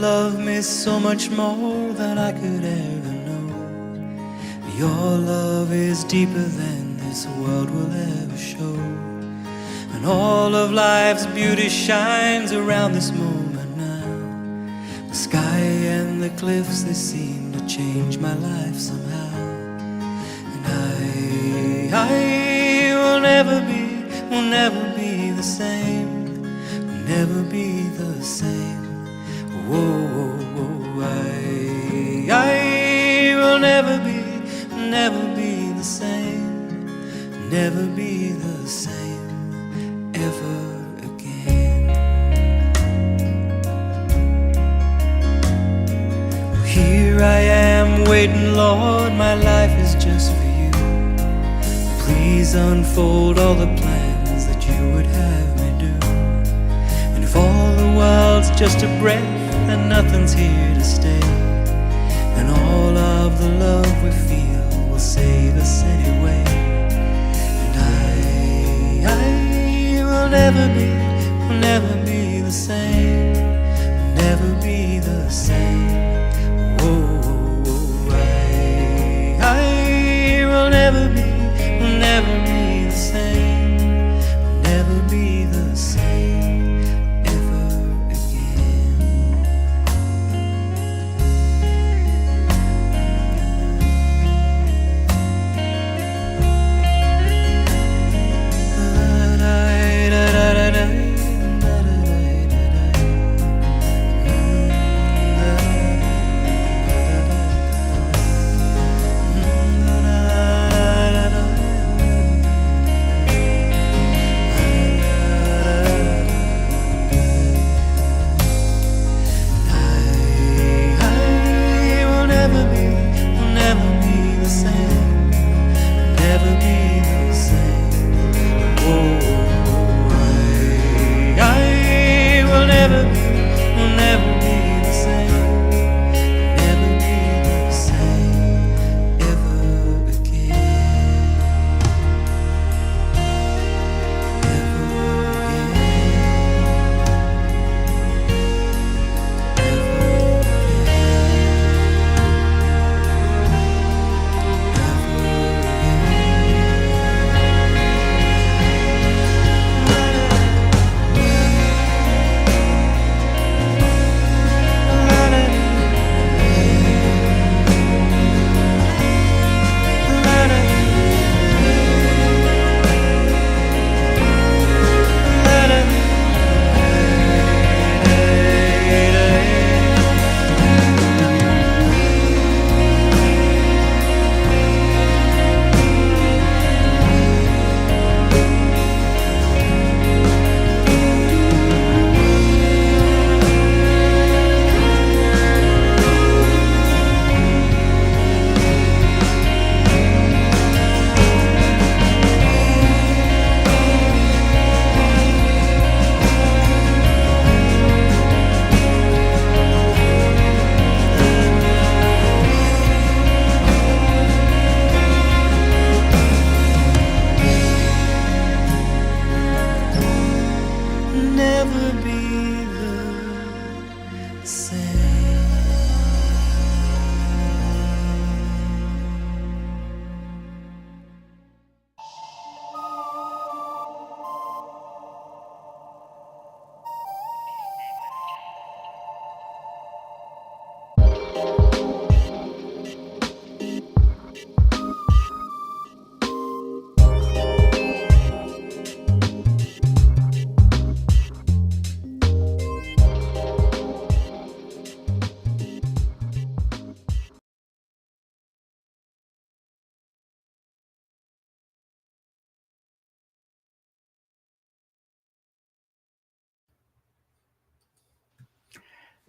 love me so much more than I could ever know. Your love is deeper than this world will ever show. And all of life's beauty shines around this moment now. The sky and the cliffs, they seem to change my life somehow. And I will never be the same, will never be the same. Whoa, I will never be the same, never be the same ever again. Here I am waiting, Lord, my life is just for you. Please unfold all the plans that you would have me do. And if all the world's just a breath and nothing's here to stay, and all of the love we feel will save us anyway. And I will never be the same, will never be the same. Whoa, I will never be the same, will never be the same ever again.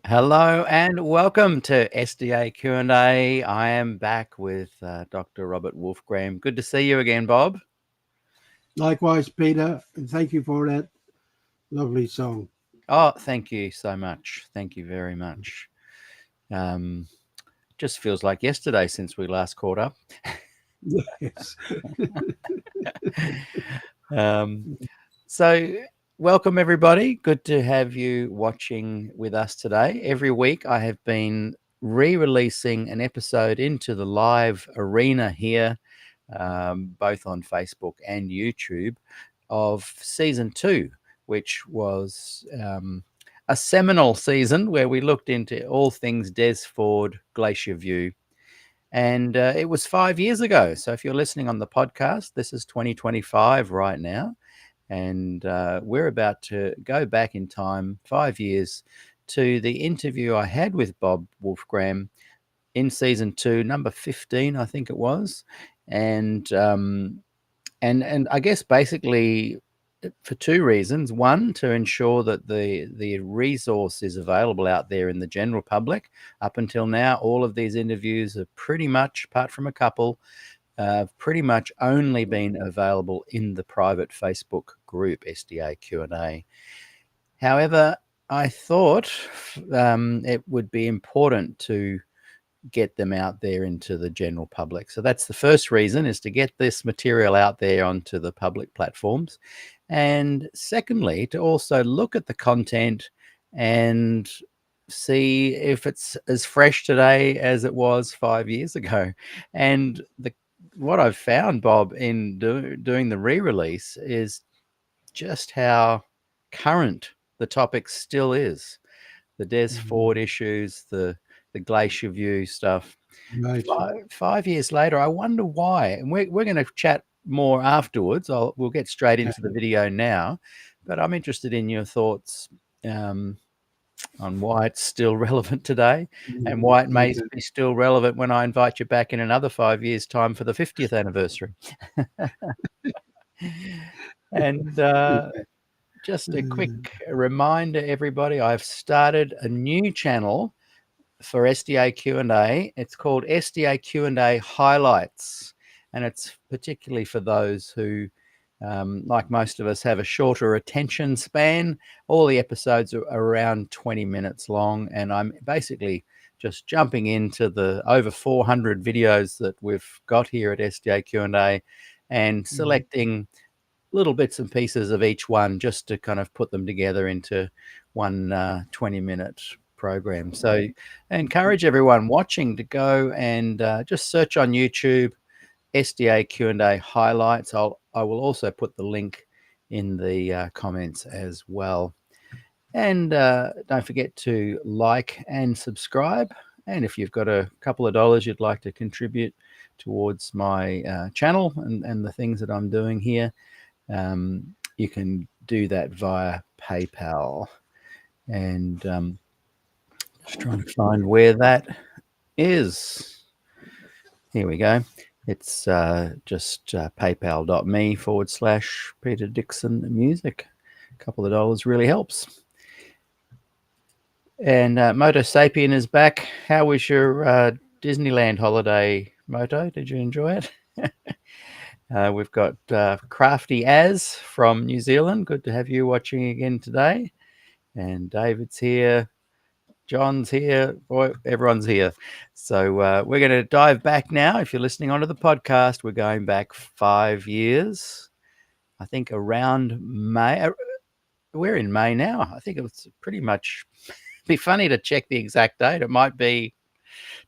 Hello and welcome to SDAQ&A. I am back with Dr. Robert Wolfgramm. Good to see you again, Bob. Likewise, Peter, and thank you for that lovely song. Oh, thank you so much. Thank you very much. Just feels like yesterday since we last caught up. Yes. So welcome everybody. Good to have you watching with us today. Every week I have been re-releasing an episode into the live arena here, both on Facebook and YouTube, of season 2, which was a seminal season where we looked into all things Des Ford, Glacier View. And it was 5 years ago. So if you're listening on the podcast, this is 2025 right now. And we're about to go back in time 5 years to the interview I had with Bob Wolfgramm in season 2, number 15, I think it was. And I guess basically for 2 reasons. One, to ensure that the resource is available out there in the general public. Up until now, all of these interviews are pretty much, apart from a couple, pretty much only been available in the private Facebook group, SDAQ&A. However, I thought it would be important to get them out there into the general public. So that's the first reason, is to get this material out there onto the public platforms. And secondly, to also look at the content and see if it's as fresh today as it was 5 years ago. And what I've found, Bob, in doing the re-release is just how current the topic still is. The Des Ford issues, the Glacier View stuff. Right. 5 years later, I wonder why. And we're going to chat more afterwards. We'll get straight into the video now, but I'm interested in your thoughts on why it's still relevant today, and why it may be still relevant when I invite you back in another 5 years' time for the 50th anniversary. And just a quick reminder, everybody, I've started a new channel for SDAQ&A. It's called SDAQ&A Highlights, and it's particularly for those who, like most of us, have a shorter attention span. All the episodes are around 20 minutes long, and I'm basically just jumping into the over 400 videos that we've got here at SDAQ&A and selecting little bits and pieces of each one just to kind of put them together into one 20-minute program. So I encourage everyone watching to go and just search on YouTube SDAQ&A Highlights. I will also put the link in the comments as well. And don't forget to like and subscribe. And if you've got a couple of dollars you'd like to contribute towards my channel and the things that I'm doing here, you can do that via PayPal. And just trying to find where that is. Here we go. It's just paypal.me/Peter Dixon Music. A couple of dollars really helps. And Moto Sapien is back. How was your Disneyland holiday, Moto? Did you enjoy it? We've got Crafty Az from New Zealand. Good to have you watching again today. And David's here. John's here. Boy, everyone's here. So we're going to dive back now. If you're listening onto the podcast, we're going back 5 years. I think around May. We're in May now. I think it's pretty much be funny to check the exact date. It might be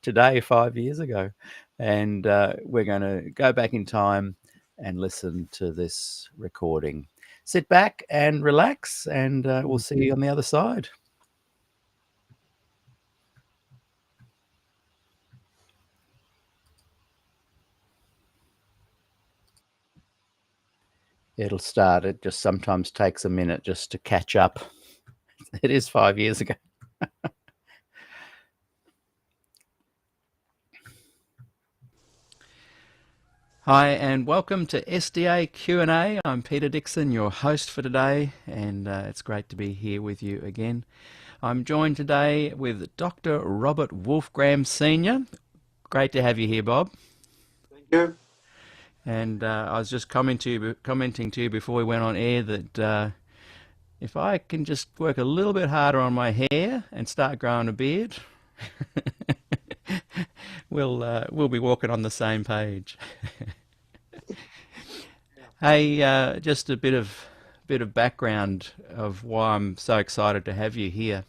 today 5 years ago. And we're going to go back in time and listen to this recording. Sit back and relax, and we'll see you on the other side. It'll start. It just sometimes takes a minute just to catch up. It is 5 years ago. Hi, and welcome to SDA Q&A. I'm Peter Dixon, your host for today, and it's great to be here with you again. I'm joined today with Dr. Robert Wolfgramm Sr. Great to have you here, Bob. Thank you. And I was just commenting to you before we went on air that if I can just work a little bit harder on my hair and start growing a beard, we'll be walking on the same page. Hey, just a bit of bit of background of why I'm so excited to have you here.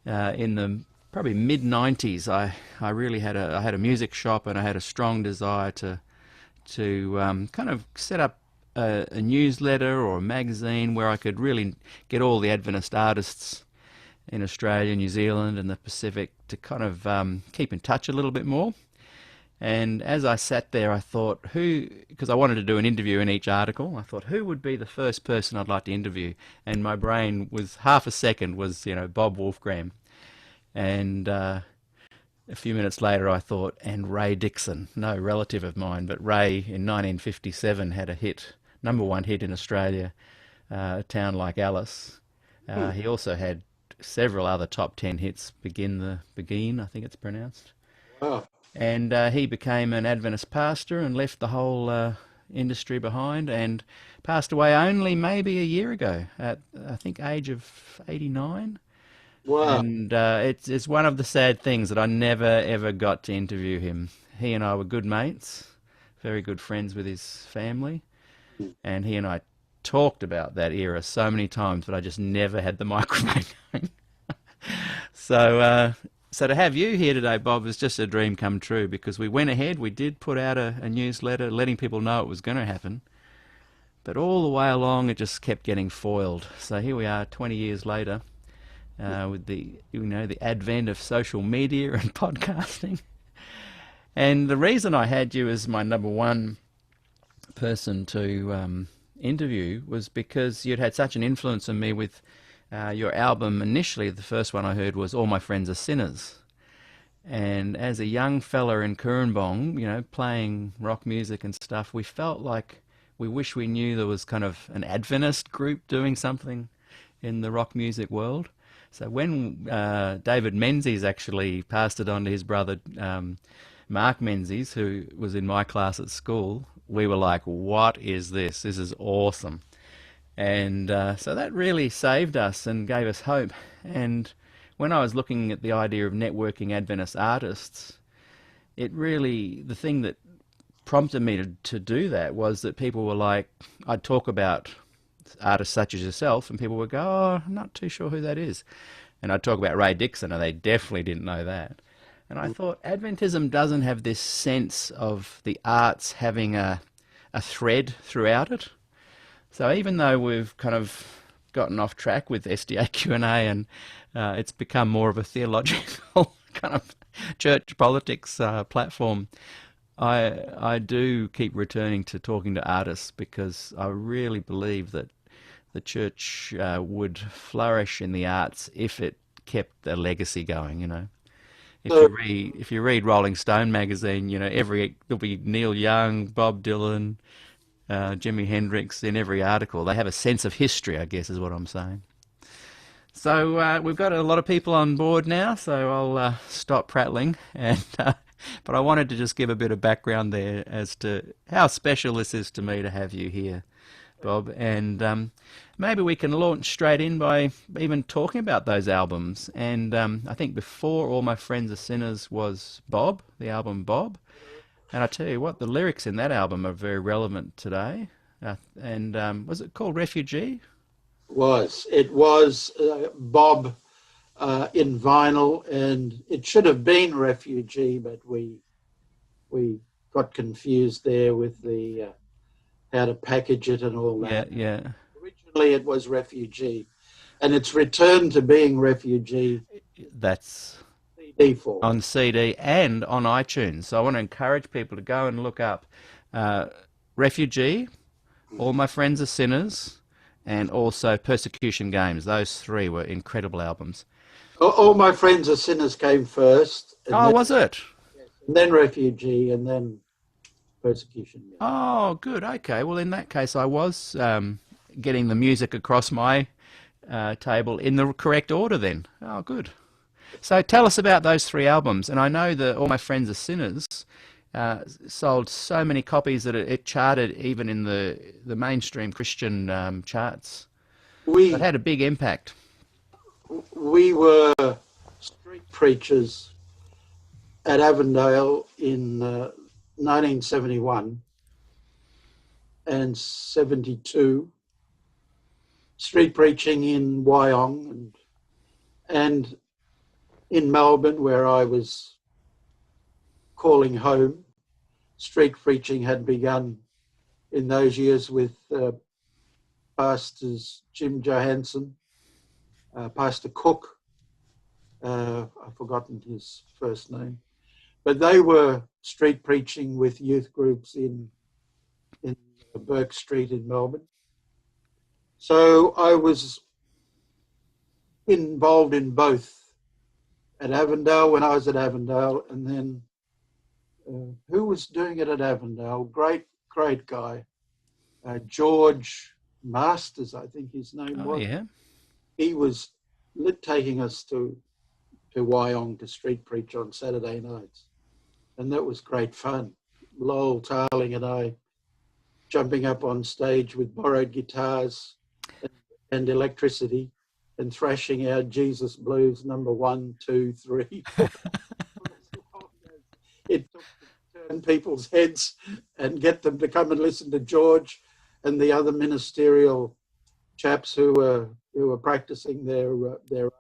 In the probably mid '90s, I really had a music shop, and I had a strong desire to kind of set up a newsletter or a magazine where I could really get all the Adventist artists in Australia, New Zealand, and the Pacific to kind of keep in touch a little bit more. And as I sat there, I thought, because I wanted to do an interview in each article, I thought, who would be the first person I'd like to interview? And my brain was, half a second was, Bob Wolfgramm. And a few minutes later, I thought, and Ray Dixon, no relative of mine, but Ray in 1957 had a hit, #1 hit in Australia, a town like Alice. He also had several other top 10 hits, Begin, I think it's pronounced. Wow. And he became an Adventist pastor and left the whole industry behind, and passed away only maybe a year ago at, I think, age of 89. Wow. And it's one of the sad things that I never ever got to interview him. He and I were good mates, very good friends with his family, and he and I talked about that era so many times, but I just never had the microphone going. So to have you here today, Bob, is just a dream come true, because we went ahead, we did put out a newsletter letting people know it was going to happen, but all the way along it just kept getting foiled. So here we are 20 years later, with the advent of social media and podcasting. And the reason I had you as my #1 person to interview was because you'd had such an influence on me with your album. Initially, the first one I heard was All My Friends Are Sinners. And as a young fella in Kurrambong, playing rock music and stuff, we felt like we wish we knew there was kind of an Adventist group doing something in the rock music world. So when David Menzies actually passed it on to his brother, Mark Menzies, who was in my class at school, we were like, what is this? This is awesome. And so that really saved us and gave us hope. And when I was looking at the idea of networking Adventist artists, the thing that prompted me to do that was that people were like, I'd talk about artists such as yourself, and people would go, oh, I'm not too sure who that is. And I'd talk about Ray Dixon, and they definitely didn't know that. And I thought Adventism doesn't have this sense of the arts having a thread throughout it. So even though we've kind of gotten off track with SDAQ&A and it's become more of a theological kind of church politics platform, I do keep returning to talking to artists, because I really believe that the church would flourish in the arts if it kept a legacy going, If you read Rolling Stone magazine, there'll be Neil Young, Bob Dylan, Jimi Hendrix in every article. They have a sense of history, I guess, is what I'm saying. So we've got a lot of people on board now, so I'll stop prattling. But I wanted to just give a bit of background there as to how special this is to me to have you here, Bob. And maybe we can launch straight in by even talking about those albums. And I think before All My Friends Are Sinners was Bob, the album Bob. And I tell you what, the lyrics in that album are very relevant today. Was it called Refugee? It was Bob in vinyl, and it should have been Refugee, but we got confused there with the how to package it and all that. Yeah. Originally it was Refugee, and it's returned to being Refugee. That's CD form. On CD and on iTunes. So I want to encourage people to go and look up Refugee, All My Friends Are Sinners, and also Persecution Games. Those three were incredible albums. All My Friends Are Sinners came first. Was it? Yes, and then Refugee, and then Persecution Games. Oh, good. Okay. Well, in that case, I was getting the music across my table in the correct order then. Oh, good. So tell us about those three albums. And I know that All My Friends Are Sinners sold so many copies that it charted even in the mainstream Christian charts. It had a big impact. We were street preachers at Avondale in 1971 and 72. street preaching in Wyong and in Melbourne, where I was calling home. Street preaching had begun in those years with pastors Jim Johansson, Pastor Cook, I've forgotten his first name, but they were street preaching with youth groups in Burke Street in Melbourne. So I was involved in both at Avondale when I was at Avondale, and then who was doing it at Avondale? Great guy, George Masters, I think his name was. Yeah. He was taking us to Wyong to street preach on Saturday nights, and that was great fun. Lowell Tarling and I jumping up on stage with borrowed guitars and electricity and thrashing out Jesus Blues number 1, 2, 3, 4. It took to turn people's heads and get them to come and listen to George and the other ministerial chaps who were practicing their art.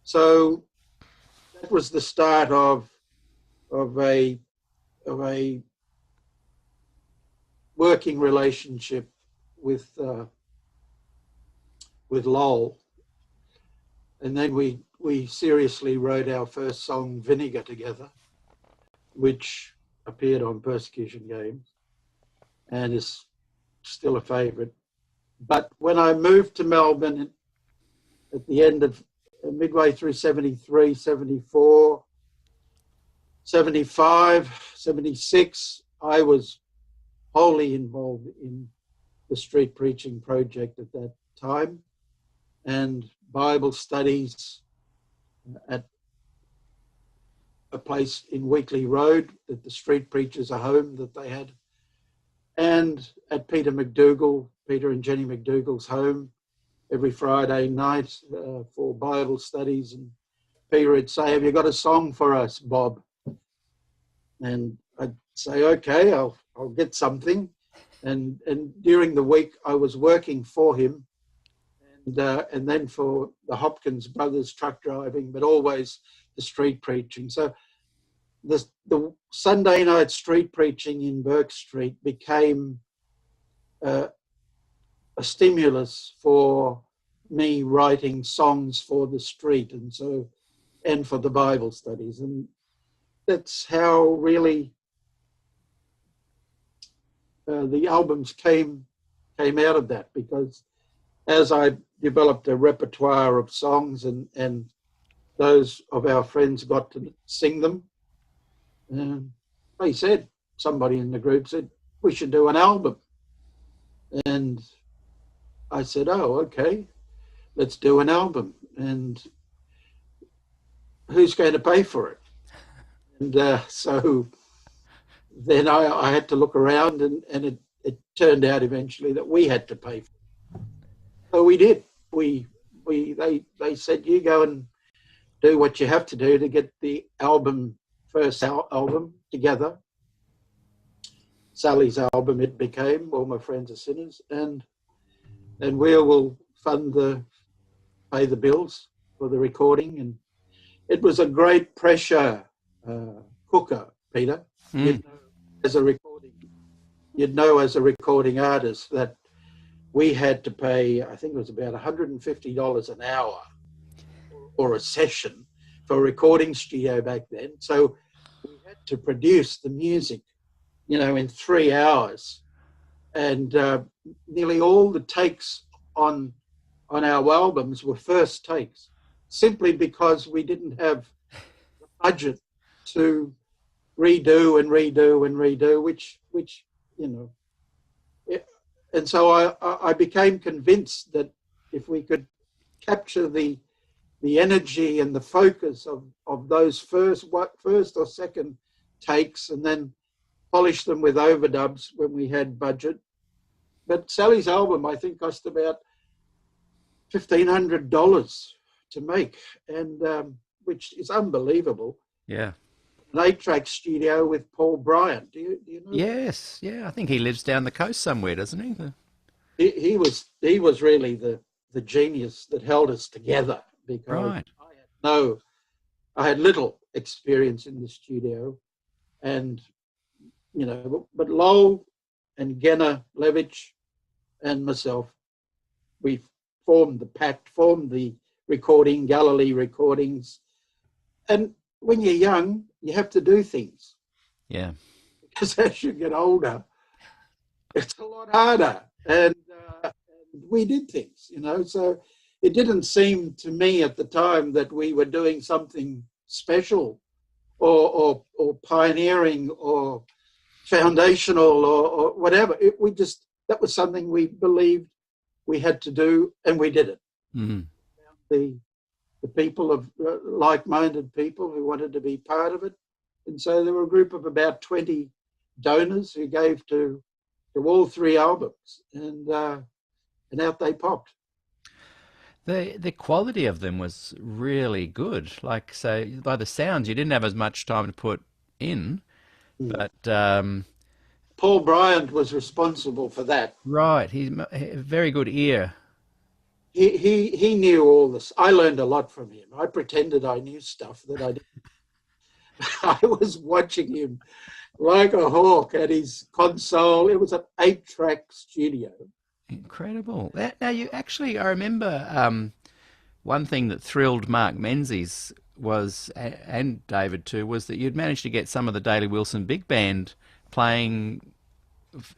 So that was the start of a working relationship with Lowell, and then we seriously wrote our first song Vinegar together, which appeared on Persecution Games and is still a favourite. But when I moved to Melbourne at the end of midway through 73, 74, 75, 76, I was wholly involved in the street preaching project at that time, and Bible studies at a place in Weekley Road that the street preachers, a home that they had, and at Peter and Jenny McDougall's home every Friday night for Bible studies. And Peter would say, "Have you got a song for us, Bob?" And I'd say, "Okay, I'll get something." And during the week I was working for him, and then for the Hopkins brothers truck driving, but always the street preaching. So the Sunday night street preaching in Burke Street became a stimulus for me writing songs for the street and for the Bible studies. And that's how really the albums came out of that, because as I developed a repertoire of songs and those of our friends got to sing them, somebody in the group said, "We should do an album." And I said, "Oh, okay, let's do an album. And who's going to pay for it?" And so then I had to look around, and it turned out eventually that we had to pay for it. So we did. They said, "You go and do what you have to do to get the first album together." Sally's album it became, All My Friends Are Sinners, and we will pay the bills for the recording. And it was a great pressure cooker, Peter. You'd know as a recording artist that we had to pay, I think it was about $150 an hour or a session for a recording studio back then. So we had to produce the music, in 3 hours. And nearly all the takes on our albums were first takes, simply because we didn't have the budget to redo, which and so I became convinced that if we could capture the energy and the focus of those first or second takes, and then polish them with overdubs when we had budget. But Sally's album, I think, cost about $1,500 to make, and which is unbelievable. Yeah. An 8-track studio with Paul Bryant. Do you know? Yes. Yeah. I think he lives down the coast somewhere, doesn't he? he was really the genius that held us together, because Right. I had little experience in the studio, and but Lowell and Genna Levitch and myself, we formed the pact, formed the recording, Galilee recordings. And when you're young, you have to do things, Yeah. because as you get older, it's a lot harder. And we did things, so it didn't seem to me at the time that we were doing something special or pioneering or foundational or whatever. That was something we believed we had to do, and we did it. Mm. The people of like-minded people who wanted to be part of it. And so there were a group of about 20 donors who gave to all three albums, and out they popped. The quality of them was really good. Like, so by the sounds, you didn't have as much time to put in, but Paul Bryant was responsible for that. right, he's a very good ear. He knew all this. I learned a lot from him. I pretended I knew stuff that I didn't. I was watching him like a hawk at his console. It was an 8-track studio. Incredible. Now, I remember one thing that thrilled Mark Menzies was, and David too, was that you'd managed to get some of the Daley Wilson Big Band playing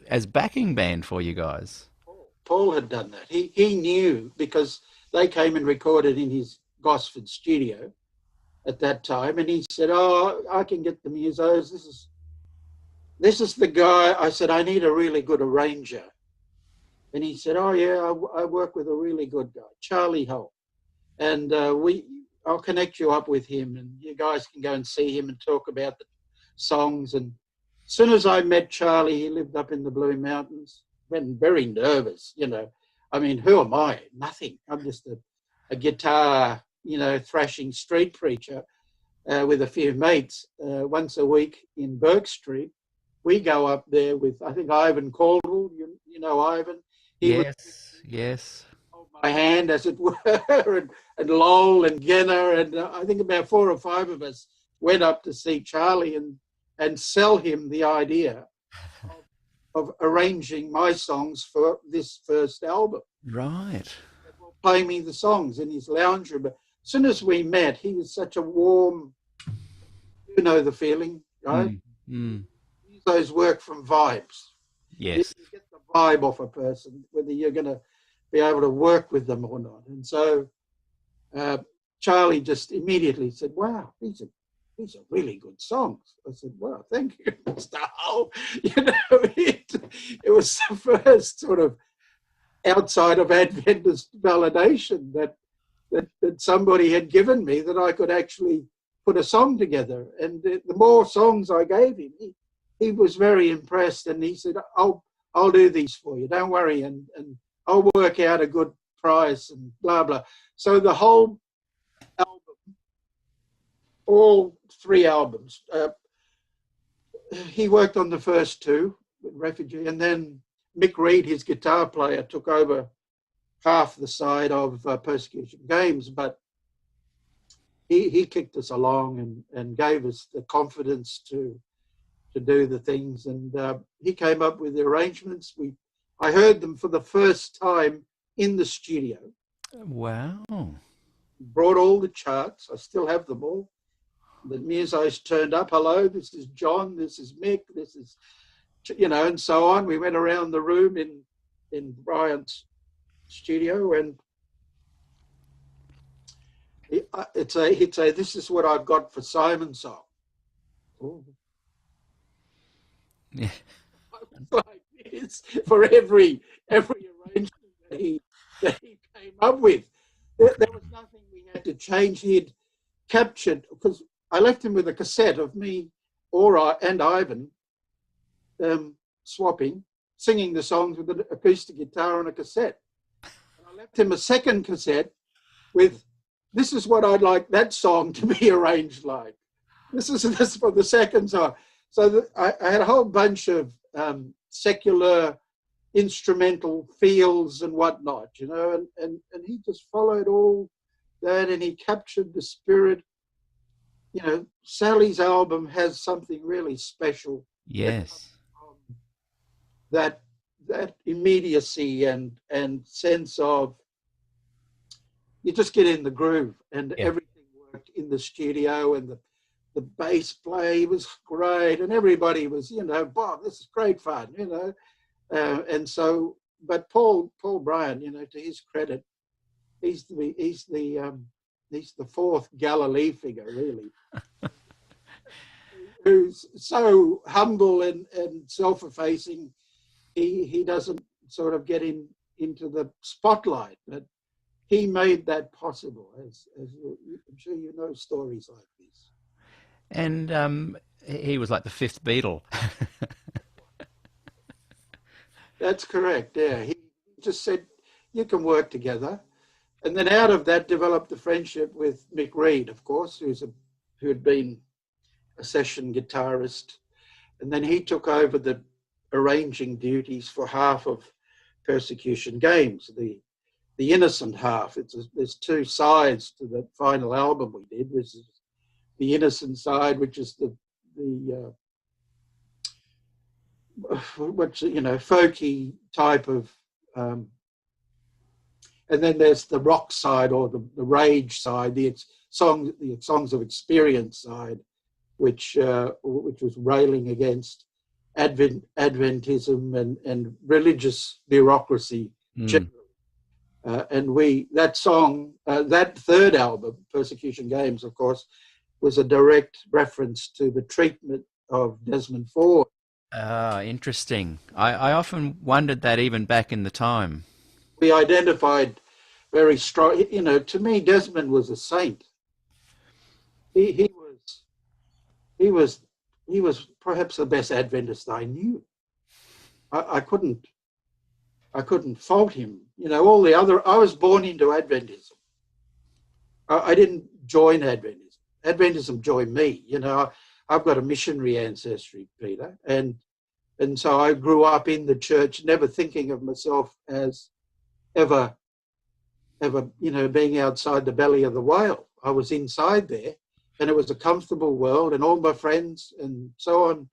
as backing band for you guys. Paul had done that. He knew, because they came and recorded in his Gosford studio at that time, and he said, "Oh, I can get the musos. This is the guy." I said, "I need a really good arranger." And he said, "Oh yeah, I work with a really good guy, Charlie Hull, and I'll connect you up with him, and you guys can go and see him and talk about the songs." And as soon as I met Charlie, he lived up in the Blue Mountains. Went very nervous, I mean, who am I? Nothing. I'm just a guitar, thrashing street preacher with a few mates once a week in Burke Street. We go up there with, I think, Ivan Caldwell. You know Ivan. Yes. Hold my hand, as it were, and Lowell and Genna, and I think about 4 or 5 of us went up to see Charlie and sell him the idea of arranging my songs for this first album. Right. Play me the songs in his lounge room. But as soon as we met, he was such a warm, you know the feeling, right? Those work from vibes. Yes. You get the vibe off a person, whether you're going to be able to work with them or not. And so Charlie just immediately said, "Wow, these are really good songs." I said, "Well, thank you, Mr. Hull." It was the first sort of outside of Adventist validation that somebody had given me, that I could actually put a song together. And the more songs I gave him, he was very impressed, and he said, I'll do these for you, don't worry, and I'll work out a good price and blah, blah. So the whole album, all 3 albums, he worked on the first 2 with Refugee, and then Mick Reed, his guitar player, took over half the side of Persecution Games, but he kicked us along and gave us the confidence to do the things, and he came up with the arrangements. I heard them for the first time in the studio. Wow. Brought all the charts. I still have them all. The musos turned up. "Hello, this is John, this is Mick, this is," and so on. We went around the room in Bryant's studio, and he'd say, "This is what I've got for Simon's song." Oh. Yeah. Like this for every arrangement that he came up with. There was nothing we had to change. He had captured, because I left him with a cassette of me and Ivan swapping, singing the songs with an acoustic guitar on a cassette. And I left him a second cassette with, "This is what I'd like that song to be arranged like. This is for the second song." So I had a whole bunch of secular instrumental feels and whatnot, you know, and he just followed all that, and he captured the spirit. You know, Sally's album has something really special. Yes. That immediacy and sense of, you just get in the groove, and Yeah. everything worked in the studio, and the bass play was great, and everybody was, you know, Bob, this is great fun, you know. And so, but Paul Bryan, you know, to his credit, he's the fourth Galilee figure, really, who's so humble and self-effacing. He doesn't sort of get into the spotlight, but he made that possible. As I'm sure you know stories like this. And he was like the fifth Beatle. That's correct. Yeah, he just said you can work together, and then out of that developed the friendship with Mick Reed, of course, who had been a session guitarist, and then he took over the arranging duties for half of Persecution Games, the innocent half. There's two sides to the final album we did. This is the innocent side, which is the what's, you know, folky type of, and then there's the rock side, or the rage side, the songs of experience side, which was railing against Adventism and religious bureaucracy generally. And that song, that third album, Persecution Games, of course, was a direct reference to the treatment of Desmond Ford. Interesting. I often wondered that even back in the time. We identified very strong, you know, to me, Desmond was a saint. He was perhaps the best Adventist I knew. I couldn't fault him. You know, all the other, I was born into Adventism. I didn't join Adventism. Adventism joined me. You know, I've got a missionary ancestry, Peter, and so I grew up in the church, never thinking of myself as ever, you know, being outside the belly of the whale. I was inside there, and it was a comfortable world, and all my friends and so on.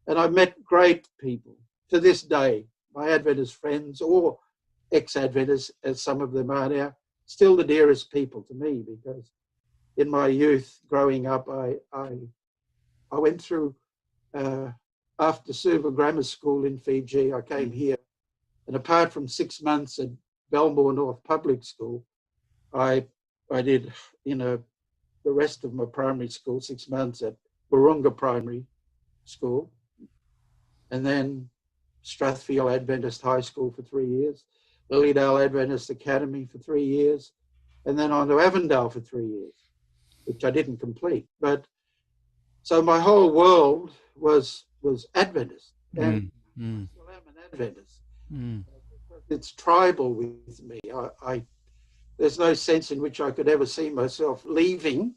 And I met great people to this day, my Adventist friends, or ex-Adventists, as some of them are now, still the dearest people to me, because in my youth, growing up, I went through, after Suva Grammar School in Fiji, I came here, and apart from 6 months at Belmore North Public School, I did, you know, the rest of my primary school, 6 months at Warunga Primary School, and then Strathfield Adventist High School for 3 years, Lilydale Adventist Academy for 3 years, and then on to Avondale for 3 years, which I didn't complete. But so my whole world was Adventist, and I still am an Adventist. It's tribal with me. There's no sense in which I could ever see myself leaving.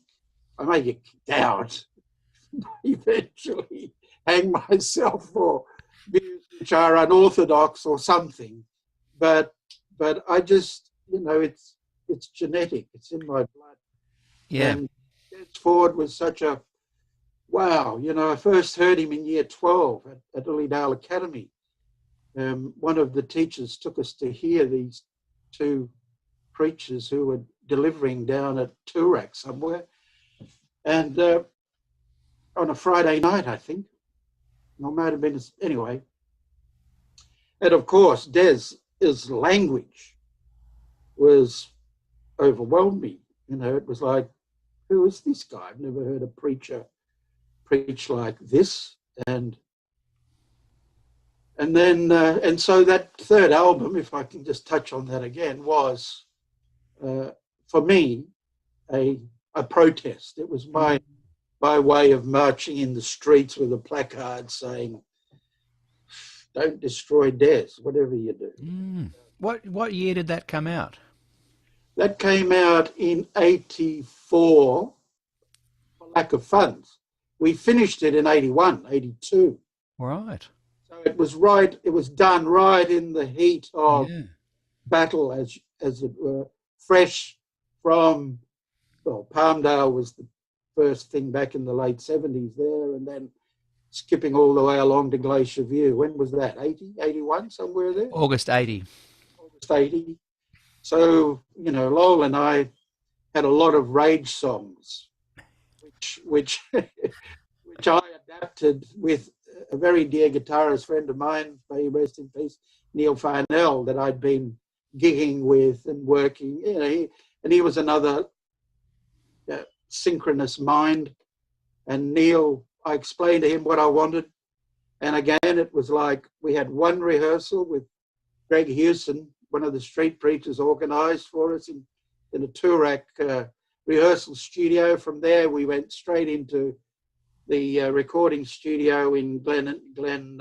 I may get kicked out, eventually hang myself for views which are unorthodox or something. But I just, you know, it's genetic. It's in my blood. Yeah. And Desmond Ford was such a wow. You know, I first heard him in year 12 at Lilydale Academy. One of the teachers took us to hear these two preachers who were delivering down at Toorak somewhere, and on a Friday night, I think, or might have been, anyway. And of course, Des's language was overwhelming. You know, it was like, who is this guy? I've never heard a preacher preach like this. And then, and so that third album, if I can just touch on that again, was, for me, a protest. It was my way of marching in the streets with a placard saying, don't destroy Des, whatever you do. What year did that come out? That came out in 84 for lack of funds. We finished it in 81, 82. Right. So it was right. It was done right in the heat of Yeah. battle, as it were, fresh from, well, Palmdale was the first thing back in the late 70s there, and then skipping all the way along to Glacier View. When was that? 80, 81, somewhere there? August 80. August 80. So, Lowell and I had a lot of rage songs, which which I adapted with a very dear guitarist friend of mine, may he rest in peace, Neil Farnell, that I'd been gigging with and working. He was another synchronous mind. And Neil, I explained to him what I wanted. And again, it was like we had one rehearsal with Greg Hewson, one of the street preachers, organised for us in a Toorak rehearsal studio. From there, we went straight into the recording studio in Glen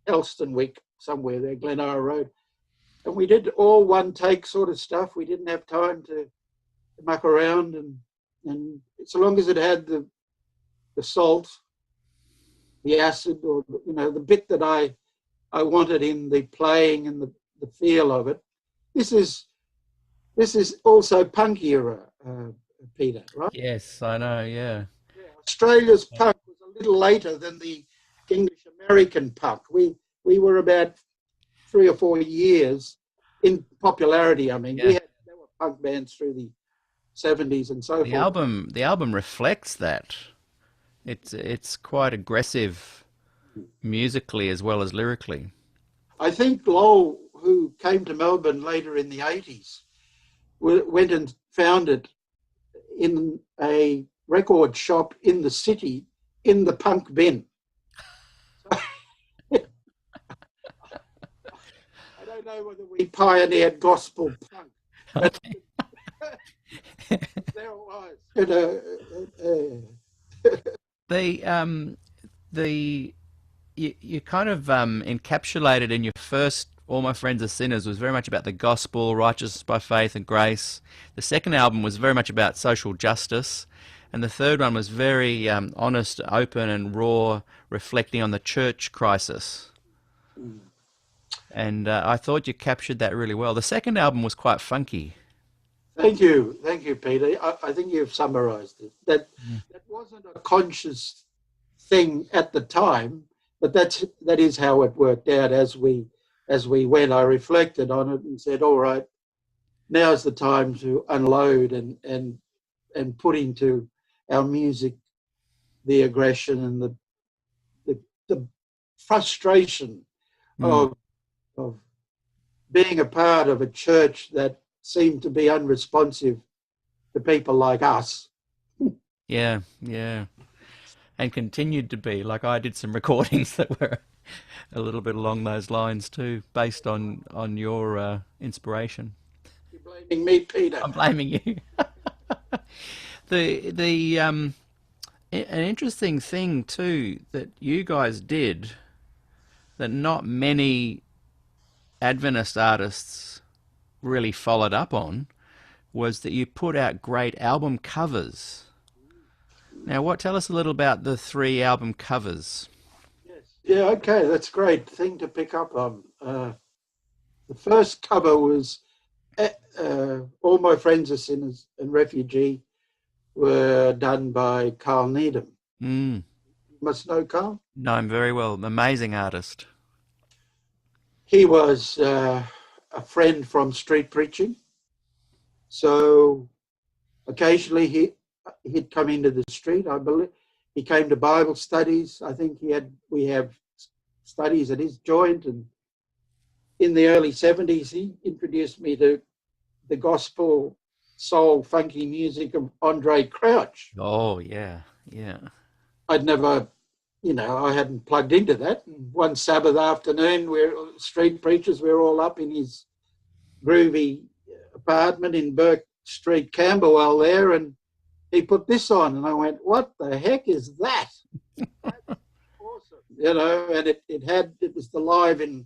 Elstonwick, somewhere there, Glenara Road. And we did all one take sort of stuff. We didn't have time to muck around. And so long as it had the salt, the acid, or the bit that I wanted in the playing and the feel of it. This is also punk era, Peter, right? Yes, I know, yeah. Australia's punk was a little later than the English American punk. We were about 3 or 4 years in popularity. I mean, there were punk bands through the 70s and so forth. The album reflects that. It's quite aggressive musically as well as lyrically. I think Lowell, who came to Melbourne later in the 80s, went and found it in a record shop in the city in the punk bin. I don't know whether we pioneered gospel punk, but there it was. You kind of encapsulated in your first All My Friends Are Sinners was very much about the gospel, righteousness by faith and grace. The second album was very much about social justice. And the third one was very honest, open and raw, reflecting on the church crisis. And I thought you captured that really well. The second album was quite funky. Thank you, Peter. I think you've summarised it. That wasn't a conscious thing at the time, but that is how it worked out as we went. I reflected on it and said, all right, now's the time to unload and put into our music the aggression and the frustration of being a part of a church that seemed to be unresponsive to people like us. Yeah. And continued to be. Like, I did some recordings that were a little bit along those lines too, based on your inspiration. You're blaming me, Peter. I'm blaming you. An interesting thing too that you guys did that not many Adventist artists really followed up on was that you put out great album covers. Now, tell us a little about the 3 album covers. Yes. Yeah, okay, that's a great thing to pick up on. The first cover was All My Friends Are Sinners and Refugee were done by Carl Needham. You must know Carl? Know him very well. Amazing artist. He was a friend from street preaching. So occasionally he'd come into the street, I believe. He came to Bible studies. I think we have studies at his joint. And in the early 70s, he introduced me to the gospel, soul, funky music of Andre Crouch. Oh, yeah. I'd never, I hadn't plugged into that. And one Sabbath afternoon, we're street preachers, we're all up in his groovy apartment in Burke Street, Camberwell there, and he put this on, and I went, what the heck is that? That's awesome. And it was the live in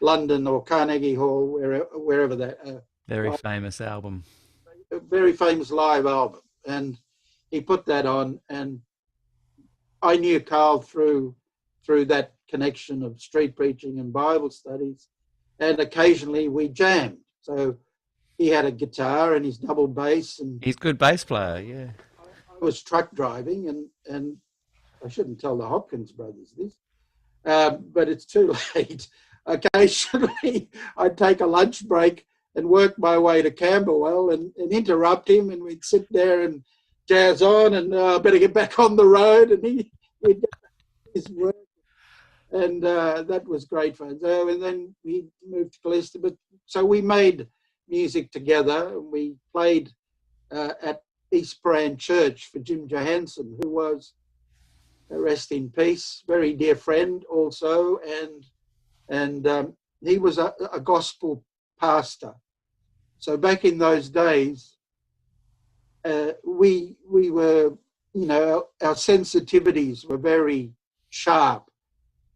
London or Carnegie Hall, wherever that. Very famous album. A very famous live album. And he put that on, and I knew Carl through that connection of street preaching and Bible studies, and occasionally we jammed. So he had a guitar and his double bass, and He's a good bass player, yeah. I was truck driving, and I shouldn't tell the Hopkins brothers this, but it's too late. Occasionally, I'd take a lunch break and work my way to Camberwell and interrupt him, and we'd sit there and jazz on, and better get back on the road, and he'd get back to his work. And that was great fun. So, and then we moved to Glacier, but so we made music together, and we played at East Brand Church for Jim Johansson, who was, rest in peace, very dear friend also, and he was a gospel pastor. So back in those days, we were, you know, our sensitivities were very sharp.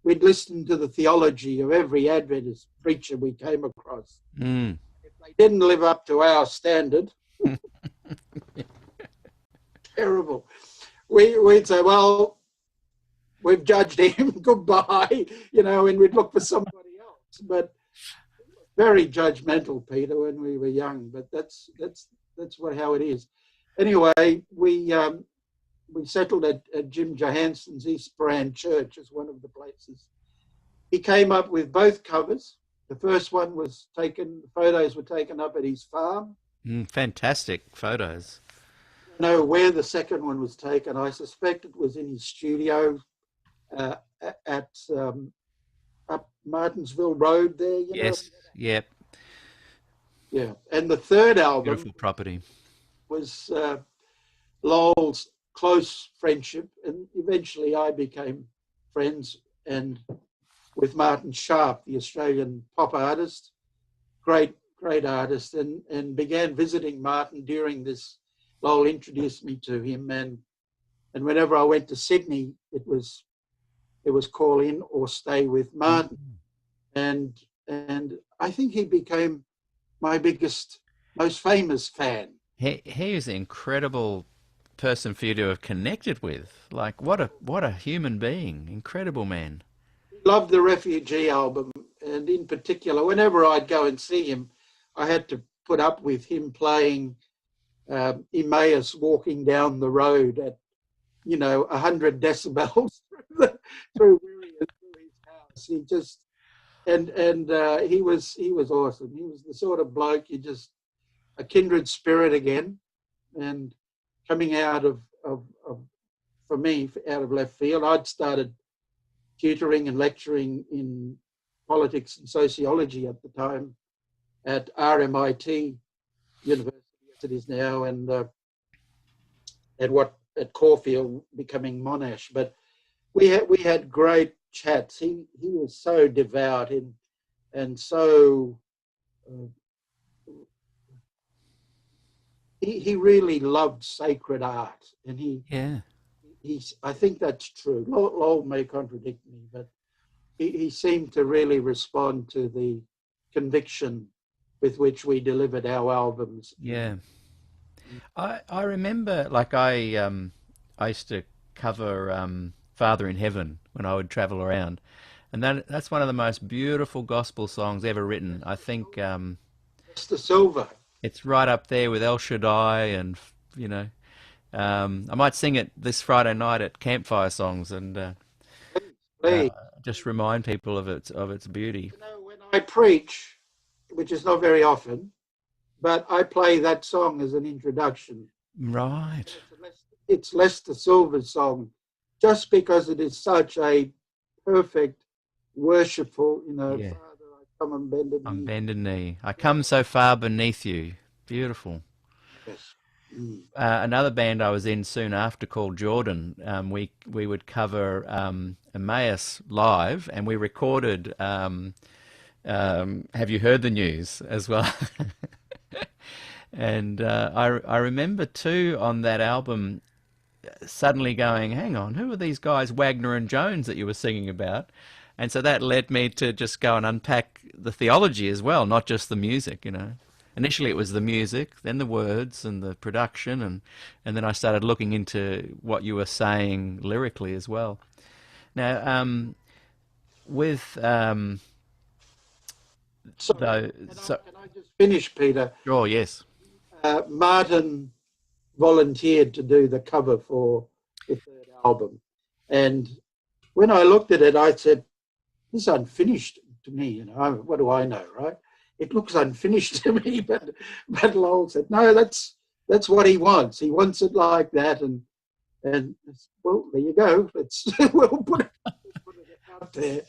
We'd listen to the theology of every Adventist preacher we came across. Mm. If they didn't live up to our standard, terrible. We'd say, well, we've judged him, goodbye, you know, and we'd look for somebody else. But very judgmental, Peter, when we were young. But that's how it is. Anyway, we settled at Jim Johansson's East Brand Church as one of the places. He came up with both covers. The first one was taken, the photos were taken up at his farm. Fantastic photos. I don't know where the second one was taken. I suspect it was in his studio at up Martinsville Road there. You Yes, know? yep. Yeah. And the third album Beautiful property. was Lowell's close friendship, and eventually I became friends and with Martin Sharp, the Australian pop artist, great artist, and began visiting Martin during this. Lowell introduced me to him, and whenever I went to Sydney, it was call in or stay with Martin, and I think he became my biggest, most famous fan. He is an incredible person for you to have connected with. Like, what a human being. Incredible man. He loved the Refugee album, and in particular, whenever I'd go and see him, I had to put up with him playing Emmaus walking down the road at, 100 decibels through his house. He just, and he was awesome. He was the sort of bloke, a kindred spirit again, and coming out of for me, out of left field. I'd started tutoring and lecturing in politics and sociology at the time at RMIT University, as it is now, and at Caulfield, becoming Monash. But we had great chats. He was so devout and so he really loved sacred art, and I think that's true. Lowell may contradict me, but he seemed to really respond to the conviction with which we delivered our albums. Yeah. I remember, like, I used to cover Father in Heaven when I would travel around, and that's one of the most beautiful gospel songs ever written. I think It's the silver. it's right up there with El Shaddai, and I might sing it this Friday night at campfire songs, and Please. just remind people of its beauty. When I preach, which is not very often, but I play that song as an introduction. Right. It's Lester Silver's song, just because it is such a perfect, worshipful, Yeah. Father, I come on bended On knee. bended knee. I come so far beneath you. Beautiful. Yes. Mm. Another band I was in soon after, called Jordan, we would cover Emmaus live, and we recorded Have You Heard the News as well. And I remember too, on that album, suddenly going, hang on, who are these guys, Wagner and Jones, that you were singing about? And so that led me to just go and unpack the theology as well, not just the music, Initially it was the music, then the words and the production, and then I started looking into what you were saying lyrically as well. Now, with Sorry, though, so can I just finish, Peter? oh yes, Martin volunteered to do the cover for the third album. And when I looked at it, I said, this is unfinished to me, you know, what do I know, right? It looks unfinished to me, but Lowell said, no, that's what he wants. He wants it like that. And well, there you go. We'll put it out there.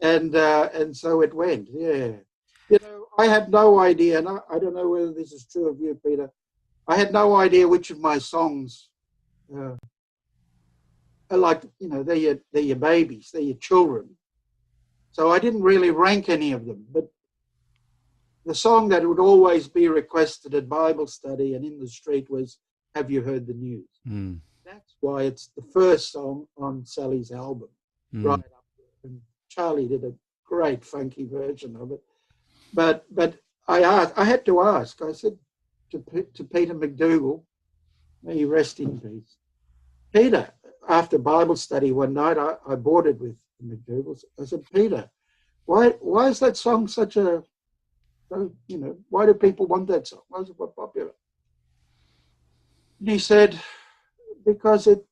And so it went, yeah. You know, I had no idea, and I don't know whether this is true of you, Peter. I had no idea which of my songs are like, you know, they're your babies, they're your children. So I didn't really rank any of them. But the song that would always be requested at Bible study and in the street was, Have You Heard the News? mm. That's why it's the first song on Sally's album, right up there. And Charlie did a great funky version of it. But I had to ask. I said to Peter McDougall, may he rest in peace. Peter, after Bible study one night, I boarded with the McDougalls. I said, Peter, why is that song such a, you know, why do people want that song? Why is it popular? And he said, because it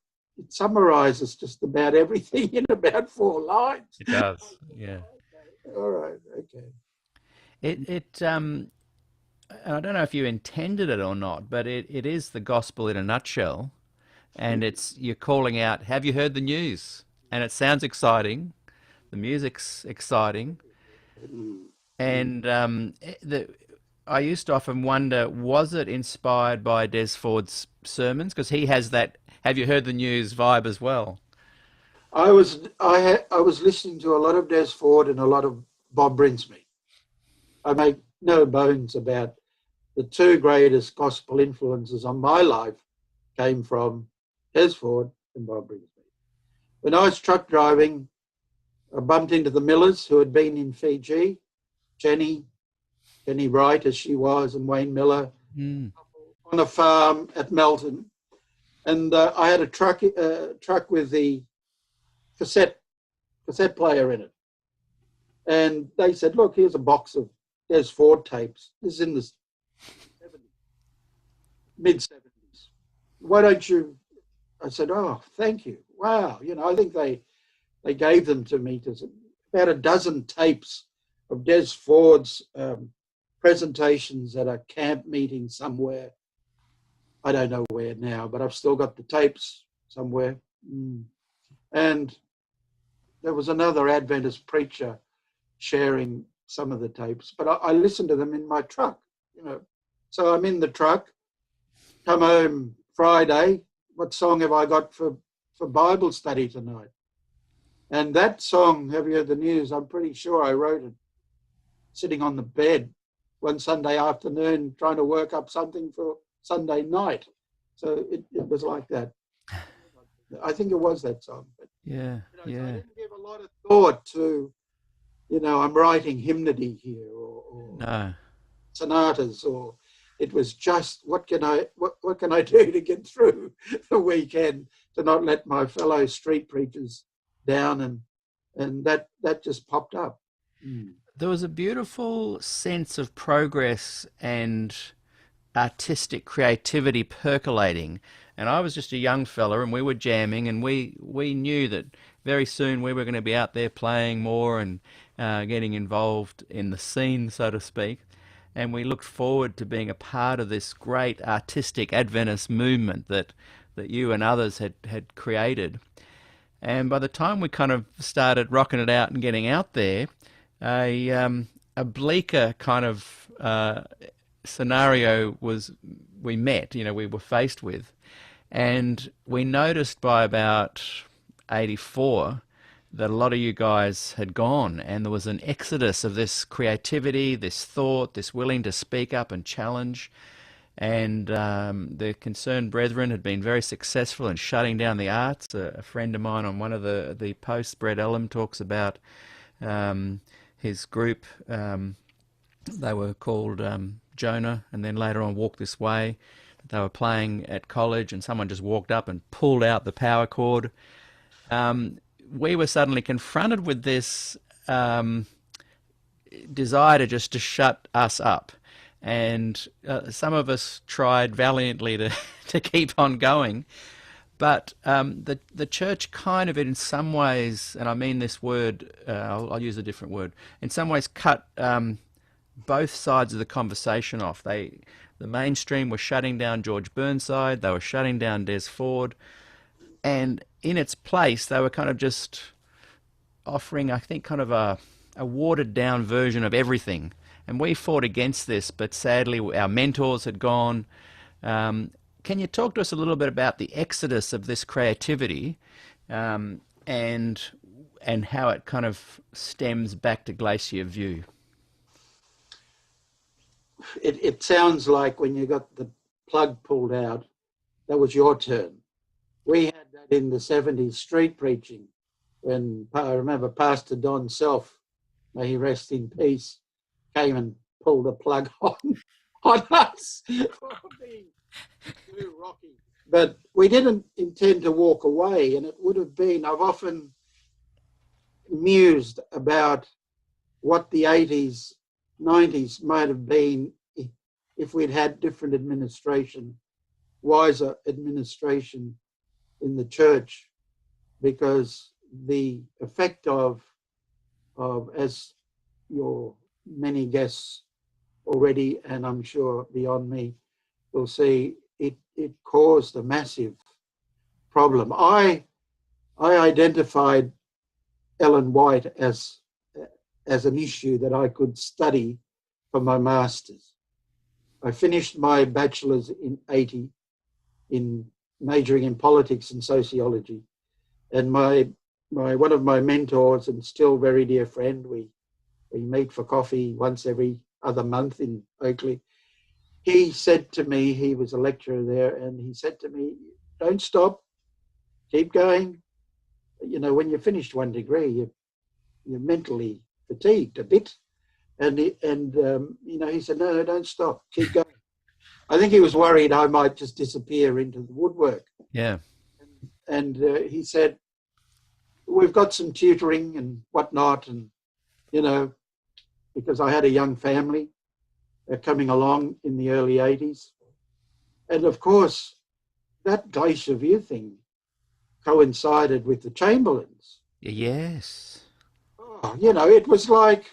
summarizes just about everything in about 4 lines. It does, yeah. All right, okay. I don't know if you intended it or not, but it is the gospel in a nutshell, and you're calling out, have you heard the news? And it sounds exciting, the music's exciting, and I used to often wonder, was it inspired by Des Ford's sermons? Because he has that have you heard the news vibe as well. I was listening to a lot of Des Ford and a lot of Bob Brinsmead. I make no bones about the 2 greatest gospel influences on my life came from Des Ford and Bob Brinsmead. When I was truck driving, I bumped into the Millers who had been in Fiji, Jenny Wright as she was, and Wayne Miller on a farm at Melton. And I had a truck with the cassette player in it. And they said, look, here's a box of Des Ford tapes. This is in the 70s, mid-70s. Why don't you? I said, oh, thank you. Wow. You know, I think they gave them to me, about a dozen tapes of Des Ford's presentations at a camp meeting somewhere. I don't know where now, but I've still got the tapes somewhere. And there was another Adventist preacher sharing some of the tapes, but I listened to them in my truck, you know. So I'm in the truck, come home Friday, what song have I got for Bible study tonight? And that song, Have You Heard the News? I'm pretty sure I wrote it sitting on the bed one Sunday afternoon trying to work up something for Sunday night. So it was like that. I think it was that song. But, yeah, you know, yeah. so I didn't give a lot of thought to, you know, I'm writing hymnody here or No. sonatas, or it was just what can I do to get through the weekend to not let my fellow street preachers down, and that just popped up. There was a beautiful sense of progress and artistic creativity percolating. And I was just a young fella, and we were jamming, and we knew that very soon we were going to be out there playing more and getting involved in the scene, so to speak. And we looked forward to being a part of this great artistic Adventist movement that you and others had created. And by the time we kind of started rocking it out and getting out there, a bleaker kind of scenario we were faced with. And we noticed by about 84 that a lot of you guys had gone, and there was an exodus of this creativity, this thought, this willing to speak up and challenge. And the Concerned Brethren had been very successful in shutting down the arts. A friend of mine on one of the posts, Brett Ellum, talks about his group. They were called Jonah, and then later on Walk This Way. They were playing at college, and someone just walked up and pulled out the power cord. We were suddenly confronted with this desire to just to shut us up. And some of us tried valiantly to, to keep on going. But the church kind of, in some ways, and I mean this word, I'll use a different word, in some ways cut both sides of the conversation off. The mainstream were shutting down George Burnside, they were shutting down Des Ford, and in its place, they were kind of just offering, I think, kind of a watered down version of everything. And we fought against this, but sadly, our mentors had gone. Can you talk to us a little bit about the exodus of this creativity, and how it kind of stems back to Glacier view? It sounds like when you got the plug pulled out, that was your turn. We had that in the 70s street preaching, when I remember Pastor Don Self, may he rest in peace, came and pulled a plug on us for being too rocky. But we didn't intend to walk away, and it would have been, I've often mused about what the 80s, 90s might have been if we'd had different administration, wiser administration in the church, because the effect of as your many guests already, and I'm sure beyond me, will see, it caused a massive problem. I identified Ellen White as an issue that I could study for my master's. I finished my bachelor's in 80 in majoring in politics and sociology, and my one of my mentors and still very dear friend, we meet for coffee once every other month in Oakley. He said to me, he was a lecturer there, and he said to me, don't stop, keep going. You know, when you finished one degree, you're mentally fatigued a bit. And you know, he said, no, don't stop, keep going. I think he was worried I might just disappear into the woodwork. Yeah. And he said, we've got some tutoring and whatnot, and, you know, because I had a young family coming along in the early 80s. And of course, that Glacier View thing coincided with the Chamberlains. Yes. Oh, you know, it was like,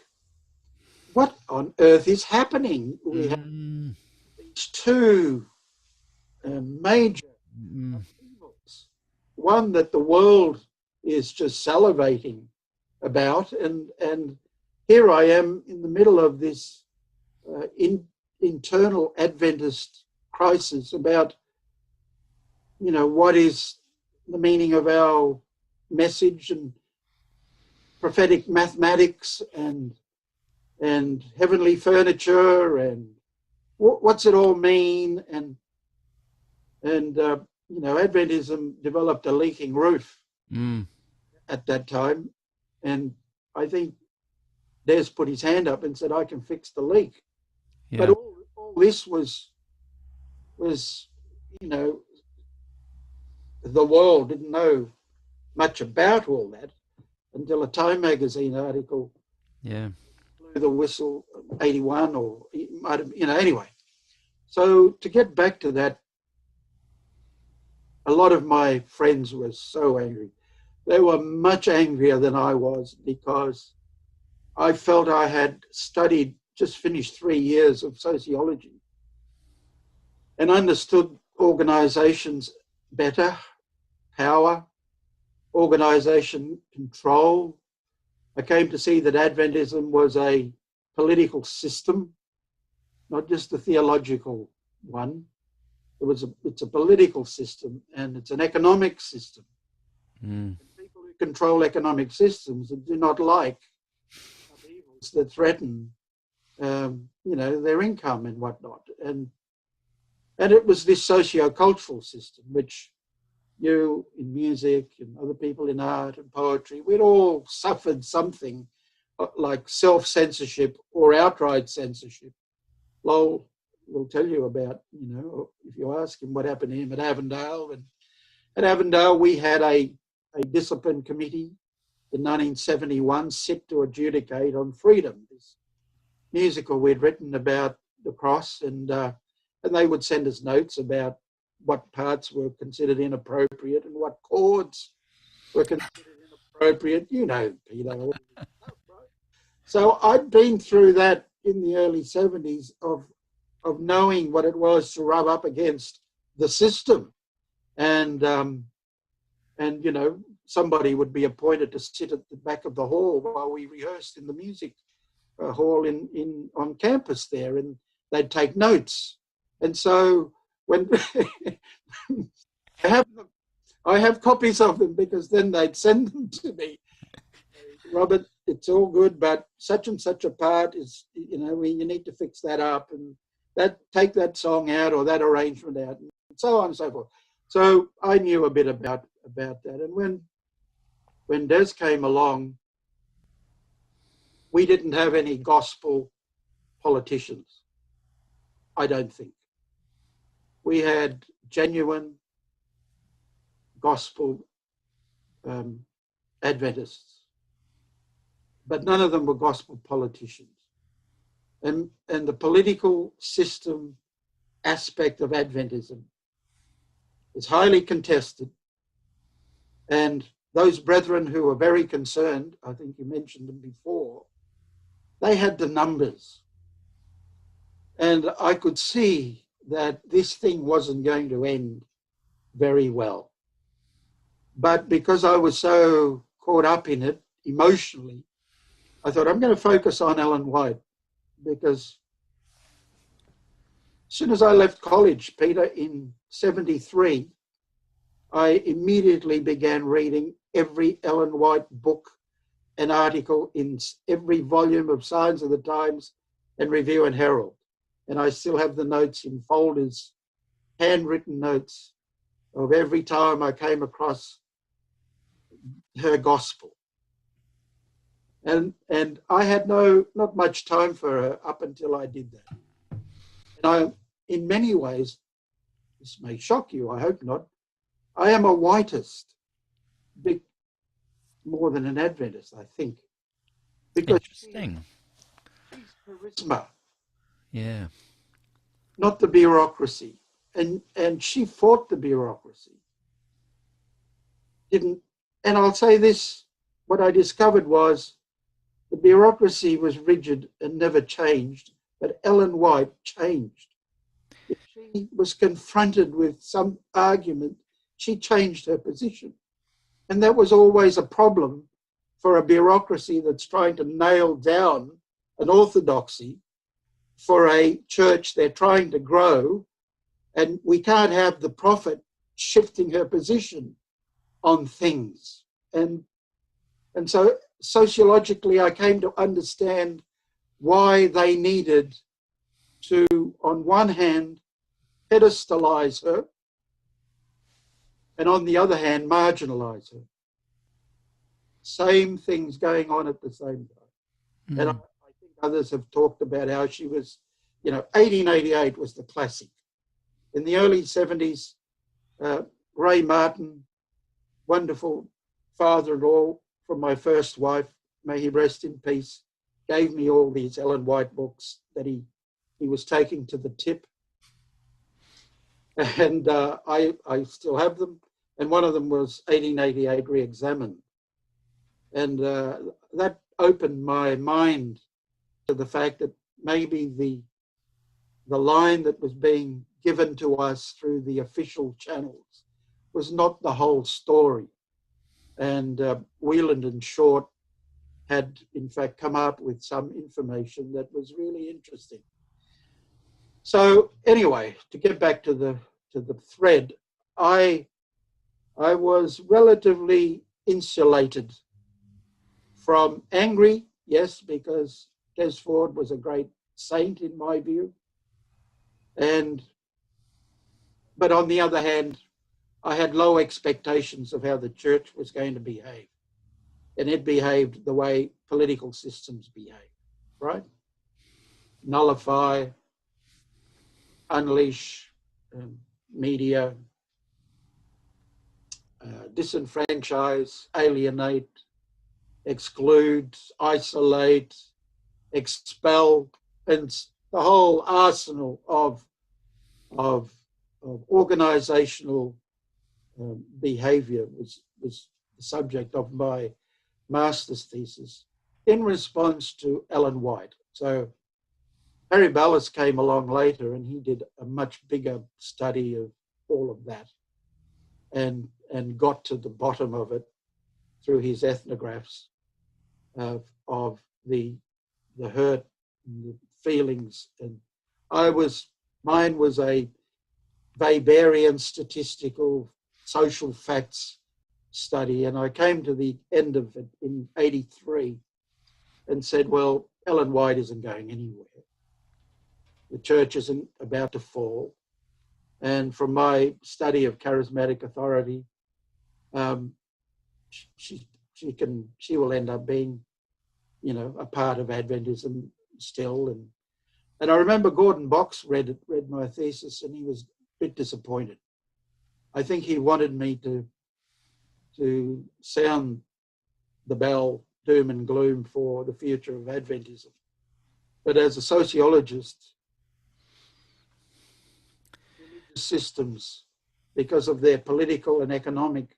what on earth is happening? We have these two major upheavals. One that the world is just salivating about, and here I am in the middle of this internal Adventist crisis about, you know, what is the meaning of our message, and prophetic mathematics, and heavenly furniture, and what's it all mean, and you know, Adventism developed a leaking roof at that time, and I think Des put his hand up and said, I can fix the leak. Yeah. But all this was, you know, the world didn't know much about all that until a Time magazine article blew the whistle, 81, or it might have, you know, anyway. So to get back to that, a lot of my friends were so angry. They were much angrier than I was, because I felt I had studied, just finished 3 years of sociology, and understood organizations better, power, organization control. I came to see that Adventism was a political system, not just a theological one. It's a political system, and it's an economic system. People who control economic systems and do not like evils that threaten, you know, their income and whatnot. And it was this socio-cultural system, which you in music and other people in art and poetry, we'd all suffered something like self-censorship or outright censorship. Lowell will tell you about, you know, if you ask him what happened to him at Avondale. And at Avondale, we had a discipline committee in 1971, Sit to Adjudicate on Freedom, this musical we'd written about the cross, and they would send us notes about what parts were considered inappropriate and what chords were considered inappropriate. You know, Peter, all this stuff, right? So I'd been through that in the early 70s of knowing what it was to rub up against the system. And you know, somebody would be appointed to sit at the back of the hall while we rehearsed in the music hall on campus there, and they'd take notes. And so when I have copies of them, because then they'd send them to me. Robert, it's all good, but such and such a part is, you know, you need to fix that up, and take that song out or that arrangement out, and so on and so forth. So I knew a bit about that. And when Des came along, we didn't have any gospel politicians, I don't think. We had genuine gospel Adventists, but none of them were gospel politicians. And the political system aspect of Adventism is highly contested. And those brethren who were very concerned, I think you mentioned them before, they had the numbers. And I could see that this thing wasn't going to end very well. But because I was so caught up in it emotionally, I thought, I'm going to focus on Ellen White, because as soon as I left college, Peter, in 73, I immediately began reading every Ellen White book and article in every volume of Signs of the Times and Review and Herald. And I still have the notes in folders, handwritten notes of every time I came across her gospel. And I had not much time for her up until I did that. And in many ways, this may shock you, I hope not, I am a whiteist, more than an Adventist, I think. Because interesting. She's charisma. Yeah. Not the bureaucracy. And she fought the bureaucracy. And I'll say this, what I discovered was the bureaucracy was rigid and never changed, but Ellen White changed. If she was confronted with some argument, she changed her position. And that was always a problem for a bureaucracy that's trying to nail down an orthodoxy for a church they're trying to grow. And we can't have the prophet shifting her position on things. And so sociologically, I came to understand why they needed to, on one hand, pedestalize her, and on the other hand, marginalize her. Same things going on at the same time. Mm. And I think others have talked about how she was, 1888 was the classic. In the early 70s, Ray Martin, wonderful father-in-law from my first wife, may he rest in peace, gave me all these Ellen White books that he was taking to the tip. And I still have them. And one of them was 1888 Re-Examined. And that opened my mind to the fact that maybe the line that was being given to us through the official channels was not the whole story. And Wieland and Short had, in fact, come up with some information that was really interesting. So anyway, to get back to the thread, I was relatively insulated from angry, yes, because Des Ford was a great saint in my view. But on the other hand, I had low expectations of how the church was going to behave. And it behaved the way political systems behave, right? Nullify, unleash media, disenfranchise, alienate, exclude, isolate, expel, and the whole arsenal of organizational behavior was the subject of my master's thesis in response to Ellen White. So Harry Ballas came along later and he did a much bigger study of all of that and got to the bottom of it through his ethnographs of the hurt and the feelings. And mine was a Weberian statistical social facts study, and I came to the end of it in 83 and said, well, Ellen White isn't going anywhere. The church isn't about to fall. And from my study of charismatic authority, she will end up being, a part of Adventism still. And I remember Gordon Box read my thesis, and he was a bit disappointed. I think he wanted me to sound the bell, doom and gloom for the future of Adventism. But as a sociologist, religious systems, because of their political and economic,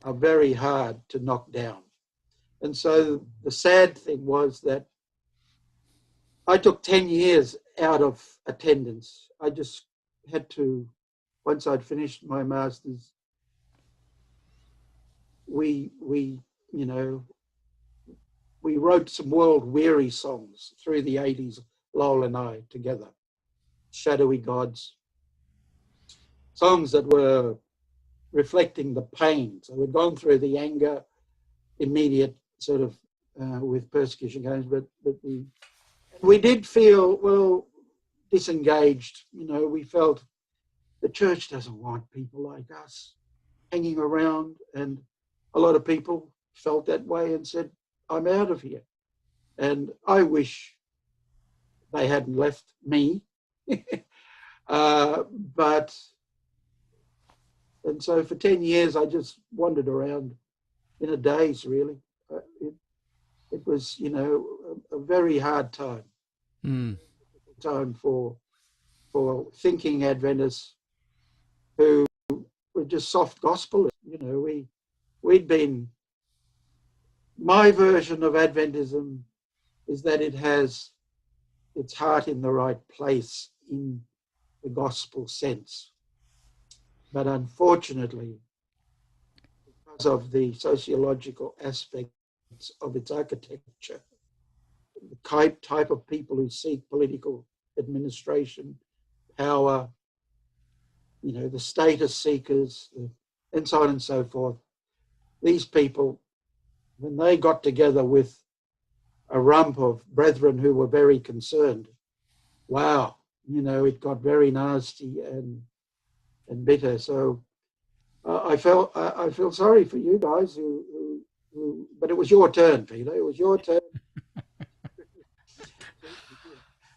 are very hard to knock down. And so the sad thing was that I took 10 years out of attendance. I just had to, once I'd finished my master's, we wrote some world-weary songs through the 80s, Lowell and I together, Shadowy Gods, songs that were reflecting the pain. So we'd gone through the anger, immediate sort of with persecution games, but we did feel, well, disengaged. We felt the church doesn't want people like us hanging around, and a lot of people felt that way and said, I'm out of here. And I wish they hadn't left me. And so for 10 years, I just wandered around in a daze, really. It was, a very hard time. Time for thinking Adventists who were just soft gospelists. We'd been, my version of Adventism is that it has its heart in the right place in the gospel sense. But unfortunately, because of the sociological aspects of its architecture, the type of people who seek political administration, power, the status seekers, and so on and so forth. These people, when they got together with a rump of brethren who were very concerned, wow, it got very nasty and bitter. So I feel sorry for you guys who, but it was your turn, Peter. It was your turn.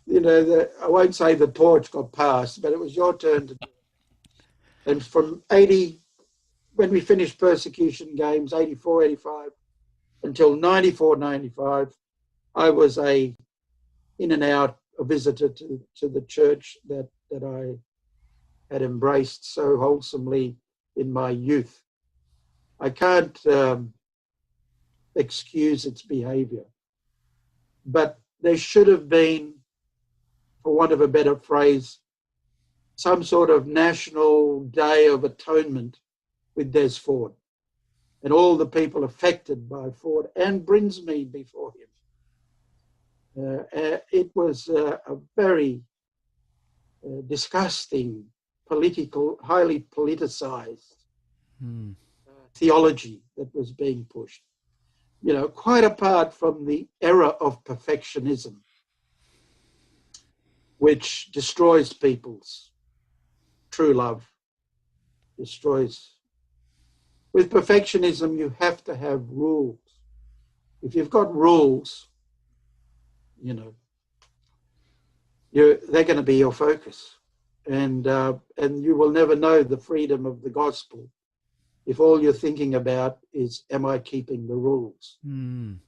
I won't say the torch got passed, but it was your turn to do it. And from 80, when we finished persecution games, 84, 85, until 94, 95, I was in and out, a visitor to the church that I had embraced so wholesomely in my youth. I can't excuse its behavior, but there should have been, for want of a better phrase, some sort of national day of atonement with Des Ford and all the people affected by Ford and Brinsmead before him. It was a very disgusting, political, highly politicized theology that was being pushed. Quite apart from the era of perfectionism, which destroys people's true love, destroys. With perfectionism, you have to have rules. If you've got rules, they're going to be your focus, and you will never know the freedom of the gospel if all you're thinking about is, am I keeping the rules? Mm.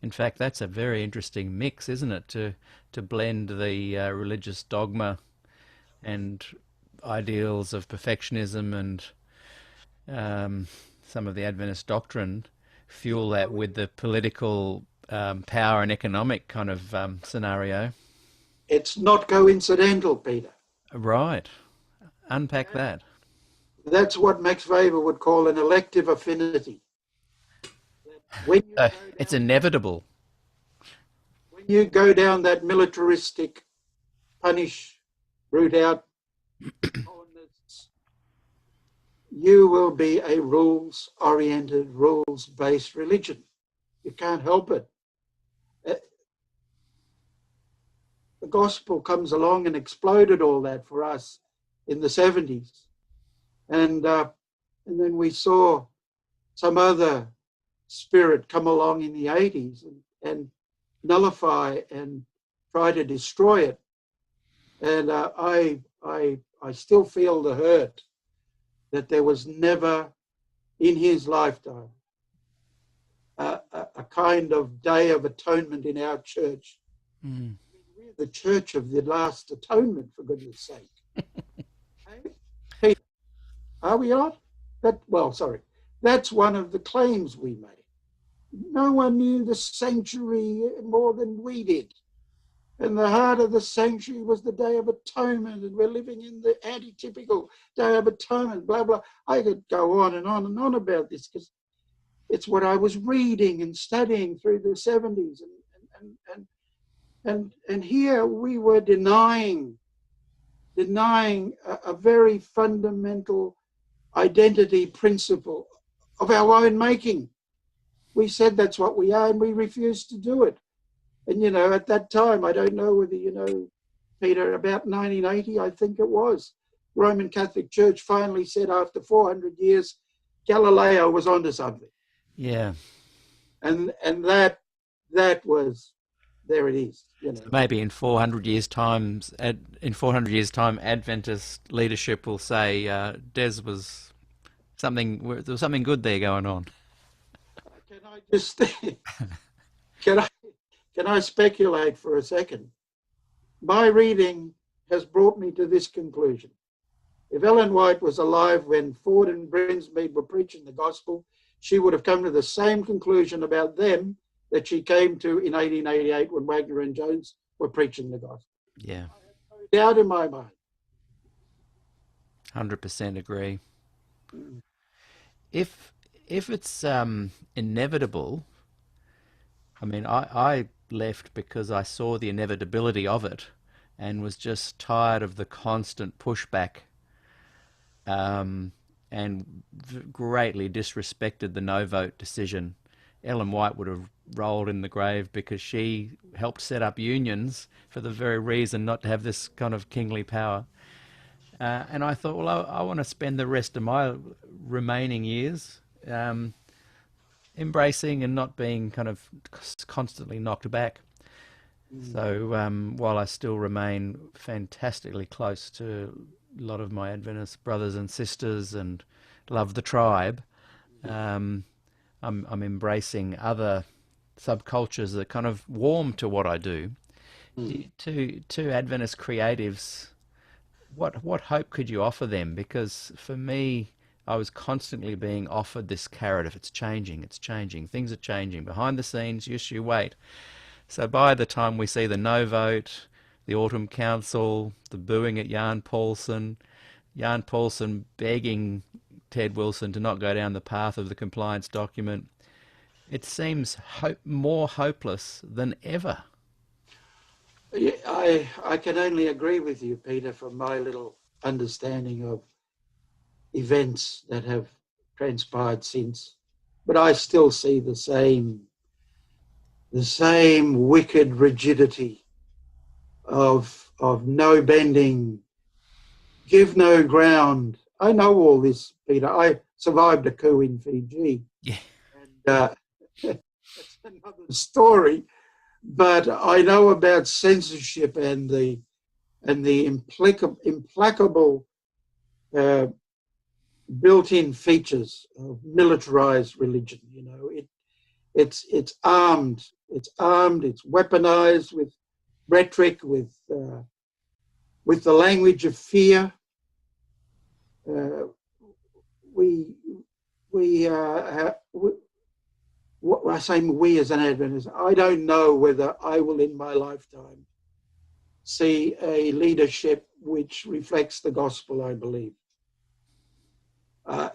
In fact, that's a very interesting mix, isn't it? To blend the religious dogma and ideals of perfectionism and some of the Adventist doctrine, fuel that with the political power and economic kind of scenario. It's not coincidental, Peter. Right. Unpack that. That's what Max Weber would call an elective affinity. When you, It's inevitable. when you go down that militaristic, punish, root out, you will be a rules-oriented, rules-based religion. You can't help it. The gospel comes along and exploded all that for us in the 70s. And then we saw some other spirit come along in the 80s and nullify and try to destroy it. And I still feel the hurt that there was never in his lifetime a kind of day of atonement in our church. Mm. We're the church of the last atonement, for goodness sake. Hey, Peter, are we not? That's one of the claims we made. No one knew the sanctuary more than we did. And the heart of the sanctuary was the Day of Atonement, and we're living in the anti-typical Day of Atonement, blah, blah. I could go on and on and on about this because it's what I was reading and studying through the 70s. And here we were denying a very fundamental identity principle of our own making. We said that's what we are, and we refused to do it. And, at that time, I don't know whether you know, Peter, about 1980, I think it was, Roman Catholic Church finally said after 400 years, Galileo was onto something. Yeah. And that was, there it is. So maybe in 400 years' time, Adventist leadership will say, Des was there was something good there going on. Can I just, can I speculate for a second? My reading has brought me to this conclusion. If Ellen White was alive when Ford and Brinsmead were preaching the gospel, she would have come to the same conclusion about them that she came to in 1888 when Wagner and Jones were preaching the gospel. Yeah. I have no doubt in my mind. 100% agree. If it's inevitable, I mean, I left because I saw the inevitability of it and was just tired of the constant pushback, and greatly disrespected the no vote decision. Ellen White would have rolled in the grave because she helped set up unions for the very reason not to have this kind of kingly power. And I thought, well, I want to spend the rest of my remaining years embracing and not being kind of constantly knocked back. So while I still remain fantastically close to a lot of my Adventist brothers and sisters and love the tribe, I'm embracing other subcultures that kind of warm to what I do. To Adventist creatives, what hope could you offer them? Because for me, I was constantly being offered this carrot of it's changing, things are changing. Behind the scenes, you wait. So by the time we see the no vote, the autumn council, the booing at Jan Paulsen begging Ted Wilson to not go down the path of the compliance document, it seems more hopeless than ever. I can only agree with you, Peter, from my little understanding of events that have transpired since. But I still see the same wicked rigidity of no bending, give no ground. I know all this, Peter. I survived a coup in Fiji. Yeah. And that's another story. But I know about censorship and the implacable built-in features of militarized religion. You know, it's armed, it's weaponized with rhetoric, with the language of fear. I say we as an Adventist, I don't know whether I will in my lifetime see a leadership which reflects the gospel I believe.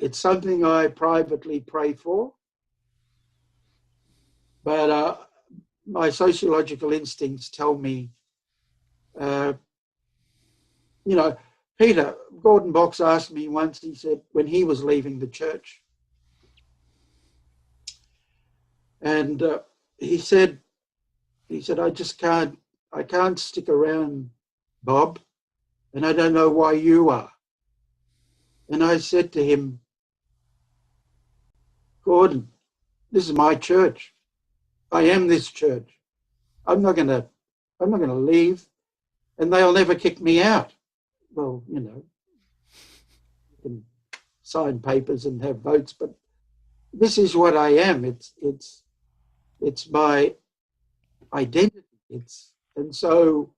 It's something I privately pray for, but my sociological instincts tell me, Peter, Gordon Box asked me once, he said, when he was leaving the church, and he said, I can't stick around, Bob, and I don't know why you are. And I said to him, Gordon, this is my church. I am this church. I'm not gonna leave, and they'll never kick me out. Well, you can sign papers and have votes, but this is what I am. It's my identity. And so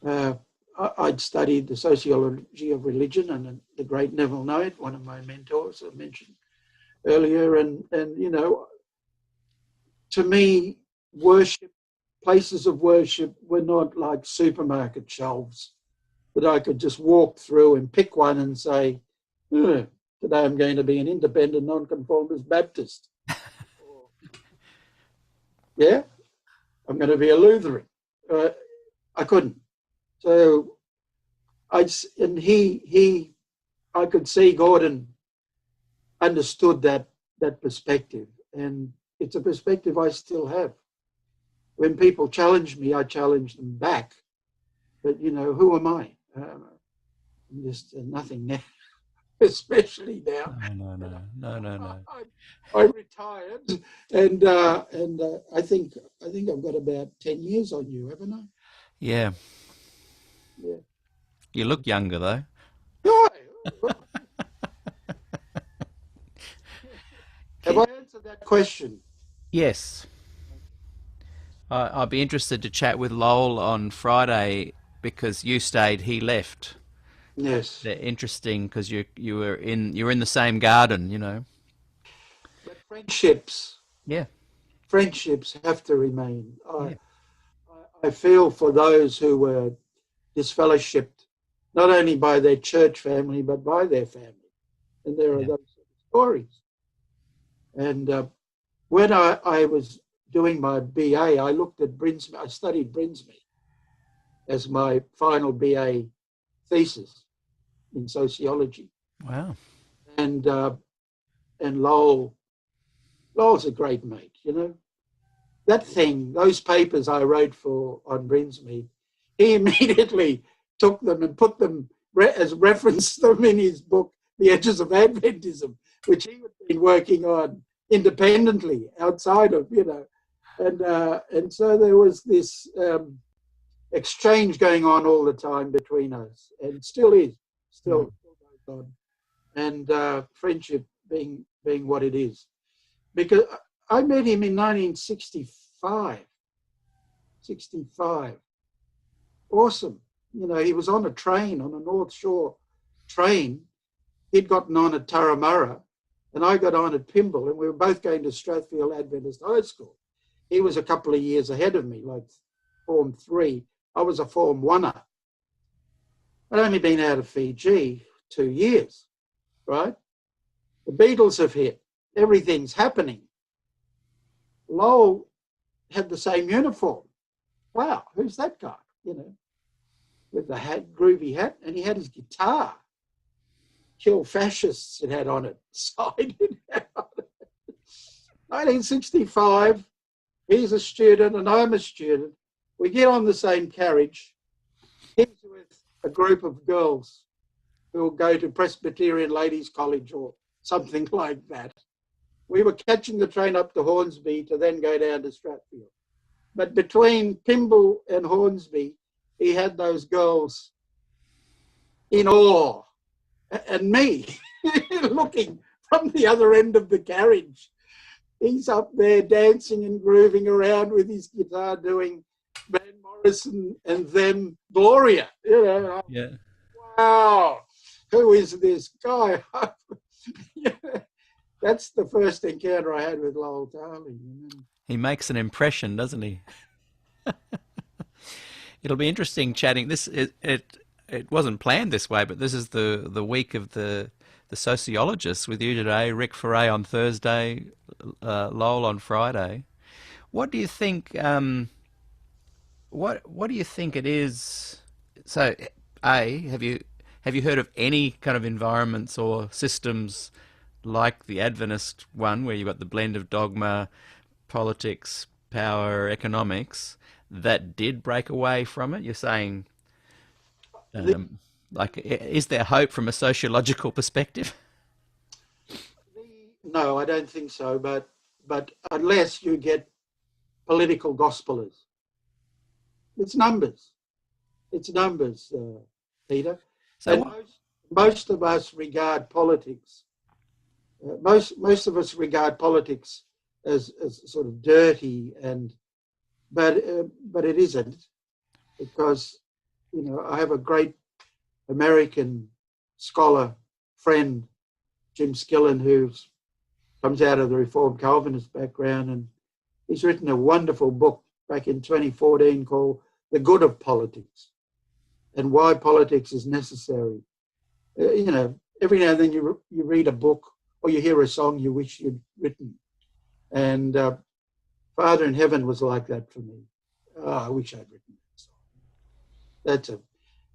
I'd studied the sociology of religion, and the great Neville Knight, one of my mentors I mentioned earlier, and to me, places of worship were not like supermarket shelves that I could just walk through and pick one and say, today I'm going to be an independent nonconformist Baptist. Yeah, I'm going to be a Lutheran. I couldn't. So I could see Gordon understood that perspective, and it's a perspective I still have. When people challenge me, I challenge them back. But who am I? I'm just nothing now, especially now. No. I'm retired, and I think I've got about 10 years on you, haven't I? Yeah. Yeah. You look younger though. Have I answered that question? Yes. I'll be interested to chat with Lowell on Friday because you stayed, he left. Yes. They're interesting because you're in the same garden, But friendships Yeah. have to remain. Yeah. I feel for those who were disfellowshipped, not only by their church family, but by their family. And there are those stories. And when I was doing my BA, I looked at Brinsmead. I studied Brinsmead as my final BA thesis in sociology. Wow. And Lowell's a great mate, That thing, those papers I wrote on Brinsmead, he immediately took them and put them as referenced them in his book, The Edges of Adventism, which he had been working on independently outside of, and so there was this exchange going on all the time between us, and still goes on, and friendship being what it is. Because I met him in 1965. Awesome. He was on a train, on a North Shore train. He'd gotten on at Turramurra, and I got on at Pymble, and we were both going to Strathfield Adventist High School. He was a couple of years ahead of me, like Form 3. I was a Form 1er. I'd only been out of Fiji 2 years, right? The Beatles have hit. Everything's happening. Lowell had the same uniform. Wow, who's that guy? With the hat, groovy hat, and he had his guitar. Kill Fascists it had on it. Side it had on it. 1965, he's a student and I'm a student. We get on the same carriage. He's with a group of girls who will go to Presbyterian Ladies College or something like that. We were catching the train up to Hornsby to then go down to Strathfield. But between Pymble and Hornsby, he had those girls in awe, and me. looking from the other end of the carriage. He's up there dancing and grooving around with his guitar, doing Van Morrison and then Gloria. You know, Yeah. wow, who is this guy? That's the first encounter I had with Lowell Tarling. He makes an impression, doesn't he? It'll be interesting chatting. It wasn't planned this way, but this is the week of the sociologists with you today. Rick Foray on Thursday, Lowell on Friday. What do you think? What do you think it is? So, have you heard of any kind of environments or systems like the Adventist one, where you've got the blend of dogma, politics, power, economics, that did break away from it? You're saying, is there hope from a sociological perspective? No, I don't think so. But unless you get political gospelers, it's numbers. It's numbers, Peter. So and most of us regard politics. Most of us regard politics as sort of dirty, but it isn't, because I have a great American scholar friend, Jim Skillen, who comes out of the Reformed Calvinist background, and he's written a wonderful book back in 2014 called "The Good of Politics" and why politics is necessary. Every now and then you read a book or you hear a song you wish you'd written. And Father in Heaven was like that for me. Oh, I wish I'd written that song.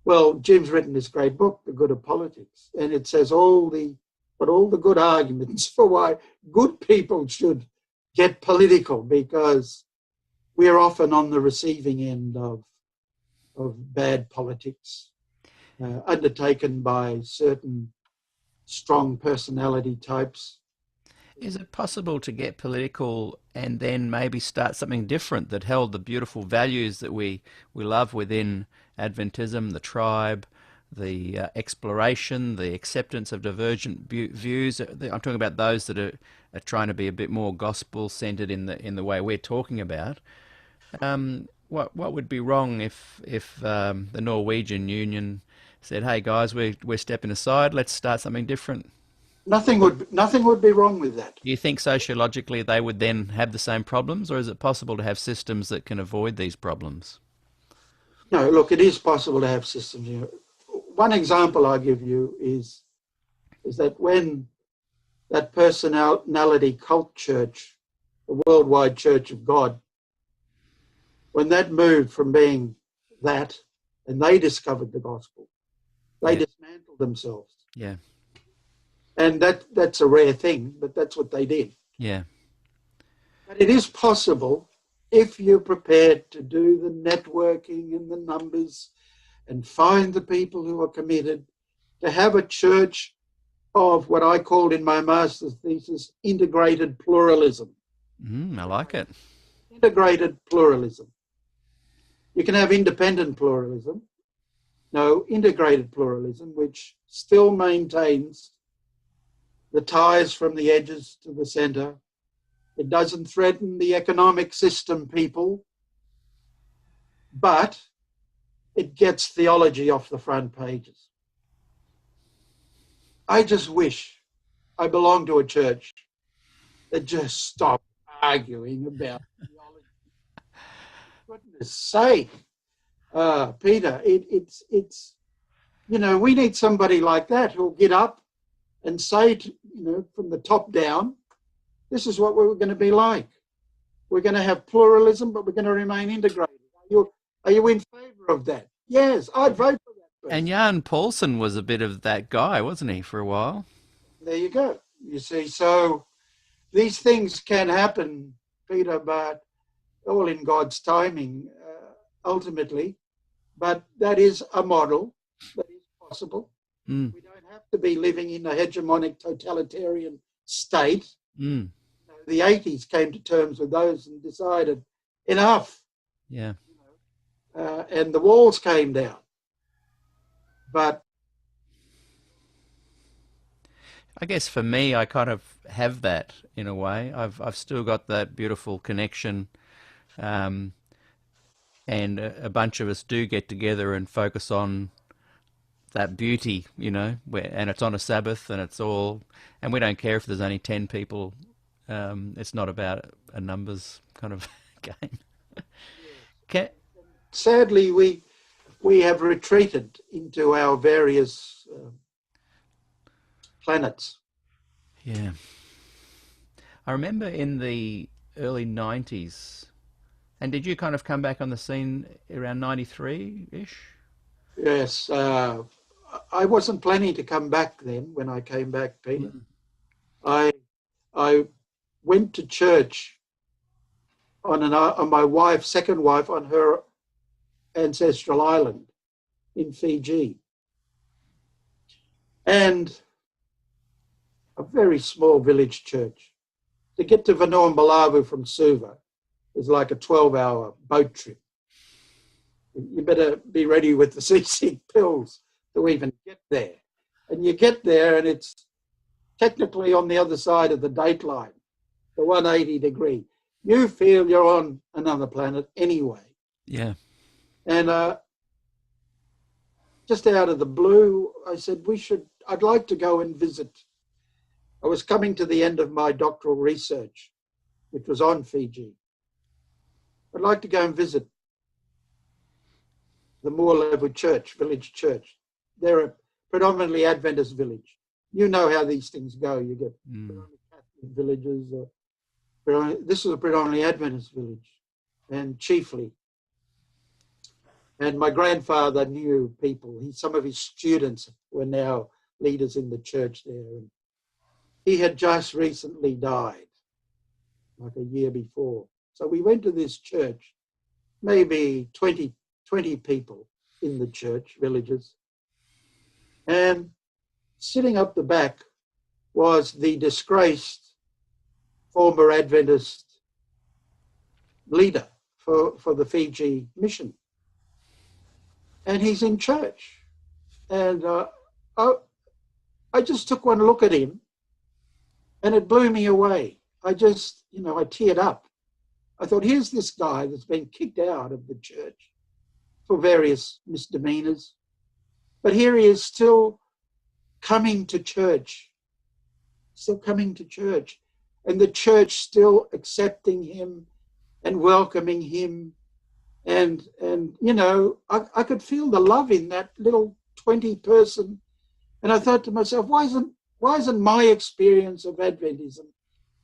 Well, Jim's written this great book, The Good of Politics, and it says all the good arguments for why good people should get political, because we are often on the receiving end of bad politics undertaken by certain strong personality types. Is it possible to get political and then maybe start something different that held the beautiful values that we love within Adventism, the tribe, the exploration, the acceptance of divergent views? I'm talking about those that are trying to be a bit more gospel-centered in the way we're talking about. What would be wrong if the Norwegian Union said, "Hey guys, we're stepping aside. Let's start something different"? Nothing would be wrong with that. Do you think sociologically they would then have the same problems, or is it possible to have systems that can avoid these problems? No, look, it is possible to have systems. One example I give you is that when that personality cult church, the Worldwide Church of God, when that moved from being that, and they discovered the gospel, they dismantled themselves. Yeah. And that's a rare thing, but that's what they did. Yeah. But it is possible, if you're prepared to do the networking and the numbers and find the people who are committed, to have a church of what I called in my master's thesis, integrated pluralism. I like it. Integrated pluralism. You can have independent pluralism. No, integrated pluralism, which still maintains the ties from the edges to the center. It doesn't threaten the economic system, people, but it gets theology off the front pages. I just wish I belonged to a church that just stopped arguing about theology. For goodness sake, Peter, it's we need somebody like that who'll get up and say, from the top down, this is what we're going to be like. We're going to have pluralism, but we're going to remain integrated. Are you in favour of that? Yes, I'd vote for that person. And Jan Paulsen was a bit of that guy, wasn't he, for a while? There you go. You see, so these things can happen, Peter, but all in God's timing, ultimately. But that is a model that is possible. We don't have to be living in a hegemonic totalitarian state. The 80s came to terms with those and decided enough. Yeah. And the walls came down. But I guess for me, I kind of have that in a way. I've still got that beautiful connection, um, and a bunch of us do get together and focus on that beauty, and it's on a Sabbath, and and we don't care if there's only 10 people. It's not about a numbers kind of game. Can, Sadly, we have retreated into our various planets. yeah. I remember in the early 90s, and did you kind of come back on the scene around 93-ish? Yes, I wasn't planning to come back then. When I came back, Peter, I I went to church on my wife's second wife on her ancestral island in Fiji, and a very small village church. To get to Vanuatu from Suva is like a 12-hour boat trip. You better be ready with the seasick pills to even get there. And you get there and it's technically on the other side of the date line, the 180 degree. You feel you're on another planet anyway. Yeah. And just out of the blue, I said, I'd like to go and visit. I was coming to the end of my doctoral research, which was on Fiji. I'd like to go and visit the Moore-Level Church, village church. They're a predominantly Adventist village. You know how these things go. You get predominantly Catholic villages. This is a predominantly Adventist village, and chiefly. And my grandfather knew people. Some of his students were now leaders in the church there. And he had just recently died, like a year before. So we went to this church, maybe 20 people in the church, villagers. And sitting up the back was the disgraced former Adventist leader for the Fiji mission. And he's in church. And I just took one look at him and it blew me away. I teared up. I thought, here's this guy that's been kicked out of the church for various misdemeanors. But here he is still coming to church, and the church still accepting him and welcoming him. And I could feel the love in that little 20 person. And I thought to myself, why isn't my experience of Adventism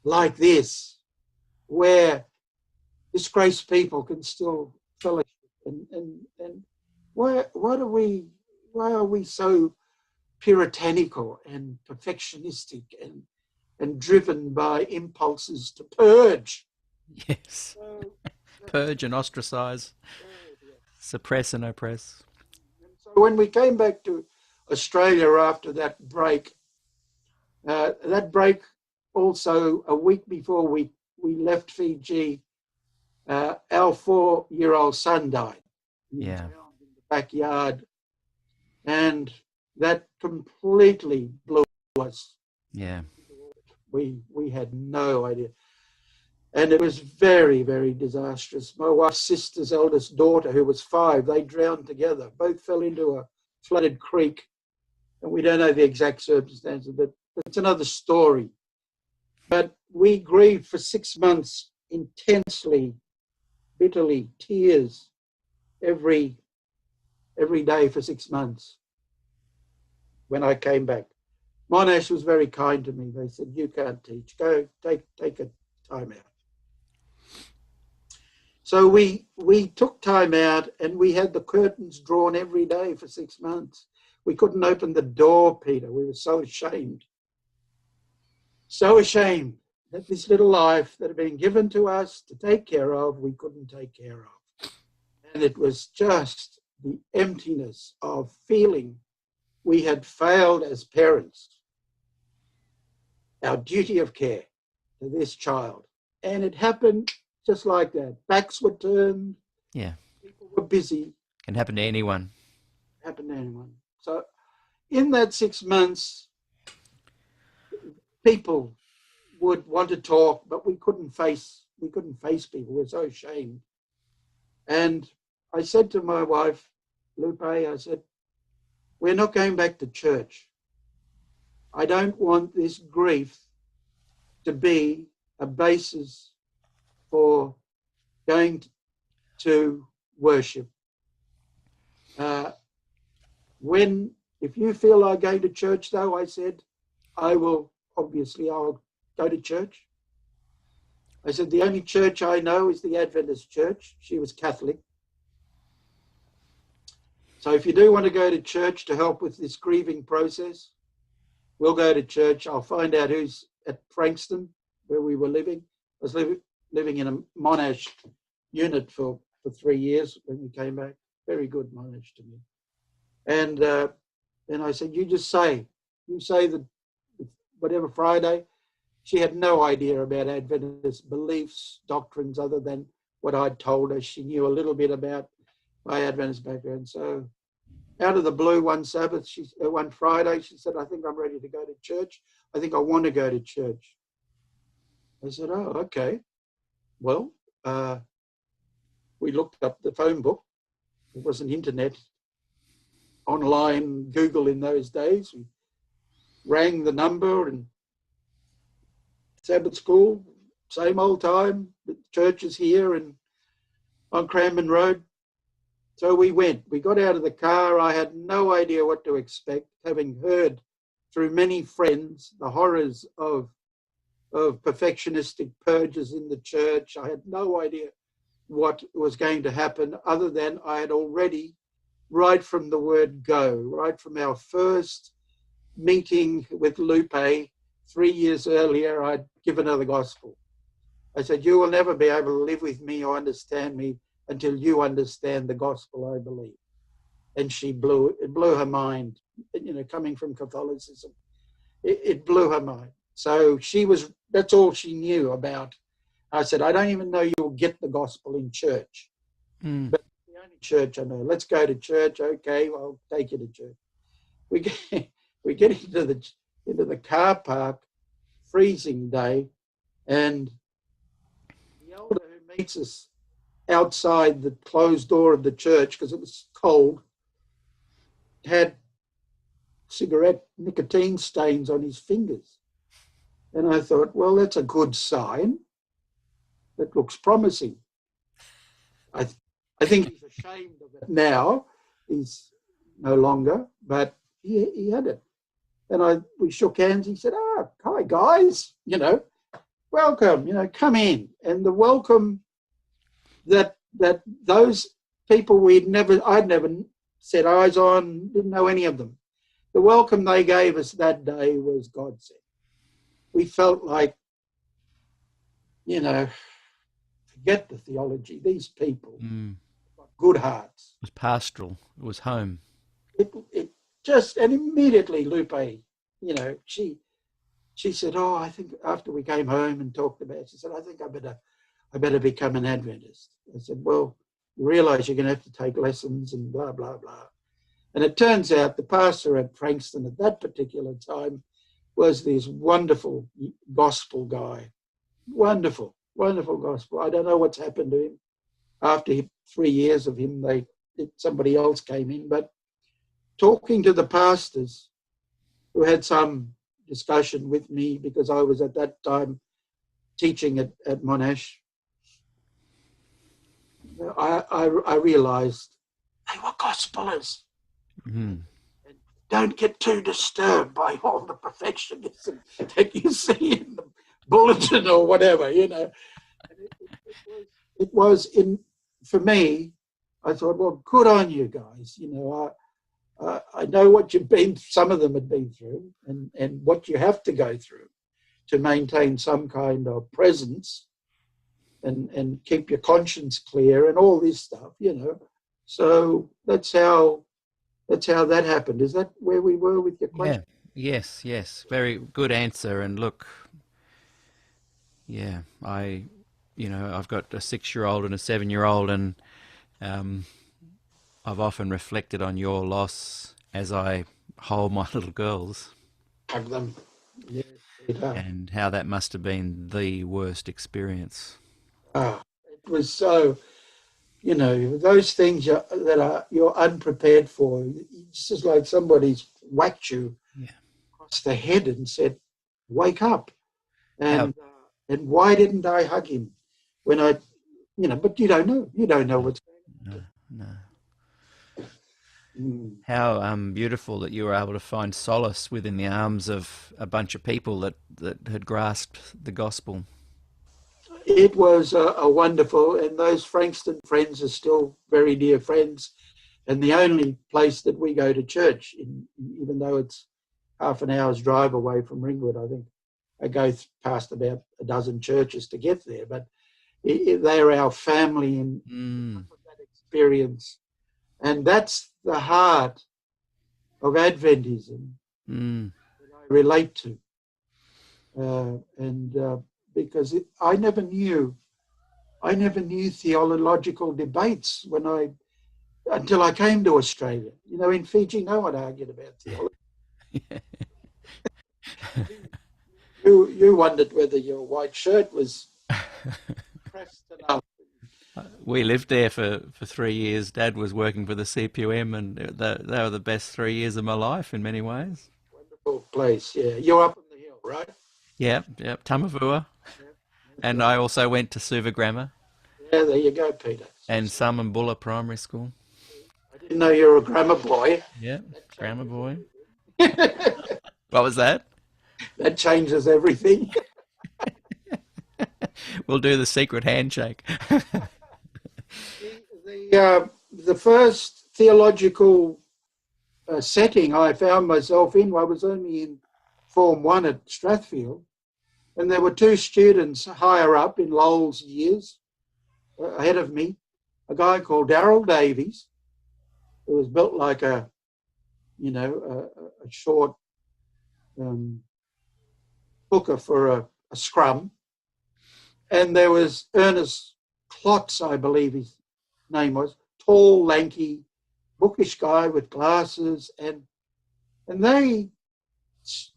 like this, where disgraced people can still fellowship? And why are we so puritanical and perfectionistic and driven by impulses to purge? Yes. Purge and ostracize, suppress and oppress. So when we came back to Australia after that break also a week before we left Fiji, our 4-year-old son died. Yeah. In the backyard, and that completely blew us. Yeah. We had no idea. And it was very, very disastrous. My wife's sister's eldest daughter, who was 5, they drowned together. Both fell into a flooded creek. And we don't know the exact circumstances, but it's another story. But we grieved for 6 months intensely, bitterly, tears every day for 6 months when I came back. Monash was very kind to me. They said, you can't teach. Go take a time out. So we took time out and we had the curtains drawn every day for 6 months. We couldn't open the door, Peter. We were so ashamed. So ashamed that this little life that had been given to us to take care of, we couldn't take care of. And it was just the emptiness of feeling we had failed as parents, our duty of care to this child. And it happened just like that. Backs were turned. Yeah. People were busy. Can happen to anyone. Happened to anyone. So in that 6 months, people would want to talk, but we couldn't face people. We're so ashamed. And I said to my wife, Lupe, I said, we're not going back to church. I don't want this grief to be a basis for going to worship. If you feel like going to church, though, I said, I'll go to church. I said, the only church I know is the Adventist church. She was Catholic. So if you do want to go to church to help with this grieving process, we'll go to church. I'll find out who's at Frankston, where we were living. I was living in a Monash unit for 3 years when we came back. Very good Monash to me. And then I said, you say that whatever Friday. She had no idea about Adventist beliefs, doctrines, other than what I'd told her. She knew a little bit about my Adventist background. So out of the blue one Friday, she said, I think I'm ready to go to church. I think I want to go to church. I said, oh, okay. Well, we looked up the phone book. It wasn't internet, online Google in those days. We rang the number and Sabbath school, same old time. The church is here and on Cranbourne Road. So we went. We got out of the car. I had no idea what to expect, having heard through many friends the horrors of perfectionistic purges in the church. I had no idea what was going to happen, other than I had already, right from the word go, right from our first meeting with Lupe 3 years earlier, I'd given her the gospel. I said, you will never be able to live with me or understand me until you understand the gospel I believe. And it blew her mind, coming from Catholicism. It blew her mind. So that's all she knew about. I said, I don't even know you'll get the gospel in church. But it's the only church I know. Let's go to church. Okay, well, I'll take you to church. We get into the car park, freezing day, and the elder who meets us outside the closed door of the church, because it was cold, had cigarette nicotine stains on his fingers. And I thought, well, that's a good sign. That looks promising. I think he's ashamed of it now. He's no longer, but he had it. And we shook hands. He said, hi, guys, welcome, come in. And the welcome that those people I'd never set eyes on, didn't know any of them. The welcome they gave us that day was God sent. We felt like, forget the theology. These people got good hearts. It was pastoral. It was home. And immediately Lupe, she said, I think after we came home and talked about it, she said, I think I better become an Adventist. I said, well, you realize you're going to have to take lessons and blah, blah, blah. And it turns out the pastor at Frankston at that particular time was this wonderful gospel guy. Wonderful, wonderful gospel. I don't know what's happened to him. After 3 years of him, somebody else came in. But talking to the pastors who had some discussion with me, because I was at that time teaching at Monash, I realized they were gospelers. And don't get too disturbed by all the perfectionism that you see in the bulletin or whatever, And it was for me, I thought, well, good on you guys. I know what some of them had been through and what you have to go through to maintain some kind of presence and keep your conscience clear and all this stuff, So that's how that happened. Is that where we were with your question? Yeah. Yes. Very good answer. And look, I've got a 6-year-old and a 7-year-old, and I've often reflected on your loss as I hold my little girls. Hug them. Yes. and how that must have been the worst experience. It was so, those things you're unprepared for. It's just like somebody's whacked you Yeah. across the head and said, "Wake up!" How? And why didn't I hug him when I, But you don't know. You don't know what's No, no. going on. How beautiful that you were able to find solace within the arms of a bunch of people that had grasped the gospel. It was a wonderful, and those Frankston friends are still very dear friends, and the only place that we go to church, even though it's half an hour's drive away from Ringwood, I think I go past about a dozen churches to get there, but they're our family in that experience, and that's the heart of Adventism that I relate to, and because I never knew theological debates until I came to Australia. In Fiji, no one argued about theology. You wondered whether your white shirt was pressed enough. We lived there for 3 years. Dad was working for the CPUM, and they were the best 3 years of my life in many ways. Wonderful place, yeah. You're up on the hill, right? Yeah, Tamavua. Yeah, And right. I also went to Suva Yeah, there you go, Peter. and Bulla Primary School. I didn't know you were a grammar boy. Yeah, grammar boy. Everything. What was that? That changes everything. We'll do the secret handshake. The first theological setting I found myself in, I was only in Form 1 at Strathfield, and there were two students higher up in Lowell's years ahead of me, a guy called Darryl Davies, who was built like a short hooker for a scrum, and there was Ernest Klotz, I believe his name was, tall, lanky, bookish guy with glasses, and they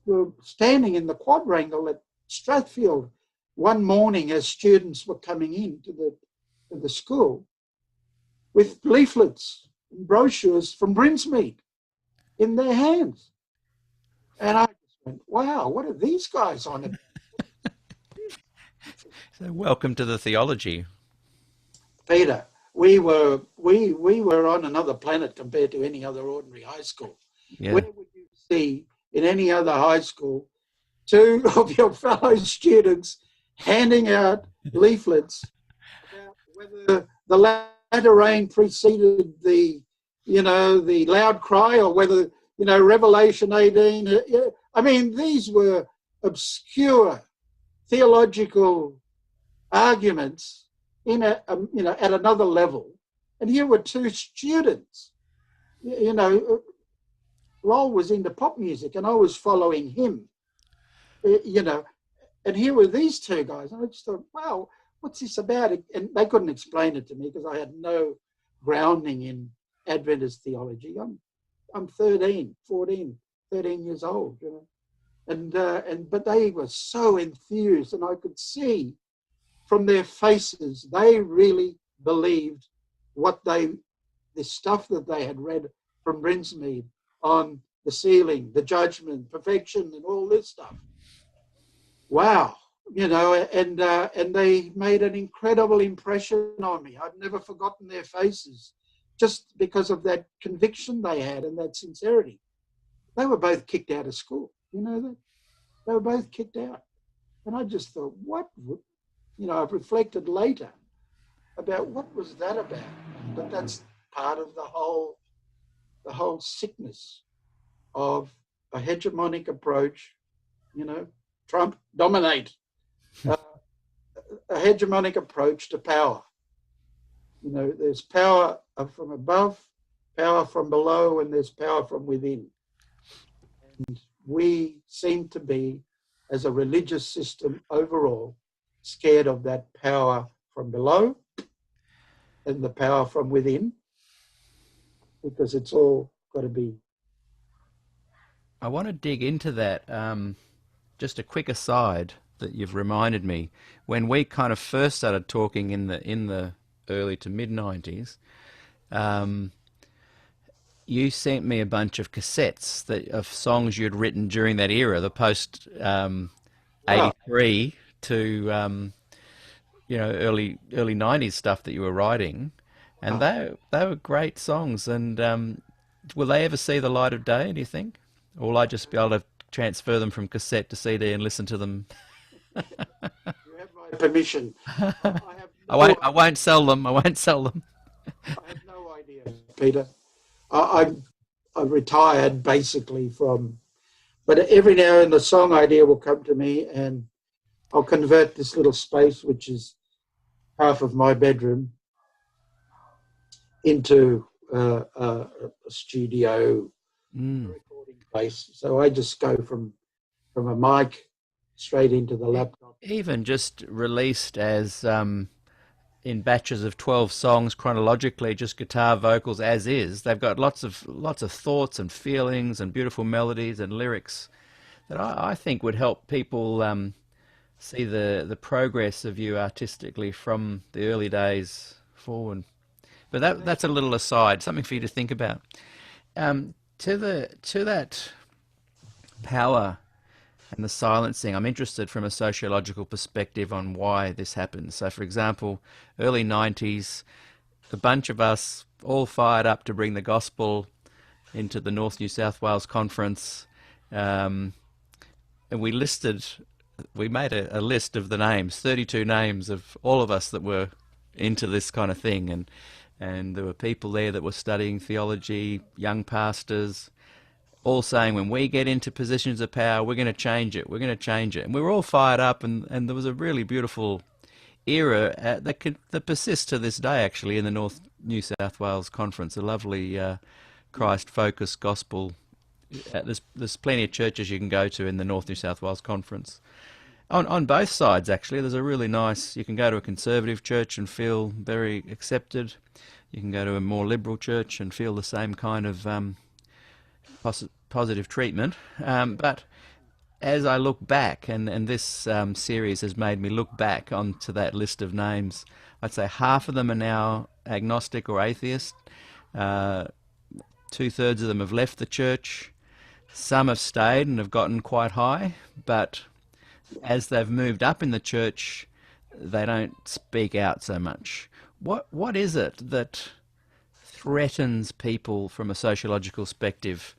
were standing in the quadrangle at Strathfield one morning as students were coming in to the school with leaflets and brochures from Brinsmead in their hands. And I just went, wow, what are these guys on about? So welcome to the theology. Peter, we were on another planet compared to any other ordinary high school. Yeah. Where would you see in any other high school two of your fellow students handing out leaflets about whether the latter rain preceded the loud cry, or whether Revelation 18? I mean, these were obscure theological arguments at another level, and here were two students. Lowell was into pop music, and I was following him. And here were these two guys, and I just thought, wow, what's this about? And they couldn't explain it to me because I had no grounding in Adventist theology. I'm 13 years old, but they were so enthused, and I could see from their faces they really believed the stuff that they had read from Brinsmead on the sealing, the judgment, perfection, and all this stuff. Wow, and they made an incredible impression on me. I've never forgotten their faces, just because of that conviction they had and that sincerity. They were both kicked out of school. You know that? They were both kicked out. And I just thought, I've reflected later about what was that about. But that's part of the whole sickness of a hegemonic approach, Trump, dominate, a hegemonic approach to power. There's power from above, power from below, and there's power from within. And we seem to be, as a religious system overall, scared of that power from below and the power from within, because it's all got to be. I want to dig into that. just a quick aside that you've reminded me. When we kind of first started talking in the early to mid '90s, you sent me a bunch of cassettes of songs you'd written during that era, the post Wow. '83 to early '90s stuff that you were writing, and Wow. they were great songs. And will they ever see the light of day? Do you think, or will I just be able to transfer them from cassette to CD and listen to them? You have my permission. I have I no, won't. I won't sell them. I won't sell them. I have no idea, Peter. I retired basically from, but every now and then the song idea will come to me, and I'll convert this little space, which is half of my bedroom, into a studio Mm. recording place. So I just go from a mic straight into the laptop. Even just released as in batches of 12 songs chronologically, just guitar vocals as is. They've got lots of thoughts and feelings and beautiful melodies and lyrics that I think would help people see the progress of you artistically from the early days forward. But that's a little aside, something for you to think about. To that power and the silencing, I'm interested from a sociological perspective on why this happens. So, for example, early '90s, a bunch of us all fired up to bring the gospel into the North New South Wales Conference, and we made a list of the names, 32 names of all of us that were into this kind of thing, and there were people there that were studying theology, young pastors, all saying, when we get into positions of power, we're going to change it. We're going to change it. And we were all fired up, and there was a really beautiful era that persists to this day, actually, in the North New South Wales Conference. A lovely Christ-focused gospel. There's plenty of churches you can go to in the North New South Wales Conference. On both sides, actually, there's a really nice. You can go to a conservative church and feel very accepted. You can go to a more liberal church and feel the same kind of positive treatment. But as I look back, and this series has made me look back onto that list of names, I'd say half of them are now agnostic or atheist. 2/3 of them have left the church. Some have stayed and have gotten quite high, but as they've moved up in the church, they don't speak out so much. What is it that threatens people from a sociological perspective?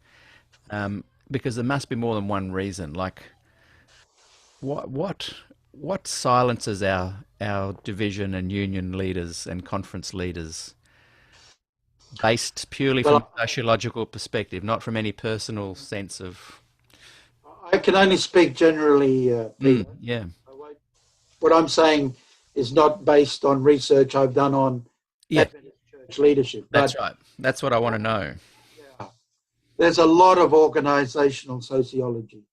Because there must be more than one reason. Like, what silences our division and union leaders and conference leaders, based purely from Well, a sociological perspective, not from any personal sense of. I can only speak generally, Peter. Yeah, What I'm saying is not based on research I've done on yeah, Adventist church leadership, that's but right. That's what I want to know. yeah, there's a lot of organizational sociology,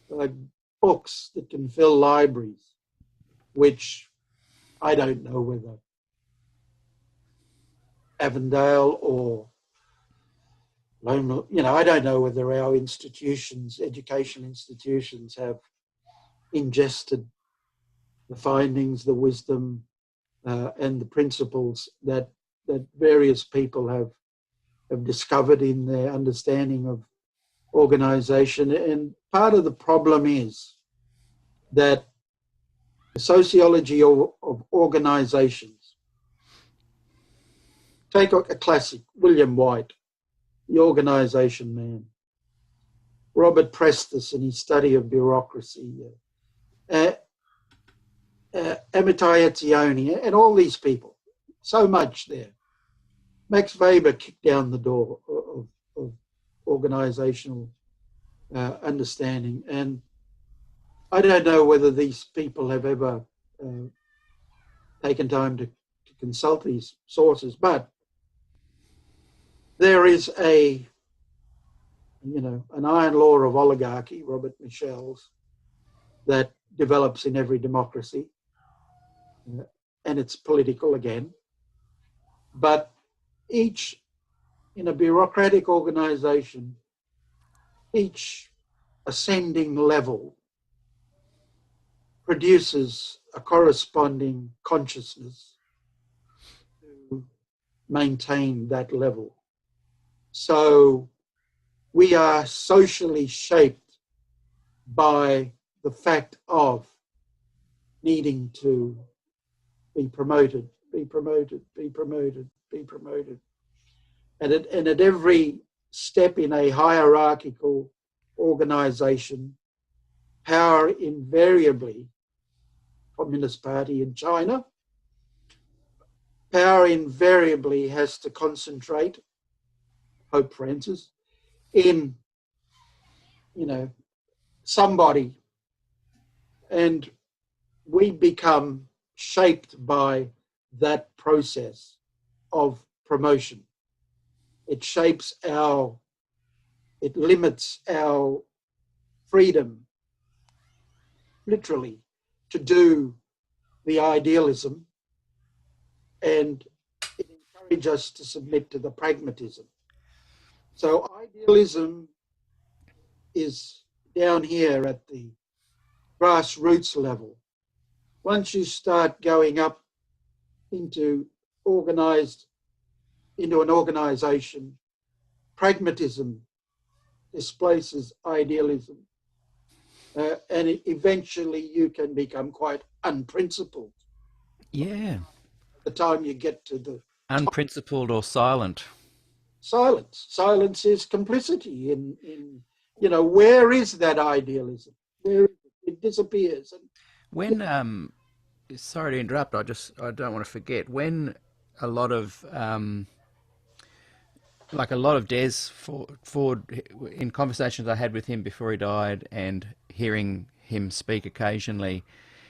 like books that can fill libraries, which I don't know whether Avondale or I don't know whether our institutions, educational institutions, have ingested the findings, the wisdom, and the principles that various people have discovered in their understanding of organization. And part of the problem is that the sociology of organizations, take a classic, William White, the organization man, Robert Preston in his study of bureaucracy, Amitai Etzioni, and all these people, so much there. Max Weber kicked down the door of organizational understanding. And I don't know whether these people have ever taken time to consult these sources, but there is an iron law of oligarchy, Robert Michel's, that develops in every democracy, and it's political again. But in a bureaucratic organization, each ascending level produces a corresponding consciousness to maintain that level. So we are socially shaped by the fact of needing to be promoted, be promoted, be promoted, be promoted. And at every step in a hierarchical organization, power invariably, Communist Party in China, power invariably has to concentrate, Pope Francis, in, somebody. And we become shaped by that process of promotion. It limits our freedom, literally, to do the idealism, and it encourages us to submit to the pragmatism. So idealism is down here at the grassroots level. Once you start going up into an organization, pragmatism displaces idealism. And eventually you can become quite unprincipled. Yeah. By the time you get to the Unprincipled or silent. silence. Silence is complicity in where is that idealism? Where is it? It disappears. And When sorry to interrupt, I don't want to forget, when a lot of Des Ford, in conversations I had with him before he died and hearing him speak occasionally,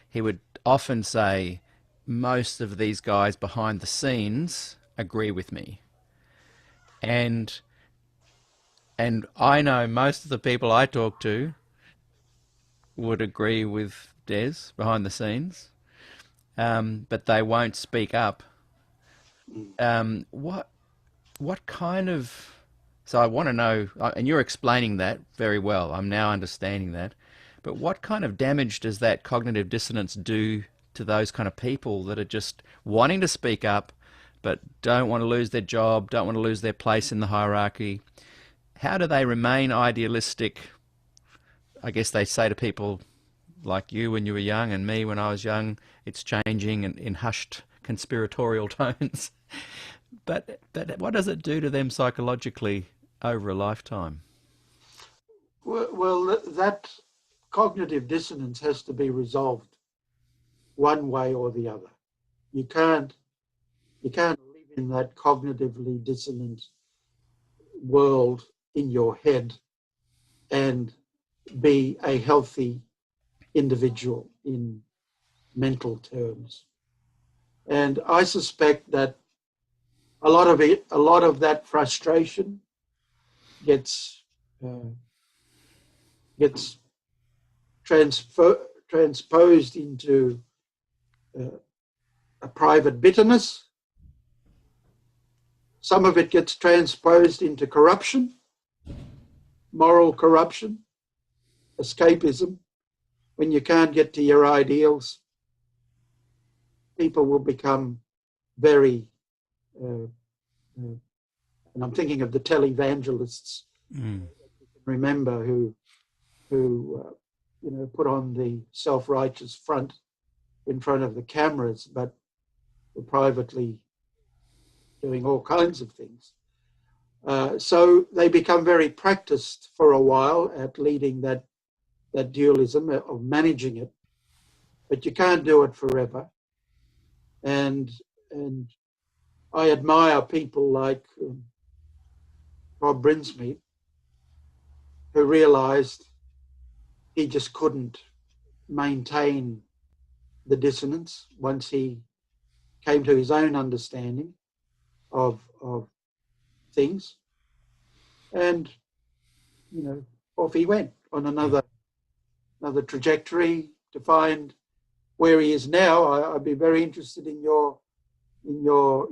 he would often say, most of these guys behind the scenes agree with me. And I know most of the people I talk to would agree with Des behind the scenes, but they won't speak up. What kind of... So I want to know, and you're explaining that very well. I'm now understanding that. But what kind of damage does that cognitive dissonance do to those kind of people that are just wanting to speak up, but don't want to lose their job, don't want to lose their place in the hierarchy? How do they remain idealistic? I guess they say to people like you when you were young and me when I was young, it's changing in hushed conspiratorial tones. But what does it do to them psychologically over a lifetime? well, that cognitive dissonance has to be resolved one way or the other. You can't live in that cognitively dissonant world in your head and be a healthy individual in mental terms. And I suspect that a lot of that frustration gets transposed into a private bitterness. Some of it gets transposed into corruption, moral corruption, escapism. When you can't get to your ideals, people will become very, and I'm thinking of the televangelists, remember, who put on the self-righteous front in front of the cameras, but were privately doing all kinds of things. So they become very practiced for a while at leading that dualism, of managing it, but you can't do it forever. And I admire people like Bob Brinsmead, who realized he just couldn't maintain the dissonance once he came to his own understanding of things. And, off he went on another trajectory to find where he is now. I'd be very interested in your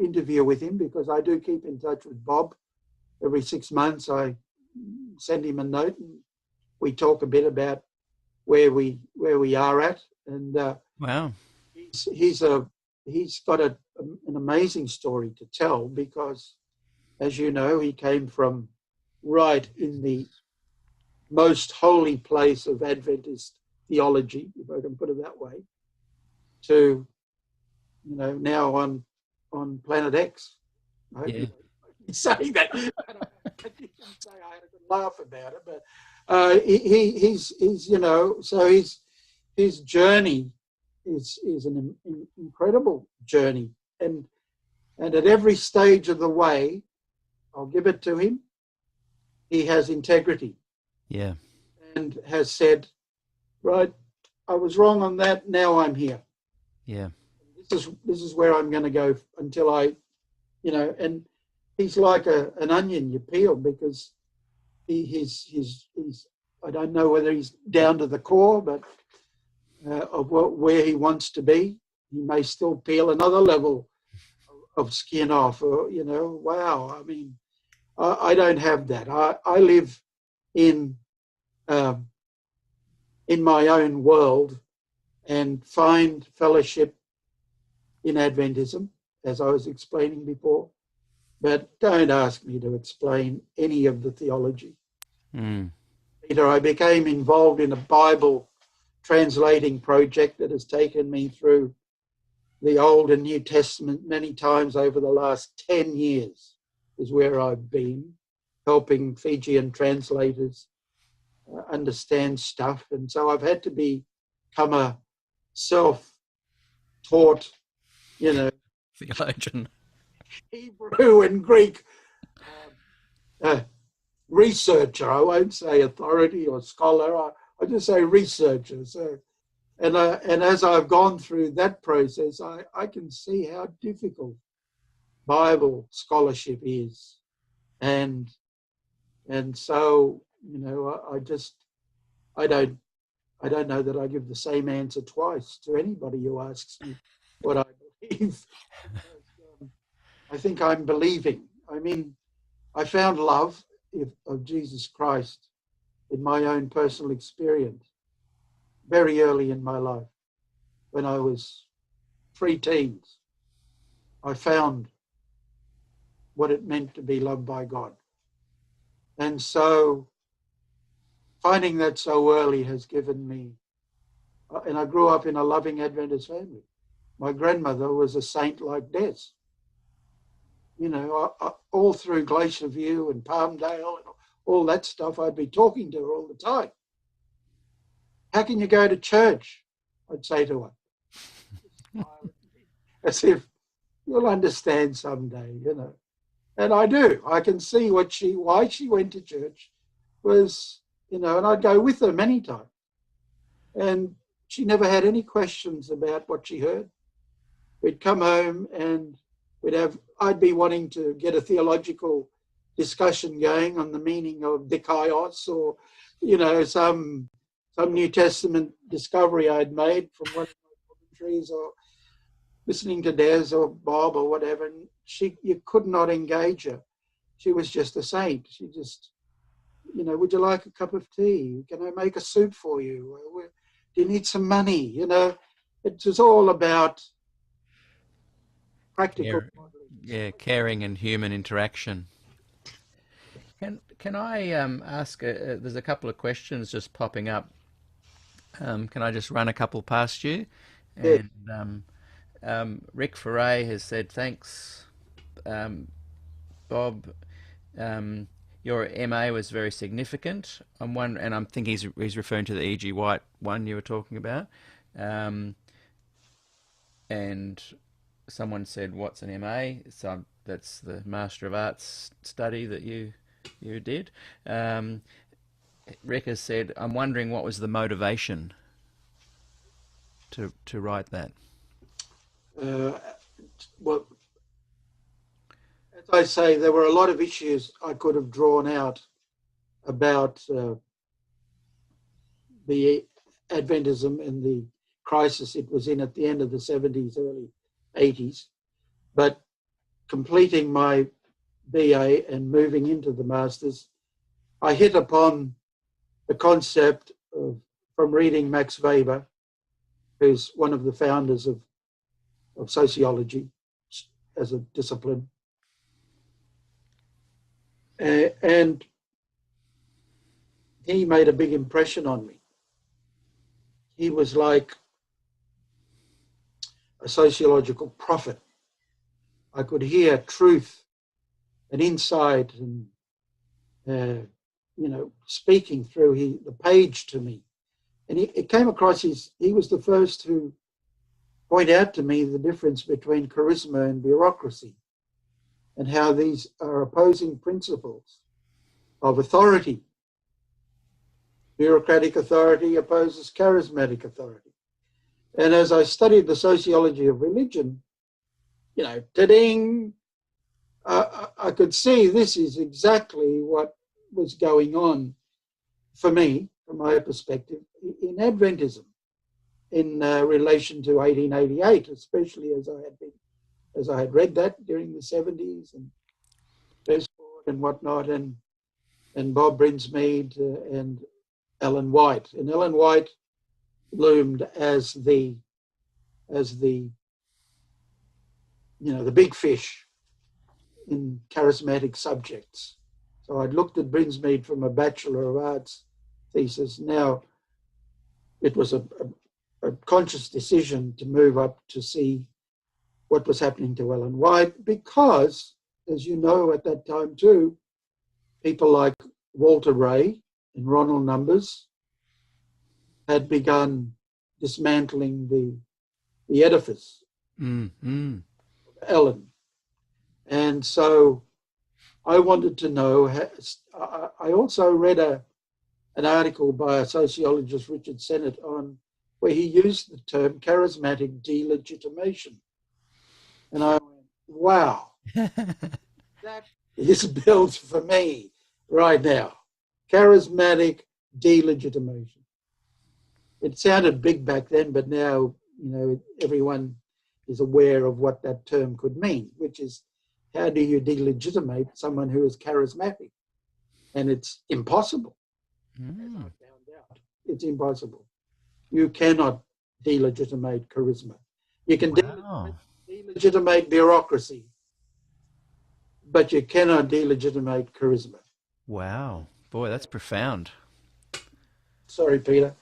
interview with him, because I do keep in touch with Bob. Every 6 months I send him a note and we talk a bit about where we are at. And Wow. he's got an amazing story to tell, because, as you know, he came from right in the most holy place of Adventist theology, if I can put it that way, to, you know, now on planet X. I hope you don't say that. You can say I had a good laugh about it, but he's you know, so his journey is an incredible journey, and at every stage of the way, I'll give it to him, he has integrity. Yeah. And has said, right, I was wrong on that, now I'm here. Yeah. This is where I'm going to go until I, you know, and he's like an onion you peel, because he's I don't know whether he's down to the core, but of where he wants to be. He may still peel another level of skin off, or, you know, wow. I mean, I don't have that. I live in my own world and find fellowship in Adventism, as I was explaining before. But don't ask me to explain any of the theology. Peter, I became involved in a Bible translating project that has taken me through the Old and New Testament many times over the last 10 years, is where I've been, helping Fijian translators understand stuff. And so I've had to become a self-taught, you know, Theologian. Hebrew and Greek researcher. I won't say authority or scholar. I just say researcher. So, and as I've gone through that process, I can see how difficult Bible scholarship is, and so, you know, I don't know that I give the same answer twice to anybody who asks me what I believe. I think I'm believing. I mean, I found love of Jesus Christ in my own personal experience very early in my life. When I was pre-teens, I found what it meant to be loved by God. And so finding that so early has given me, and I grew up in a loving Adventist family. My grandmother was a saint like Des. You know, all through Glacier View and Palmdale and all that stuff, I'd be talking to her all the time. How can you go to church? I'd say to her, as if you'll understand someday, you know. And I do. I can see why she went to church was, you know, and I'd go with her many times. And she never had any questions about what she heard. We'd come home and I'd be wanting to get a theological discussion going on the meaning of dikaios, or, you know, some New Testament discovery I'd made from one of my commentaries, or listening to Des or Bob or whatever. And you could not engage her. She was just a saint. She just, you know, would you like a cup of tea? Can I make a soup for you? Do you need some money? You know, it was all about practical. Caring and human interaction. Can I ask? There's a couple of questions just popping up. Can I just run a couple past you? Yeah. And Rick Foray has said, thanks, Bob. Your MA was very significant. And I'm thinking he's referring to the E.G. White one you were talking about. And someone said, what's an MA? So that's the Master of Arts study that you did. Rick has said, I'm wondering what was the motivation to write that? Well, as I say, there were a lot of issues I could have drawn out about the Adventism and the crisis it was in at the end of the 70s, early 80s. But completing my BA and moving into the Masters, I hit upon the concept of, from reading Max Weber, who's one of the founders of sociology as a discipline. And he made a big impression on me. He was like a sociological prophet. I could hear truth and insight and, speaking through the page to me. And it came across he was the first to point out to me the difference between charisma and bureaucracy and how these are opposing principles of authority. Bureaucratic authority opposes charismatic authority. And as I studied the sociology of religion, ta-ding, I could see this is exactly what was going on for me, from my perspective, in Adventism, in relation to 1888, especially as I had read that during the 70s and Desmond Ford and whatnot, and Bob Brinsmead and Ellen White. And Ellen White loomed as the big fish in charismatic subjects. So I'd looked at Brinsmead from a Bachelor of Arts thesis. Now it was a conscious decision to move up to see what was happening to Ellen White, because, as you know, at that time too, people like Walter Ray and Ronald Numbers had begun dismantling the edifice of Ellen. And so I wanted to know, I also read an article by a sociologist, Richard Sennett, where he used the term charismatic delegitimation. And I went, wow, that is built for me right now. Charismatic delegitimation. It sounded big back then, but now, everyone is aware of what that term could mean, which is, how do you delegitimate someone who is charismatic? And it's impossible. As I found out, it's impossible. You cannot delegitimate charisma. You can delegitimate bureaucracy, but you cannot delegitimate charisma. Wow. Boy, that's profound. Sorry, Peter.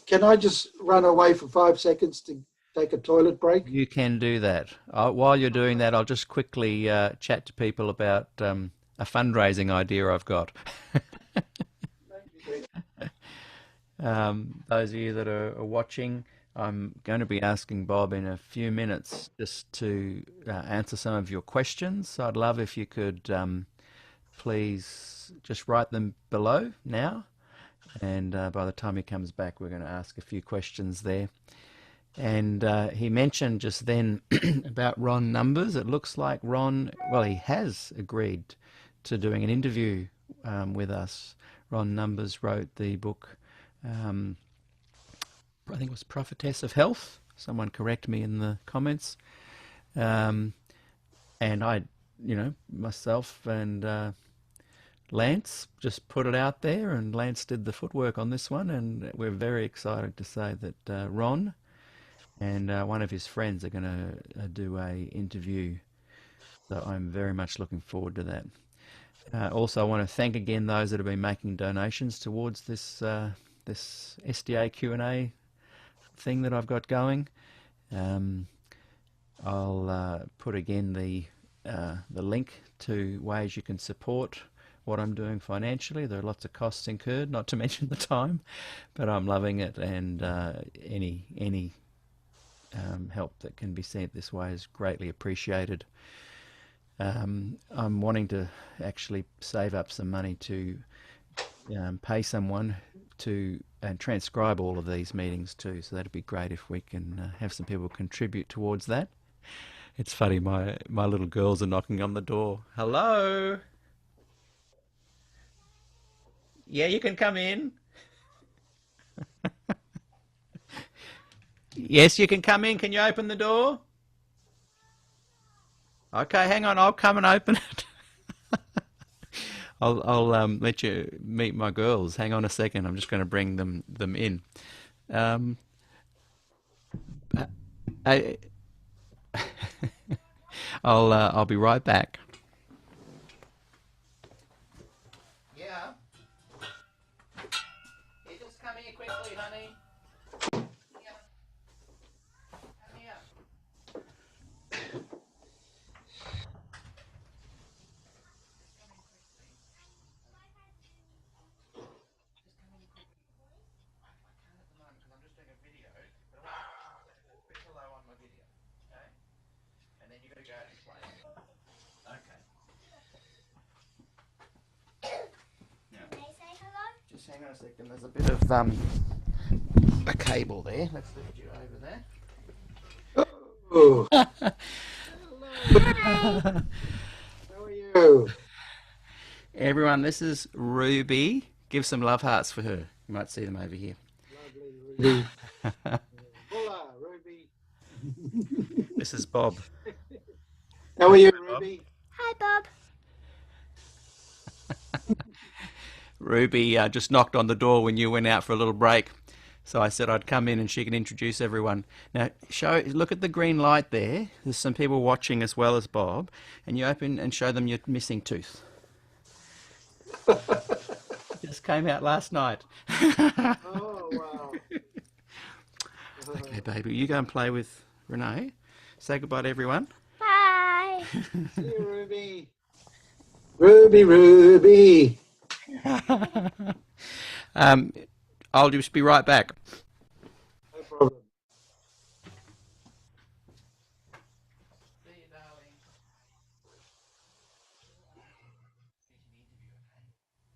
Can I just run away for 5 seconds to take a toilet break? You can do that. While you're doing that, I'll just quickly chat to people about a fundraising idea I've got. Those of you that are watching, I'm going to be asking Bob in a few minutes just to answer some of your questions. So I'd love if you could please just write them below now. And by the time he comes back, we're going to ask a few questions there. And he mentioned just then about Ron Numbers. It looks like Ron, he has agreed to doing an interview with us. Ron Numbers wrote the book, I think it was Prophetess of Health. Someone correct me in the comments. And I, myself and Lance just put it out there, and Lance did the footwork on this one, and we're very excited to say that Ron and one of his friends are going to do a interview. So I'm very much looking forward to that. Also, I want to thank again those that have been making donations towards this this SDAQ&A thing that I've got going. I'll put again the link to ways you can support what I'm doing financially. There are lots of costs incurred, not to mention the time, but I'm loving it, and any help that can be sent this way is greatly appreciated. I'm wanting to actually save up some money to pay someone to transcribe all of these meetings too, so that'd be great if we can have some people contribute towards that. It's funny, my little girls are knocking on the door. Hello? Yeah, you can come in. Yes, you can come in. Can you open the door? Okay, hang on. I'll come and open it. I'll let you meet my girls. Hang on a second. I'm just going to bring them in. Um, I, I'll be right back. Yeah. You just come here quickly, honey. Yeah. Come here. Okay. Just hang on a second. There's a bit of a cable there. Let's lift you over there. Oh, how are you? Everyone, this is Ruby. Give some love hearts for her. You might see them over here. Lovely, Ruby. Hola, Ruby. This is Bob. How are you, Bob. Ruby? Hi, Bob. Ruby just knocked on the door when you went out for a little break. So I said I'd come in and she can introduce everyone. Now, look at the green light there. There's some people watching as well as Bob. And you open and show them your missing tooth. Just came out last night. Oh, wow. Okay, baby, you go and play with Renee. Say goodbye to everyone. Bye. See you, Ruby. Ruby, Ruby. I'll just be right back. No problem. See you, darling.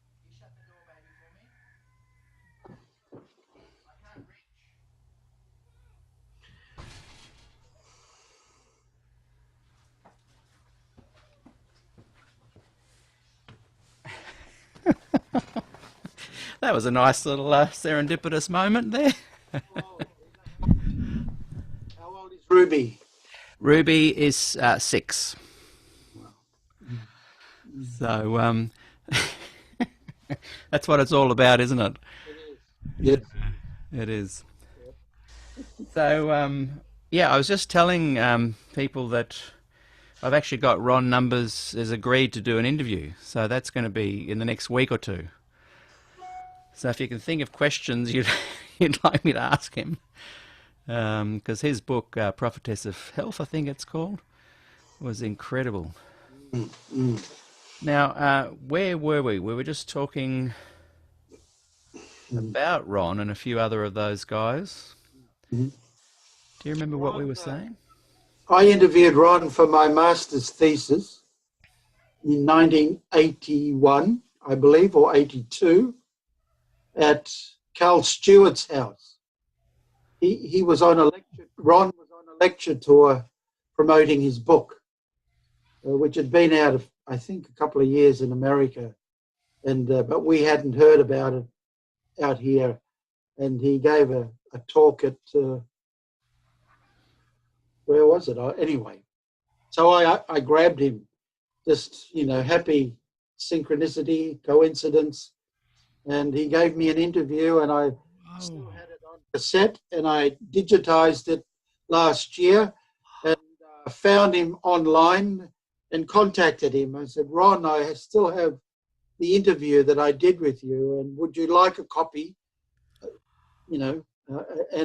You shut the door, baby, for me. I can't reach. That was a nice little serendipitous moment there. Oh, how old is Ruby? Ruby is 6. So that's what it's all about, isn't it? Yes. It is. So yeah, I was just telling people that I've actually got Ron Numbers has agreed to do an interview. So that's going to be in the next week or two. So if you can think of questions you'd like me to ask him, because his book, Prophetess of Health, I think it's called, was incredible. Now, where were we? We were just talking about Ron and a few other of those guys. Do you remember what we were saying? I interviewed Ron for my master's thesis in 1981, I believe, or 82, at Cal Stewart's house. He was on a lecture. Ron was on a lecture tour promoting his book, which had been out of, I think, a couple of years in America, and but we hadn't heard about it out here. And he gave a talk at where was it? Anyway, so I grabbed him, just happy synchronicity, coincidence. And he gave me an interview, and I still had it on cassette, and I digitized it last year, and found him online and contacted him. I said, Ron, I still have the interview that I did with you, and would you like a copy? And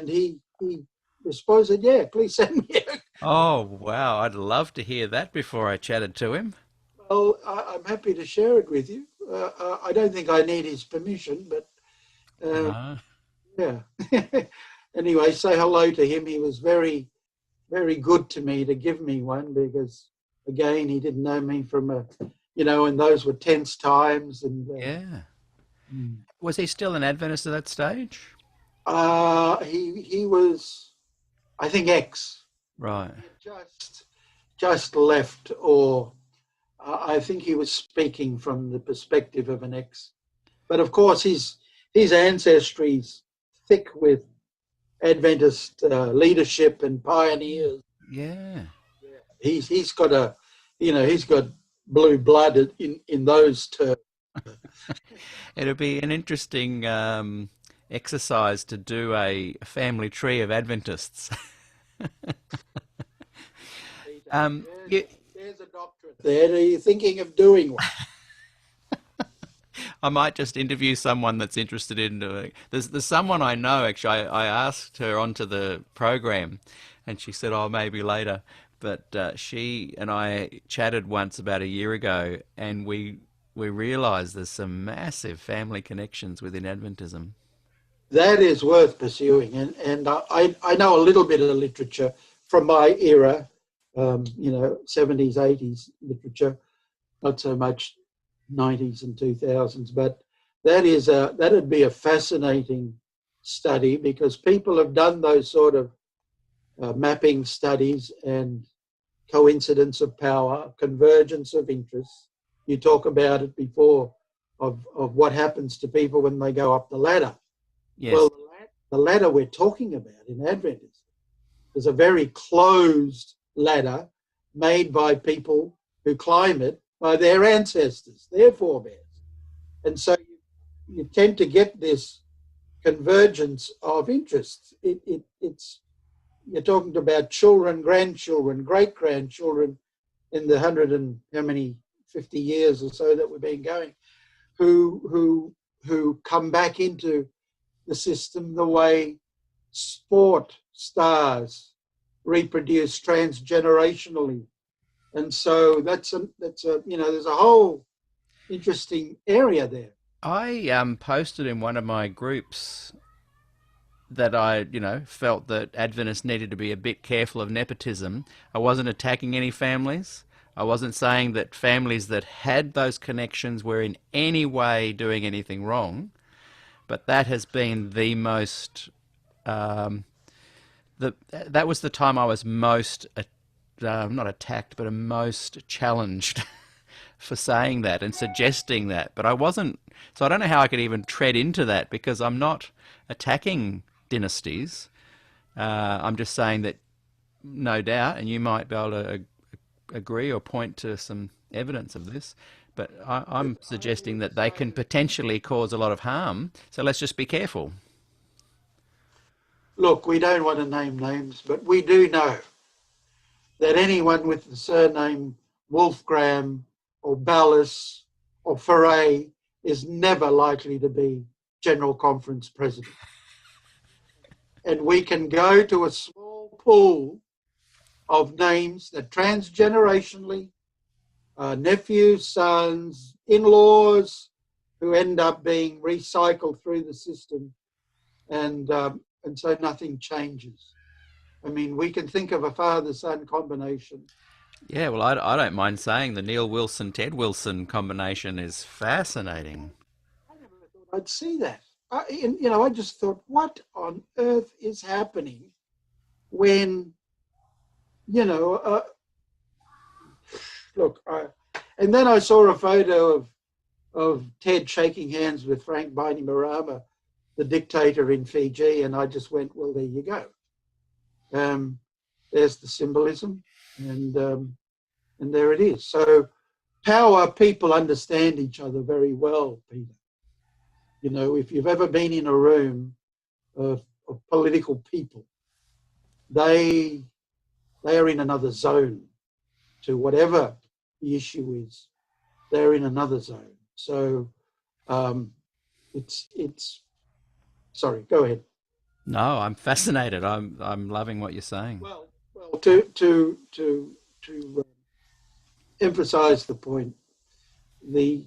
he responded, yeah, please send me a. Oh, wow. I'd love to hear that before I chatted to him. Well, I'm happy to share it with you. I don't think I need his permission, but No. yeah. Anyway, say hello to him. He was very, very good to me to give me one because, again, he didn't know me from and those were tense times. And Yeah. Was he still an Adventist at that stage? he was, I think, ex. Right. Just left, or I think he was speaking from the perspective of an ex. But of course, his ancestry's thick with Adventist leadership and pioneers. Yeah. He's got he's got blue blood in those terms. It'll be an interesting exercise to do a family tree of Adventists. um, you, There's a doctorate there. Are you thinking of doing one? I might just interview someone that's interested in doing. There's someone I know actually. I asked her onto the program, and she said, "Oh, maybe later." But she and I chatted once about a year ago, and we realised there's some massive family connections within Adventism. That is worth pursuing. And I know a little bit of the literature from my era, 70s, 80s literature, not so much 90s and 2000s, but that'd be a fascinating study, because people have done those sort of mapping studies, and coincidence of power, convergence of interests. You talk about it before of what happens to people when they go up the ladder. Yes. Well, the ladder we're talking about in Adventism is a very closed ladder made by people who climb it by their ancestors, their forebears. And so you tend to get this convergence of interests. It's you're talking about children, grandchildren, great-grandchildren in the 50 years or so that we've been going, who come back into the system the way sport stars reproduce transgenerationally. And so that's a there's a whole interesting area there. I posted in one of my groups that I, felt that Adventists needed to be a bit careful of nepotism. I wasn't attacking any families. I wasn't saying that families that had those connections were in any way doing anything wrong, but that has been the most. That was the time I was most not attacked, but most challenged for saying that and suggesting that. But I wasn't. So I don't know how I could even tread into that, because I'm not attacking dynasties. I'm just saying that, no doubt, and you might be able to agree or point to some evidence of this, but I'm suggesting that they can potentially cause a lot of harm. So let's just be careful. Look, we don't want to name names, but we do know that anyone with the surname Wolfgramm or Ballas or Foray is never likely to be General Conference President. And we can go to a small pool of names that transgenerationally, nephews, sons, in-laws, who end up being recycled through the system, and so nothing changes. I mean, we can think of a father-son combination. Yeah, well, I don't mind saying the Neil Wilson-Ted Wilson combination is fascinating. I never thought I'd see that. I just thought, what on earth is happening when, and then I saw a photo of Ted shaking hands with Frank Bainimarama, the dictator in Fiji, and I just went, well, there you go. There's the symbolism, and there it is. So power, people understand each other very well, Peter. If you've ever been in a room of political people, they are in another zone to whatever the issue is. They're in another zone. So it's sorry, go ahead. No, I'm fascinated. I'm loving what you're saying. Well, to emphasize the point, the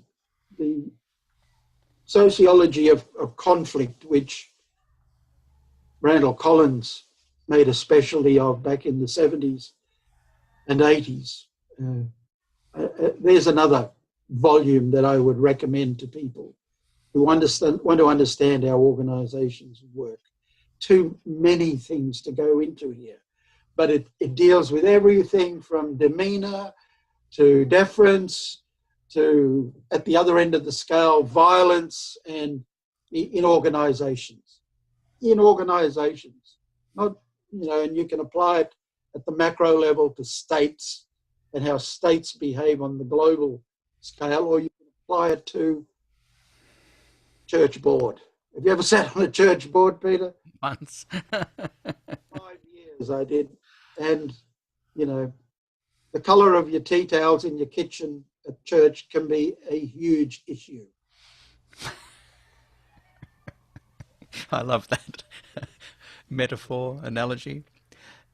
sociology of conflict, which Randall Collins made a specialty of back in the 70s and 80s. There's another volume that I would recommend to people who want to understand how organizations work. Too many things to go into here, but it deals with everything from demeanor to deference to, at the other end of the scale, violence, and in organizations. Not, and you can apply it at the macro level to states and how states behave on the global scale, or you can apply it to church board. Have you ever sat on a church board, Peter? Once. 5 years I did. And, you know, the colour of your tea towels in your kitchen at church can be a huge issue. I love that metaphor, analogy.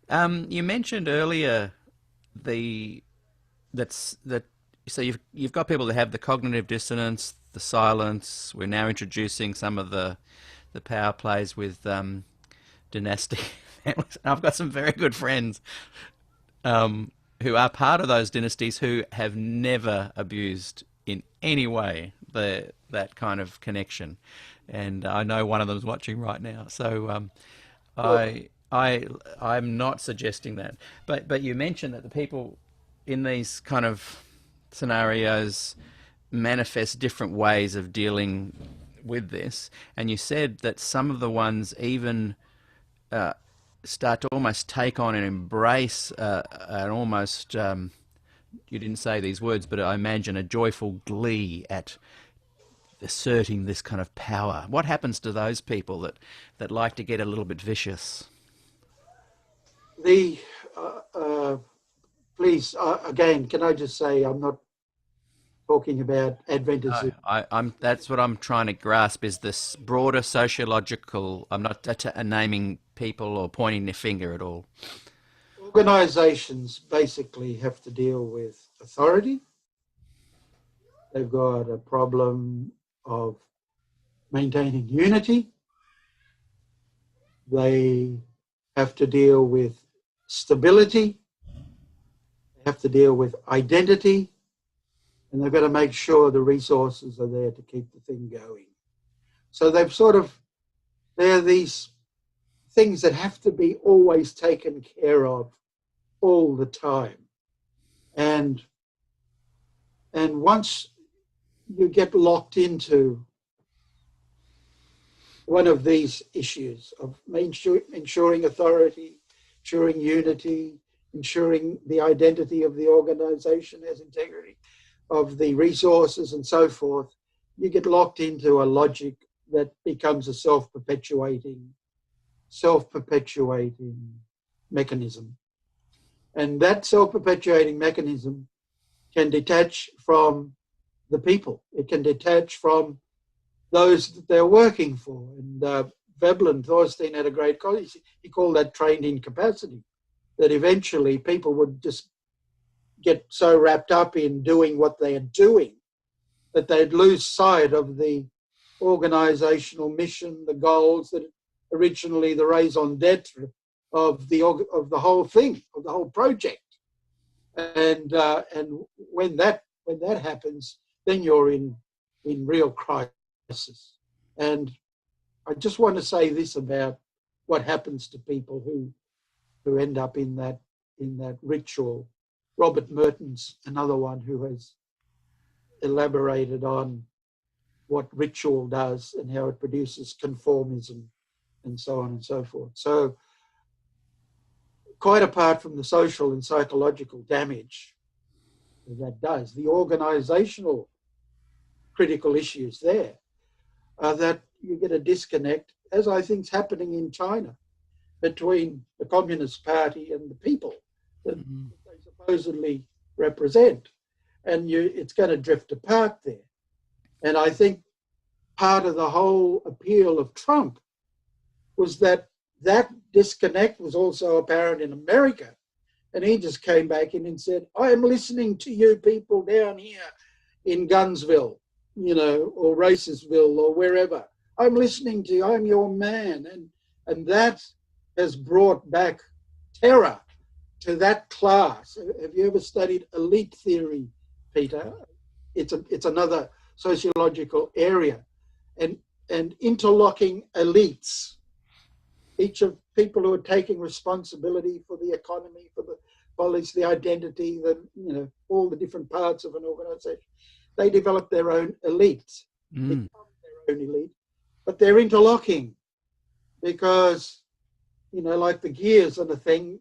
You mentioned earlier that so you've got people that have the cognitive dissonance, the silence. We're now introducing some of the power plays with dynasty. I've got some very good friends who are part of those dynasties who have never abused in any way that kind of connection, and I know one of them is watching right now. So I'm not suggesting that, but you mentioned that the people in these kind of scenarios manifest different ways of dealing with this, and you said that some of the ones even start to almost take on and embrace an almost you didn't say these words, but I imagine a joyful glee at asserting this kind of power. What happens to those people that like to get a little bit vicious? The please, again, can I just say I'm not talking about Adventism. No, I'm. That's what I'm trying to grasp is this broader sociological. I'm not naming people or pointing the finger at all. Organisations basically have to deal with authority. They've got a problem of maintaining unity. They have to deal with stability. They have to deal with identity. And they've got to make sure the resources are there to keep the thing going. So they're these things that have to be always taken care of all the time. And once you get locked into one of these issues of ensuring authority, ensuring unity, ensuring the identity of the organization has integrity, of the resources and so forth, you get locked into a logic that becomes a self-perpetuating mechanism. And that self-perpetuating mechanism can detach from the people. It can detach from those that they're working for. And Veblen Thorstein had a great college. He called that trained incapacity, that eventually people would just get so wrapped up in doing what they are doing that they'd lose sight of the organizational mission, the goals, that originally the raison d'etre of the whole thing, of the whole project. And when that happens, then you're in real crisis. And I just want to say this about what happens to people who end up in that ritual. Robert Merton's another one who has elaborated on what ritual does and how it produces conformism and so on and so forth. So quite apart from the social and psychological damage that does, the organizational critical issues there are that you get a disconnect, as I think is happening in China, between the Communist Party and the people that they supposedly represent. And it's going to drift apart there. And I think part of the whole appeal of Trump was that disconnect was also apparent in America. And he just came back in and said, I am listening to you people down here in Gunsville, or Racersville or wherever. I'm listening to you, I'm your man. And that has brought back terror to that class. Have you ever studied elite theory, Peter? It's another sociological area. And interlocking elites, each of people who are taking responsibility for the economy, for the policy, the identity, all the different parts of an organization, they develop their own elite, become their own elite, but they're interlocking because, like the gears on a thing,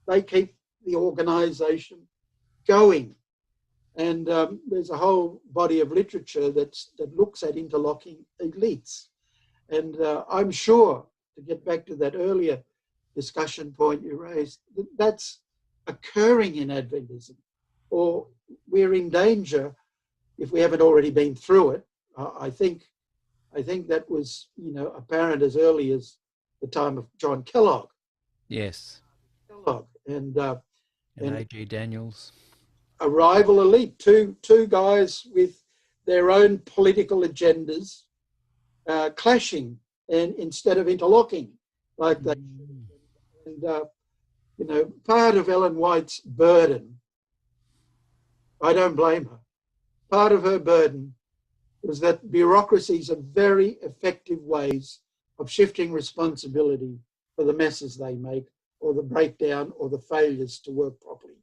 they keep the organization going. And there's a whole body of literature that looks at interlocking elites. And I'm sure, to get back to that earlier discussion point you raised, that's occurring in Adventism, or we're in danger if we haven't already been through it. I think that was, apparent as early as the time of John Kellogg. Yes. And A.G. Daniels. A rival elite, two guys with their own political agendas clashing, and instead of interlocking like they should. And part of Ellen White's burden, I don't blame her, part of her burden was that bureaucracies are very effective ways of shifting responsibility for the messes they make, or the breakdown, or the failures to work properly.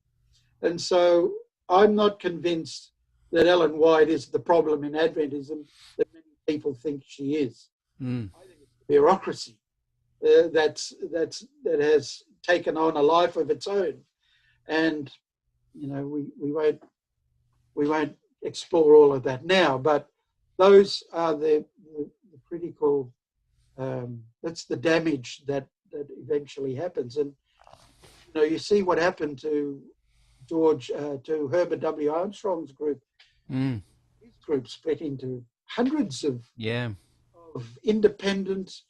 And so I'm not convinced that Ellen White is the problem in Adventism that many people think she is. I think it's the bureaucracy that has taken on a life of its own. And we won't explore all of that now, but those are the critical, that's the damage that eventually happens. And you see what happened to to Herbert W. Armstrong's group. His group split into hundreds of independent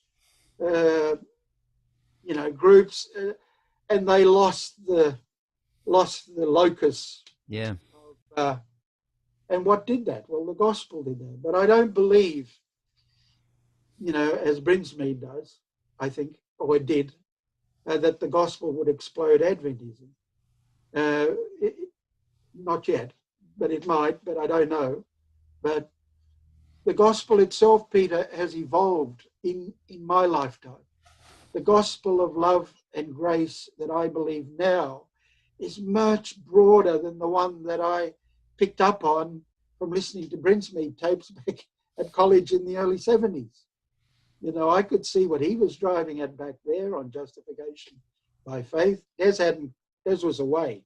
groups, and they lost the locus. And what did that? Well, the gospel did that. But I don't believe, as Brinsmead does, I think, or did, that the gospel would explode Adventism. Not yet, but it might, but I don't know. But the gospel itself, Peter, has evolved in my lifetime. The gospel of love and grace that I believe now is much broader than the one that I picked up on from listening to Brinsmead tapes back at college in the early 70s. I could see what he was driving at back there on justification by faith. Des was away.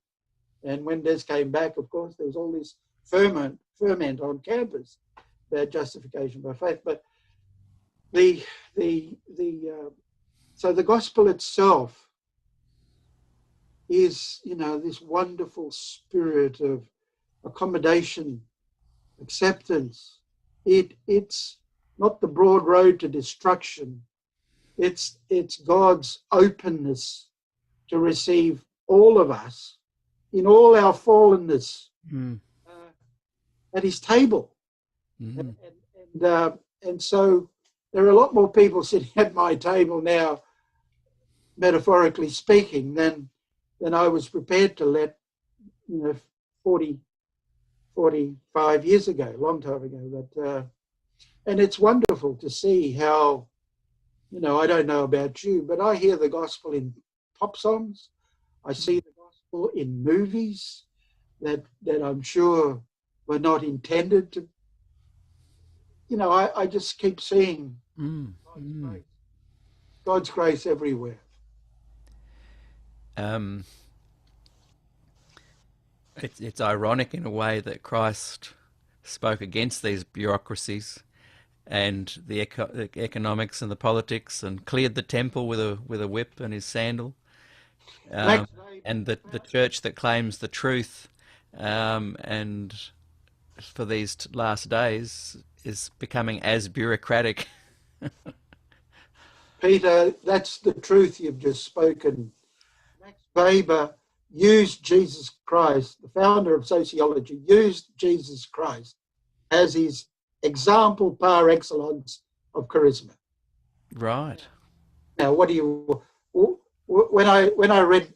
And when Des came back, of course, there was all this ferment on campus about justification by faith. But so the gospel itself is, this wonderful spirit of accommodation, acceptance. It's not the broad road to destruction. It's God's openness to receive all of us in all our fallenness at his table. And so there are a lot more people sitting at my table now, metaphorically speaking, than I was prepared to let, 45 years ago, a long time ago. But and it's wonderful to see how, I don't know about you, but I hear the gospel in pop songs. I see the gospel in movies that I'm sure were not intended to. I just keep seeing God's grace everywhere. It's ironic in a way that Christ spoke against these bureaucracies and the economics and the politics, and cleared the temple with a whip and his sandal. And the church that claims the truth, and for these last days, is becoming as bureaucratic. Peter, that's the truth you've just spoken. Max Weber used Jesus Christ, the founder of sociology, used Jesus Christ as his example par excellence of charisma. Right. Now, when I read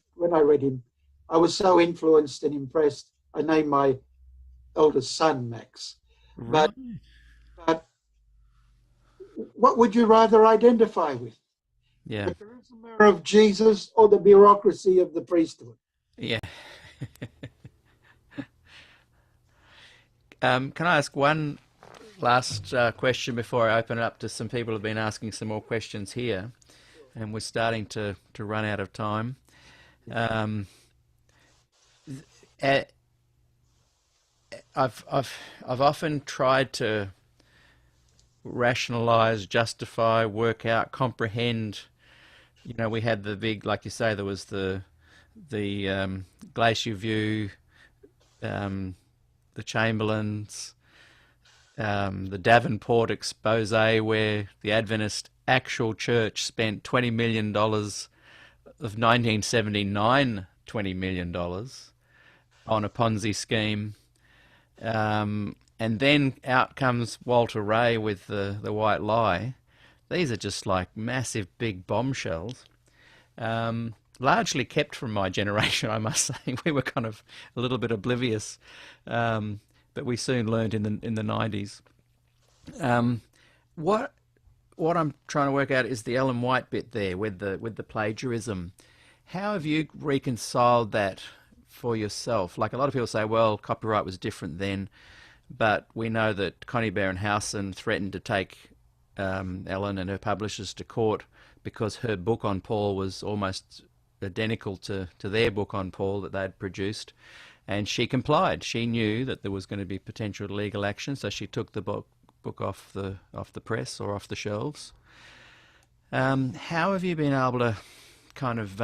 him, I was so influenced and impressed. I named my eldest son Max. Right. But what would you rather identify with? Yeah. The charisma of Jesus or the bureaucracy of the priesthood? Yeah. Can I ask one last question before I open it up to some people who have been asking some more questions here, and we're starting to run out of time. I've often tried to rationalize, justify, work out, comprehend. You know, we had the big, like you say, there was the Glacier view, the Chamberlains, the Davenport expose, where the Adventist actual church spent $20 million of 1979 $20 million on a Ponzi scheme. And then out comes Walter Ray with the white lie. These are just like massive big bombshells. Largely kept from my generation, I must say. We were kind of a little bit oblivious, but we soon learned in the 90s. What I'm trying to work out is the Ellen White bit there with the plagiarism. How have you reconciled that for yourself? Like, a lot of people say, well, copyright was different then, but we know that Connie Berenhausen threatened to take Ellen and her publishers to court because her book on Paul was almost identical to their book on Paul that they'd produced, and she complied. She knew that there was going to be potential legal action, so she took the book off the press or off the shelves. How have you been able to kind of,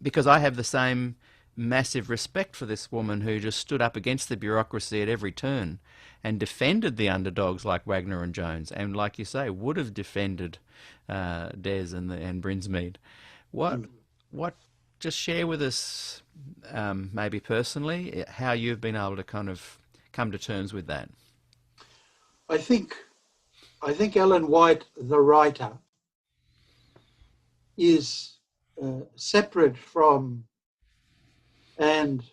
because I have the same massive respect for this woman who just stood up against the bureaucracy at every turn and defended the underdogs like Wagner and Jones, and like you say, would have defended Des and Brinsmead. What? Just share with us, maybe personally, how you've been able to kind of come to terms with that. I think Ellen White, the writer, is separate from, and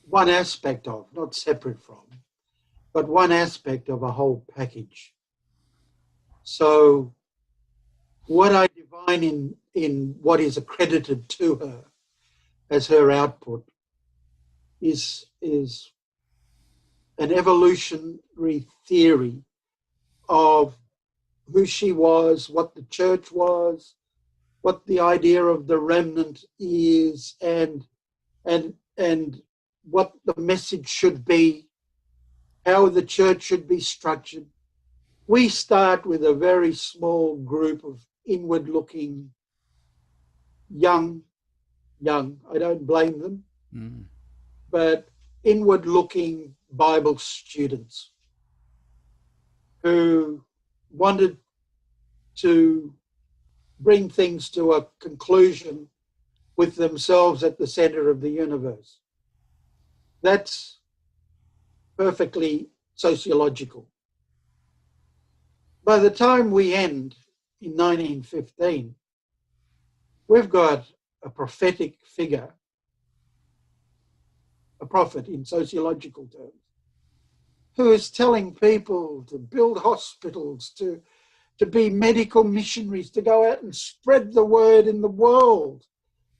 one aspect of, not separate from, but one aspect of a whole package. So what I divine in what is accredited to her as her output is an evolutionary theory of who she was, what the church was, what the idea of the remnant is, and what the message should be, how the church should be structured. We start with a very small group of inward-looking young, I don't blame them, but inward-looking Bible students who wanted to bring things to a conclusion with themselves at the center of the universe. That's perfectly sociological. By the time we end in 1915, we've got a prophetic figure, a prophet in sociological terms, who is telling people to build hospitals, to be medical missionaries, to go out and spread the word in the world.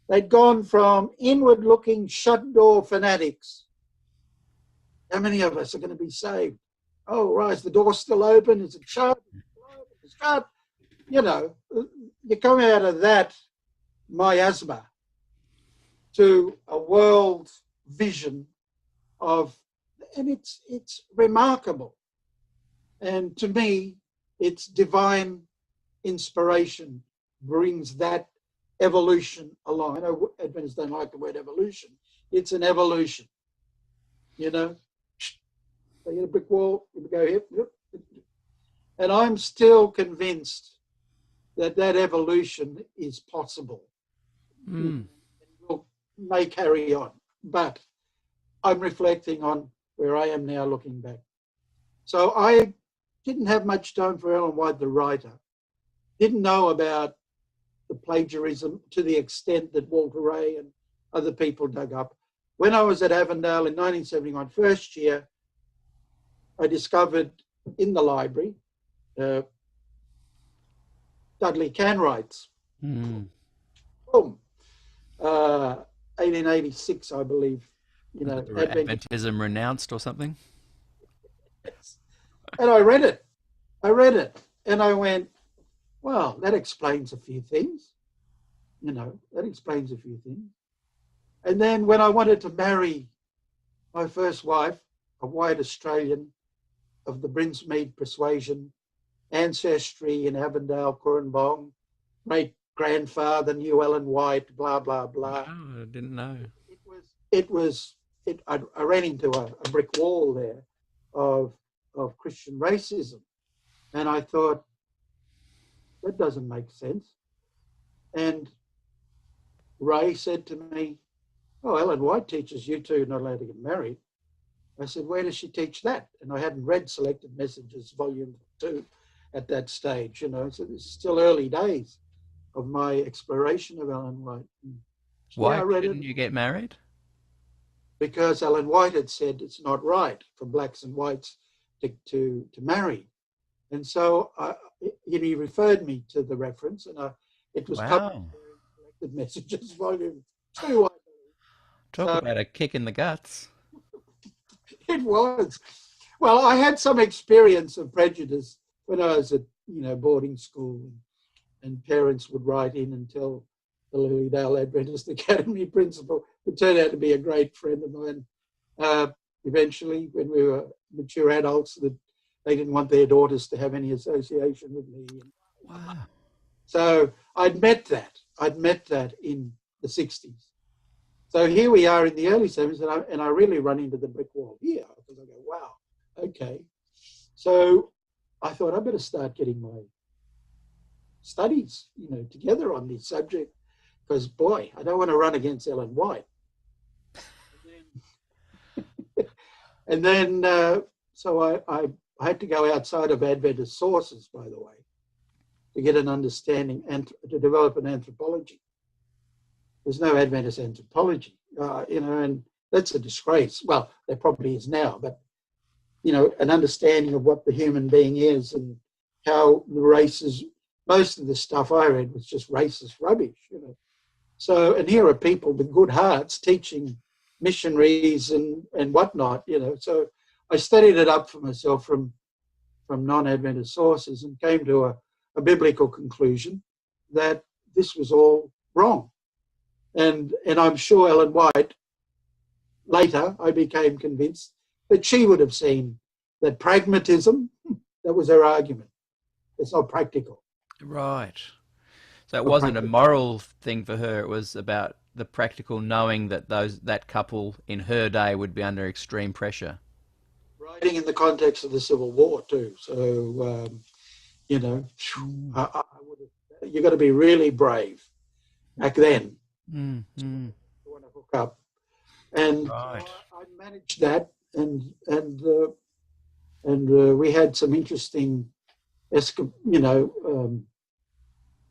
They'd gone from inward-looking, shut-door fanatics. How many of us are going to be saved? Oh, right, is the door still open? Is it shut? Is it shut? You know, you come out of that miasma to a world vision of, and it's remarkable. And to me, it's divine inspiration brings that evolution along. I know Adventists don't like the word evolution. It's an evolution, you know. They hit a brick wall, we go here. And I'm still convinced that evolution is possible. May carry on, but I'm reflecting on where I am now looking back. So I didn't have much time for Ellen White, the writer. Didn't know about the plagiarism to the extent that Walter Ray and other people dug up. When I was at Avondale in 1971, first year, I discovered in the library Dudley Canwright's. Boom. 1886, I believe. You know, Adventism renounced or something. And I read it, and I went, well, that explains a few things. You know, that explains a few things. And then when I wanted to marry my first wife, a white Australian of the Brinsmead persuasion, ancestry in Avondale, Currumbong, great-grandfather knew Ellen White, blah, blah, blah. Oh, I didn't know. I ran into a brick wall there of Christian racism. And I thought, that doesn't make sense. And Ray said to me, oh, Ellen White teaches you two are not allowed to get married. I said, where does she teach that? And I hadn't read Selected Messages, Volume 2 at that stage, you know, so this is still early days of my exploration of Ellen White. Why didn't you get married? Because Ellen White had said it's not right for blacks and whites to marry. And so he referred me to the reference, and it was published in Selected Messages, Volume 2, I believe. Talk about a kick in the guts. It was. Well, I had some experience of prejudice when I was at, boarding school, and parents would write in and tell the Lilydale Adventist Academy principal, who turned out to be a great friend of mine. Eventually, when we were mature adults, that they didn't want their daughters to have any association with me. Wow. So I'd met that in the 60s. So here we are in the early 70s, and I really run into the brick wall here, because I go, wow, okay. So I thought I better start getting my studies, together on this subject, because boy, I don't want to run against Ellen White. And then so I had to go outside of Adventist sources, by the way, to get an understanding and to develop an anthropology. There's no Adventist anthropology, and that's a disgrace. Well, there probably is now, but, an understanding of what the human being is and how the races, most of the stuff I read was just racist rubbish, So, and here are people with good hearts teaching missionaries and whatnot, So I studied it up for myself from non-Adventist sources and came to a biblical conclusion that this was all wrong. And I'm sure Ellen White, later I became convinced that she would have seen that pragmatism, that was her argument. It's not practical. Right. So it wasn't a moral thing for her, it was about the practical knowing that that couple in her day would be under extreme pressure. Writing in the context of the Civil War too. So, you've got to be really brave back then. You want to hook up, and right. I managed that, and we had some interesting,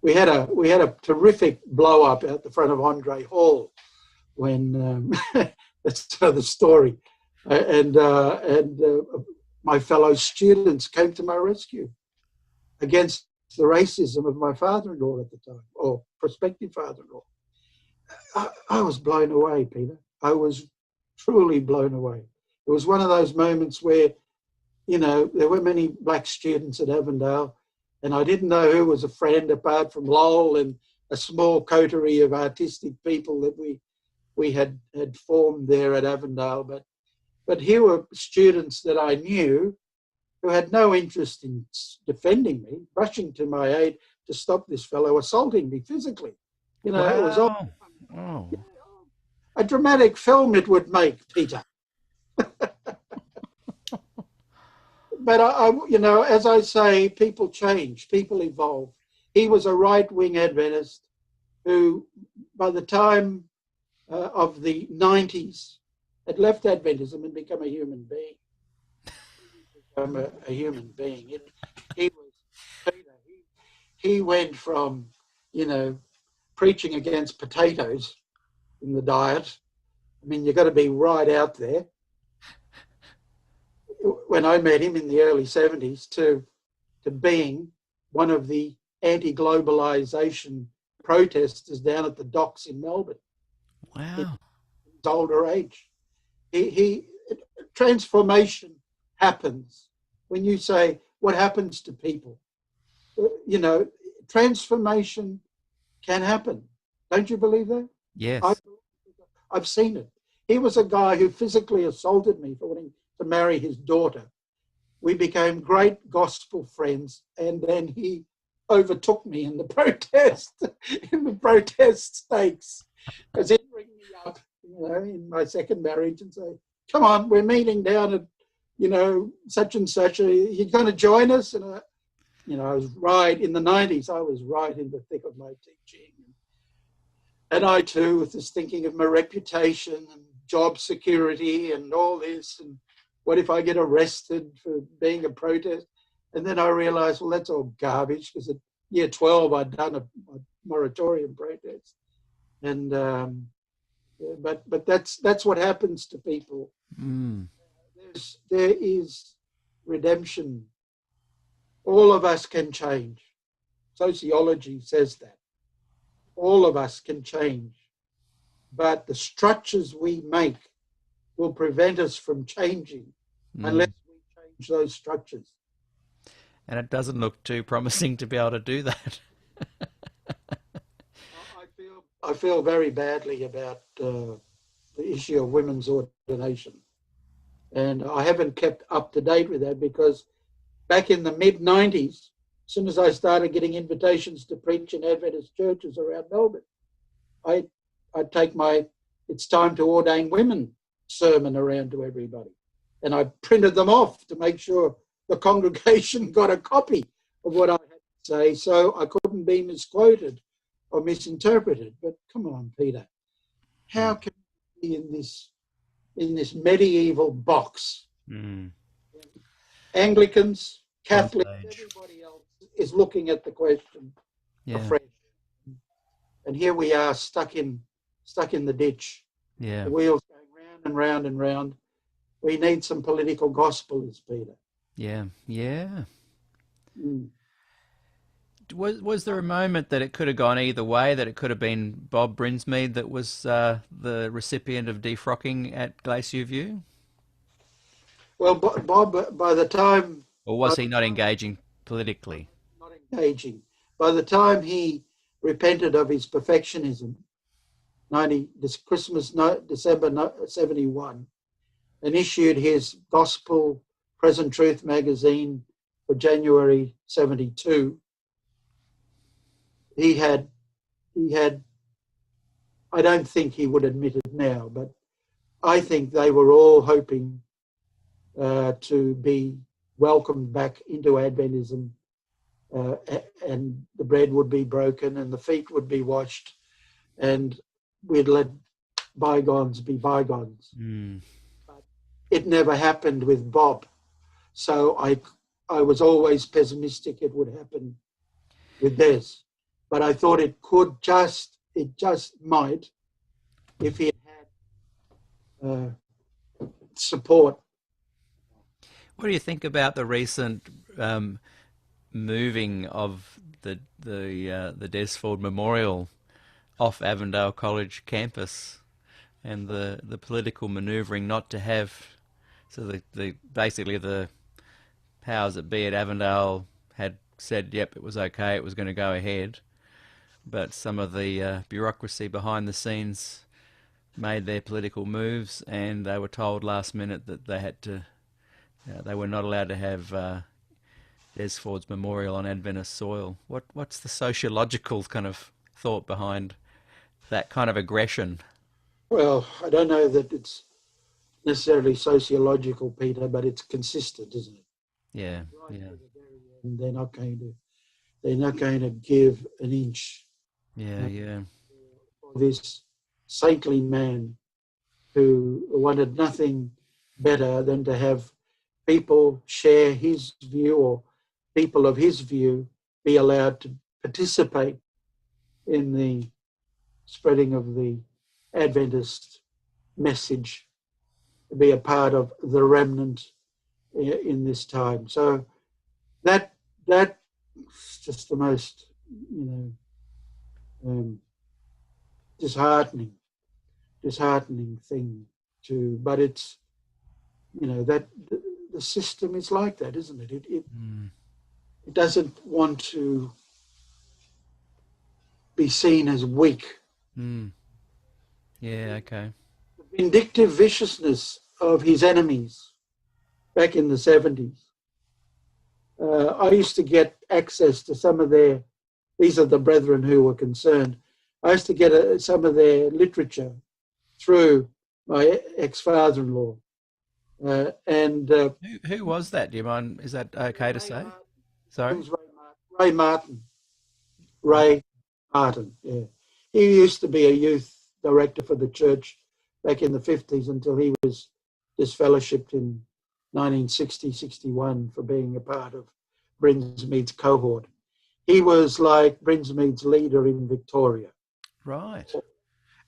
we had a terrific blow up out the front of Andre Hall when that's another story, and my fellow students came to my rescue against the racism of my father-in-law at the time, or prospective father-in-law. I was blown away, Peter. I was truly blown away. It was one of those moments where, there were many black students at Avondale, and I didn't know who was a friend apart from Lowell and a small coterie of artistic people that we had formed there at Avondale. But here were students that I knew who had no interest in defending me, rushing to my aid to stop this fellow assaulting me physically. It was all a dramatic film it would make, Peter. But as I say, people change, people evolve. He was a right-wing Adventist who, by the time of the 90s, had left Adventism and become a human being. He went from, preaching against potatoes in the diet. I mean, you've got to be right out there. When I met him in the early 70s, to being one of the anti-globalisation protesters down at the docks in Melbourne. Wow. In his older age. Transformation happens when you say, what happens to people? Transformation can happen. Don't you believe that? Yes. I've seen it. He was a guy who physically assaulted me for wanting to marry his daughter. We became great gospel friends, and then he overtook me in the protest stakes, because he'd ring me up, in my second marriage and say, "Come on, we're meeting down at, such and such. Are you going to join us?" And I was right in the 90s. I was right in the thick of my teaching, and I too was just thinking of my reputation and job security and all this, and what if I get arrested for being a protest? And then I realized, well, that's all garbage, because at year 12 I'd done a moratorium protest, and but that's what happens to people. There is redemption. All of us can change. Sociology says that all of us can change, but the structures we make will prevent us from changing unless we change those structures. And it doesn't look too promising to be able to do that. I feel very badly about the issue of women's ordination. And I haven't kept up to date with that, because back in the mid-90s, as soon as I started getting invitations to preach in Adventist churches around Melbourne, I'd take my "It's Time to Ordain Women" sermon around to everybody. And I printed them off to make sure the congregation got a copy of what I had to say, so I couldn't be misquoted or misinterpreted. But come on, Peter, how can we be in this medieval box? Anglicans, Catholics, everybody else is looking at the question afresh. And here we are stuck in the ditch. The wheels going round and round and round. We need some political gospels, Peter. Was there a moment that it could have gone either way, that it could have been Bob Brinsmead that was the recipient of defrocking at Glacier View? Well, Bob, by the time... Or was he not engaging politically? Not engaging. By the time he repented of his perfectionism, December 71, and issued his Gospel Present Truth magazine for January 72, he had, I don't think he would admit it now, but I think they were all hoping to be welcomed back into Adventism, and the bread would be broken and the feet would be washed, and we'd let bygones be bygones. But it never happened with Bob. So I was always pessimistic it would happen with Des. But I thought it just might, if he had support. What do you think about the recent moving of the Des Ford Memorial off Avondale College campus, and the political manoeuvring not to have, so basically the powers that be at Avondale had said, yep, it was okay, it was going to go ahead, but some of the bureaucracy behind the scenes made their political moves, and they were told last minute that they had to, they were not allowed to have Des Ford's memorial on Adventist soil. What's the sociological kind of thought behind that kind of aggression? Well, I don't know that it's necessarily sociological, Peter, but it's consistent, isn't it? Yeah, right. Yeah. And they're not going to give an inch. For this saintly man who wanted nothing better than to have people share his view, or people of his view be allowed to participate in the spreading of the Adventist message, to be a part of the remnant in this time. So that's just the most, disheartening thing to, but it's, that the system is like that, isn't it? It doesn't want to be seen as weak. Yeah, okay. The vindictive viciousness of his enemies back in the 70s. I used to get access to some of these are the brethren who were concerned. I used to get some of their literature through my ex-father-in-law. Who was that? Do you mind? Is that okay to say? Sorry? It was Ray Martin. Ray Martin, yeah. He used to be a youth director for the church back in the 50s until he was disfellowshipped in 1960-61 for being a part of Brinsmead's cohort. He was like Brinsmead's leader in Victoria. Right.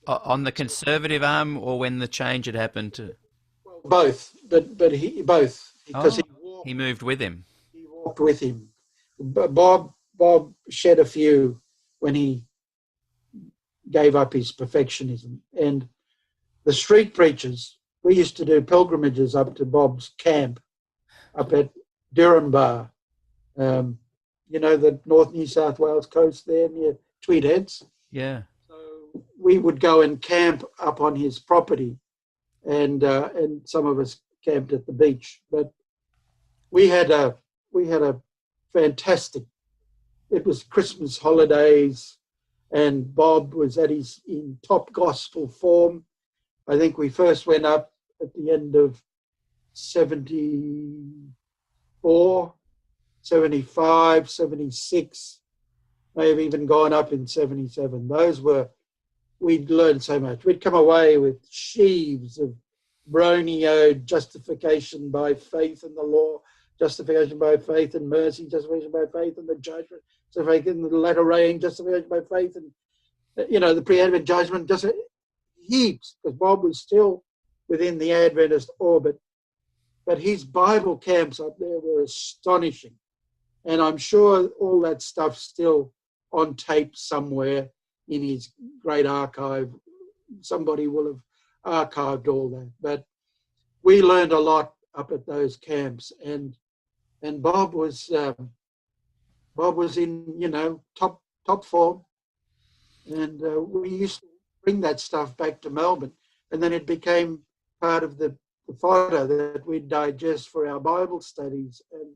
On the conservative arm, or when the change had happened to? Well, both, but he both because he moved with him. He walked with him. Bob shed a few when he gave up his perfectionism. And the street preachers, we used to do pilgrimages up to Bob's camp up at Dirranbar, the North New South Wales coast there near Tweed Heads. Yeah. So we would go and camp up on his property, and some of us camped at the beach. But we had a fantastic. It was Christmas holidays, and Bob was in top gospel form. I think we first went up at the end of 74, 75, 76, may have even gone up in 77. We'd learned so much. We'd come away with sheaves of Bronio justification by faith in the law, justification by faith and mercy, justification by faith and the judgment, justification in the latter rain, justification by faith and, the pre-Advent judgment, just heaps, because Bob was still within the Adventist orbit. But his Bible camps up there were astonishing. And I'm sure all that stuff's still on tape somewhere in his great archive. Somebody will have archived all that. But we learned a lot up at those camps. And Bob was in, top form. And we used to bring that stuff back to Melbourne. And then it became part of the fodder that we'd digest for our Bible studies. And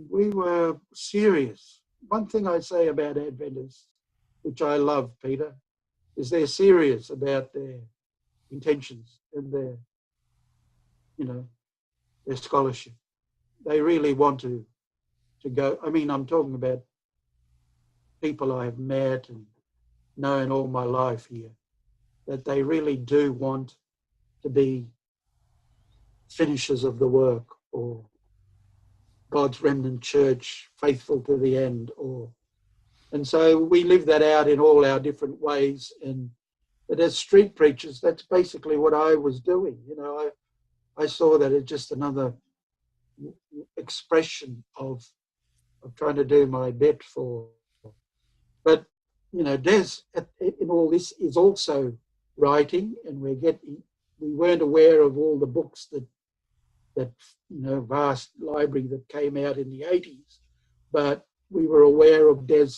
we were serious. One thing I say about Adventists, which I love, Peter, is they're serious about their intentions and their scholarship. They really want to go. I mean, I'm talking about people I have met and known all my life here, that they really do want to be finishers of the work, or God's remnant church, faithful to the end, and so we live that out in all our different ways. But as street preachers, that's basically what I was doing. I saw that as just another expression of trying to do my bit for. But Des in all this is also writing, and we weren't aware of all the books that vast library that came out in the 80s, but we were aware of Des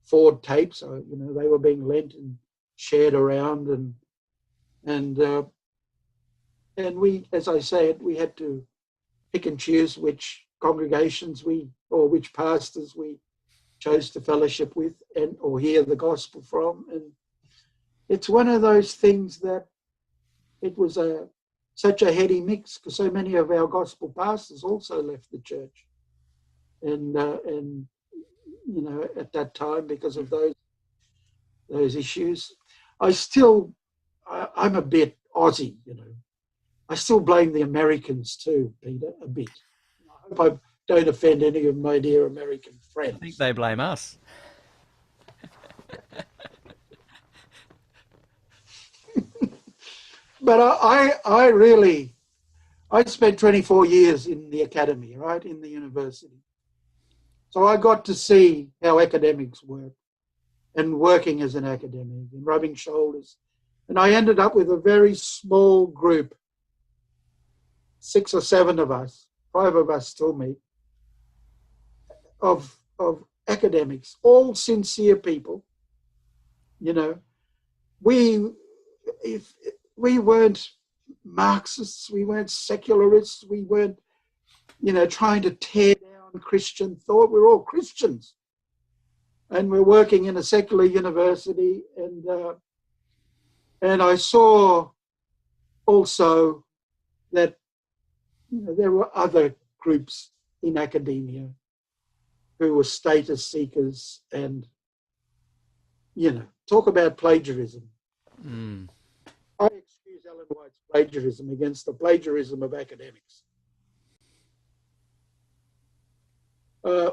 Ford tapes. So, they were being lent and shared around, and we, as I said, we had to pick and choose which congregations or which pastors we chose to fellowship with or hear the gospel from. And it's one of those things that it was such a heady mix, because so many of our gospel pastors also left the church, and at that time, because of those issues. I'm a bit Aussie, I still blame the Americans too, Peter, a bit. I hope I don't offend any of my dear American friends. I think they blame us. But I spent 24 years in the academy, right, in the university. So I got to see how academics work, and working as an academic and rubbing shoulders. And I ended up with a very small group, 6 or 7 of us, 5 of us still meet, of academics, all sincere people. We weren't Marxists, we weren't secularists, we weren't trying to tear down Christian thought. We're all Christians. And we're working in a secular university. And I saw also that there were other groups in academia who were status seekers and, talk about plagiarism. I excuse Ellen White's plagiarism against the plagiarism of academics.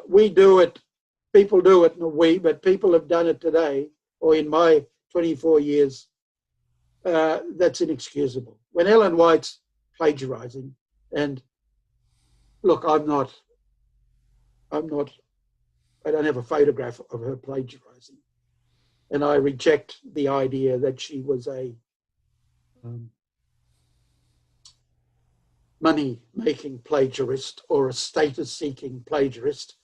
We do it, people do it, not we, but people have done it today, or in my 24 years, that's inexcusable. When Ellen White's plagiarizing, and look, I don't have a photograph of her plagiarizing, and I reject the idea that she was a money-making plagiarist or a status-seeking plagiarist.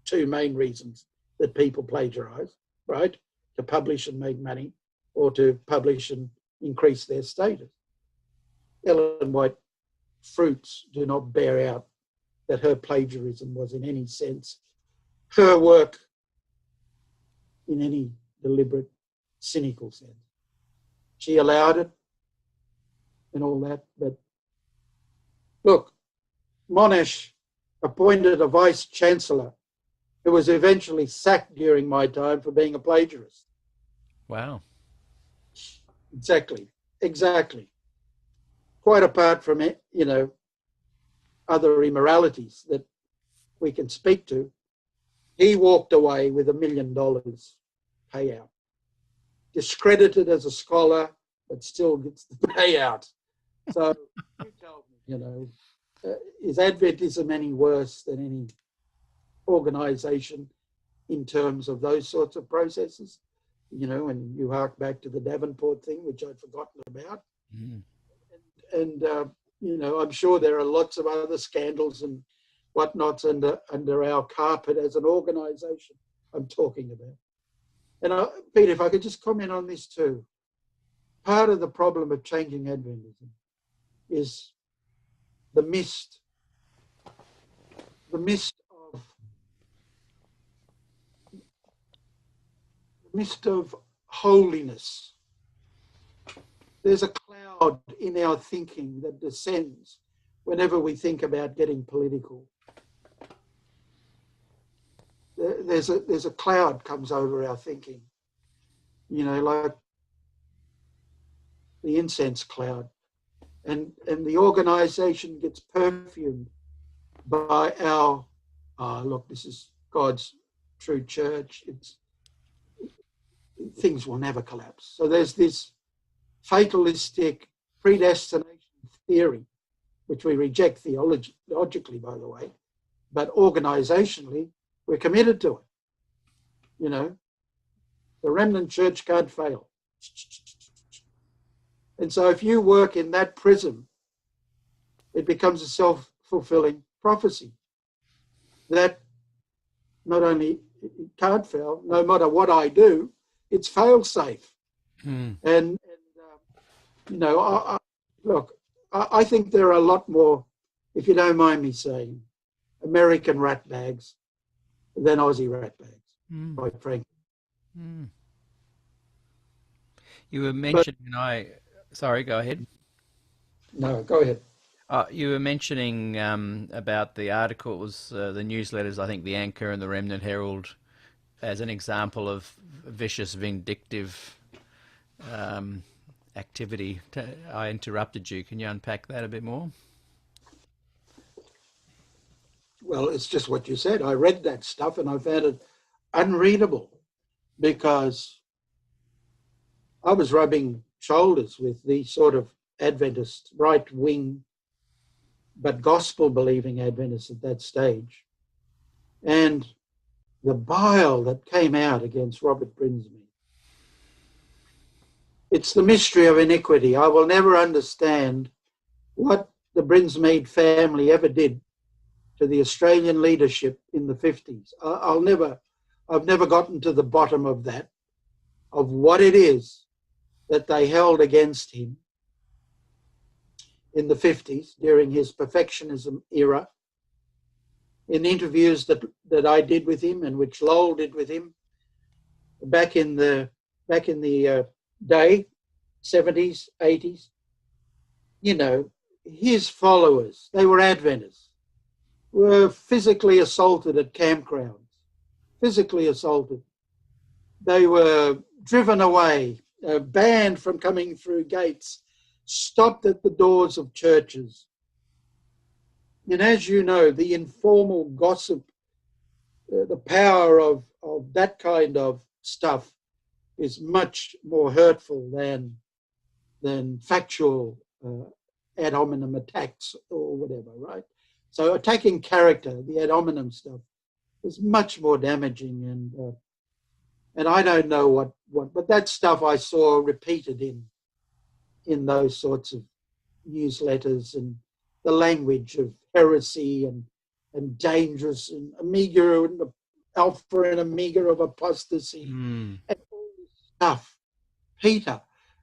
Two main reasons that people plagiarize, right? To publish and make money, or to publish and increase their status. Ellen White fruits do not bear out that her plagiarism was in any sense her work in any deliberate, cynical sense. She allowed it and all that, but look, Monash appointed a vice-chancellor who was eventually sacked during my time for being a plagiarist. Wow. Exactly. Quite apart from, other immoralities that we can speak to, he walked away with $1 million payout. Discredited as a scholar, but still gets the payout. So you tell me, is Adventism any worse than any organisation in terms of those sorts of processes? And you hark back to the Davenport thing, which I'd forgotten about. And I'm sure there are lots of other scandals and whatnots under our carpet as an organisation I'm talking about. And Peter, if I could just comment on this too. Part of the problem of changing Adventism is the mist of holiness. There's a cloud in our thinking that descends whenever we think about getting political. There's a cloud comes over our thinking, like the incense cloud, and the organisation gets perfumed by our look, this is God's true church. Things will never collapse. So there's this fatalistic predestination theory, which we reject theologically, by the way, but organisationally, we're committed to it. The remnant church can't fail. And so if you work in that prism, it becomes a self-fulfilling prophecy that not only it can't fail, no matter what I do, it's fail-safe. And I think there are a lot more, if you don't mind me saying, American rat bags than Aussie rat bags, quite frankly. You were mentioning, sorry, go ahead. No, go ahead. You were mentioning about the articles, the newsletters, I think the Anchor and the Remnant Herald, as an example of vicious, vindictive activity. I interrupted you. Can you unpack that a bit more? Well, it's just what you said. I read that stuff and I found it unreadable because I was rubbing shoulders with the sort of Adventist, right-wing, but gospel-believing Adventists at that stage. And the bile that came out against Robert Brinsmead. It's the mystery of iniquity. I will never understand what the Brinsmead family ever did to the Australian leadership in the 50s. I've never gotten to the bottom of that, of what it is that they held against him in the 50s during his perfectionism era in interviews that I did with him and which Lowell did with him back in the day, 70s, 80s. You know, his followers, they were Adventists, were physically assaulted at campgrounds, physically assaulted. They were driven away, banned from coming through gates, stopped at the doors of churches. And as you know, the informal gossip, the power of that kind of stuff is much more hurtful than factual ad hominem attacks or whatever, right? So attacking character, the ad hominem stuff, is much more damaging, and I don't know what, but that stuff I saw repeated in those sorts of newsletters, and the language of heresy and dangerous and Omega and Alpha and Omega of apostasy and all this stuff. Peter,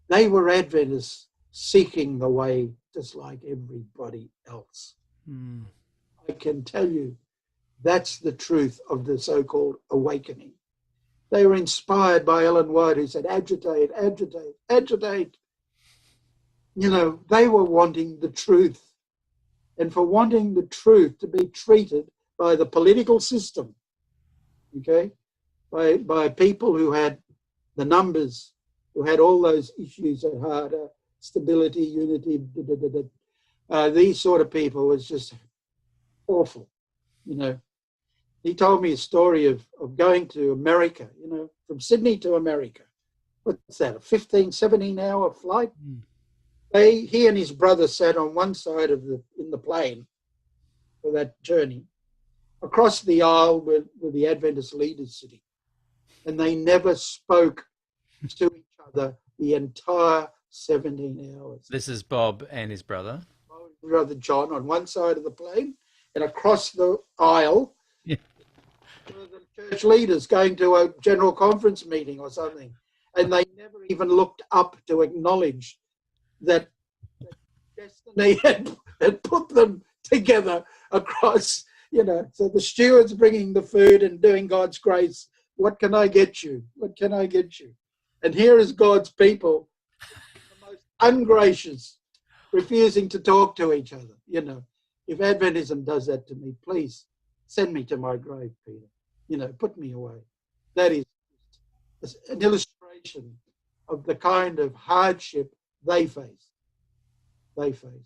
they were Adventists seeking the way just like everybody else. I can tell you that's the truth of the so-called awakening. They were inspired by Ellen White, who said, agitate, agitate, agitate. You know, they were wanting the truth. And for wanting the truth to be treated by the political system, okay, by people who had the numbers, who had all those issues at heart, stability, unity, these sort of people was just awful, you know. He told me a story of going to America, you know, from Sydney to America. What's that, a 15, 17-hour flight? He and his brother sat on one side in the plane for that journey. Across the aisle were the Adventist leaders sitting, and they never spoke to each other the entire 17 hours. This is Bob and his brother. Brother John on one side of the plane, and across the aisle were the church leaders going to a general conference meeting or something, and they never even looked up to acknowledge that destiny had put them together across, you know. So the steward's bringing the food and doing God's grace. What can I get you? What can I get you? And here is God's people, the most ungracious, refusing to talk to each other. You know, if Adventism does that to me, please send me to my grave, Peter. You know, put me away. That is an illustration of the kind of hardship they face.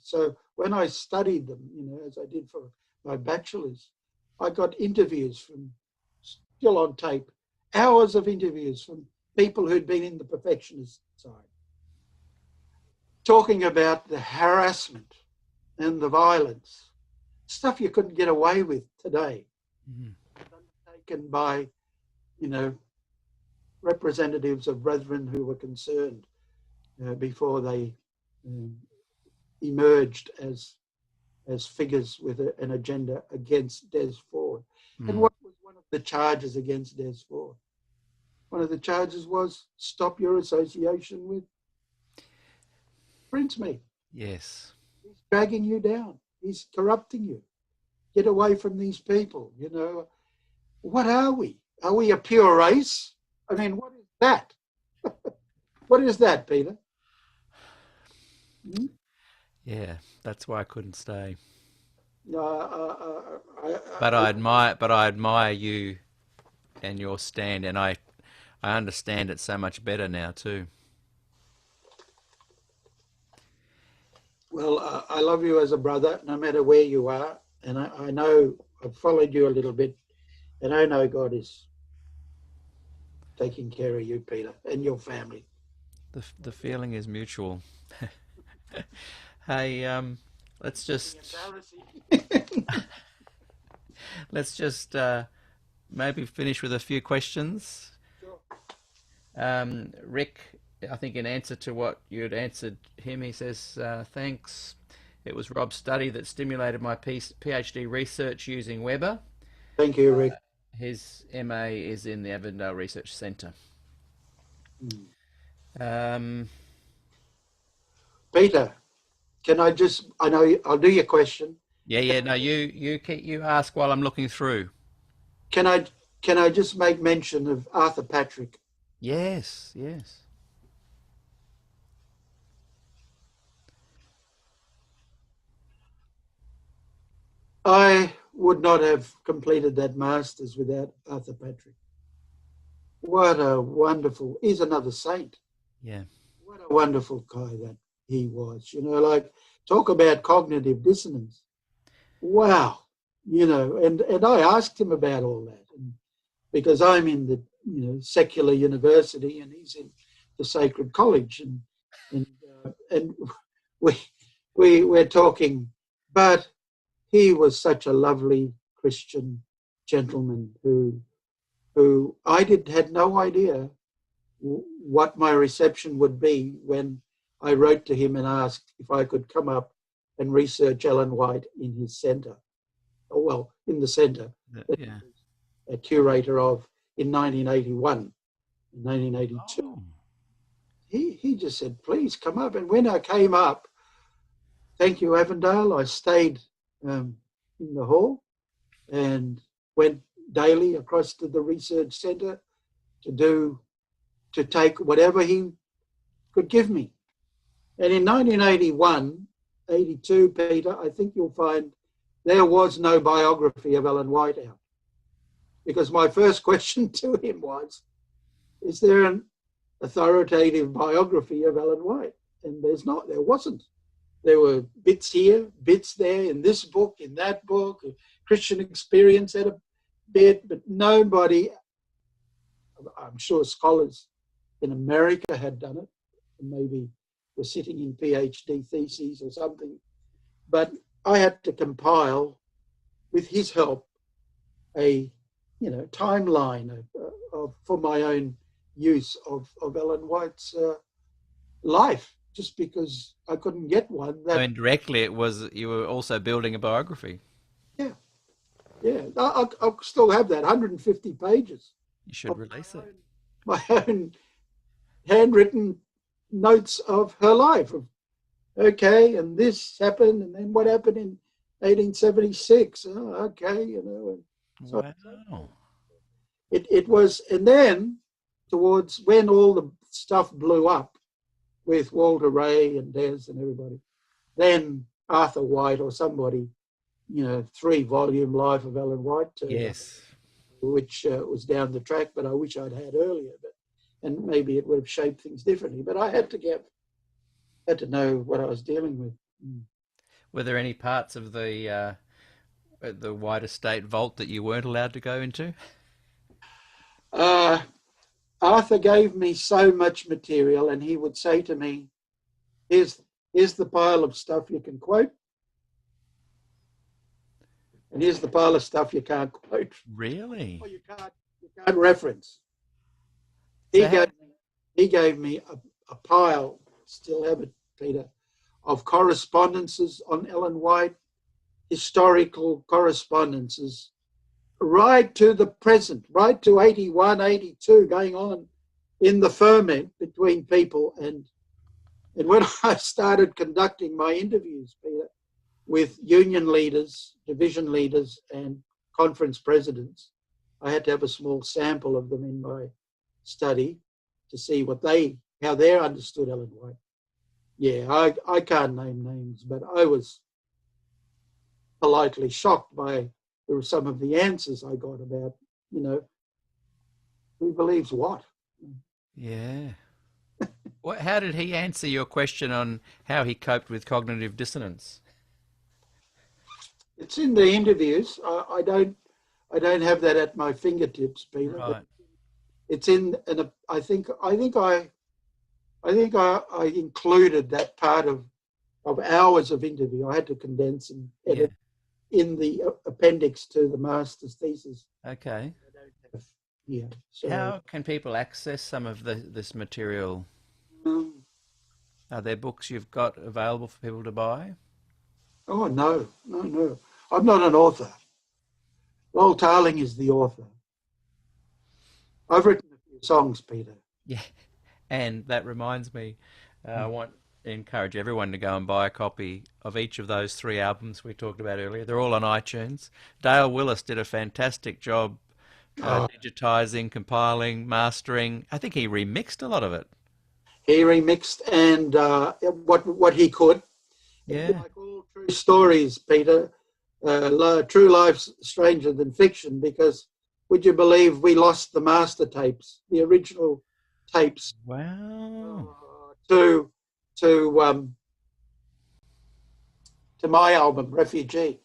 So when I studied them, you know, as I did for my bachelor's, I got interviews from, still on tape, hours of interviews from people who'd been in the perfectionist side, talking about the harassment and the violence, stuff you couldn't get away with today, undertaken by, you know, representatives of brethren who were concerned before they emerged as figures with an agenda against Des Ford. And what was one of the charges against Des Ford? One of the charges was stop your association with Princemead. Yes. He's dragging you down. He's corrupting you. Get away from these people, you know. What are we? Are we a pure race? I mean, what is that? What is that, Peter? Yeah, that's why I couldn't stay. I I admire you and your stand, and I understand it so much better now too. Well, I love you as a brother, no matter where you are, and I know I've followed you a little bit, and I know God is taking care of you, Peter, and your family. The feeling is mutual. Hey, let's just maybe finish with a few questions. Sure. Rick, I think in answer to what you had answered him, he says, thanks. It was Rob's study that stimulated my PhD research using Weber. Thank you, Rick. His MA is in the Avondale Research Centre. Peter, can I know I'll do your question, Yeah. No, you ask while I'm looking through. Can I just make mention of Arthur Patrick? Yes, yes. I would not have completed that master's without Arthur Patrick. What a wonderful, he's another saint. Yeah. What a wonderful guy that he was. Like, talk about cognitive dissonance. Wow. And I asked him about all that, and because I'm in the secular university and he's in the sacred college, and we're talking, but he was such a lovely Christian gentleman who had no idea what my reception would be when I wrote to him and asked if I could come up and research Ellen White in his centre. Oh, well, in the centre that Yeah. he was a curator of in 1981, in 1982. Oh. He just said, please come up. And when I came up, thank you, Avondale, I stayed in the hall and went daily across to the research centre to take whatever he could give me. And in 1981, 82, Peter, I think you'll find there was no biography of Ellen White out. Because my first question to him was, is there an authoritative biography of Ellen White? And there wasn't. There were bits here, bits there, in this book, in that book. Christian Experience had a bit, but nobody, I'm sure scholars in America had done it, and maybe were sitting in PhD theses or something. But I had to compile, with his help, a timeline for my own use of Ellen White's life, just because I couldn't get one. So indirectly, it was you were also building a biography. Yeah. I'll still have that, 150 pages. You should release it. My own handwritten notes of her life. Okay, and this happened, and then what happened in 1876? Oh, okay, So Wow. it was, and then towards when all the stuff blew up with Walter Ray and Des and everybody, then Arthur White or somebody, 3-volume Life of Ellen White, Yes. which was down the track, but I wish I'd had earlier. And maybe it would have shaped things differently. But I had to know what I was dealing with. Were there any parts of the White Estate vault that you weren't allowed to go into? Arthur gave me so much material, and he would say to me, here's the pile of stuff you can quote, and here's the pile of stuff you can't quote. Really? Or you can't reference. He gave me a pile, still have it, Peter, of correspondences on Ellen White, historical correspondences, right to the present, right to 81, 82, going on in the ferment between people. And when I started conducting my interviews, Peter, with union leaders, division leaders, and conference presidents, I had to have a small sample of them in my study to see how they understood Ellen White. Yeah, I can't name names, but I was politely shocked by some of the answers I got about, who believes what. Yeah. How did he answer your question on how he coped with cognitive dissonance? It's in the interviews. I don't have that at my fingertips, Peter. Right. But it's in, and I think I included that part of hours of interview. I had to condense and edit in the appendix to the master's thesis. Okay. Yeah. So, How can people access some of this material? Are there books you've got available for people to buy? oh, no. I'm not an author. Lowell Tarling is the author. I've written a few songs, Peter. Yeah. And that reminds me, I want encourage everyone to go and buy a copy of each of those 3 albums we talked about earlier. They're all on iTunes. Dale Willis did a fantastic job digitizing, compiling, mastering. I think he remixed a lot of it. He remixed and what he could. Yeah. Like all true stories, Peter, true life's stranger than fiction, because would you believe we lost the master tapes, the original tapes, Wow. to my album, Refugee.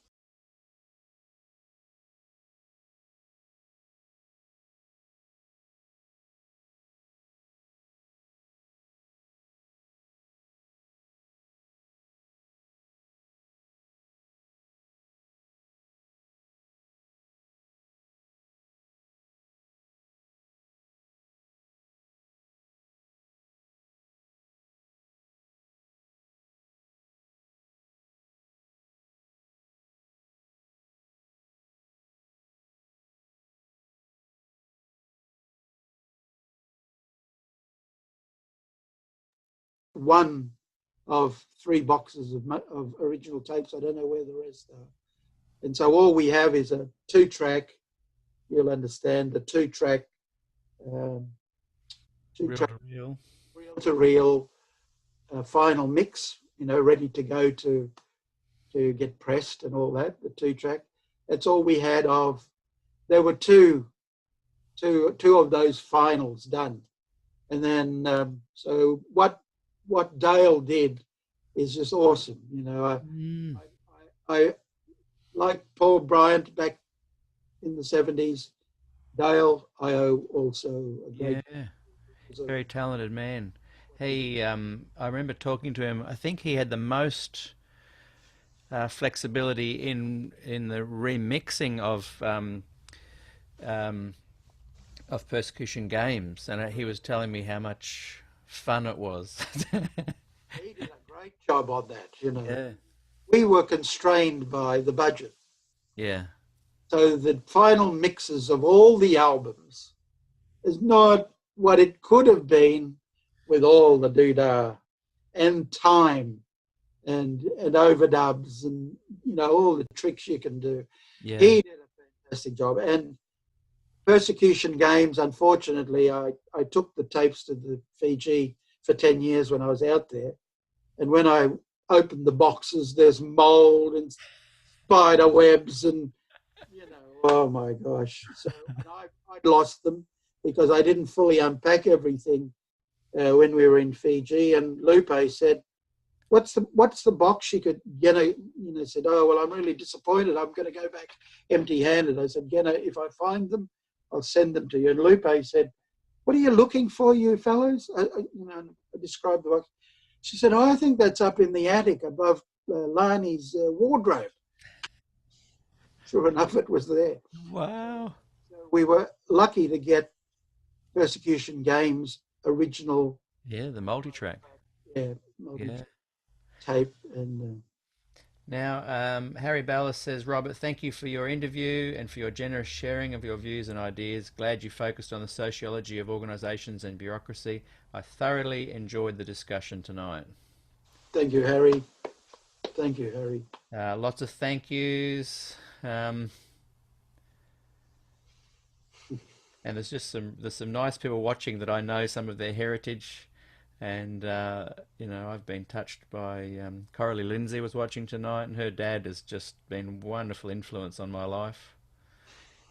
One of 3 boxes of original tapes. I don't know where the rest are. And so all we have is a 2-track, you'll understand, the 2-track, Reel. reel-to-reel final mix, ready to go to get pressed and all that, the 2-track. That's all we had of. There were two of those finals done. And then, so what Dale did is just awesome. I like Paul Bryant back in the 70s. Dale, I owe also a great. Yeah, very talented man. He, I remember talking to him. I think he had the most flexibility in the remixing of Persecution Games, and he was telling me how much fun it was. He did a great job on that. Yeah. We were constrained by the budget. Yeah. So the final mixes of all the albums is not what it could have been with all the doodah and time and overdubs and all the tricks you can do. Yeah. He did a fantastic job. And Persecution Games, unfortunately, I took the tapes to the Fiji for 10 years when I was out there. And when I opened the boxes, there's mold and spider webs and, oh my gosh. So I'd lost them because I didn't fully unpack everything when we were in Fiji. And Lupe said, what's the box she could, said, oh, well, I'm really disappointed. I'm going to go back empty-handed. I said, if I find them, I'll send them to you. And Lupe said, what are you looking for, you fellows? I described the box. She said, oh, I think that's up in the attic above Lani's wardrobe. Sure enough, it was there. Wow. So we were lucky to get Persecution Games original. Yeah, the multi-track. Yeah, tape. And now, Harry Ballas says, Robert, thank you for your interview and for your generous sharing of your views and ideas. Glad you focused on the sociology of organisations and bureaucracy. I thoroughly enjoyed the discussion tonight. Thank you, Harry. Thank you, Harry. Lots of thank yous. And there's some nice people watching that I know some of their heritage. And, I've been touched by Coralie Lindsay was watching tonight, and her dad has just been a wonderful influence on my life.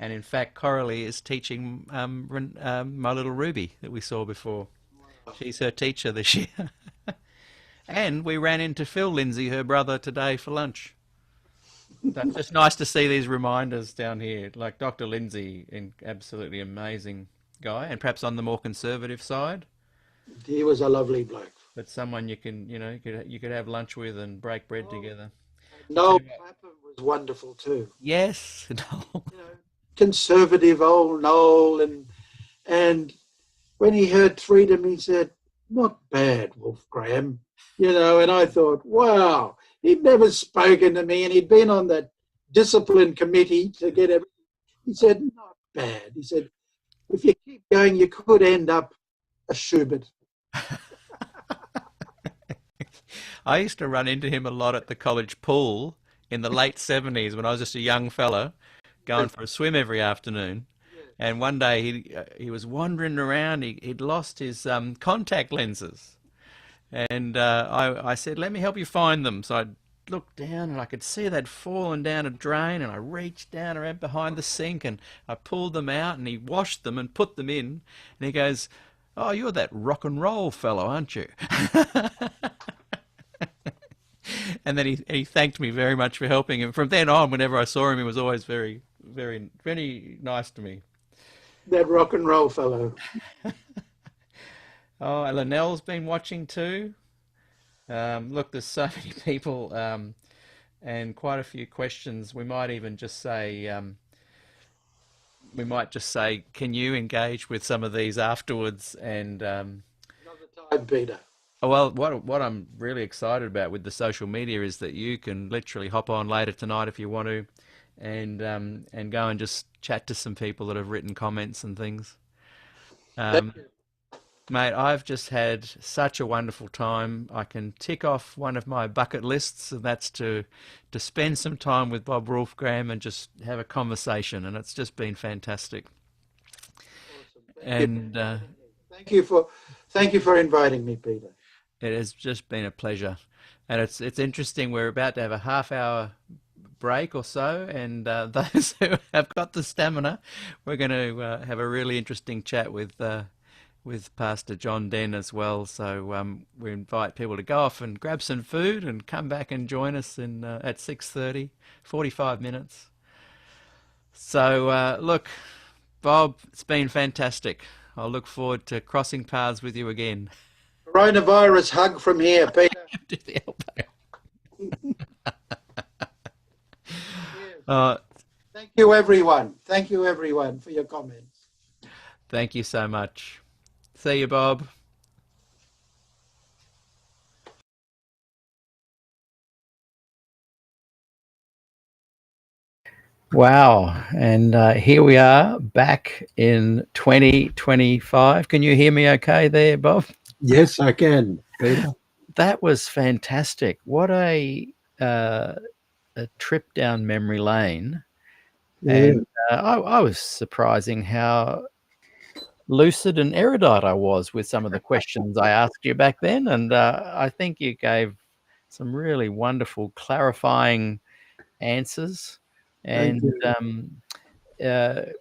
And in fact, Coralie is teaching my little Ruby that we saw before. She's her teacher this year. And we ran into Phil Lindsay, her brother, today for lunch. That's just nice to see these reminders down here. Like Dr. Lindsay, an absolutely amazing guy, and perhaps on the more conservative side. He was a lovely bloke. But someone you can, you could have lunch with and break bread together. Noel Clapham was wonderful too. Yes, conservative old Noel, and when he heard freedom, he said, "Not bad, Wolfgramm," And I thought, wow, he'd never spoken to me, and he'd been on that discipline committee to get everything. He said, "Not bad." He said, "If you keep going, you could end up a Schubert." I used to run into him a lot at the college pool in the late 70s when I was just a young fella going for a swim every afternoon. And one day he was wandering around. He'd lost his contact lenses, and I said, "Let me help you find them." So I looked down and I could see they'd fallen down a drain, and I reached down around behind the sink and I pulled them out, and he washed them and put them in. And he goes, "Oh, you're that rock and roll fellow, aren't you?" And then he thanked me very much for helping him. From then on, whenever I saw him, he was always very, very, very nice to me. That rock and roll fellow. Oh, Linnell's been watching too. Look, there's so many people and quite a few questions. We might even just say, can you engage with some of these afterwards? And Another time, Peter. well, what I'm really excited about with the social media is that you can literally hop on later tonight if you want to, and go and just chat to some people that have written comments and things. Thank you. Mate, I've just had such a wonderful time. I can tick off one of my bucket lists, and that's to spend some time with Bob Wolfgramm and just have a conversation, and it's just been fantastic. Awesome. And Thank you for inviting me, Peter. it has just been a pleasure. And it's interesting. We're about to have a half-hour break or so, and those who have got the stamina, we're going to have a really interesting chat with Pastor John Den as well. So we invite people to go off and grab some food and come back and join us at 6:30, 45 minutes. So look, Bob, it's been fantastic. I'll look forward to crossing paths with you again. Coronavirus hug from here, Peter. To the elbow. Thank you, everyone. Thank you, everyone, for your comments. Thank you so much. See you, Bob. Wow. And here we are back in 2025. Can you hear me okay there, Bob? Yes, I can, Peter. That was fantastic. What a trip down memory lane. Yeah. And I was surprising how lucid and erudite I was with some of the questions I asked you back then. And I think you gave some really wonderful clarifying answers. And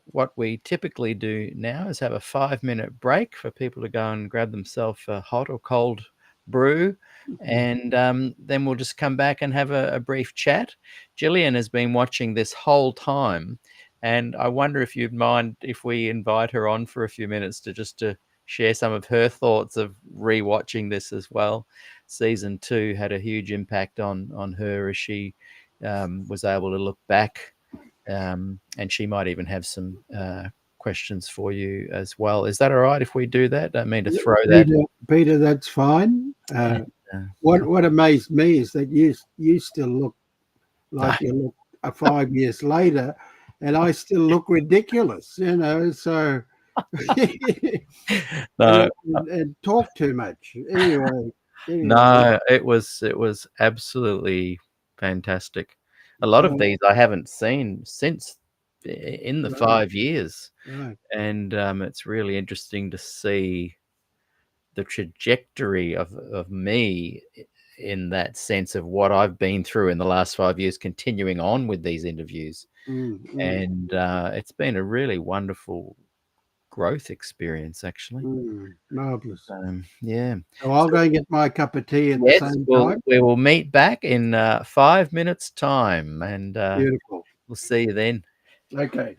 what we typically do now is have a 5-minute break for people to go and grab themselves a hot or cold brew. And then we'll just come back and have a brief chat. Gillian has been watching this whole time. And I wonder if you'd mind if we invite her on for a few minutes to share some of her thoughts of rewatching this as well. Season 2 had a huge impact on her as she was able to look back, and she might even have some questions for you as well. Is that all right if we do that? I mean to throw that. Peter, that's fine. What amazed me is that you still look like you look 5 years later, and I still look ridiculous, so No, and talk too much. Anyway. no, it was absolutely fantastic. A lot of these I haven't seen since in the 5 years. Right. And it's really interesting to see the trajectory of me in that sense of what I've been through in the last 5 years, continuing on with these interviews. And it's been a really wonderful growth experience, actually. Marvelous. Yeah. So I'll go and get my cup of tea at the same time. We will meet back in 5 minutes' time, and Beautiful. we'll see you then. Okay.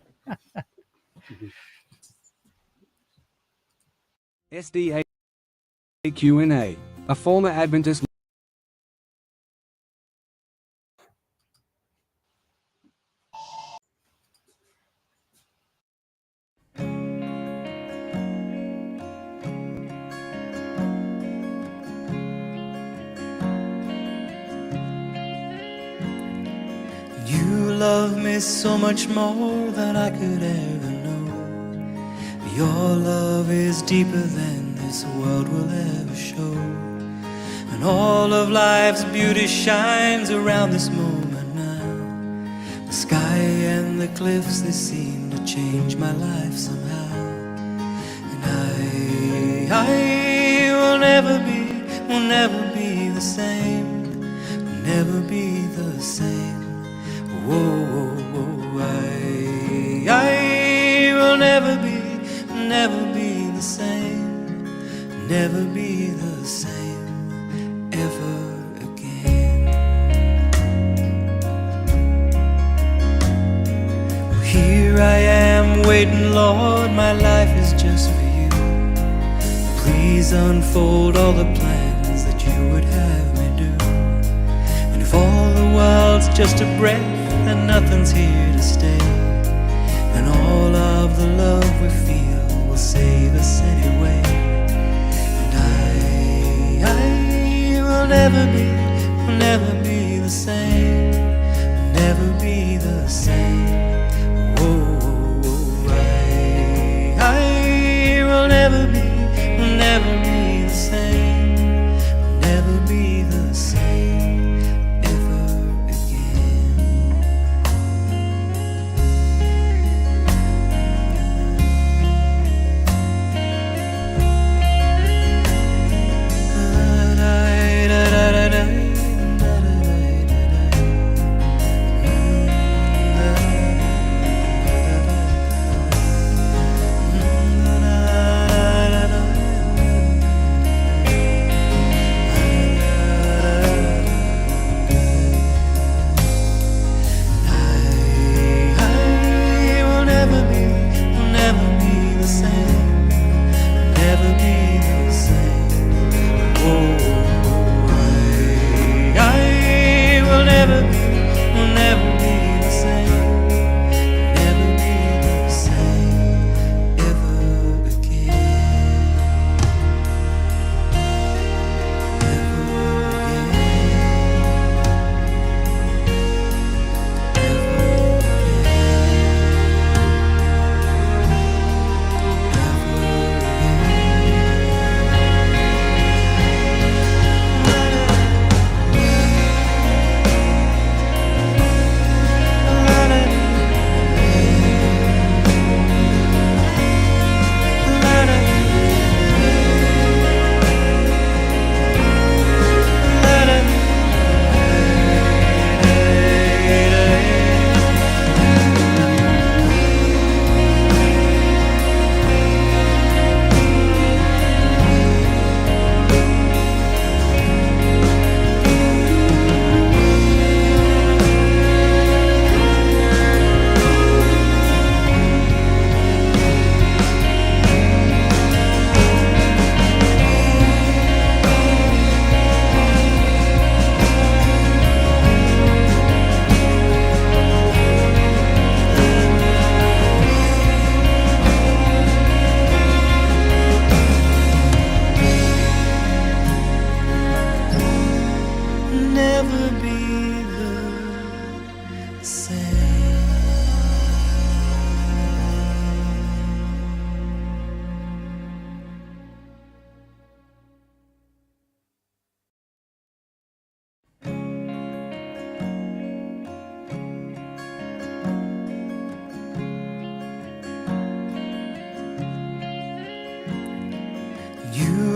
SDAQ&A, a former Adventist. You love me so much more than I could ever know. Your love is deeper than this world will ever show. and all of life's beauty shines around this moment now. The sky and the cliffs, they seem to change my life somehow. And I will never be the same, will never be the same. Whoa, whoa, whoa, I will never be the same, never be the same ever again. Well, here I am waiting, Lord, my life is just for you. Please unfold all the plans that you would have me do. And if all the world's just a breath and nothing's here to stay, and all of the love we feel will save us anyway. And I will never be the same, will never be the same. Whoa, whoa, whoa, I will never be the same, will never be the same ever again.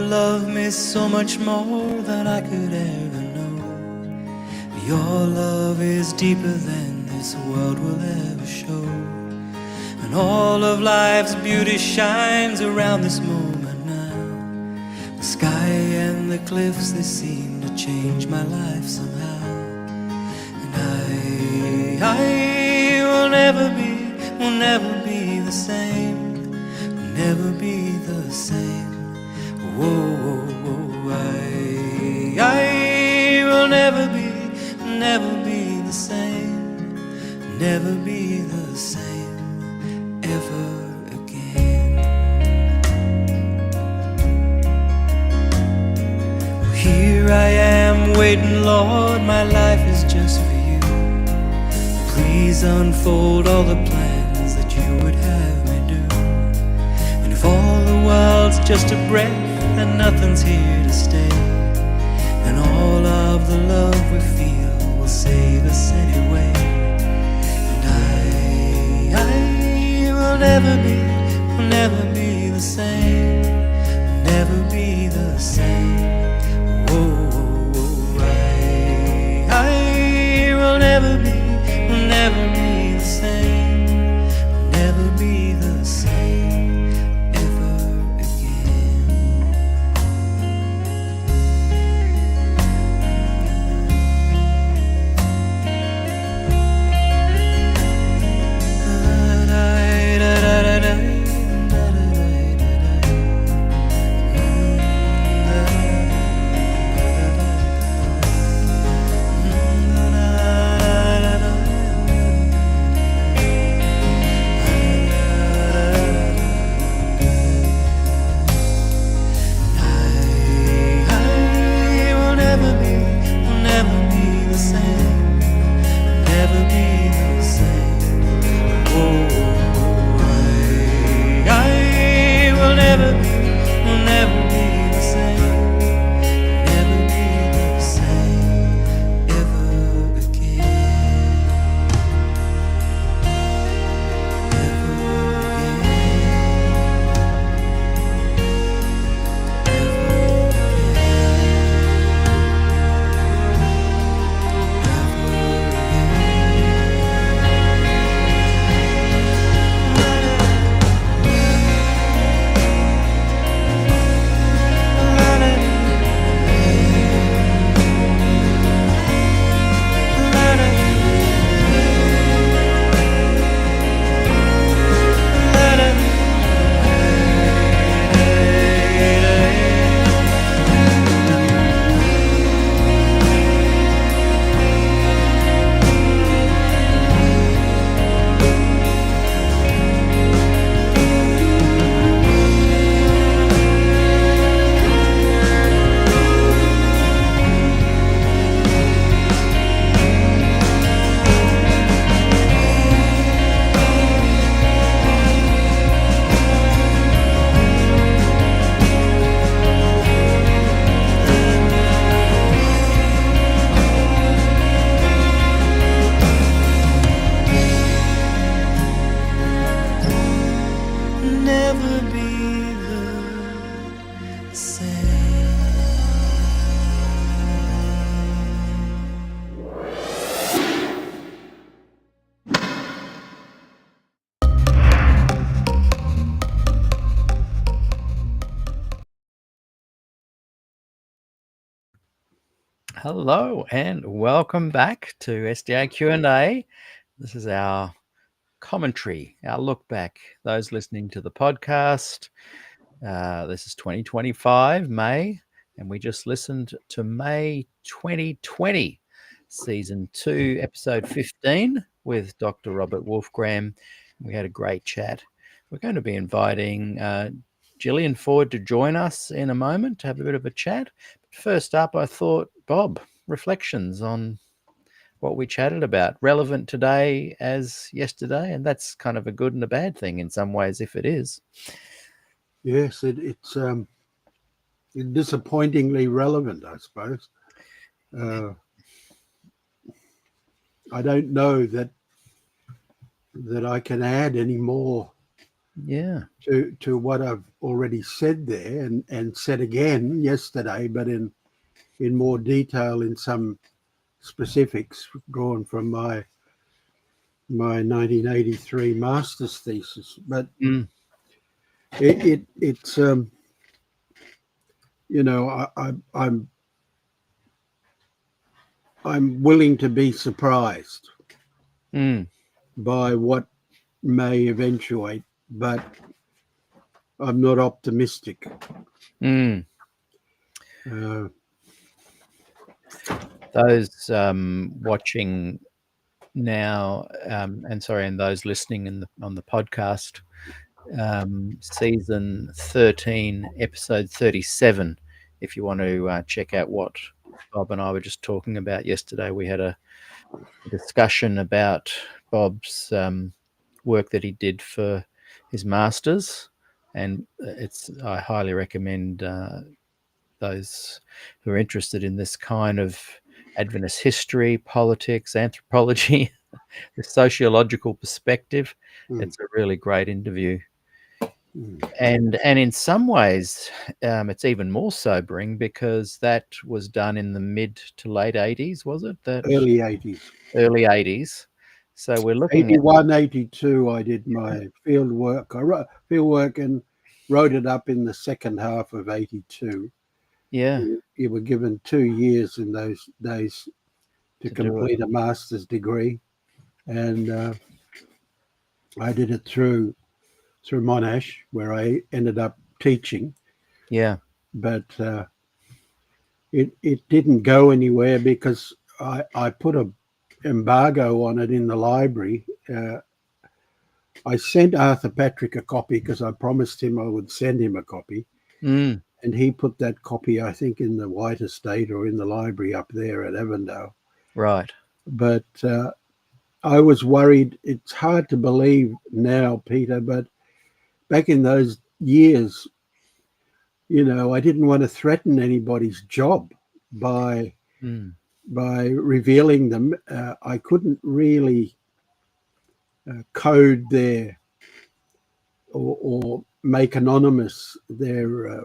Love me so much more than I could ever know. Your love is deeper than this world will ever show. And all of life's beauty shines around this moment now. The sky and the cliffs, they seem to change my life somehow. And I will never be the same, will never be the same. Whoa, whoa, whoa, I will never be the same, never be the same ever again. Well, here I am waiting, Lord, my life is just for you. Please unfold all the plans that you would have me do. And if all the world's just a breath and nothing's here to stay, and all of the love we feel will save us anyway. And I will never be the same, never be the same. Whoa, I will never be the same, never be the same ever again. Never be the same. Hello and welcome back to SDAQ&A. This is our commentary, our look back. Those listening to the podcast, this is 2025, May, and we just listened to May 2020, Season 2, Episode 15 with Dr. Robert Wolfgramm. We had a great chat. We're going to be inviting Gillian Ford to join us in a moment to have a bit of a chat. But first up, I thought, Bob, reflections on what we chatted about, relevant today as yesterday, and that's kind of a good and a bad thing in some ways, if it is. Yes, it's disappointingly relevant, I suppose. I don't know that I can add any more to what I've already said there and said again yesterday, but in more detail in some specifics drawn from my 1983 master's thesis. But it's you know, I'm willing to be surprised by what may eventuate, but I'm not optimistic. Those watching now, and those listening on the podcast, season 13, episode 37. If you want to check out what Bob and I were just talking about yesterday, we had a discussion about Bob's work that he did for his masters, and I highly recommend those who are interested in this kind of Adventist history, politics, anthropology, the sociological perspective. Mm. It's a really great interview. Mm. And in some ways, it's even more sobering because that was done in the mid to late 80s, was it? That Early 80s. early 80s. So we're looking at 81, 82, I did my field work. I wrote field work and wrote it up in the second half of 82. yeah, You were given 2 years in those days to To do it. complete a master's degree. And I did it through Monash, where I ended up teaching. yeah, But it didn't go anywhere because I put a embargo on it in the library. I sent Arthur Patrick a copy because I promised him I would send him a copy. mm, And he put that copy, I think, in the White Estate or in the library up there at Avondale. right, But I was worried. It's hard to believe now, Peter, but back in those years, I didn't want to threaten anybody's job by mm, revealing them. I couldn't really code their or make anonymous their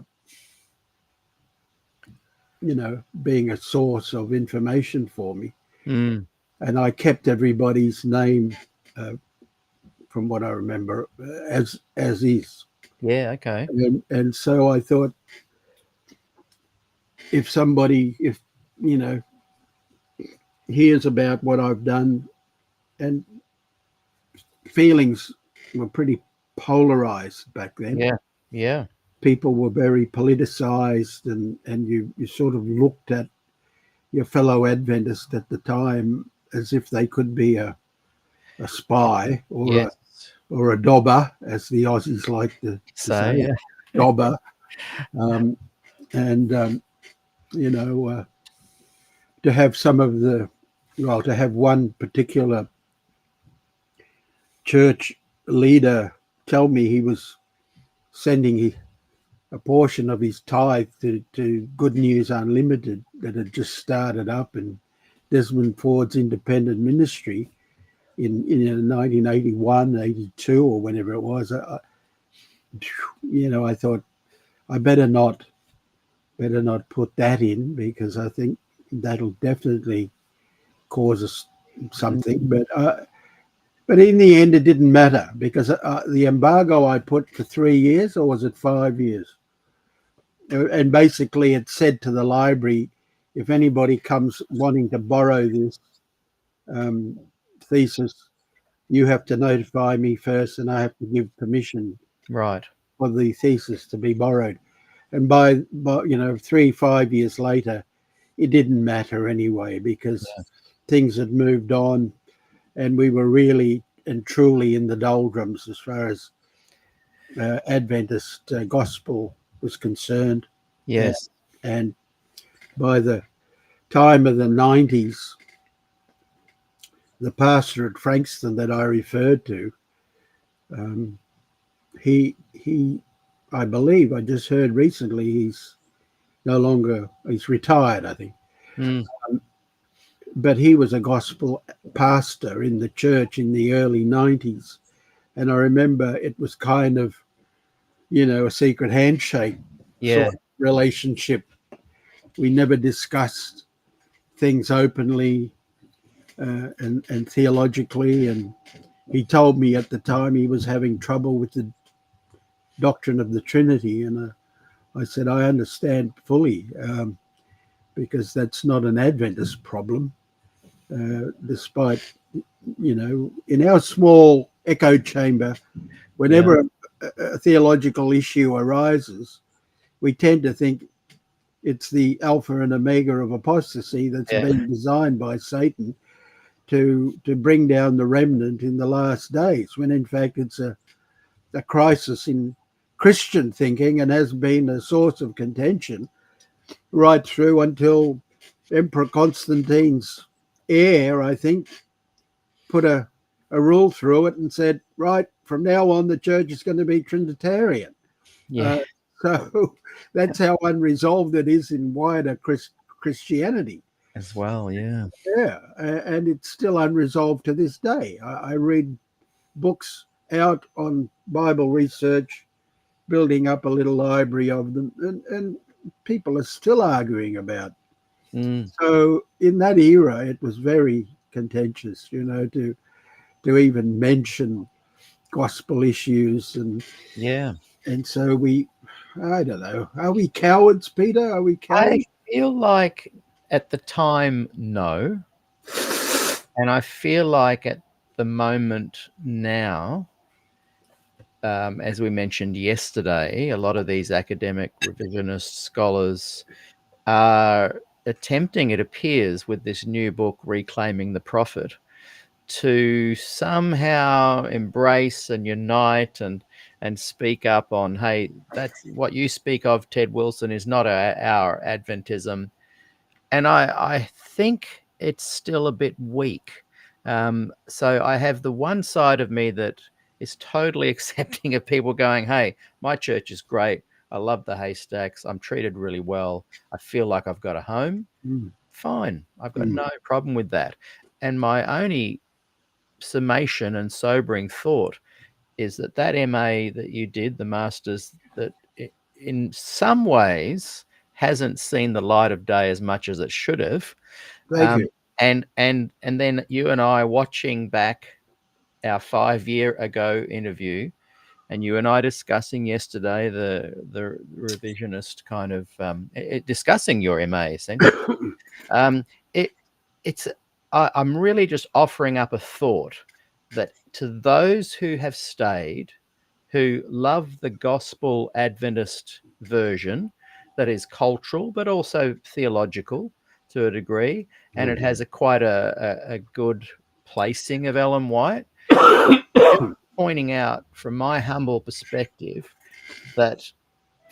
being a source of information for me. mm, And I kept everybody's name, from what I remember, as is. yeah, okay, And so I thought, if somebody hears about what I've done, and feelings were pretty polarized back then. yeah, yeah, People were very politicized, and you sort of looked at your fellow Adventist at the time as if they could be a spy or yes, a dobber, as the Aussies like to so say, yeah, dobber. To have to have one particular church leader tell me he was sending a portion of his tithe to Good News Unlimited that had just started up in Desmond Ford's independent ministry in 1981, 82, or whenever it was. I thought I better not put that in, because I think that'll definitely cause us something. But in the end, it didn't matter, because the embargo I put for 3 years, or was it 5 years? And basically it said to the library, if anybody comes wanting to borrow this thesis, you have to notify me first, and I have to give permission right, for the thesis to be borrowed. And by 3-5 years later, it didn't matter anyway, because things had moved on, and we were really and truly in the doldrums as far as Adventist gospel was concerned. yes, And by the time of the 90s, the pastor at Frankston that I referred to, he I believe, I just heard recently, he's retired, I think. mm, But he was a gospel pastor in the church in the early 90s. And I remember it was kind of, a secret handshake yeah, sort of relationship. We never discussed things openly and theologically. And he told me at the time he was having trouble with the doctrine of the Trinity. And I said, I understand fully, because that's not an Adventist problem. Despite, in our small echo chamber, whenever a theological issue arises, we tend to think it's the alpha and omega of apostasy that's been designed by Satan to bring down the remnant in the last days, when in fact it's a crisis in Christian thinking, and has been a source of contention right through until Emperor Constantine's heir, I think, put a rule through it and said, right, from now on the church is going to be Trinitarian. yeah, So that's how unresolved it is in wider Christianity. As well, yeah. Yeah, and it's still unresolved to this day. I read books out on Bible research, building up a little library of them, and people are still arguing about. So in that era, it was very contentious, to even mention gospel issues, and so I don't know, are we cowards, Peter? Are we cowards? I feel like at the time, no, and I feel like at the moment now, as we mentioned yesterday, a lot of these academic revisionist scholars are attempting, it appears, with this new book, Reclaiming the Prophet, to somehow embrace and unite and speak up on, hey, that's what you speak of, Ted Wilson, is not our Adventism. And I think it's still a bit weak. So I have the one side of me that is totally accepting of people going, hey, my church is great. I love the haystacks. I'm treated really well. I feel like I've got a home. Fine. I've got no problem with that. And my only summation and sobering thought is that MA that you did, the master's, that in some ways hasn't seen the light of day as much as it should have. Thank you. And then you and I watching back our 5-year ago interview, and you and I discussing yesterday the revisionist kind of discussing your MA essentially. I'm really just offering up a thought that to those who have stayed, who love the gospel Adventist version that is cultural but also theological to a degree, and it has quite a good placing of Ellen White, pointing out from my humble perspective that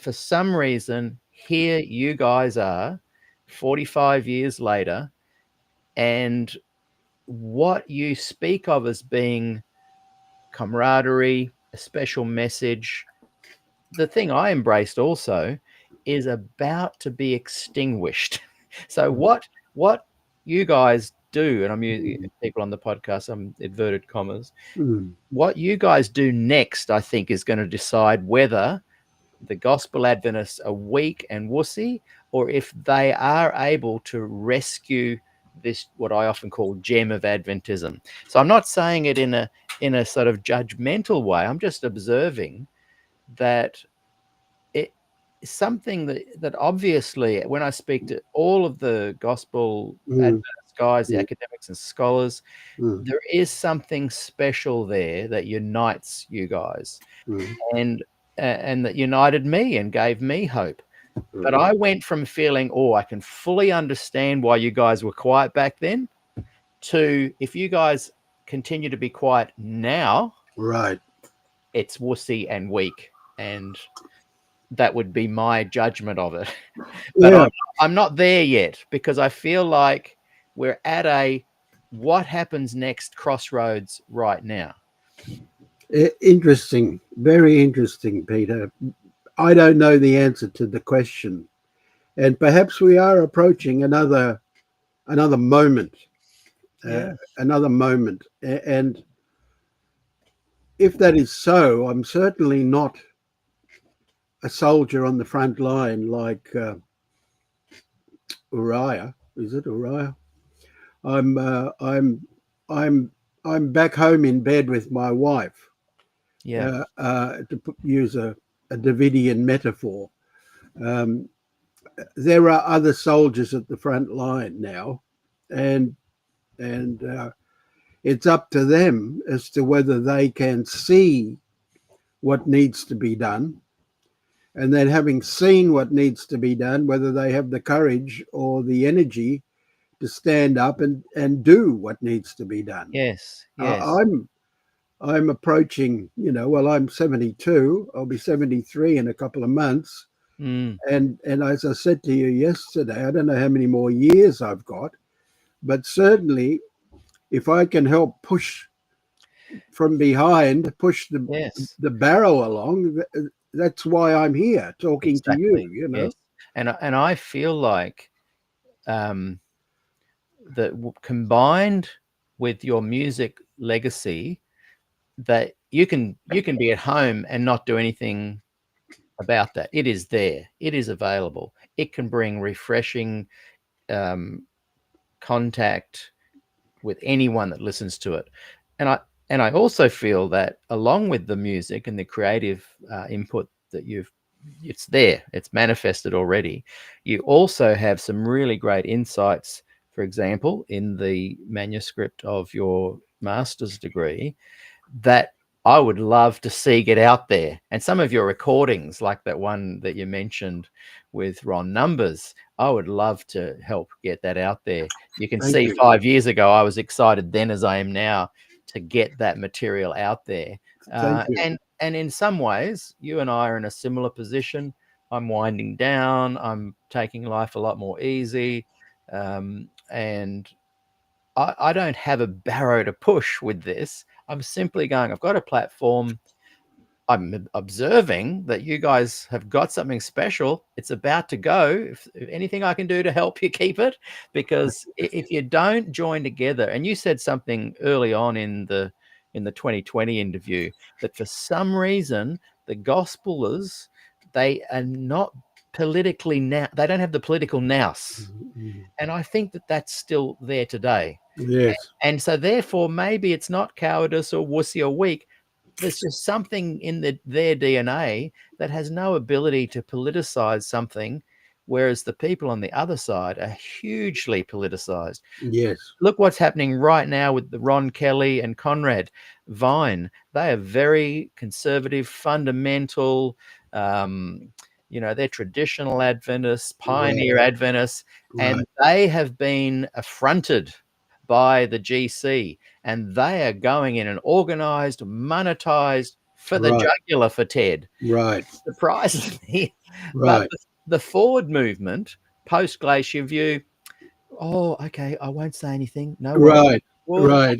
for some reason here you guys are 45 years later, and what you speak of as being camaraderie, a special message, the thing I embraced also, is about to be extinguished. So what you guys do, and I'm using people on the podcast, I'm inverted commas, what you guys do next, I think, is going to decide whether the gospel Adventists are weak and wussy, or if they are able to rescue this, what I often call gem of Adventism. So I'm not saying it in a sort of judgmental way. I'm just observing that it is something that obviously, when I speak to all of the gospel Adventist guys, the academics and scholars, there is something special there that unites you guys, and that united me and gave me hope. But I went from feeling, I can fully understand why you guys were quiet back then, to if you guys continue to be quiet now, right, it's wussy and weak, and that would be my judgment of it. But I'm not there yet, because I feel like we're at a what happens next crossroads right now. Interesting, very interesting, Peter. I don't know the answer to the question, and perhaps we are approaching another moment, another moment. And if that is so, I'm certainly not a soldier on the front line like Uriah. Is it Uriah? I'm back home in bed with my wife. To use a Davidian metaphor. There are other soldiers at the front line now, and it's up to them as to whether they can see what needs to be done, and then, having seen what needs to be done, whether they have the courage or the energy to stand up and do what needs to be done. Yes. I'm approaching, I'm 72. I'll be 73 in a couple of months. And as I said to you yesterday, I don't know how many more years I've got, but certainly if I can help push from behind, push the barrow along, that's why I'm here talking to you. Exactly. Yes. And I feel like that combined with your music legacy, that you can be at home and not do anything about that. It is there. It is available. It can bring refreshing contact with anyone that listens to it. And I also feel that along with the music and the creative input that it's there, it's manifested already. You also have some really great insights, for example, in the manuscript of your master's degree, that I would love to see get out there. And some of your recordings, like that one that you mentioned with Ron Numbers, I would love to help get that out there. You can Thank see you. 5 years ago, I was excited then as I am now to get that material out there. Thank you. And in some ways, you and I are in a similar position. I'm winding down. I'm taking life a lot more easy. And I don't have a barrow to push with this. I'm simply going, I've got a platform. I'm observing that you guys have got something special. It's about to go. If anything I can do to help you keep it, because if you don't join together, and you said something early on in the 2020 interview that for some reason the gospelers, they are not politically now. They don't have the political nous, and I think that that's still there today. Yes. And so therefore, maybe it's not cowardice or wussy or weak. There's just something in their DNA that has no ability to politicize something, whereas the people on the other side are hugely politicized. Yes. Look what's happening right now with the Ron Kelly and Conrad Vine. They are very conservative, fundamental, they're traditional Adventists, pioneer Adventists, and they have been affronted by the GC, and they are going in and organized, monetized for the jugular for Ted. Right. Surprises me. Right. But the Ford movement, post-Glacier view, oh, okay, I won't say anything. No worries. Right.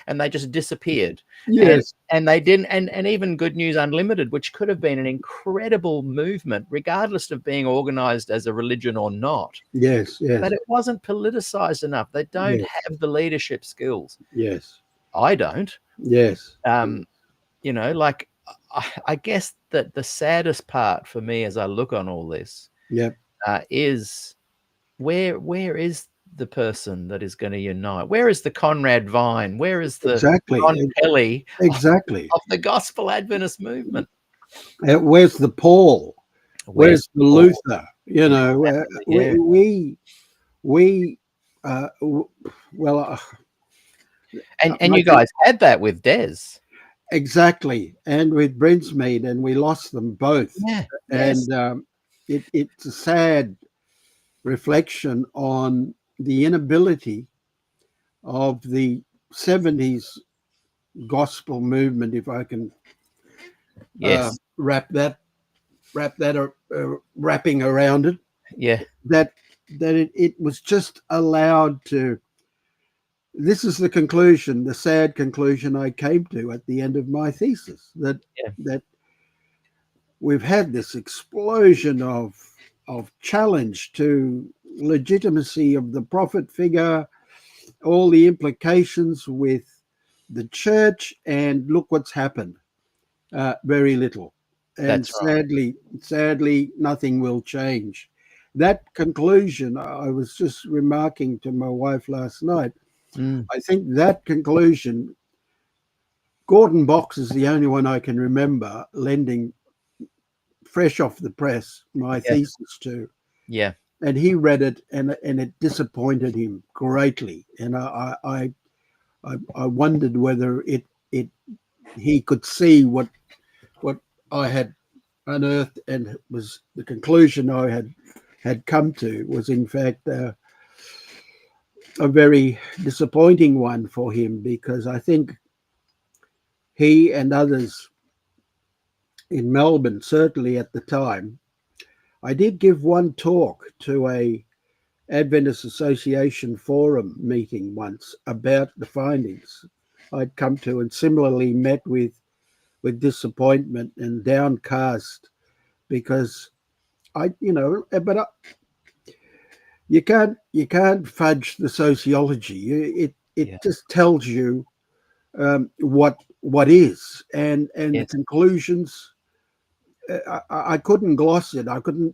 And they just disappeared. Yes. And they didn't, and even Good News Unlimited, which could have been an incredible movement, regardless of being organized as a religion or not. Yes. Yes. But it wasn't politicized enough. They don't have the leadership skills. Yes. I don't. Yes. Like I guess that the saddest part for me as I look on all this is where is the person that is going to unite? Where is the Conrad Vine? Where is the Ron Kelly of the Gospel Adventist movement? Where's the Paul? Where's the Luther? And you guys had that with Des. Exactly. And with Brinsmead, and we lost them both. Yeah. And it's a sad reflection on the inability of the 70s gospel movement, if I can wrapping around it. Yeah. That it was just allowed to. This is the conclusion, the sad conclusion I came to at the end of my thesis, that we've had this explosion of challenge to legitimacy of the prophet figure, all the implications with the church, and look what's happened. Very little. And sadly, nothing will change. That conclusion, I was just remarking to my wife last night, I think that conclusion, Gordon Box is the only one I can remember lending fresh off the press my thesis to. Yeah. And he read it, and it disappointed him greatly. And I wondered whether he could see what I had unearthed, and it was the conclusion I had come to was in fact a very disappointing one for him, because I think he and others in Melbourne, certainly at the time, I did give one talk to a Adventist Association forum meeting once about the findings I'd come to, and similarly met with with disappointment and downcast because you can't fudge the sociology. It just tells you what is, and the conclusions. I couldn't gloss it. I couldn't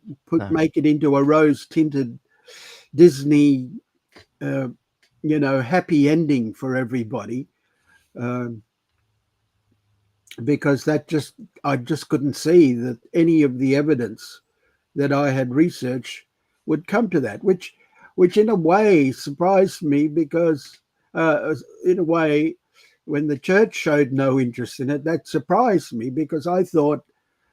make it into a rose-tinted Disney, happy ending for everybody, because I just couldn't see that any of the evidence that I had researched would come to that, which in a way surprised me because, in a way, when the church showed no interest in it, that surprised me because I thought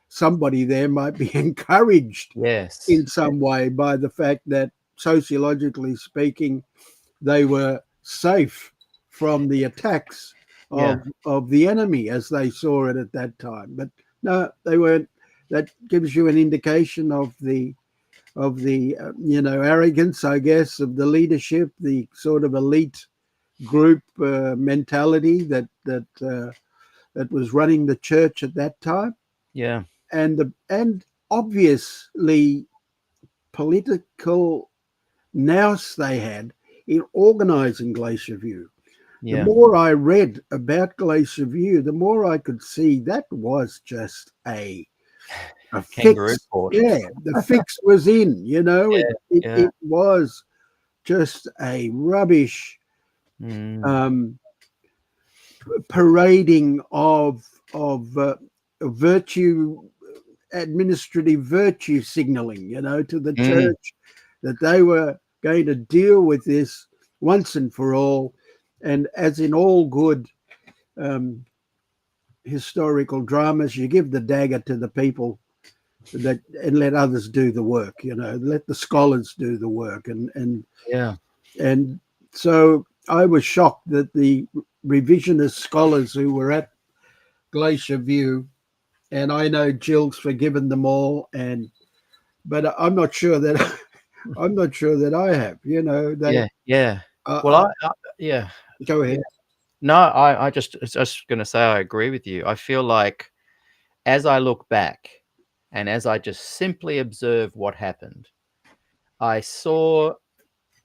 somebody there might be encouraged in some way by the fact that, sociologically speaking, they were safe from the attacks of the enemy as they saw it at that time. But no, they weren't. That gives you an indication of the arrogance, I guess, of the leadership, the sort of elite group mentality that was running the church at that time. Yeah. And obviously political nous they had in organizing Glacier View. The more I read about Glacier View, the more I could see that was just a fix. Yeah, the fix was in, it was just a rubbish parading of virtue, administrative virtue signaling, to the church, that they were going to deal with this once and for all. And as in all good historical dramas, you give the dagger to the people and let others do the work, let the scholars do the work. And so I was shocked that the revisionist scholars who were at Glacier View, and I know Jill's forgiven them all, but I'm not sure that I have. Go ahead. No, I just going to say I agree with you. I feel like as I look back and as I just simply observe what happened, I saw,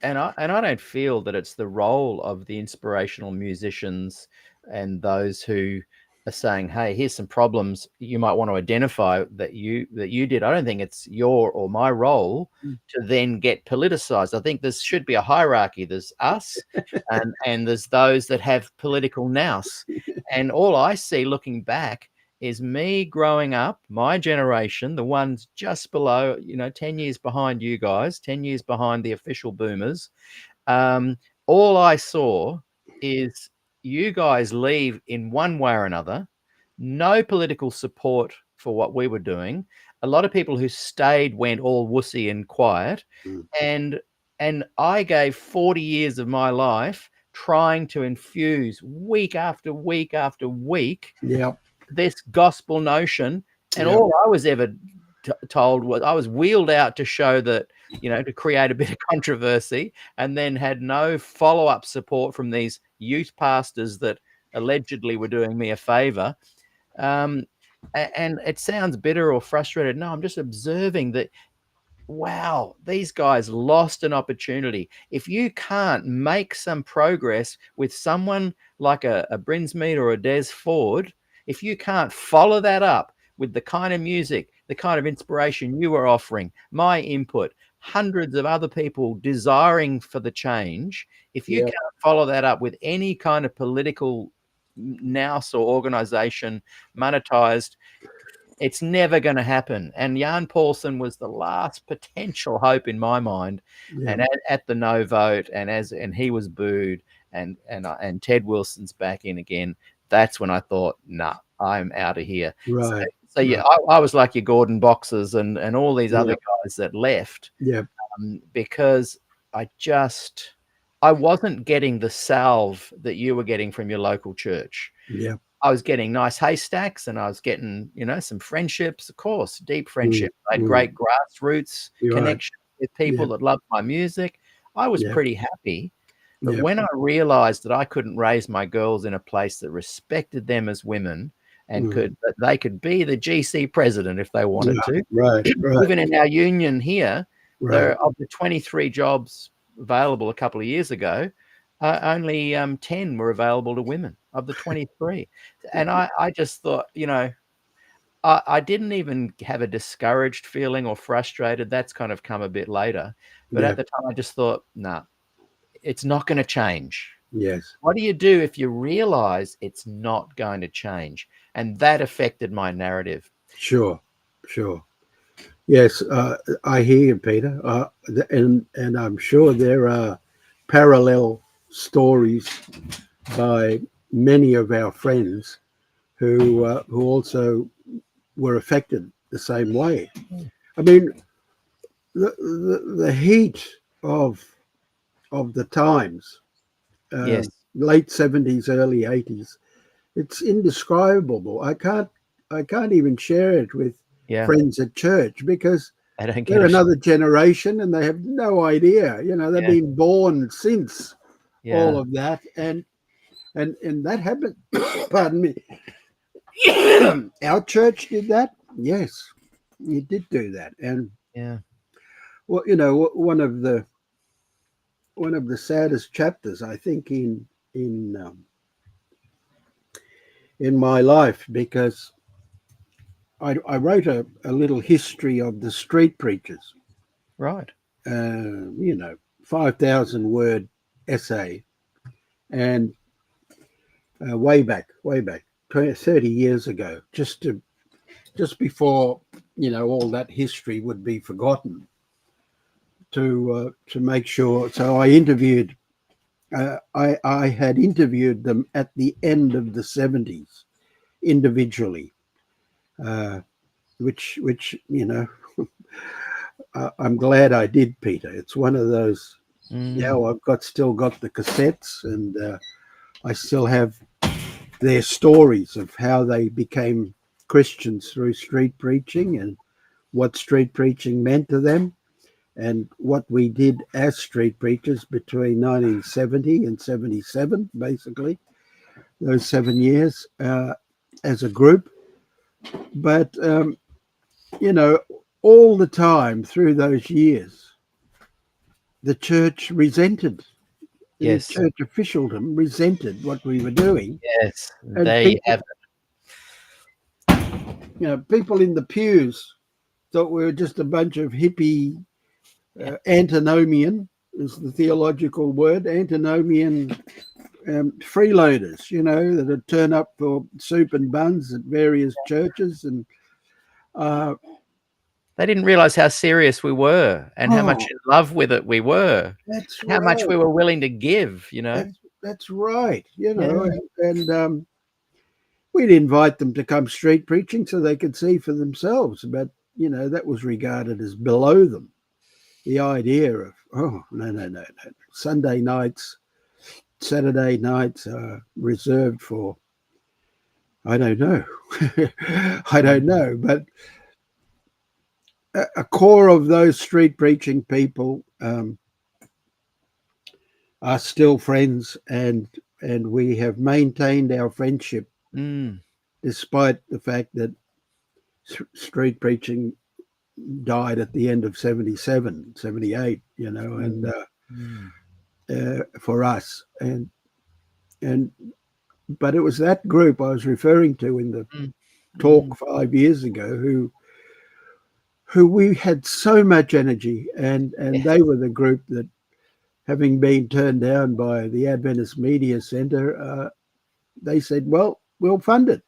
and I don't feel that it's the role of the inspirational musicians and those who are saying, hey, here's some problems you might want to identify that you did. I don't think it's your or my role to then get politicized. I think there should be a hierarchy. There's us and there's those that have political nous. And all I see looking back is me growing up, my generation, the ones just below, 10 years behind you guys, 10 years behind the official boomers. All I saw is you guys leave in one way or another, no political support for what we were doing. A lot of people who stayed went all wussy and quiet. And I gave 40 years of my life trying to infuse week after week after week this gospel notion. And all I was ever told was I was wheeled out to show that, to create a bit of controversy, and then had no follow-up support from these youth pastors that allegedly were doing me a favor. And it sounds bitter or frustrated. No, I'm just observing that, wow, these guys lost an opportunity. If you can't make some progress with someone like a Brinsmead or a Des Ford, if you can't follow that up with the kind of music, the kind of inspiration you were offering, my input, hundreds of other people desiring for the change, if you can't follow that up with any kind of political nous or organization monetized, it's never going to happen. And Jan Paulsen was the last potential hope in my mind. And at the no vote, and he was booed, and Ted Wilson's back in again. That's when I thought, nah, I'm out of here. Right. So yeah, I was like your Gordon Boxers and all these other guys that left. Because I wasn't getting the salve that you were getting from your local church. I was getting nice haystacks, and I was getting, some friendships, of course, deep friendship. I had great grassroots connection with people that loved my music. I was pretty happy. But when I realized that I couldn't raise my girls in a place that respected them as women, and they could be the GC president if they wanted to. Right. Even in our union here, Right. of the 23 jobs available a couple of years ago, only 10 were available to women of the 23. And I just thought, I didn't even have a discouraged feeling or frustrated. That's kind of come a bit later. But at the time, I just thought, nah, it's not going to change. Yes. What do you do if you realize it's not going to change? And that affected my narrative. Sure. Yes, I hear you, Peter. And I'm sure there are parallel stories by many of our friends who also were affected the same way. I mean, the heat of the times, Yes. late 70s, early 80s, it's indescribable. I can't even share it with friends at church because I don't get they're it. another generation and they have no idea. They've been born since all of that, and that happened. Pardon me. Our church did that. Yes, it did do that, and well, one of the saddest chapters, I think, in my life, because I wrote a little history of the street preachers. Right. 5,000 word essay, and way back 30 years ago, just before all that history would be forgotten, to make sure. So I interviewed. I had interviewed them at the end of the 70s individually, which I'm glad I did, Peter. It's one of those. I've still got the cassettes, and I still have their stories of how they became Christians through street preaching and what street preaching meant to them, and what we did as street preachers between 1970 and 77, basically, those 7 years as a group. But, all the time through those years, the church resented. Yes. The church officialdom resented what we were doing. Yes. And There you have it. People in the pews thought we were just a bunch of hippie antinomian, is the theological word, antinomian freeloaders, that would turn up for soup and buns at various churches. And they didn't realize how serious we were and how much in love with it we were. That's how right. much we were willing to give, That's right, and we'd invite them to come street preaching so they could see for themselves, but that was regarded as below them. The idea of no, Sunday nights, Saturday nights are reserved for, I don't know, but a core of those street preaching people are still friends, and we have maintained our friendship despite the fact that street preaching died at the end of 77, 78, and for us, but it was that group I was referring to in the talk 5 years ago who we had so much energy, and they were the group that, having been turned down by the Adventist Media Centre, they said, well, we'll fund it.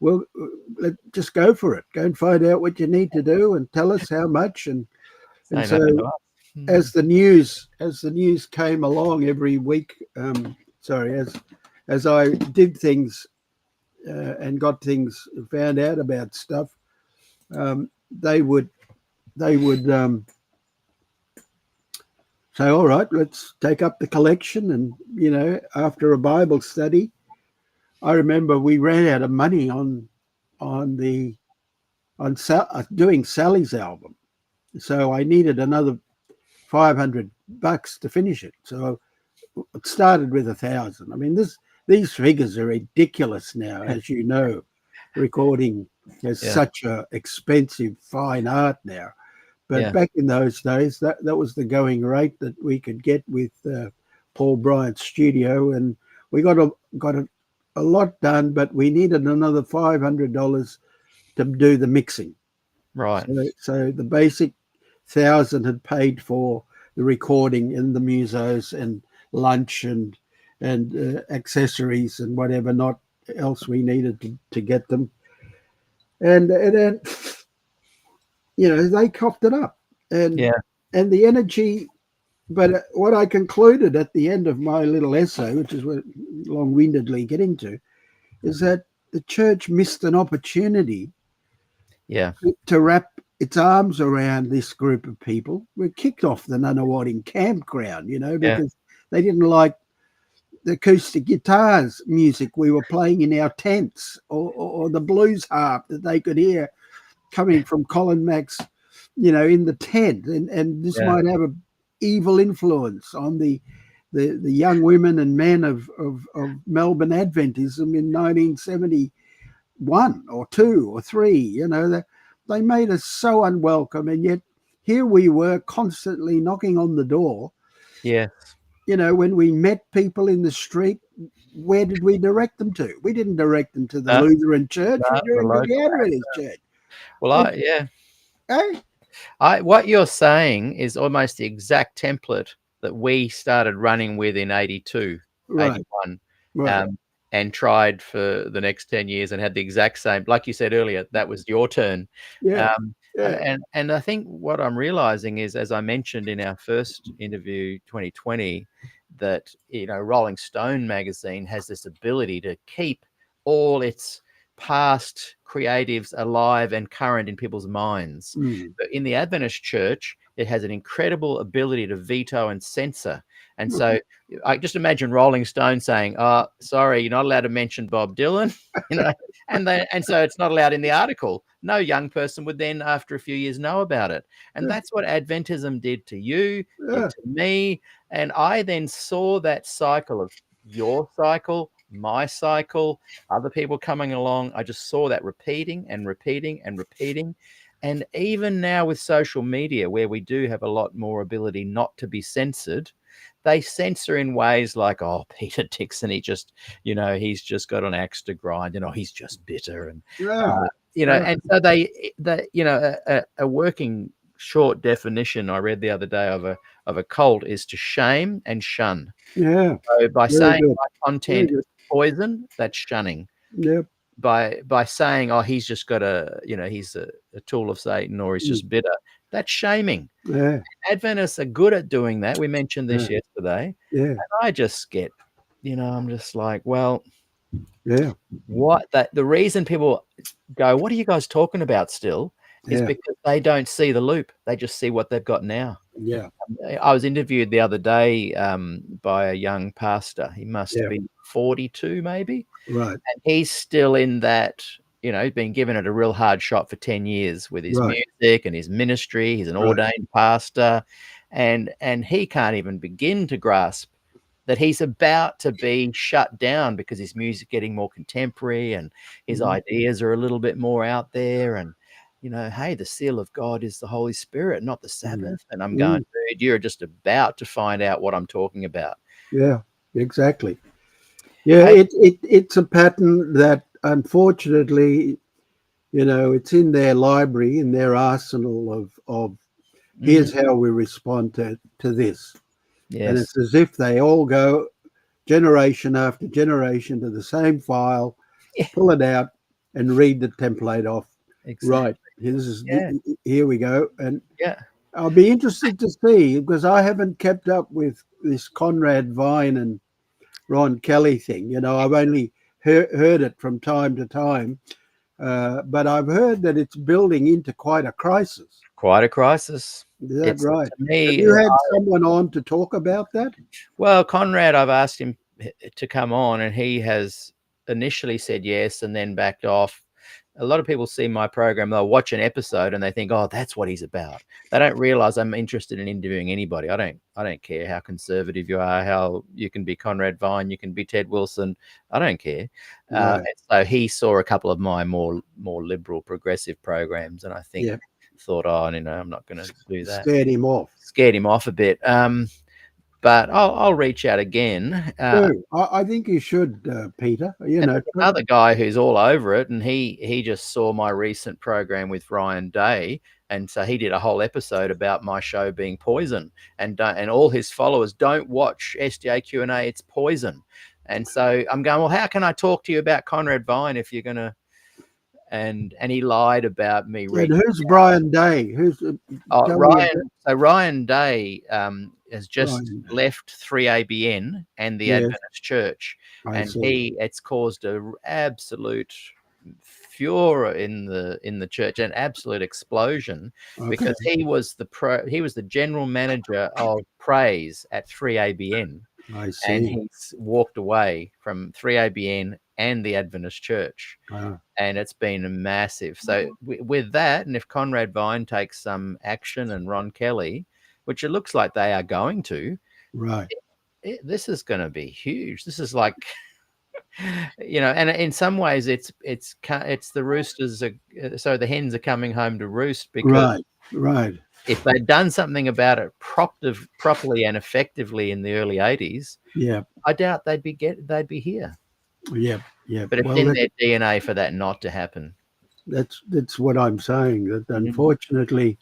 Let's just go for it. Go and find out what you need to do and tell us how much. And so as the news came along every week, as I did things and got things, found out about stuff, they would say, all right, let's take up the collection. And, after a Bible study, I remember we ran out of money on doing Sally's album. So I needed another $500 to finish it. So it started with 1,000. I mean, these figures are ridiculous now, as you know. recording is Yeah. such a expensive fine art now. But Yeah. back in those days, that was the going rate that we could get with Paul Bryant's studio, and we got a lot done, but we needed another $500 to do the mixing. Right. So the basic 1,000 had paid for the recording and the musos and lunch and accessories and whatever not else we needed to get them. And then, they coughed it up. And Yeah. and the energy. But what I concluded at the end of my little essay, which is what long-windedly getting to, is that the church missed an opportunity Yeah. to wrap its arms around this group of people. We kicked off the Nunawading campground, because they didn't like the acoustic guitars music we were playing in our tents, or the blues harp that they could hear coming from Colin Mack's, in the tent. And this might have a evil influence on the young women and men of Melbourne Adventism in 1971 or 2 or 3. They made us so unwelcome, and yet here we were constantly knocking on the door. Yeah. When we met people in the street, where did we direct them to? We didn't direct them to the Lutheran church. We directed the Adventist church. Well, Hey? What you're saying is almost the exact template that we started running with in 82, Right. 81, Right. and tried for the next 10 years and had the exact same, like you said earlier, that was your turn. Yeah. And I think what I'm realizing is, as I mentioned in our first interview, 2020, that, Rolling Stone magazine has this ability to keep all its past creatives alive and current in people's minds. But in the Adventist church, it has an incredible ability to veto and censor. And so I just imagine Rolling Stone saying, "Oh, sorry, you're not allowed to mention Bob Dylan," and so it's not allowed in the article. No young person would then, after a few years, know about it. And that's what Adventism did to you, did to me. And I then saw that cycle of your cycle, my cycle, other people coming along. I just saw that repeating and repeating and repeating. And even now with social media, where we do have a lot more ability not to be censored, they censor in ways like, "Oh, Peter Dixon, he's just got an axe to grind, he's just bitter." And, and so a working short definition I read the other day of a cult is to shame and shun. Yeah. So by Very saying good. my content is poison, that's shunning. Yep. By saying, "Oh, he's just got he's a tool of Satan, or he's just bitter," that's shaming. Yeah. Adventists are good at doing that. We mentioned this yesterday. Yeah. And I just get, I'm just like, well, Yeah. the reason people go, "What are you guys talking about still?" is because they don't see the loop. They just see what they've got now. Yeah. I was interviewed the other day by a young pastor. He must be 42 maybe. Right. And he's still in that, he's been given it a real hard shot for 10 years with his music and his ministry. He's an ordained pastor, and he can't even begin to grasp that he's about to be shut down because his music getting more contemporary and his ideas are a little bit more out there. And, hey, the seal of God is the Holy Spirit, not the Sabbath. And I'm going, dude, you're just about to find out what I'm talking about. Yeah, exactly. Yeah, it's a pattern that, unfortunately, it's in their library, in their arsenal of here's how we respond to this. Yes. And it's as if they all go generation after generation to the same file, pull it out and read the template off. Exactly. Right. Here we go. And yeah, I'll be interested to see, because I haven't kept up with this Conrad Vine and Ron Kelly thing. I've only heard it from time to time, but I've heard that it's building into quite a crisis. Quite a crisis. Is that right? To me, have you had someone on to talk about that? Well, Conrad, I've asked him to come on, and he has initially said yes and then backed off. a lot of people see my program, they'll watch an episode and they think, oh, that's what he's about. They don't realize I'm interested in interviewing anybody. I don't care how conservative you are, how you can be Conrad Vine, you can be Ted Wilson. I don't care. Right. So he saw a couple of my more liberal, progressive programs, and I think thought, oh, I'm not going to do that. Scared him off a bit. But I'll reach out again. I think you should, Peter. Another guy who's all over it, and he just saw my recent program with Ryan Day, and so he did a whole episode about my show being poison, and all his followers don't watch SDAQ&A. It's poison, and so I'm going, well, how can I talk to you about Conrad Vine if you're gonna? And he lied about me. And who's Brian Day? Ryan? So Ryan Day has just left 3ABN and the Adventist Church, it's caused a absolute furor in the church, an absolute explosion, because he was the general manager of praise at 3ABN. I see. And he's walked away from 3ABN and the Adventist Church. Wow. And it's been massive. So with that, and if Conrad Vine takes some action, and Ron Kelly, which it looks like they are going to, right, this is going to be huge. This is like, and in some ways it's the roosters so the hens are coming home to roost, because right. If they'd done something about it properly and effectively in the early 80s, I doubt they'd be here. But it's in their DNA for that not to happen. That's what I'm saying. That unfortunately,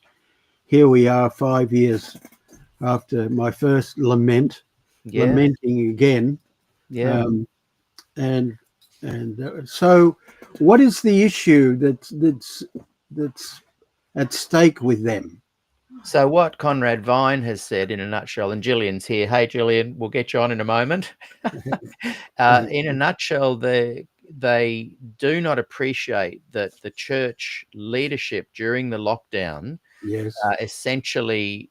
here we are 5 years after my first lamenting again. So, what is the issue that's at stake with them? So what Conrad Vine has said in a nutshell, and Gillian's here. Hey, Gillian, we'll get you on in a moment. In a nutshell, they do not appreciate that the church leadership during the lockdown essentially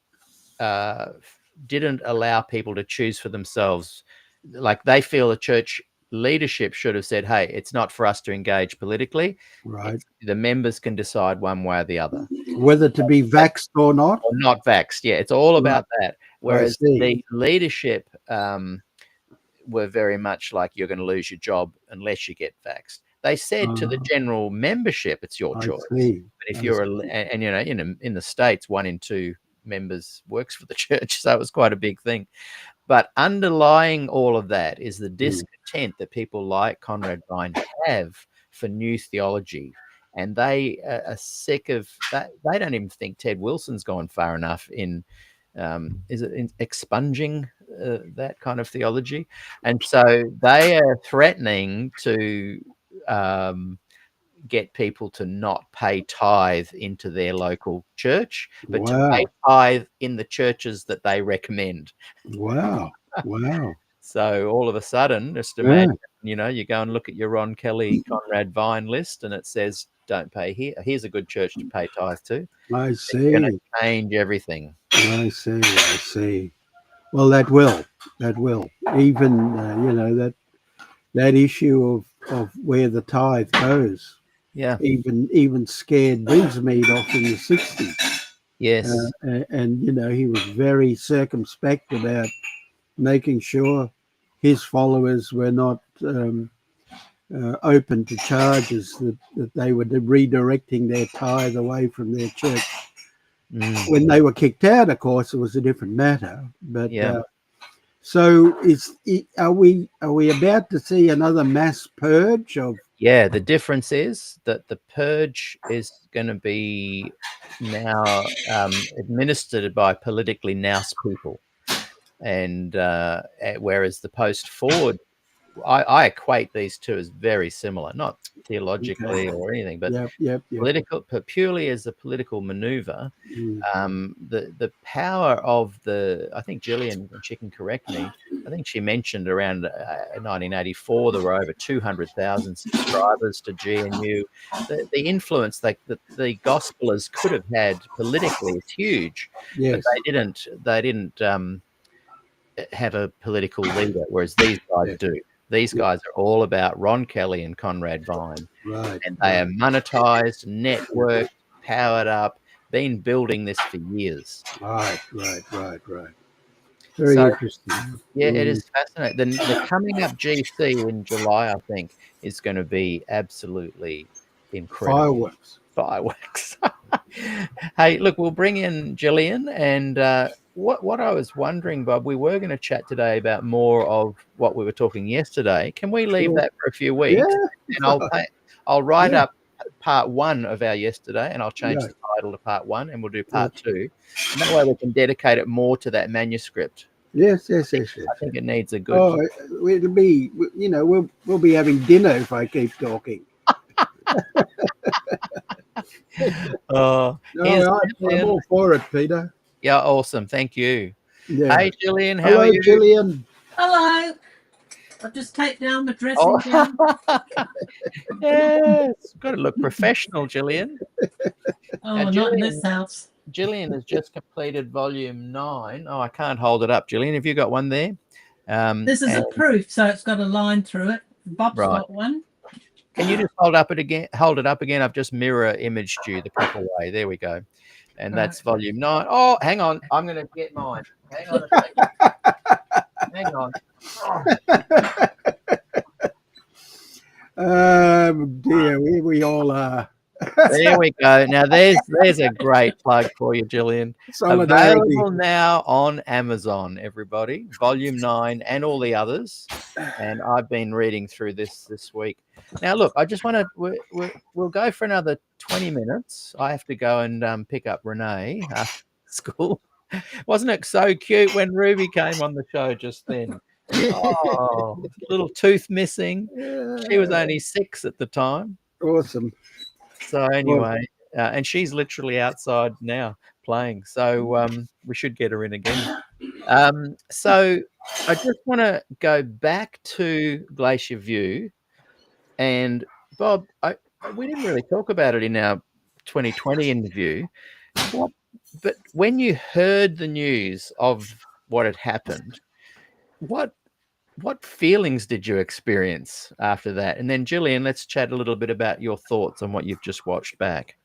didn't allow people to choose for themselves. Like, they feel the church leadership should have said, hey, it's not for us to engage politically. Right. The members can decide one way or the other. Whether to be vaxxed or not? Or not vaxxed, yeah. It's all about that. Whereas the leadership were very much like, you're going to lose your job unless you get vaxxed. They said to the general membership, it's your choice. But if you're in the States, 1 in 2 members works for the church, so it was quite a big thing. But underlying all of that is the discontent that people like Conrad Vine have for new theology. And they are sick of that. They don't even think Ted Wilson's gone far enough in expunging that kind of theology. And so they are threatening to get people to not pay tithe into their local church, but to pay tithe in the churches that they recommend. Wow. So all of a sudden, just imagine, you go and look at your Ron Kelly, Conrad Vine list, and it says, don't pay here. Here's a good church to pay tithe to. I see. It's going to change everything. I see. Well, that will. Even, that issue of where the tithe goes. Yeah. Even scared Brinsmead off in the 60s. Yes. And he was very circumspect about making sure his followers were not open to charges that they were redirecting their tithe away from their church. When they were kicked out, of course, it was a different matter. But so are we about to see another mass purge of? Yeah, the difference is that the purge is going to be now administered by politically nous people, and whereas the post-Ford, I equate these two as very similar, not theologically or anything, but political, but purely as a political maneuver. The power of I think Gillian, she can correct me, I think she mentioned around 1984 there were over 200,000 subscribers to GNU. The influence that the gospelers could have had politically is huge, but they didn't have a political leader, whereas these guys do. These guys are all about Ron Kelly and Conrad Vine, Right. and they are monetized, networked, powered up, been building this for years. Right. Very So, interesting. yeah, it is fascinating. The coming up GC in July, I think, is going to be absolutely incredible. Fireworks. Hey, look, we'll bring in Gillian, and what I was wondering, Bob, we were going to chat today about more of what we were talking yesterday. Can we leave that for a few weeks? Yeah. And I'll write up part 1 of our yesterday, and I'll change the title to part 1, and we'll do part 2. And that way we can dedicate it more to that manuscript. Yes. I think it needs a good. Oh, it'll be. We'll be having dinner if I keep talking. Oh, I'm all for it, Peter. Yeah, awesome. Thank you. Yeah. Hey, Gillian, how Hello, are you? Gillian. Hello. I'll just take down the dressing gown. Yes, got to look professional, Gillian. Oh, not in this house. Gillian has just completed volume 9. Oh, I can't hold it up, Gillian. Have you got one there? This is a proof, so it's got a line through it. Bob's got one. Can you just hold it up again? I've just mirror imaged you the proper way. There we go. And that's volume 9. Oh, hang on. I'm going to get mine. Hang on a second. Hang on. Dear, we all are. There we go. Now there's a great plug for you, Gillian. Available now on Amazon, everybody. Volume 9 and all the others. And I've been reading through this week. Now, look, I just want to. We'll go for another 20 minutes. I have to go and pick up Renee after school. Wasn't it so cute when Ruby came on the show just then? Oh, little tooth missing. She was only 6 at the time. Awesome. So anyway, and she's literally outside now playing. So we should get her in again. So I just want to go back to Glacier View. And Bob, we didn't really talk about it in our 2020 interview. But when you heard the news of what had happened, what feelings did you experience after that? And then, Gillian, let's chat a little bit about your thoughts on what you've just watched back.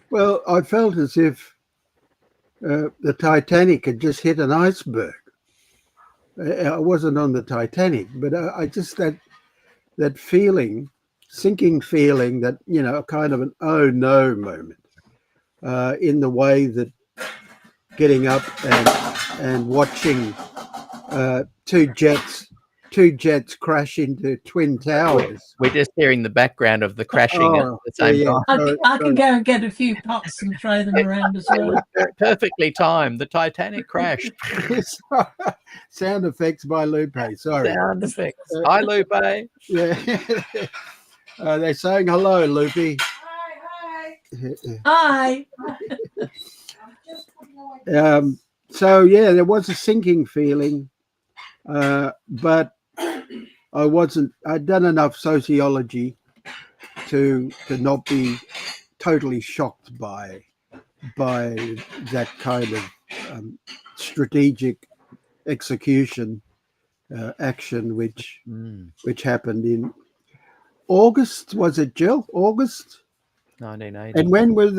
Well, I felt as if the Titanic had just hit an iceberg. I wasn't on the Titanic, but I just that feeling, sinking feeling that, kind of an oh no moment in the way that getting up and watching two jets crash into twin towers. We're just hearing the background of the crashing at the same time. I can go and get a few pots and throw them around as well. Perfectly timed. The Titanic crashed. Sound effects by Lupe. Sorry. Sound effects. Hi, Lupe. Yeah. They're saying hello, Lupe. Hi. So yeah, there was a sinking feeling, but I'd done enough sociology to not be totally shocked by that kind of strategic execution action which happened in August. Was it, Jill? August 1980. And when were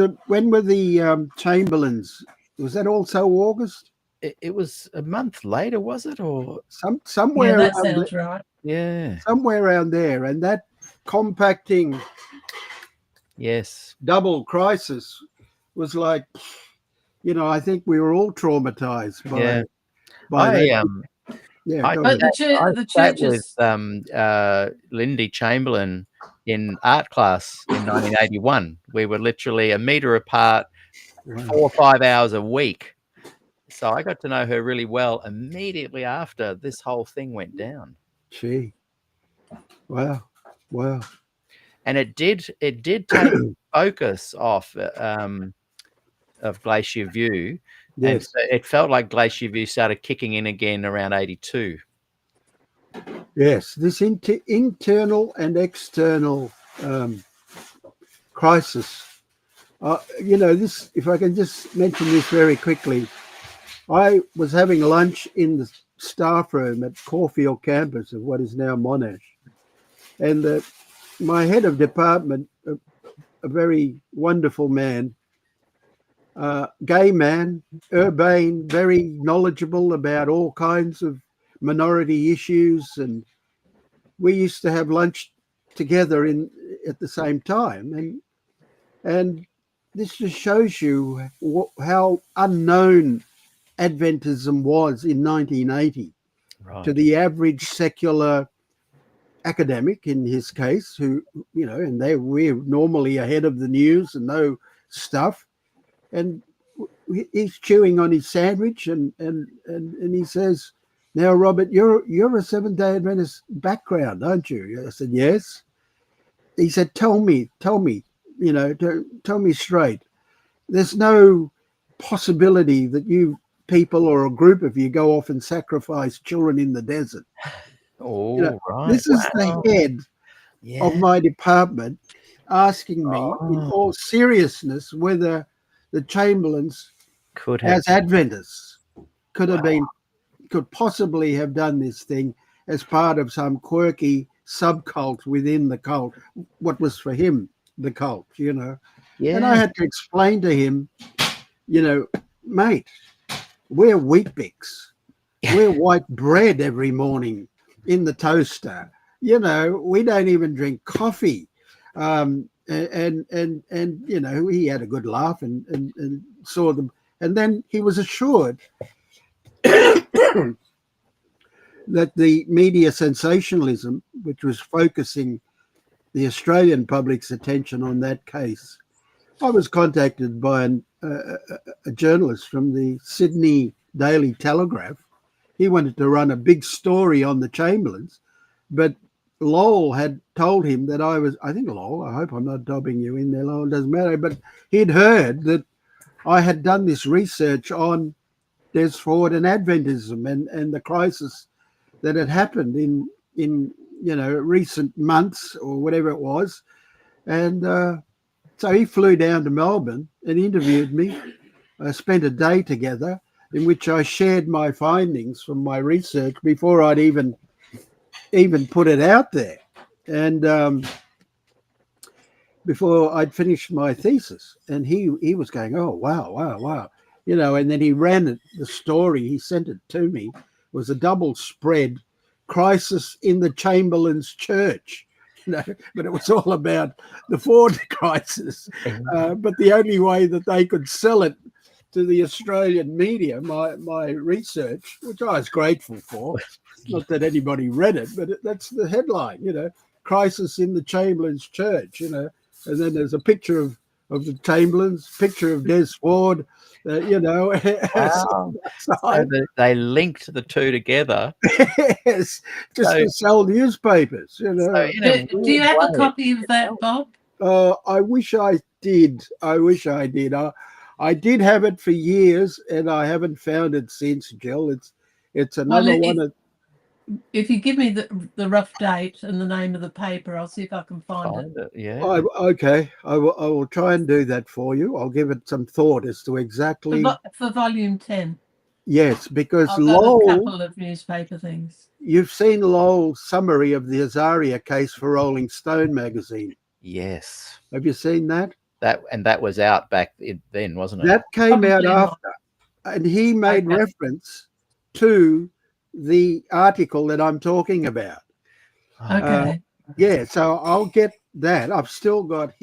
the Chamberlains? Was that also August? It was a month later, was it, or somewhere? Yeah, that sounds right. Yeah, somewhere around there. And that compacting, double crisis was like, I think we were all traumatized by that. The churches with Lindy Chamberlain in art class in 1981. We were literally a meter apart, 4 or 5 hours a week. So I got to know her really well immediately after this whole thing went down. Gee, wow. And it did take focus off of Glacier View. Yes. And so it felt like Glacier View started kicking in again around 82. Yes, this internal and external crisis. This, if I can just mention this very quickly, I was having lunch in the staff room at Caulfield campus of what is now Monash. And my head of department, a very wonderful man, gay man, urbane, very knowledgeable about all kinds of minority issues. And we used to have lunch together at the same time. And this just shows you how unknown Adventism was in 1980 to the average secular academic, in his case, who, and we're normally ahead of the news and know stuff. And he's chewing on his sandwich and he says, "Now, Robert, you're a Seventh-day Adventist background, aren't you?" I said, "Yes." He said, tell me, tell me straight. There's no possibility that you people or a group of you go off and sacrifice children in the desert. Right. This is the head of my department asking me in all seriousness whether the Chamberlains, as Adventists, could possibly have done this thing as part of some quirky subcult within the cult, what was for him the cult, And I had to explain to him, mate, we're Weet-Bix. We're white bread every morning in the toaster. We don't even drink coffee. And he had a good laugh and saw them. And then he was assured that the media sensationalism, which was focusing the Australian public's attention on that case. I was contacted by a journalist from the Sydney Daily Telegraph. He wanted to run a big story on the Chamberlains, but Lowell had told him that I think Lowell, I hope I'm not dobbing you in there, Lowell, doesn't matter, but he'd heard that I had done this research on Des Ford and Adventism and the crisis that had happened in recent months or whatever it was. And so he flew down to Melbourne and interviewed me. I spent a day together in which I shared my findings from my research before I'd even put it out there. And before I'd finished my thesis. And he was going, "Oh, wow. And then he ran the story. He sent it to me. It was a double spread crisis in the Chamberlains Church, but it was all about the Ford crisis. But the only way that they could sell it to the Australian media, my research, which I was grateful for, not that anybody read it, but that's the headline, crisis in the Chamberlains Church, and then there's a picture of the Chamberlains, picture of Des Ford, Wow. So they linked the two together. Yes, just to sell newspapers, So do you have a copy of that, Bob? I wish I did. I did have it for years, and I haven't found it since, Jill. It's another one. If you give me the rough date and the name of the paper, I'll see if I can find it. Yeah. Okay, I will try and do that for you. I'll give it some thought as to exactly for volume 10. Yes, because I've got Lowell, a couple of newspaper things. You've seen Lowell's summary of the Azaria case for Rolling Stone magazine. Yes. Have you seen that? That was out back then, wasn't it? That came Probably out not. after, and he made reference to the article that I'm talking about. Okay. Yeah, so I'll get that. I've still got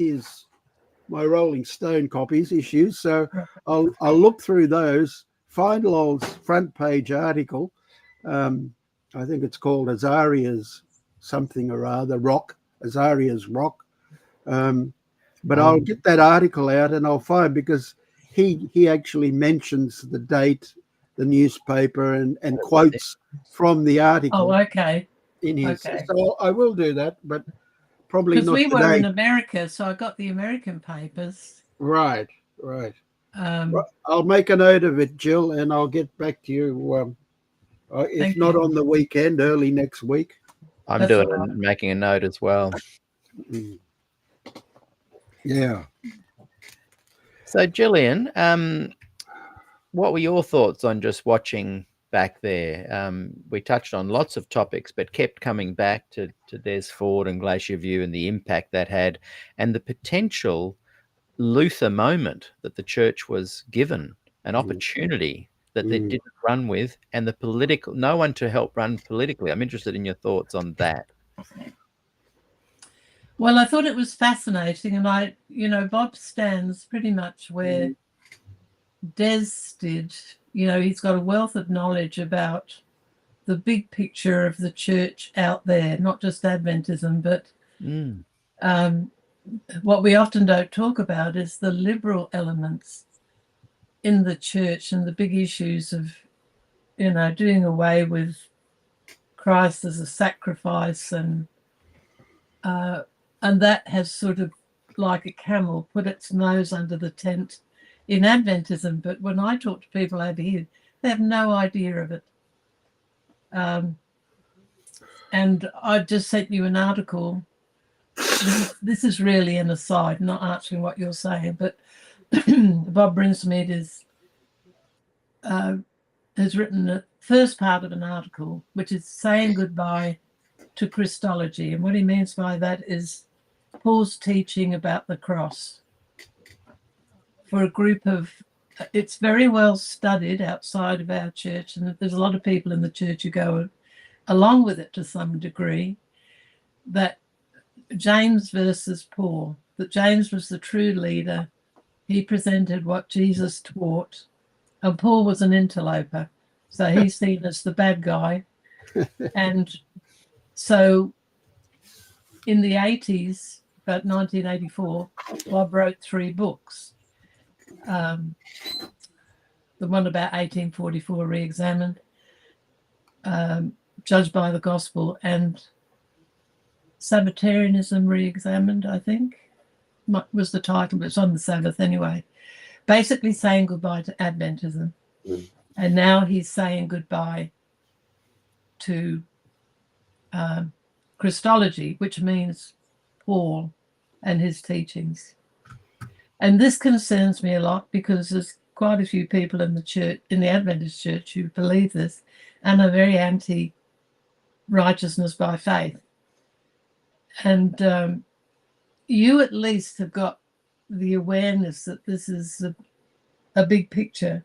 my Rolling Stone copies issues, so I'll look through those, find Lowell's front page article. I think it's called Azaria's something or other, Azaria's Rock. But I'll get that article out and I'll find, because he actually mentions the date, the newspaper, and quotes from the article. Oh, okay. In his, Okay. so I will do that, but probably Because not we today. were in America, so I got the American papers. Right. I'll make a note of it, Jill, and I'll get back to you. If not on the weekend, early next week. I'm making a note as well. Yeah. So, Gillian, what were your thoughts on just watching back there. We touched on lots of topics, but kept coming back to Des Ford and Glacier View and the impact that had, and the potential Luther moment that the church was given, an opportunity that they didn't run with, and the political, no one to help run politically. I'm interested in your thoughts on that. Well, I thought it was fascinating, and Bob stands pretty much where Des did. He's got a wealth of knowledge about the big picture of the church out there, not just Adventism, but what we often don't talk about is the liberal elements in the church and the big issues of, doing away with Christ as a sacrifice, and that has sort of, like a camel, put its nose under the tent in Adventism. But when I talk to people over here, they have no idea of it. And I've just sent you an article. This is really an aside, not answering what you're saying, but Bob Brinsmead has written the first part of an article, which is saying goodbye to Christology. And what he means by that is Paul's teaching about the cross. For a group of, it's very well studied outside of our church, and there's a lot of people in the church who go along with it to some degree, that James versus Paul, that James was the true leader. He presented what Jesus taught, and Paul was an interloper. So he's seen as the bad guy. And so in the 80s, about 1984, Bob wrote 3 books. The one about 1844 re-examined, Judged by the Gospel, and Sabbatarianism re-examined, I think, was the title, but it's on the Sabbath anyway. Basically saying goodbye to Adventism. And now he's saying goodbye to Christology, which means Paul and his teachings. And this concerns me a lot, because there's quite a few people in the church, in the Adventist church, who believe this and are very anti-righteousness by faith. And you at least have got the awareness that this is a big picture,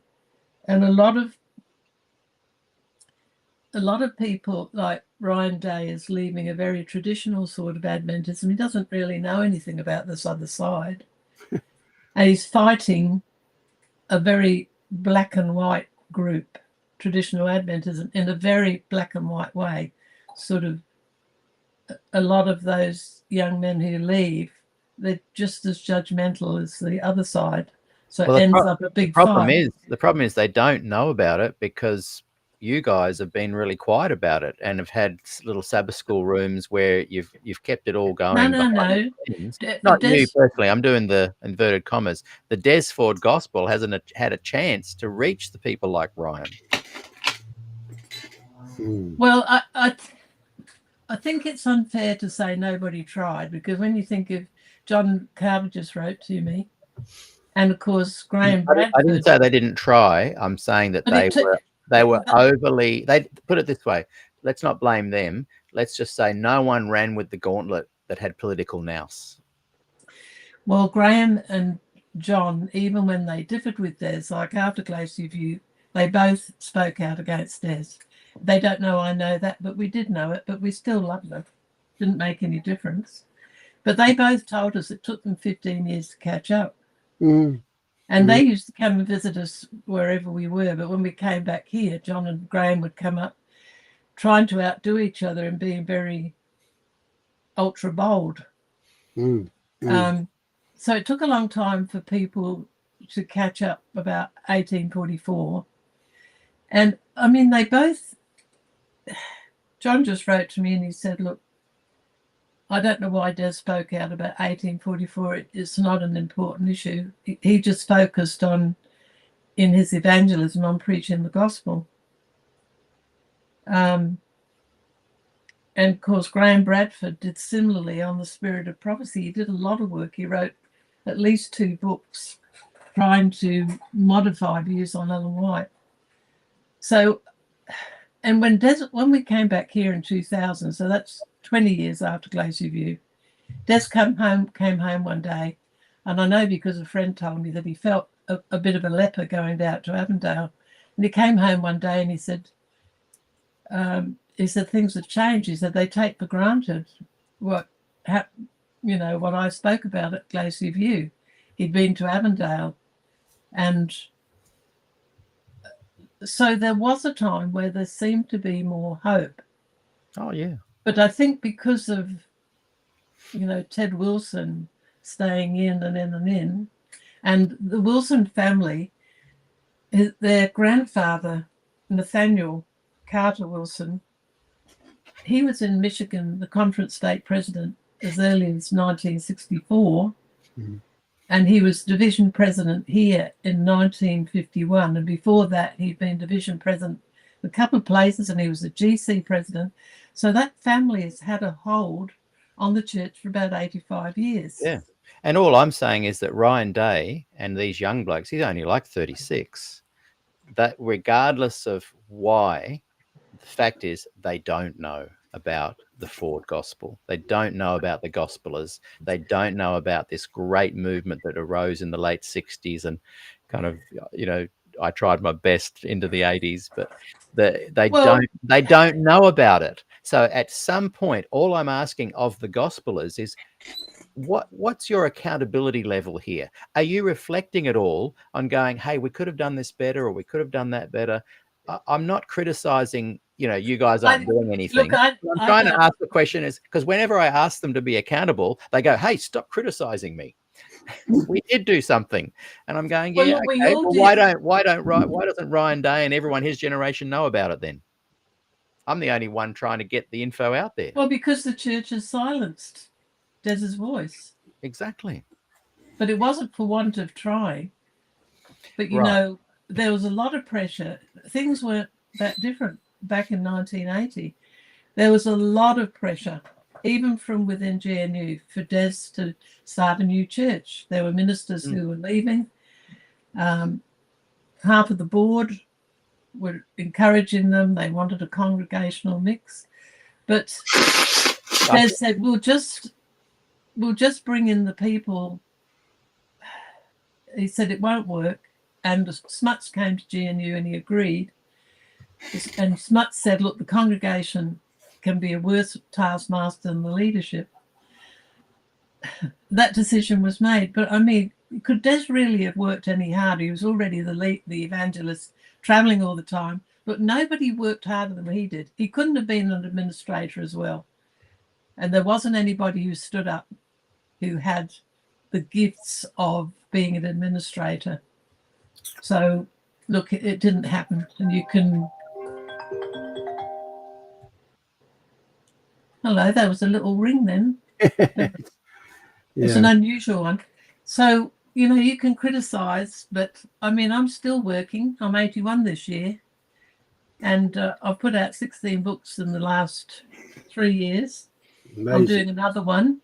and a lot of people like Ryan Day is leaving a very traditional sort of Adventism. He doesn't really know anything about this other side. And he's fighting a very black and white group, traditional Adventism, in a very black and white way. Sort of a lot of those young men who leave, they're just as judgmental as the other side. So it ends up a big fight. The problem is they don't know about it, because you guys have been really quiet about it and have had little Sabbath school rooms where you've kept it all going. No. Not you personally. I'm doing the inverted commas. The Des Ford gospel hasn't had a chance to reach the people like Ryan. Well, I think it's unfair to say nobody tried, because when you think of John Carter just wrote to me, and of course Graham Bradford. I didn't say they didn't try. I'm saying that they were overly. They put it this way. Let's not blame them. Let's just say no one ran with the gauntlet that had political nous. Well, Graham and John, even when they differed with Des, like after Glacier View, they both spoke out against Des. They don't know I know that, but we did know it, but we still loved it. Didn't make any difference. But they both told us it took them 15 years to catch up. And they used to come and visit us wherever we were. But when we came back here, John and Graham would come up trying to outdo each other and being very ultra bold. So it took a long time for people to catch up about 1844. And I mean, they both, John just wrote to me and he said, look, I don't know why Des spoke out about 1844. It's not an important issue. He just focused on, in his evangelism, on preaching the gospel. And of course, Graham Bradford did similarly on the spirit of prophecy. He did a lot of work. He wrote at least 2 books trying to modify views on Ellen White. So and when we came back here in 2000, so that's 20 years after Glacier View, Des came home one day, and I know because a friend told me that he felt a bit of a leper going out to Avondale, and he came home one day and he said things have changed. He said they take for granted what I spoke about at Glacier View. He'd been to Avondale, and so there was a time where there seemed to be more hope. Oh, yeah. But I think because of, Ted Wilson staying in and in and in, and the Wilson family, their grandfather, Nathaniel Carter Wilson, he was in Michigan, the conference state president, as early as 1964. Mm. And he was division president here in 1951. And before that, he'd been division president a couple of places, and he was a GC president. So that family has had a hold on the church for about 85 years. Yeah. And all I'm saying is that Ryan Day and these young blokes, he's only like 36, that regardless of why, the fact is they don't know about the Ford gospel. They don't know about the gospelers. They don't know about this great movement that arose in the late 60s and kind of, I tried my best into the 80s, but they don't know about it. So at some point, all I'm asking of the gospelers is, what's your accountability level here? Are you reflecting at all on going, hey, we could have done this better, or we could have done that better? I'm not criticizing, you guys aren't doing anything. Look, I'm trying to ask the question is, because whenever I ask them to be accountable, they go, hey, stop criticizing me. We did do something. And I'm going, yeah, okay, well, why doesn't Ryan Day and everyone his generation know about it then? I'm the only one trying to get the info out there. Well, because the church has silenced Des's voice. Exactly. But it wasn't for want of trying. But, there was a lot of pressure. Things weren't that different back in 1980. There was a lot of pressure, even from within GNU, for Des to start a new church. There were ministers who were leaving. Half of the board were encouraging them. They wanted a congregational mix. But Des said, we'll just bring in the people. He said it won't work. And Smuts came to GNU and he agreed. And Smuts said, look, the congregation can be a worse taskmaster than the leadership. That decision was made. But I mean, could Des really have worked any harder? He was already the evangelist, traveling all the time. But nobody worked harder than he did. He couldn't have been an administrator as well. And there wasn't anybody who stood up who had the gifts of being an administrator. So, look, it didn't happen. And you can... Hello, there was a little ring then. It's an unusual one. So, you can criticise, but, I mean, I'm still working. I'm 81 this year. And I've put out 16 books in the last 3 years. Amazing. I'm doing another one.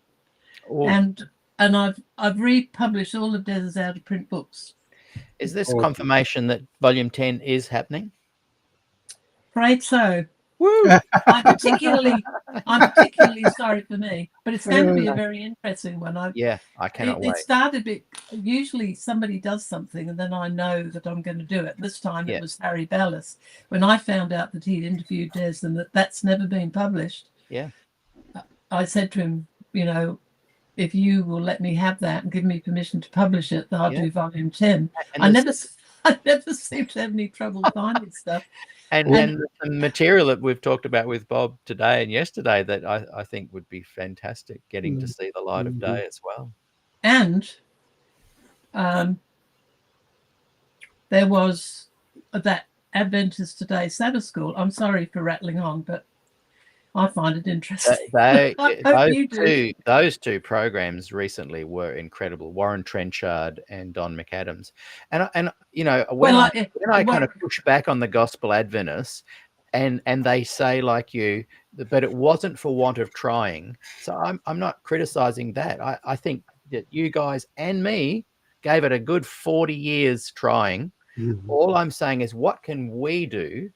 Oh. And I've republished all of Des's out-of-print books. Is this confirmation that volume 10 is happening? Afraid so. Woo! I'm particularly sorry for me, but it's going to be a very interesting one. I cannot wait. It started usually somebody does something and then I know that I'm going to do it. This time it was Harry Ballas. When I found out that he'd interviewed Des and that's never been published, I said to him, if you will let me have that and give me permission to publish it, I'll do volume 10. I never seem to have any trouble finding stuff. And the material that we've talked about with Bob today and yesterday that I think would be fantastic getting to see the light of day as well. And there was that Adventist Today Sabbath School. I'm sorry for rattling on, but I find it interesting. Those two programs recently were incredible. Warren Trenchard and Don McAdams. And when I kind of push back on the Gospel Adventists and they say like you, but it wasn't for want of trying. So I'm not criticizing that. I think that you guys and me gave it a good 40 years trying. Mm-hmm. All I'm saying is, what can we do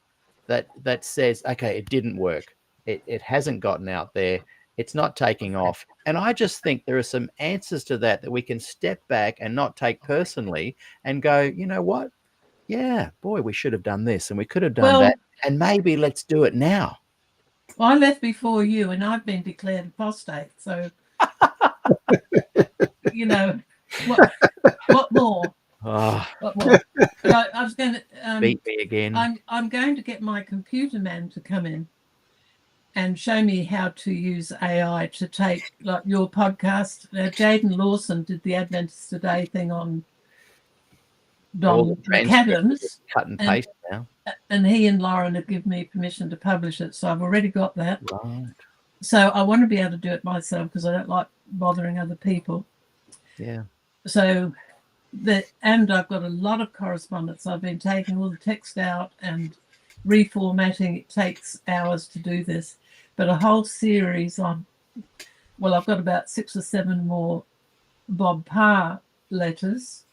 that says, okay, it didn't work. It hasn't gotten out there. It's not taking off. And I just think there are some answers to that we can step back and not take personally and go, you know what? Yeah, boy, we should have done this and we could have done that. And maybe let's do it now. Well, I left before you and I've been declared apostate. So, you know, what more? Oh, What more? But I was going to beat me again. I'm going to get my computer man to come in and show me how to use AI to take like your podcast. Jaden Lawson did the Adventist Today thing on Don McAdams. Cut and paste now. And he and Lauren have given me permission to publish it. So I've already got that. Right. So I want to be able to do it myself because I don't like bothering other people. Yeah. So and I've got a lot of correspondence. I've been taking all the text out and reformatting. It takes hours to do this, but a whole series on, well, I've got about 6 or 7 more Bob Parr letters.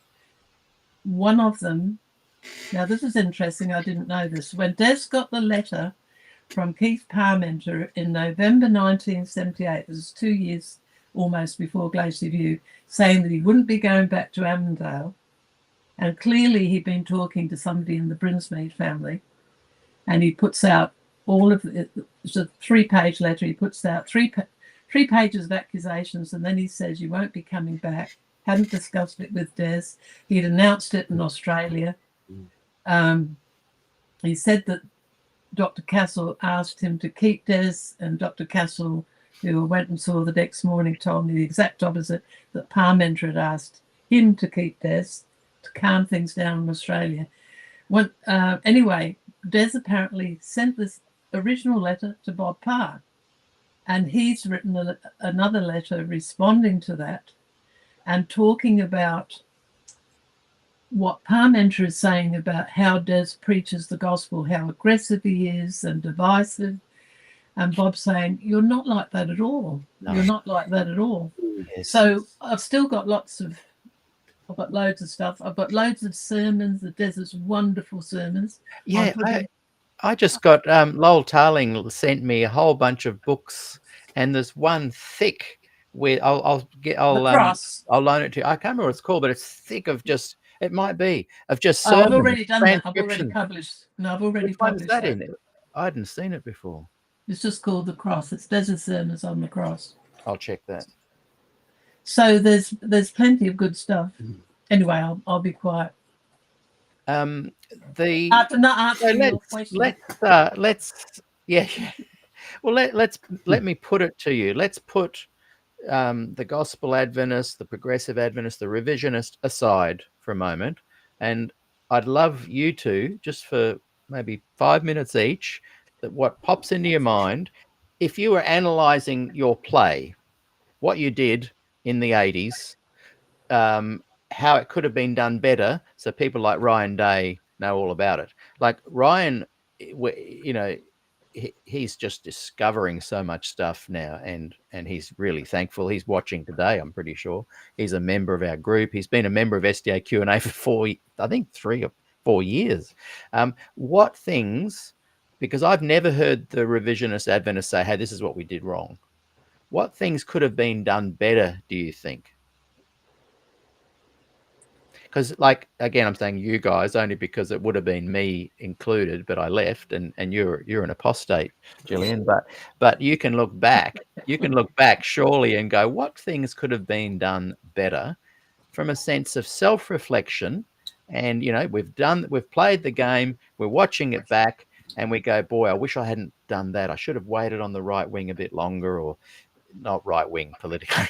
One of them, now this is interesting, I didn't know this. When Des got the letter from Keith Parmenter in November 1978, this is 2 years almost before Glacier View, saying that he wouldn't be going back to Avondale. And clearly he'd been talking to somebody in the Brinsmead family. And he puts out all of it. It's a 3-page letter. He puts out three pages of accusations. And then he says, you won't be coming back. Hadn't discussed it with Des. He'd announced it in Australia. He said that Dr. Castle asked him to keep Des, and Dr. Castle, who went and saw the next morning, told me the exact opposite, that Parmenter had asked him to keep Des to calm things down in Australia. Anyway, Des apparently sent this original letter to Bob Parr, and he's written another letter responding to that and talking about what Parmenter is saying about how Des preaches the gospel, how aggressive he is and divisive. And Bob's saying, you're not like that at all. No. You're not like that at all. Yes. So I've still got I've got loads of stuff. I've got loads of sermons. The Des's wonderful sermons. Yeah, I just got Lowell Tarling sent me a whole bunch of books, and there's one thick where I'll loan it to you. I can't remember what it's called, but it's thick of just. It might be of just sermons. I've already done that. I've already published. No, I've already published that in it. I hadn't seen it before. It's just called The Cross. It's Desert Sermons on the Cross. I'll check that. So there's plenty of good stuff. Anyway, I'll be quiet. Let's let me put it to you. Let's put the Gospel Adventist, the Progressive Adventist, the Revisionist aside for a moment, and I'd love you to, just for maybe 5 minutes each, that what pops into your mind, if you were analysing your play, what you did in the 80s, how it could have been done better, so people like Ryan Day know all about it. Like Ryan, you know, he's just discovering so much stuff now, and he's really thankful. He's watching today, I'm pretty sure. He's a member of our group. He's been a member of SDAQ&A for 3 or 4 years. What things, because I've never heard the revisionist Adventists say, hey, this is what we did wrong. What things could have been done better, do you think? Because, like, again, I'm saying you guys only because it would have been me included, but I left, and you're an apostate, Gillian. But you can look back. You can look back surely and go, what things could have been done better, from a sense of self-reflection. And you know, we've played the game. We're watching it back, and we go, boy, I wish I hadn't done that. I should have waited on the right wing a bit longer, or not right wing politically.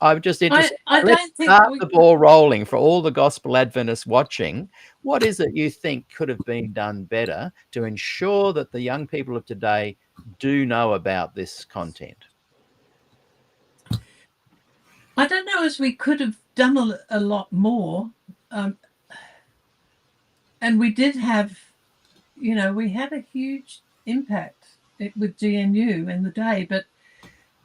I'm just interested. Let's start the ball rolling for all the Gospel Adventists watching. What is it you think could have been done better to ensure that the young people of today do know about this content? I don't know, as we could have done a lot more. And we did have, you know, we had a huge impact with GNU in the day, but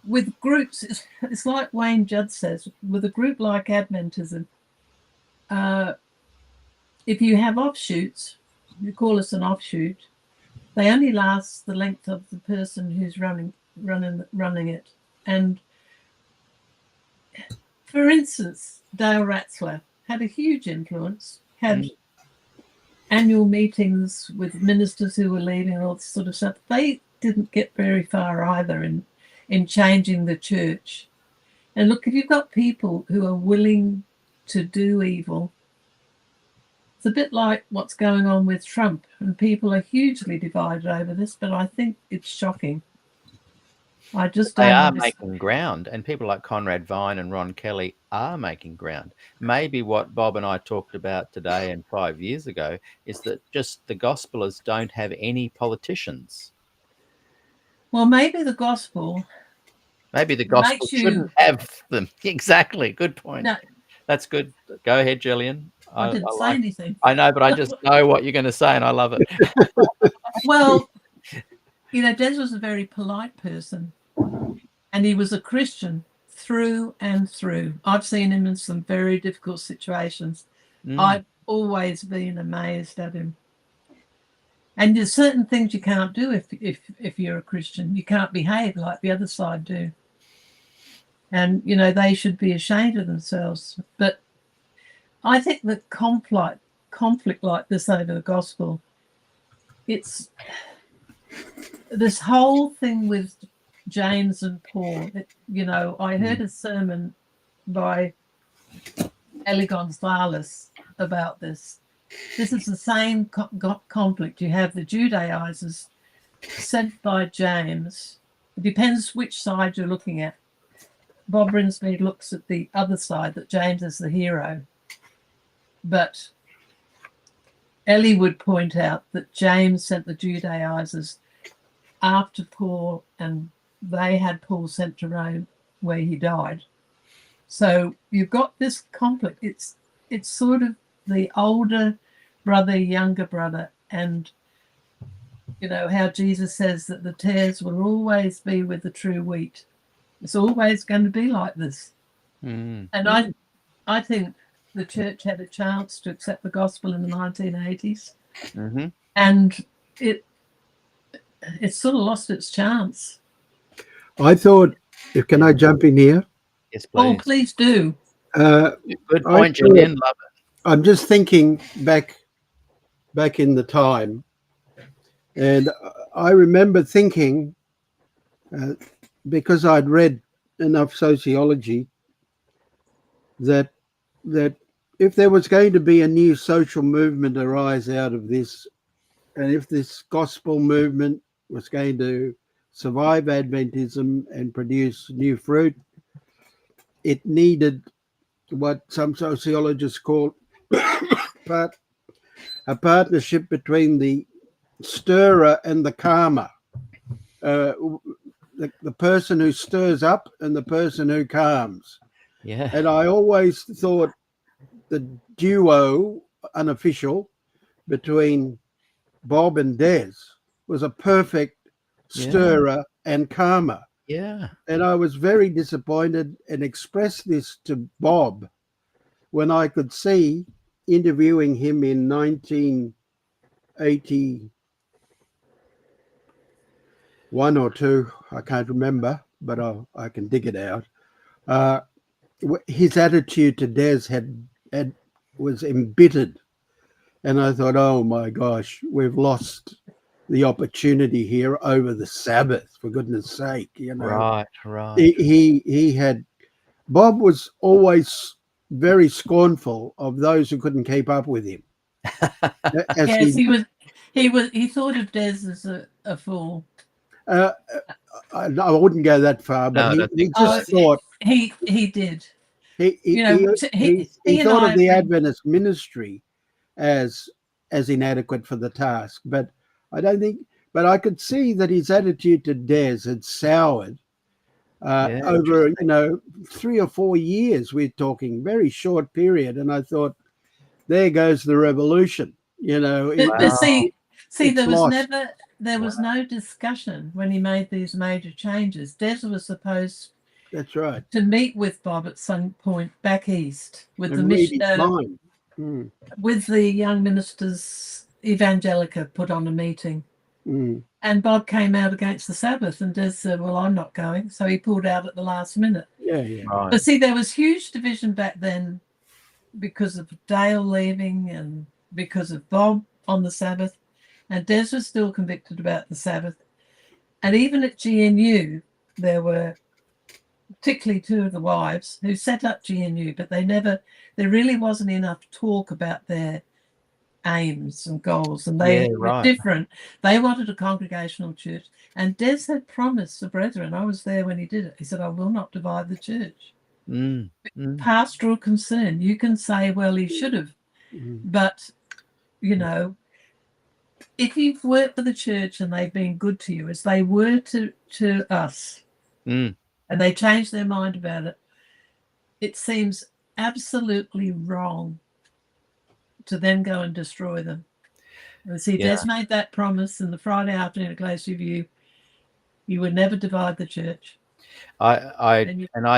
with groups, it's like Wayne Judd says, with a group like Adventism, if you have offshoots, you call us an offshoot, they only last the length of the person who's running it. And for instance, Dale Ratzler had a huge influence, had annual meetings with ministers who were leaving and all this sort of stuff. They didn't get very far either in changing the church. And look, if you've got people who are willing to do evil, it's a bit like what's going on with Trump, and people are hugely divided over this, but I think it's shocking. I just don't They are understand. making ground, and people like Conrad Vine and Ron Kelly are making ground. Maybe what Bob and I talked about today and 5 years ago is that just the gospelers don't have any politicians. Well, maybe the gospel Makes shouldn't have them. Exactly. Good point. No, That's good. Go ahead, Gillian. I didn't say anything. I know, but I just know what you're going to say, and I love it. Well, Des was a very polite person, and he was a Christian through and through. I've seen him in some very difficult situations. I've always been amazed at him. And there's certain things you can't do if you're a Christian. You can't behave like the other side do. And, they should be ashamed of themselves. But I think that conflict like this over the gospel, it's this whole thing with James and Paul. I heard a sermon by Eli Gonzalez about this. This is the same conflict. You have the Judaizers sent by James. It depends which side you're looking at. Bob Brinsmead looks at the other side, that James is the hero. But Ellie would point out that James sent the Judaizers after Paul, and they had Paul sent to Rome where he died. So you've got this conflict. It's sort of the older brother, younger brother, and how Jesus says that the tares will always be with the true wheat. It's always going to be like this. And I think the church had a chance to accept the gospel in the 1980s, and it sort of lost its chance. I thought, can I jump in here? Yes, please. Oh, please do. Good point, Julian. Love it. I'm just thinking back in the time, and I remember thinking, because I'd read enough sociology, that if there was going to be a new social movement arise out of this, and if this gospel movement was going to survive Adventism and produce new fruit, it needed what some sociologists call a partnership between the stirrer and the calmer. The person who stirs up and the person who calms. Yeah. And I always thought the duo, unofficial, between Bob and Des was a perfect stirrer and calmer. Yeah. And I was very disappointed and expressed this to Bob when I could see, interviewing him in 1981 or 2, I can't remember, but I can dig it out. His attitude to Des was embittered, and I thought, oh my gosh, we've lost the opportunity here over the Sabbath, for goodness sake, Right. He had, Bob was always very scornful of those who couldn't keep up with him. Yes, he thought of Des as a fool. I wouldn't go that far, but he just thought he did. He thought of the Adventist ministry as inadequate for the task, but I don't think. But I could see that his attitude to Des had soured over 3 or 4 years. We're talking very short period, and I thought, there goes the revolution. There was no discussion when he made these major changes. Des was supposed That's right. to meet with Bob at some point back east with And the read his mission, mind. with the young ministers Evangelica put on a meeting, and Bob came out against the Sabbath, and Des said, well, I'm not going. So he pulled out at the last minute. Yeah, yeah. Right. But see, there was huge division back then because of Dale leaving and because of Bob on the Sabbath. And Des was still convicted about the Sabbath. And even at GNU, there were particularly two of the wives who set up GNU, but there really wasn't enough talk about their aims and goals, and they were different. They wanted a congregational church, and Des had promised the brethren, I was there when he did it, he said, I will not divide the church. Pastoral concern, you can say, well, he should have, but you know, if you've worked for the church and they've been good to you as they were to us, and they changed their mind about it, it seems absolutely wrong to then go and destroy them. And see, Des made that promise in the Friday afternoon at Glacier View. You would never divide the church. I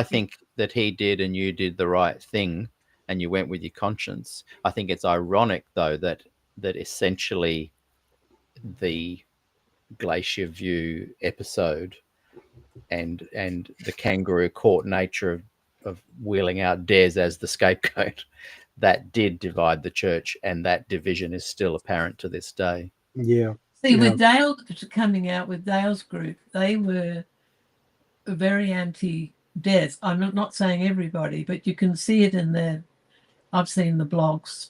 think that he did and you did the right thing and you went with your conscience. I think it's ironic, though, that essentially the Glacier View episode and the kangaroo court nature of wheeling out Des as the scapegoat, that did divide the church, and that division is still apparent to this day. Yeah. See, with Dale coming out with Dale's group, they were very anti-Des. I'm not saying everybody, but you can see it in their, I've seen the blogs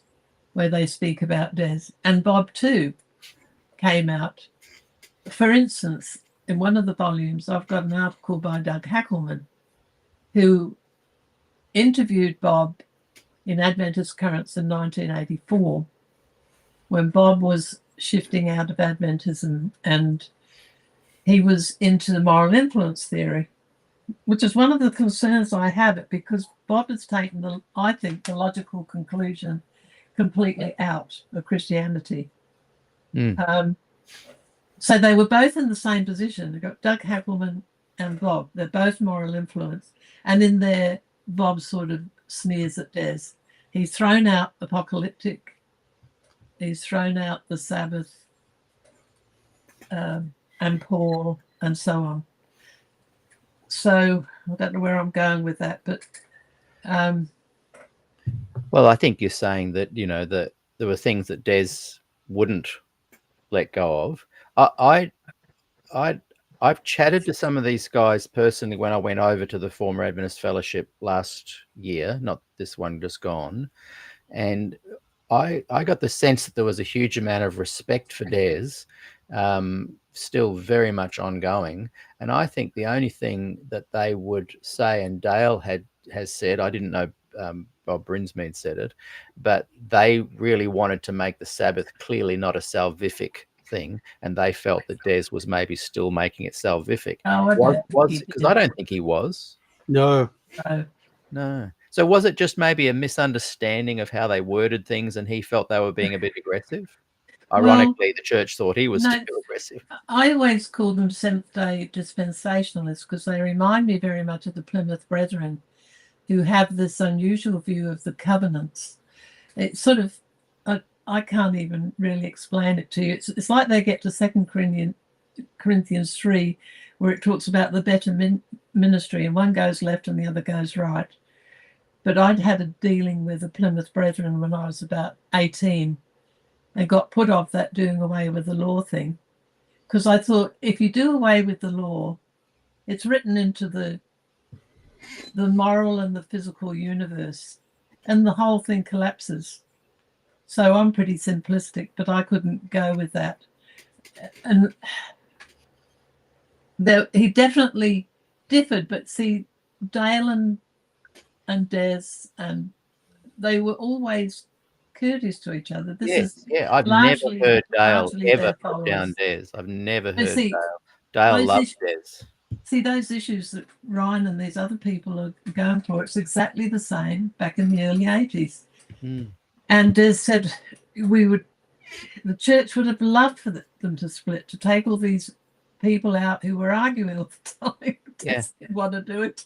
where they speak about Des. And Bob too came out. For instance, in one of the volumes, I've got an article by Doug Hackelman, who interviewed Bob in Adventist Currents in 1984, when Bob was shifting out of Adventism and he was into the moral influence theory, which is one of the concerns I have, it because Bob has taken the logical conclusion completely out of Christianity. So they were both in the same position. They've got Doug Hackelman and Bob. They're both moral influence. And in there, Bob sort of sneers at Des. He's thrown out apocalyptic. He's thrown out the Sabbath and Paul and so on. So I don't know where I'm going with that, but well, I think you're saying that, you know, that there were things that Des wouldn't let go of. I've chatted to some of these guys personally when I went over to the former Adventist Fellowship last year, not this one just gone, and I got the sense that there was a huge amount of respect for Des, still very much ongoing. And I think the only thing that they would say, and Dale has said, I didn't know Bob Brinsmead said it, but they really wanted to make the Sabbath clearly not a salvific thing, and they felt that Des was maybe still making it salvific. Because I don't think he was. No. So was it just maybe a misunderstanding of how they worded things, and he felt they were being a bit aggressive? Ironically, the church thought he was still aggressive. I always call them Seventh-day dispensationalists because they remind me very much of the Plymouth Brethren, who have this unusual view of the covenants. It's sort of, I can't even really explain it to you. It's like they get to 2 Corinthians 3, where it talks about the better ministry, and one goes left and the other goes right. But I'd had a dealing with the Plymouth Brethren when I was about 18 and got put off that doing away with the law thing, because I thought if you do away with the law, it's written into the moral and the physical universe, and the whole thing collapses. So I'm pretty simplistic, but I couldn't go with that. And he definitely differed, but see, Dale and Des, and they were always courteous to each other. I've never heard Dale ever put down Des. I've never heard Dale loves Des. See, those issues that Ryan and these other people are going for, it's exactly the same back in the early 80s. And Des said the church would have loved for them to split, to take all these people out who were arguing all the time. Just didn't want to do it.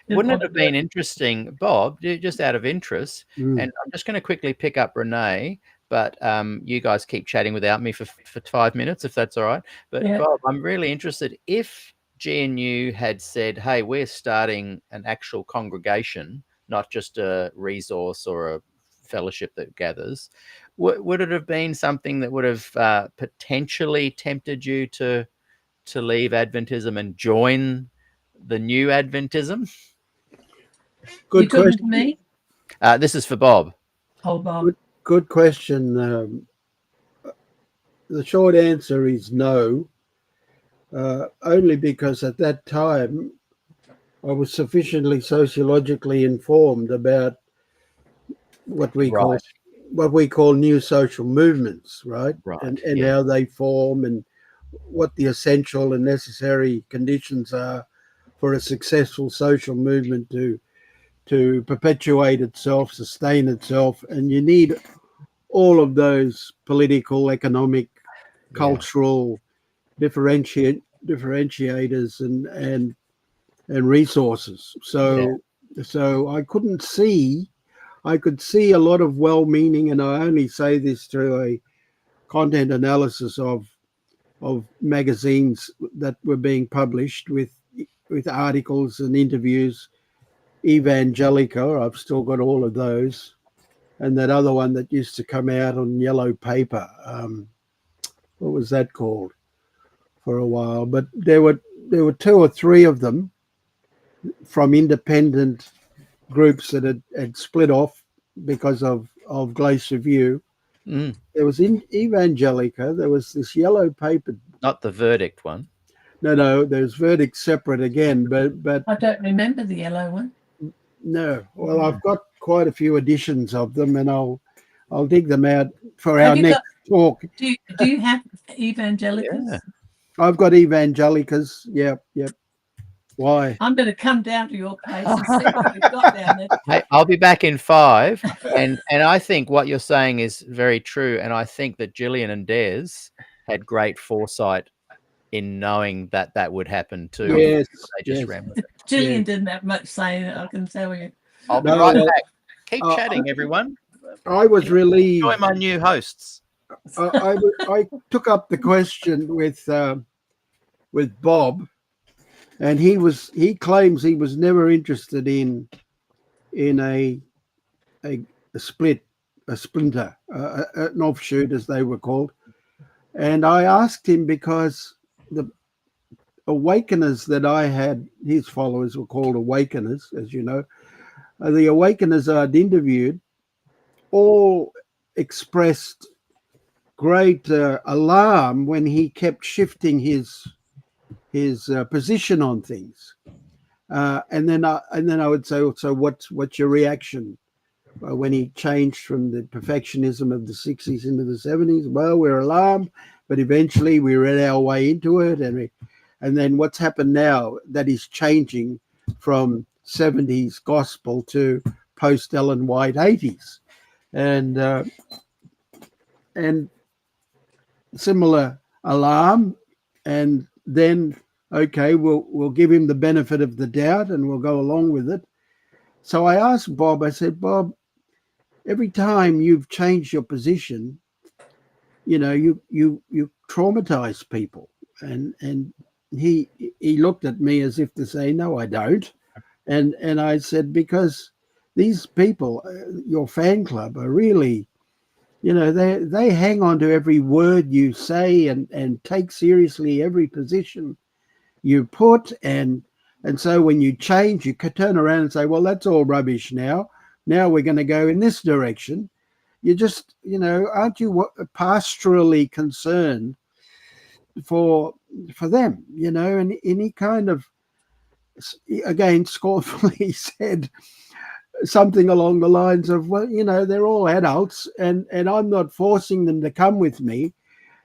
Wouldn't it have been interesting, Bob, just out of interest, and I'm just going to quickly pick up Renee, but you guys keep chatting without me for 5 minutes, if that's all right. But Yeah. Bob, I'm really interested. If GNU had said, hey, we're starting an actual congregation, not just a resource or a fellowship that gathers, would it have been something that would have potentially tempted you to leave Adventism and join the new Adventism? Good You talking to question. me? This is for Bob. Oh, Bob. Good question. The short answer is no, only because at that time I was sufficiently sociologically informed about what we call new social movements, right? And yeah. how they form and what the essential and necessary conditions are for a successful social movement to perpetuate itself, sustain itself, and you need all of those political, economic, cultural differentiators and resources. So I could see a lot of well-meaning, and I only say this through a content analysis of magazines that were being published with articles and interviews. Evangelica, I've still got all of those, and that other one that used to come out on yellow paper. What was that called? For a while, but there were 2 or 3 of them from independent groups that had split off because of Glacier View. There was Evangelica. There was this yellow paper. Not the Verdict one. No, there's Verdict separate again, but I don't remember the yellow one. No. Well, I've got quite a few editions of them, and I'll dig them out for our next talk. Do you have Evangelicals? Yeah. I've got Evangelicas. Yep. Why? I'm going to come down to your place and see what you've got down there. Hey, I'll be back in 5, and I think what you're saying is very true, and I think that Gillian and Des had great foresight in knowing that would happen too. Yes, They just ran with it. Gillian didn't have much say in it, I can tell you. I'll be right back. Keep chatting, everyone. I was relieved. Enjoy my new hosts. I took up the question with Bob, and he claims he was never interested in a splinter, an offshoot as they were called. And I asked him because the awakeners that I had, his followers were called awakeners, as you know. The awakeners I'd interviewed all expressed great alarm when he kept shifting his position on things, and then I would say, so what's your reaction when he changed from the perfectionism of the 60s into the 70s? Well, we're alarmed, but eventually we read our way into it, and then what's happened now that is changing from 70s gospel to post Ellen White 80s, and similar alarm, and then okay, we'll give him the benefit of the doubt and we'll go along with it. So I asked Bob, I said, Bob, every time you've changed your position, you traumatize people. And he looked at me as if to say, no, I don't. And I said, because these people, your fan club, are really, they hang on to every word you say and take seriously every position you put. And so when you change, you could turn around and say, well, that's all rubbish now. Now we're going to go in this direction. You just, aren't you pastorally concerned for them, and he kind of, again, scornfully said something along the lines of, well, they're all adults and I'm not forcing them to come with me.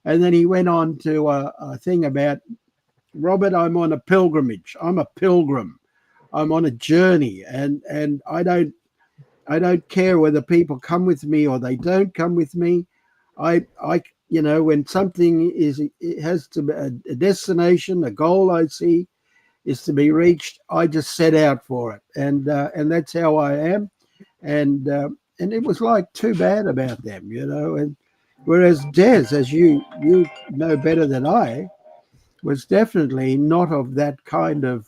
And then he went on to a thing about, Robert, I'm on a pilgrimage. I'm a pilgrim. I'm on a journey, and I don't care whether people come with me or they don't come with me. I when something it has to be a destination, a goal I see is to be reached, I just set out for it, and that's how I am. And it was like too bad about them, you know. And whereas Des, as you know better than I, was definitely not of that kind of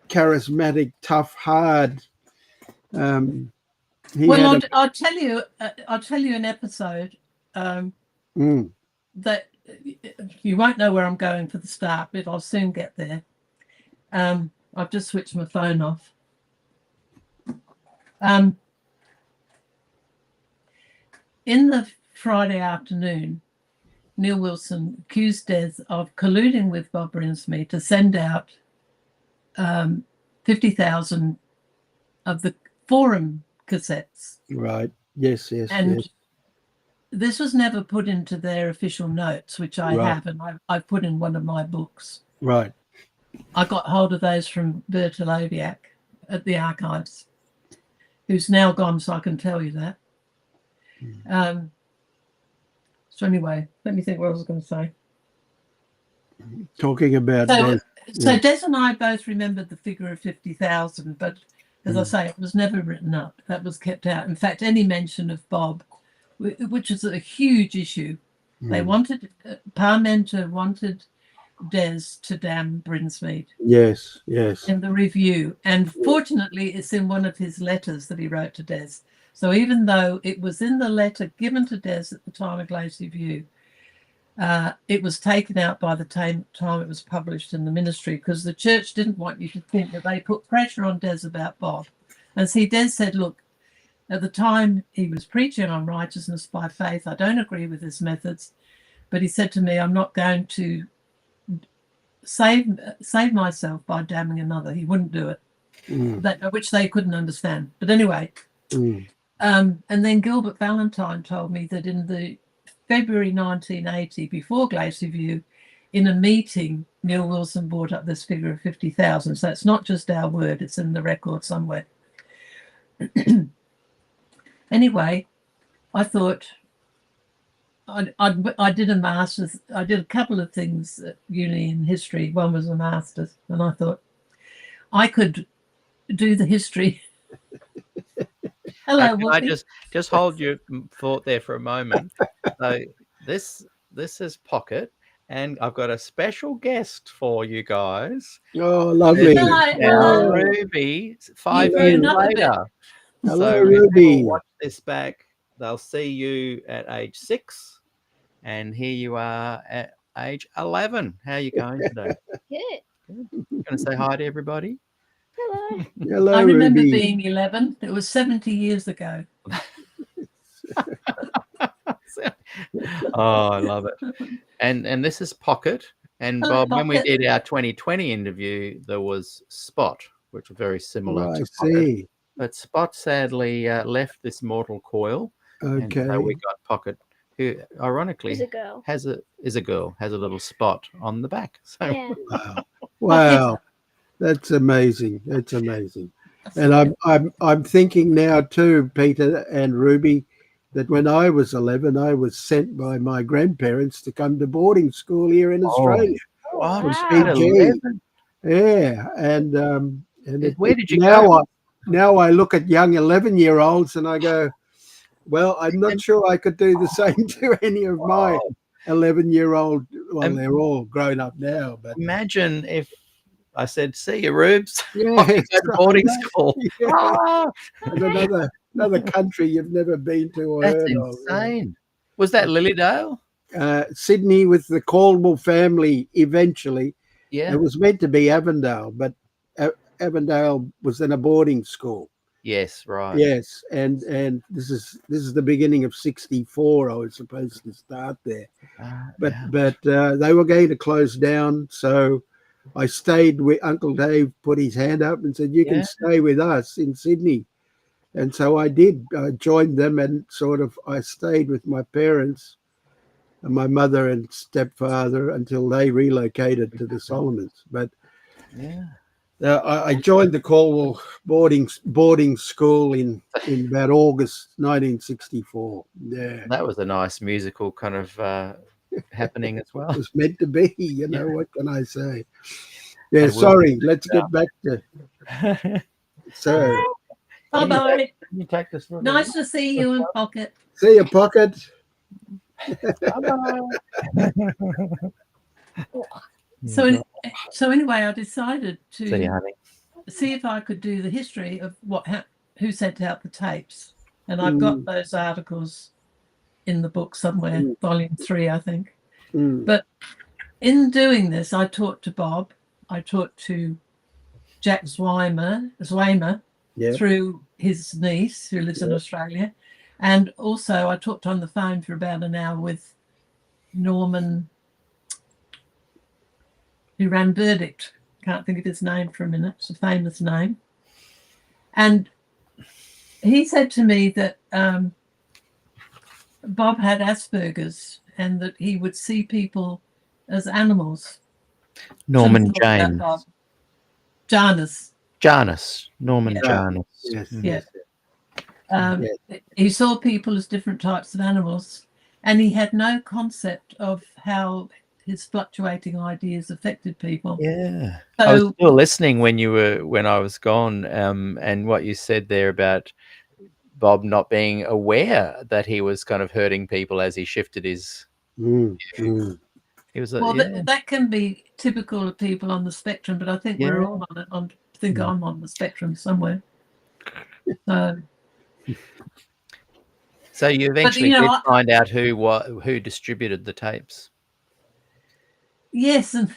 charismatic, tough, hard. He Well, had I'll tell you an episode that you won't know where I'm going for the start, but I'll soon get there. I've just switched my phone off. In the Friday afternoon, Neil Wilson accused Des of colluding with Bob Brinsmead to send out 50,000 of the forum cassettes. right. Yes. And yes. this was never put into their official notes, which I Right. have, and I've put in one of my books. Right. I got hold of those from Berta Loviak at the archives, who's now gone, so I can tell you that. So anyway, let me think what I was going to say. Talking about Des. So Des and I both remembered the figure of 50,000, but as I say, it was never written up. That was kept out. In fact, any mention of Bob, which is a huge issue, they wanted, Parmenter wanted Des to damn Brinsmead. Yes. In the review. And fortunately, it's in one of his letters that he wrote to Des. So even though it was in the letter given to Des at the time of Glacier View, it was taken out by the time it was published in the ministry, because the church didn't want you to think that they put pressure on Des about Bob. And see, Des said, look, at the time he was preaching on righteousness by faith, I don't agree with his methods, but he said to me, I'm not going to save myself by damning another. He wouldn't do it, which they couldn't understand. But anyway, and then Gilbert Valentine told me that in the February 1980, before Glacier View, in a meeting, Neil Wilson brought up this figure of 50,000. So it's not just our word, it's in the record somewhere. Anyway, I thought I did a master's. I did a couple of things at uni in history. One was a master's, and I thought I could do the history. Hello, Can I just hold your thought there for a moment? So this is Pocket, and I've got a special guest for you guys. Oh, lovely. Hello. Ruby, 5 You years grew up a bit. later. Hello, So if Ruby. people watch this back, they'll see you at age 6, and here you are at age 11. How are you going today? Good. Going to say hi to everybody? Hello. Hello, I remember Ruby. being 11. It was 70 years ago. Oh, I love it. And this is Pocket. And Hello, Bob, when we Pocket. did our 2020 interview, there was Spot, which was very similar Oh, I to Pocket. see. But Spot sadly left this mortal coil. Okay. And so we got Pocket, who ironically She's a girl. has a little spot on the back. So Yeah. Wow. That's amazing. That's amazing. And I'm thinking now too, Peter and Ruby, that when I was 11, I was sent by my grandparents to come to boarding school here in Australia. wow. From Wow. PG. Yeah, and Where did you now go? Now I look at young 11-year-olds and I go, well, I'm not sure I could do the same to any of my 11-year-old. Well, they're all grown up now, but Imagine if I said, "See you, Rubes." yeah, Go to boarding school. yeah. Ah, And another country you've never been to or that's heard of. insane. Was that Lilydale? Sydney with the Caldwell family eventually. Yeah. It was meant to be Avondale, but Avondale was in a boarding school. Yes, right. Yes, and this is the beginning of '64. I was supposed to start there, but they were going to close down. So I stayed with Uncle Dave. Put his hand up and said, "You can stay with us in Sydney." And so I did. I joined them, and I stayed with my parents, and my mother and stepfather until they relocated to the Solomons. But I joined the Caldwell boarding school in about August 1964. Yeah, that was a nice musical kind of happening as well. it was meant to be. What can I say? Yeah, sorry. Let's get back to. So, Bye-bye. Can you take this? Nice to see you in Pocket. See you, Pocket. So anyway, I decided See you, to honey. see if I could do the history of who sent out the tapes, and I've got those articles in the book somewhere, volume 3, I think. But in doing this, I talked to Bob, I talked to Jack Zweimer through his niece who lives in Australia, and also I talked on the phone for about an hour with Norman, who ran Verdict. Can't think of his name for a minute. It's a famous name. And he said to me that Bob had Asperger's and that he would see people as animals. Norman James. Janus. Norman Janus. Yes. He saw people as different types of animals, and he had no concept of how his fluctuating ideas affected people. Yeah. So, I was still listening when I was gone, and what you said there about Bob not being aware that he was kind of hurting people as he shifted his. He was that can be typical of people on the spectrum, but I think we're all on it. I think I'm on the spectrum somewhere. So you eventually did find out who distributed the tapes. Yes, and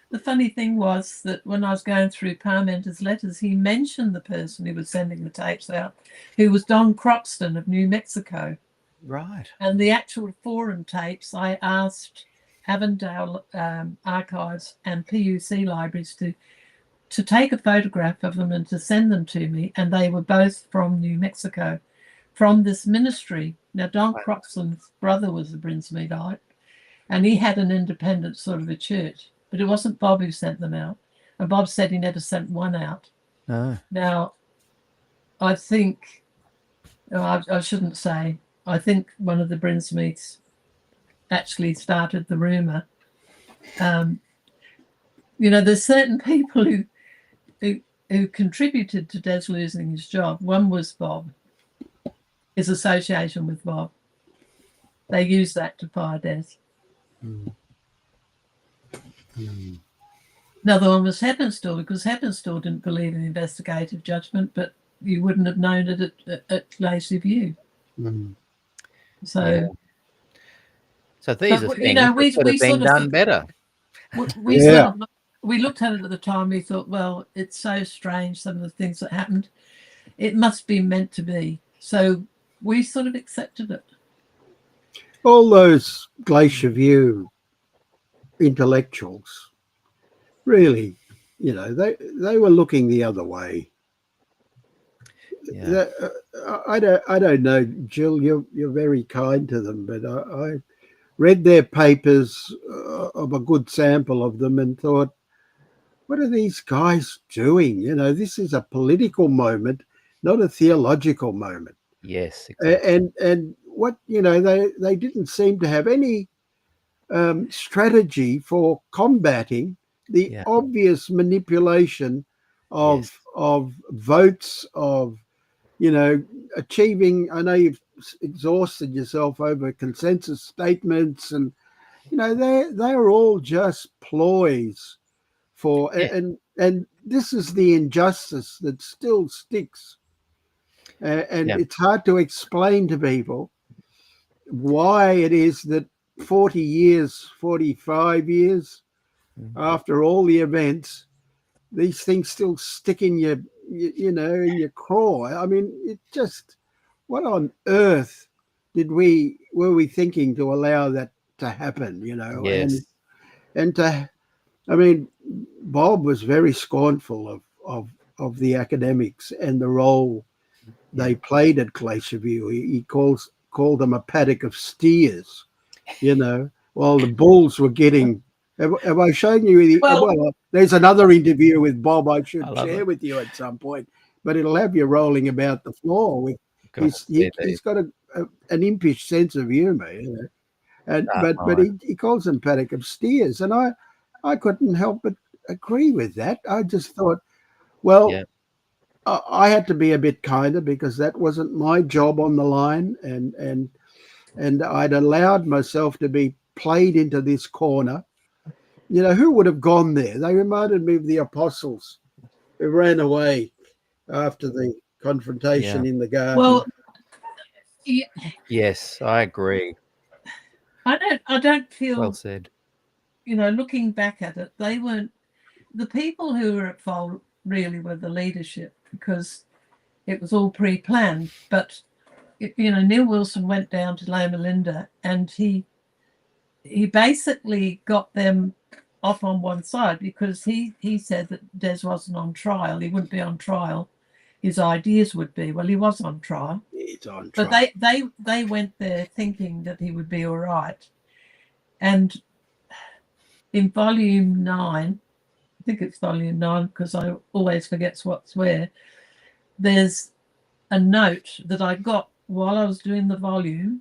the funny thing was that when I was going through Parmenter's letters, he mentioned the person who was sending the tapes out, who was Don Croxton of New Mexico. Right. And the actual forum tapes, I asked Avondale Archives and PUC libraries to take a photograph of them and to send them to me, and they were both from New Mexico, from this ministry. Now, Don Croxton's brother was a Brinsmeadite, and he had an independent sort of a church, but it wasn't Bob who sent them out. And Bob said he never sent one out. Now, I think, I shouldn't say, I think one of the Brinsmeads actually started the rumour. There's certain people who contributed to Des losing his job. One was Bob, his association with Bob. They used that to fire Des. Another one was Heppenstall, because Heppenstall didn't believe in investigative judgment, but you wouldn't have known it at Glacier View. So these are things that could have been done better. We looked at it at the time. We thought, well, it's so strange, some of the things that happened. It must be meant to be. So we sort of accepted it. All those Glacier View intellectuals, really, they were looking the other way. Yeah. I don't know, Jill. You're very kind to them, but I read their papers of a good sample of them and thought, what are these guys doing? This is a political moment, not a theological moment. Yes, exactly. And what they didn't seem to have any strategy for combating the obvious manipulation of votes, of achieving. I know you've exhausted yourself over consensus statements, and they are all just ploys for and this is the injustice that still sticks, and it's hard to explain to people why it is that 40 years, 45 years after all the events, these things still stick in your in your craw. I mean, it just, what on earth were we thinking to allow that to happen? Yes. And I mean, Bob was very scornful of the academics and the role they played at Glacier View. He called them a paddock of steers, while the bulls were getting. Have I shown you? Well, there's another interview with Bob I should share with you at some point, but it'll have you rolling about the floor. He's got an impish sense of humour, but he calls them paddock of steers, and I couldn't help but agree with that. I just thought, well, I had to be a bit kinder because that wasn't my job on the line, and I'd allowed myself to be played into this corner. Who would have gone there? They reminded me of the apostles who ran away after the confrontation in the garden. Well, Yes, I agree. I don't feel, Well said. looking back at it, they weren't the people who were at fault. Really, were the leadership, because it was all pre-planned. But Neil Wilson went down to Loma Linda, and he basically got them off on one side, because he said that Des wasn't on trial. He wouldn't be on trial. His ideas would be. Well, he was on trial. It's on trial. But they went there thinking that he would be all right. And in volume 9, I think it's volume 9 because I always forget what's where, there's a note that I got while I was doing the volume.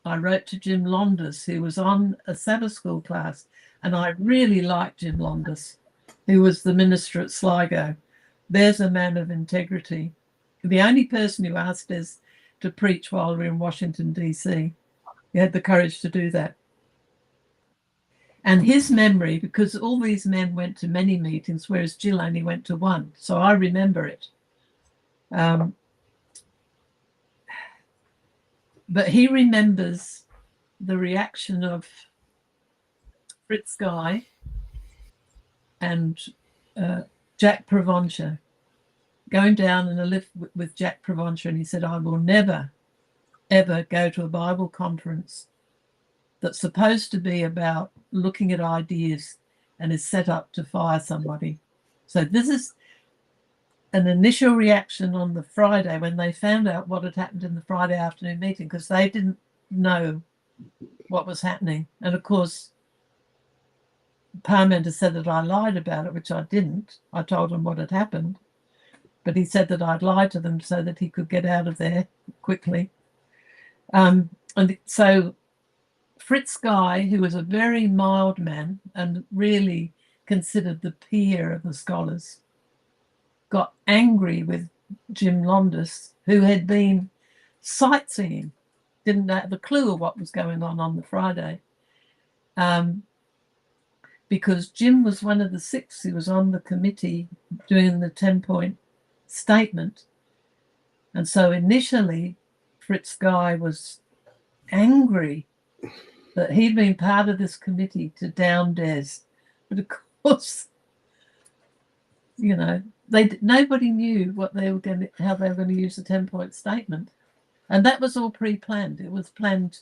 I wrote to Jim Londis, who was on a Sabbath school class, and I really liked Jim Londis, who was the minister at Sligo. There's a man of integrity. The only person who asked us to preach while we were in Washington, D.C. He had the courage to do that. And his memory, because all these men went to many meetings, whereas Jill only went to one. So I remember it. But he remembers the reaction of Fritz Guy and Jack Provencher, going down in a lift with Jack Provencher, and he said, I will never, ever go to a Bible conference that's supposed to be about looking at ideas and is set up to fire somebody. So this is an initial reaction on the Friday when they found out what had happened in the Friday afternoon meeting, because they didn't know what was happening. And of course, Parmenter said that I lied about it, which I didn't. I told him what had happened. But he said that I'd lied to them so that he could get out of there quickly. And so Fritz Guy, who was a very mild man and really considered the peer of the scholars, got angry with Jim Londis, who had been sightseeing, didn't have a clue of what was going on the Friday. Because Jim was one of the 6 who was on the committee doing the 10-point statement. And so initially, Fritz Guy was angry that he'd been part of this committee to down Des. But of course, nobody knew what they were how they were going to use the 10-point statement. And that was all pre-planned. It was planned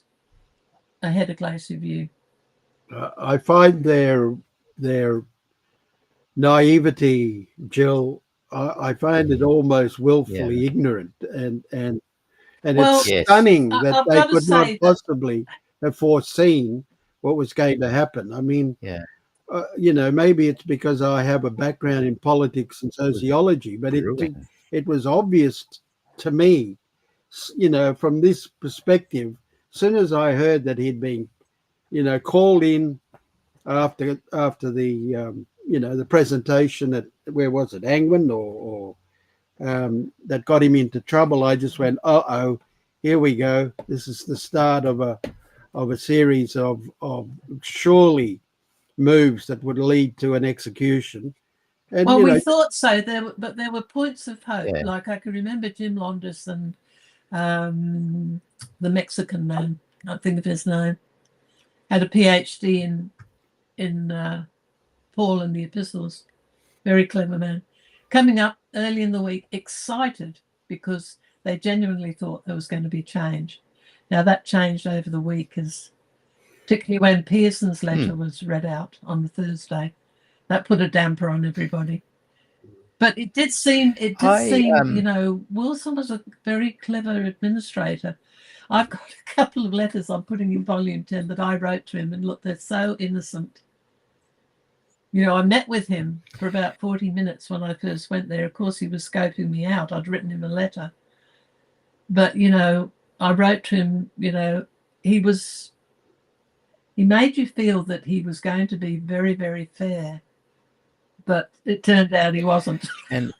ahead of Glacier View. I find their naivety, Jill, I find it almost willfully ignorant, and it's stunning that they could not possibly have foreseen what was going to happen. I mean, maybe it's because I have a background in politics and sociology, but it was obvious to me, from this perspective, as soon as I heard that he'd been, called in after the the presentation at, where was it, Angwin or that got him into trouble, I just went, here we go. This is the start of a series of surely moves that would lead to an execution. And, we thought so. But there were points of hope. Yeah. Like I can remember Jim Londis and the Mexican man, I can't think of his name, had a PhD in Paul and the Epistles. Very clever man. Coming up early in the week, excited because they genuinely thought there was going to be change. Now that changed over the week, particularly when Pearson's letter was read out on the Thursday. That put a damper on everybody. But it did seem, Wilson was a very clever administrator. I've got a couple of letters I'm putting in volume 10 that I wrote to him, and look, they're so innocent. I met with him for about 40 minutes when I first went there. Of course, he was scoping me out. I'd written him a letter. But, I wrote to him, he made you feel that he was going to be very, very fair. But it turned out he wasn't. And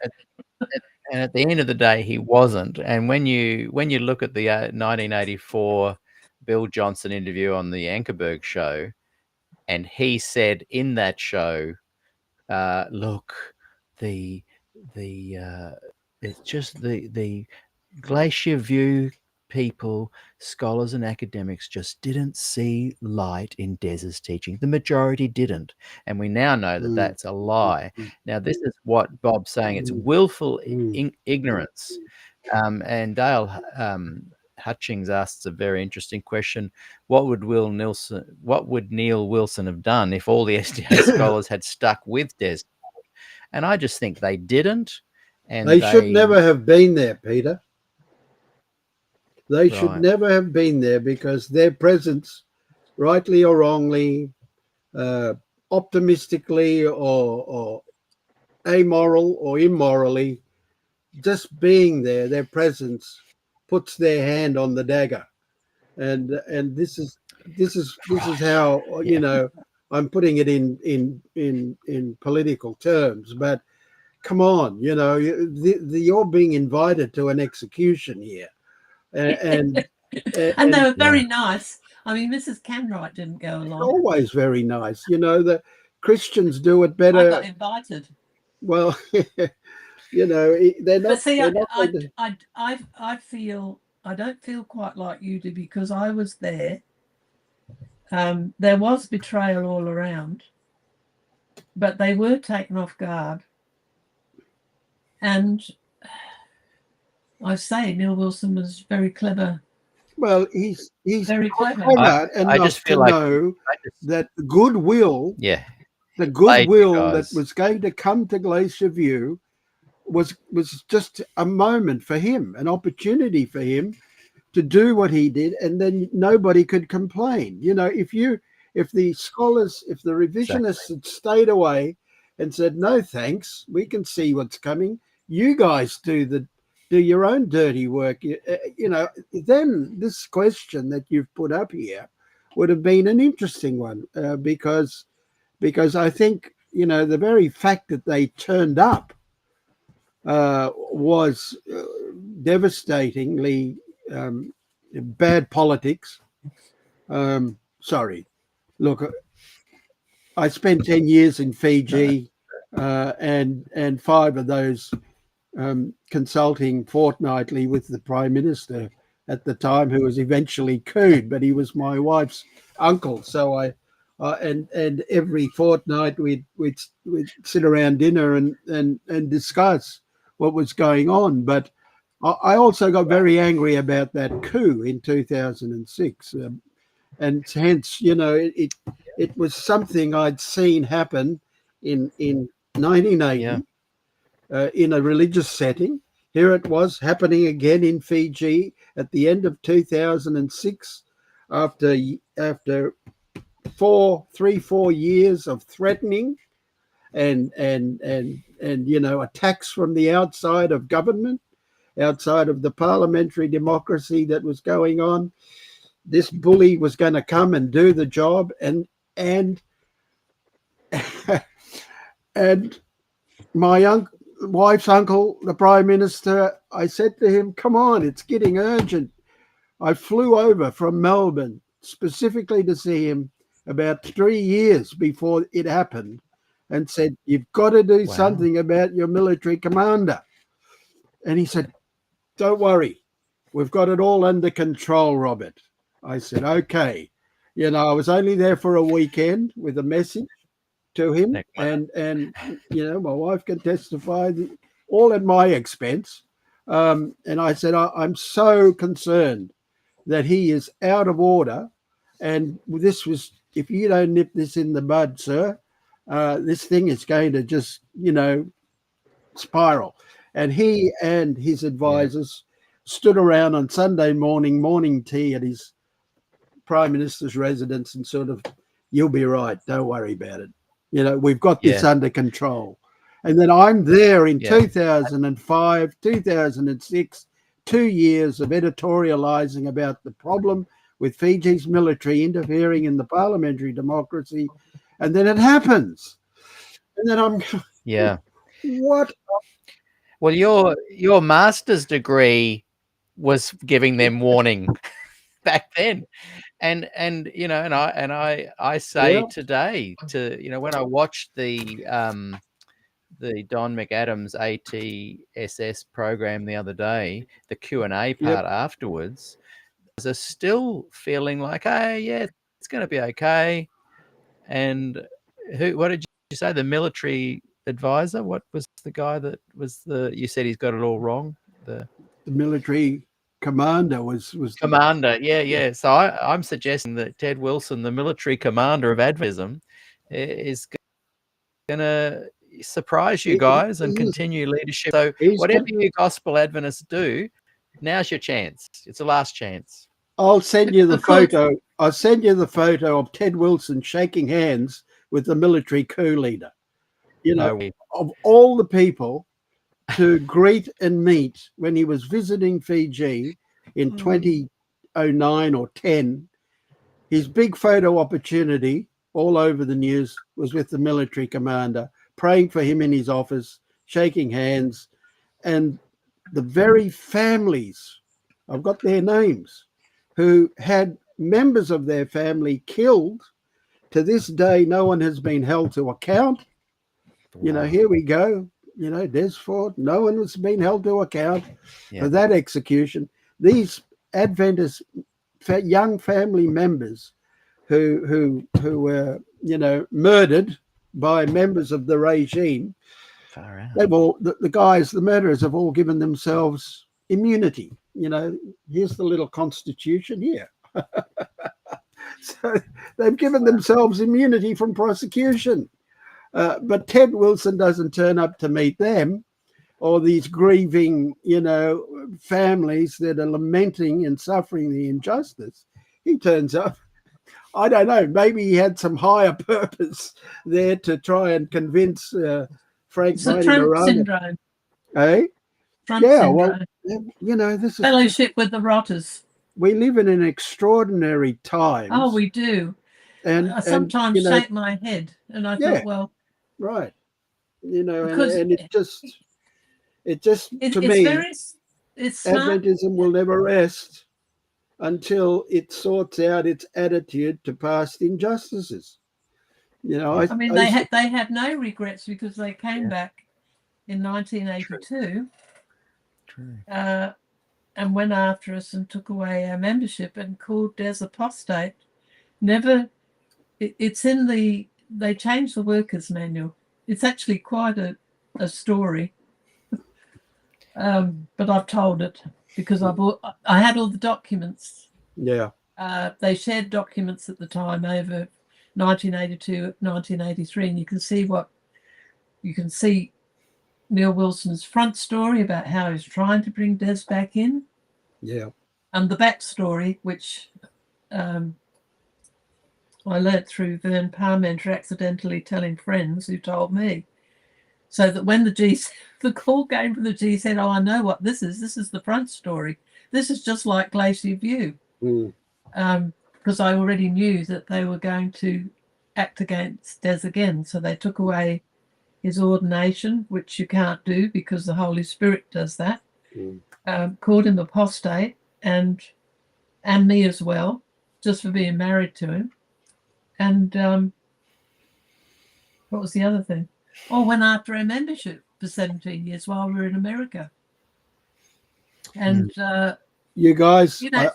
And at the end of the day, he wasn't. And when you look at the 1984 Bill Johnson interview on the Ankerberg show, and he said in that show, look, the it's just the Glacier View people, scholars and academics just didn't see light in Des's teaching. The majority didn't. And we now know that that's a lie. Now, this is what Bob's saying. It's willful ignorance. And Dale Hutchings asks a very interesting question. What would Neil Wilson have done if all the SDA scholars had stuck with Des? And I just think they didn't. And they should never have been there, Peter. They should never have been there, because their presence, rightly or wrongly, optimistically or amoral or immorally, just being there, their presence puts their hand on the dagger. And this is how, you know, I'm putting it in political terms, but come on, you know, you're being invited to an execution here. And they were very nice. I mean, Mrs. Canwright didn't go along. Always very nice. You know, the Christians do it better. I got invited. Well, you know, they're not. But see, I don't feel quite like you do, because I was there. There was betrayal all around, but they were taken off guard. And I say Neil Wilson was very clever. Well, he's very clever. I just feel like know that goodwill, the goodwill that was going to come to Glacier View was just a moment for him, an opportunity for him to do what he did, and then nobody could complain. You know, if the scholars, if the revisionists had stayed away and said, no thanks, we can see what's coming, you guys do your own dirty work, you know, then this question that you've put up here would have been an interesting one, because I think, you know, the very fact that they turned up was devastatingly bad politics. Sorry, look, I spent 10 years in Fiji, and 5 of those consulting fortnightly with the Prime Minister at the time, who was eventually cooed, but he was my wife's uncle. So and every fortnight we'd sit around dinner and discuss what was going on. But I also got very angry about that coup in 2006, and hence, you know, it was something I'd seen happen in 1980. In a religious setting. Here it was happening again in Fiji at the end of 2006, after 4 years of threatening and you know, attacks from the outside of government, outside of the parliamentary democracy that was going on. This bully was going to come and do the job, and my wife's uncle, the Prime Minister, I said to him, come on, it's getting urgent. I flew over from Melbourne specifically to see him about 3 years before it happened, and said, you've got to do something about your military commander. And he said, don't worry, we've got it all under control, Robert. I said, okay. You know, I was only there for a weekend with a message to him, and you know, my wife can testify, all at my expense. And I said, I'm so concerned that he is out of order, and this was, if you don't nip this in the bud, sir, this thing is going to just, you know, spiral. And he and his advisors stood around on Sunday morning tea at his Prime Minister's residence and sort of, you'll be right, don't worry about it. You know, we've got this under control. And then I'm there in 2005, 2006, 2 years of editorializing about the problem with Fiji's military interfering in the parliamentary democracy. And then it happens. And then I'm, what? Well, your master's degree was giving them warning back then. And you know, and I say Yeah. today to, you know, when I watched the Don McAdams ATSS program the other day, the Q&A part afterwards, are still feeling like, hey, yeah, it's going to be okay. And what did you say? The military advisor? What was the guy that was you said he's got it all wrong? The military commander was commander. Yeah. So I'm suggesting that Ted Wilson, the military commander of Adventism, is going to surprise you guys and continue leadership. So whatever you gospel Adventists do, now's your chance. It's the last chance. I'll send you the photo. I'll send you the photo of Ted Wilson shaking hands with the military coup leader. You know, of all the people to greet and meet when he was visiting Fiji in 2009 or 10, his big photo opportunity all over the news was with the military commander, praying for him in his office, shaking hands, and the very families, I've got their names, who had members of their family killed. To this day, no one has been held to account. Wow. You know, here we go. You know, Des Ford, no one has been held to account for that execution. These Adventist young family members who were, you know, murdered by members of the regime, they've all, the guys, the murderers have all given themselves immunity. You know, here's the little constitution here. So they've given themselves immunity from prosecution. But Ted Wilson doesn't turn up to meet them, or these grieving, you know, families that are lamenting and suffering the injustice. He turns up. I don't know, maybe he had some higher purpose there to try and convince Frank Trump syndrome. Eh? Trump syndrome. Well, you know, this is fellowship with the rotters. We live in an extraordinary time. Oh, we do. And I sometimes you know, shake my head, and I thought, well, right, you know, because and it just to me, it's Adventism will never rest until it sorts out its attitude to past injustices. You know, I mean, they had no regrets because they came back in 1982 and went after us and took away our membership and called Des apostate. Never, it's in they changed the workers' manual. It's actually quite a story, but I've told it because I had all the documents. Yeah. They shared documents at the time over 1982, 1983, and you can see Neil Wilson's front story about how he's trying to bring Des back in. Yeah. And the back story, which I learnt through Vern Parmenter accidentally telling friends who told me. So that when the call came from the G said, oh, I know what this is. This is the front story. This is just like Glacier View. Because I already knew that they were going to act against Des again. So they took away his ordination, which you can't do because the Holy Spirit does that. Called him apostate and me as well, just for being married to him. And what was the other thing? Oh, went after our membership for 17 years while we were in America. And you guys, you know,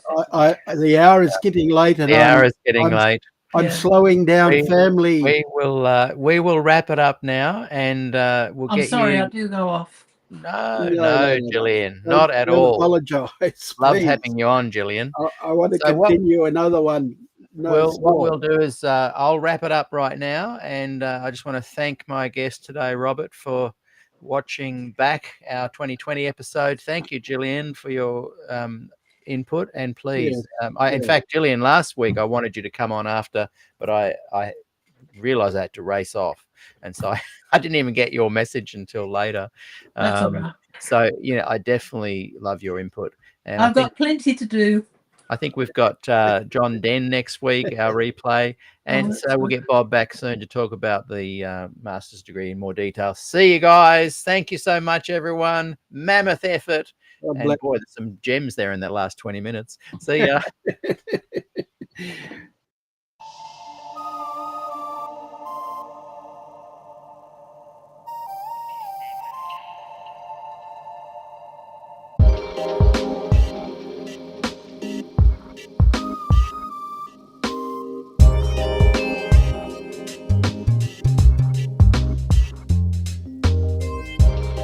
the hour is getting late, and the hour is getting late. I'm slowing down. Family. We will wrap it up now, and we'll get. I'm sorry, I do go off. No, Gillian, not at all. Apologise. Love having you on, Gillian. I want to continue another one. What we'll do is I'll wrap it up right now, and I just want to thank my guest today, Robert, for watching back our 2020 episode. Thank you, Gillian, for your input, and please, in fact, Gillian, last week I wanted you to come on after, but I realized I had to race off, and so I didn't even get your message until later. That's all right. So I definitely love your input, and I've got plenty to do. I think we've got John Den next week, our replay. And that's so we'll good. get Bob back soon to talk about the master's degree in more detail. See you guys. Thank you so much, everyone. Mammoth effort. God And boy, there's some gems there in that last 20 minutes. See ya. bless.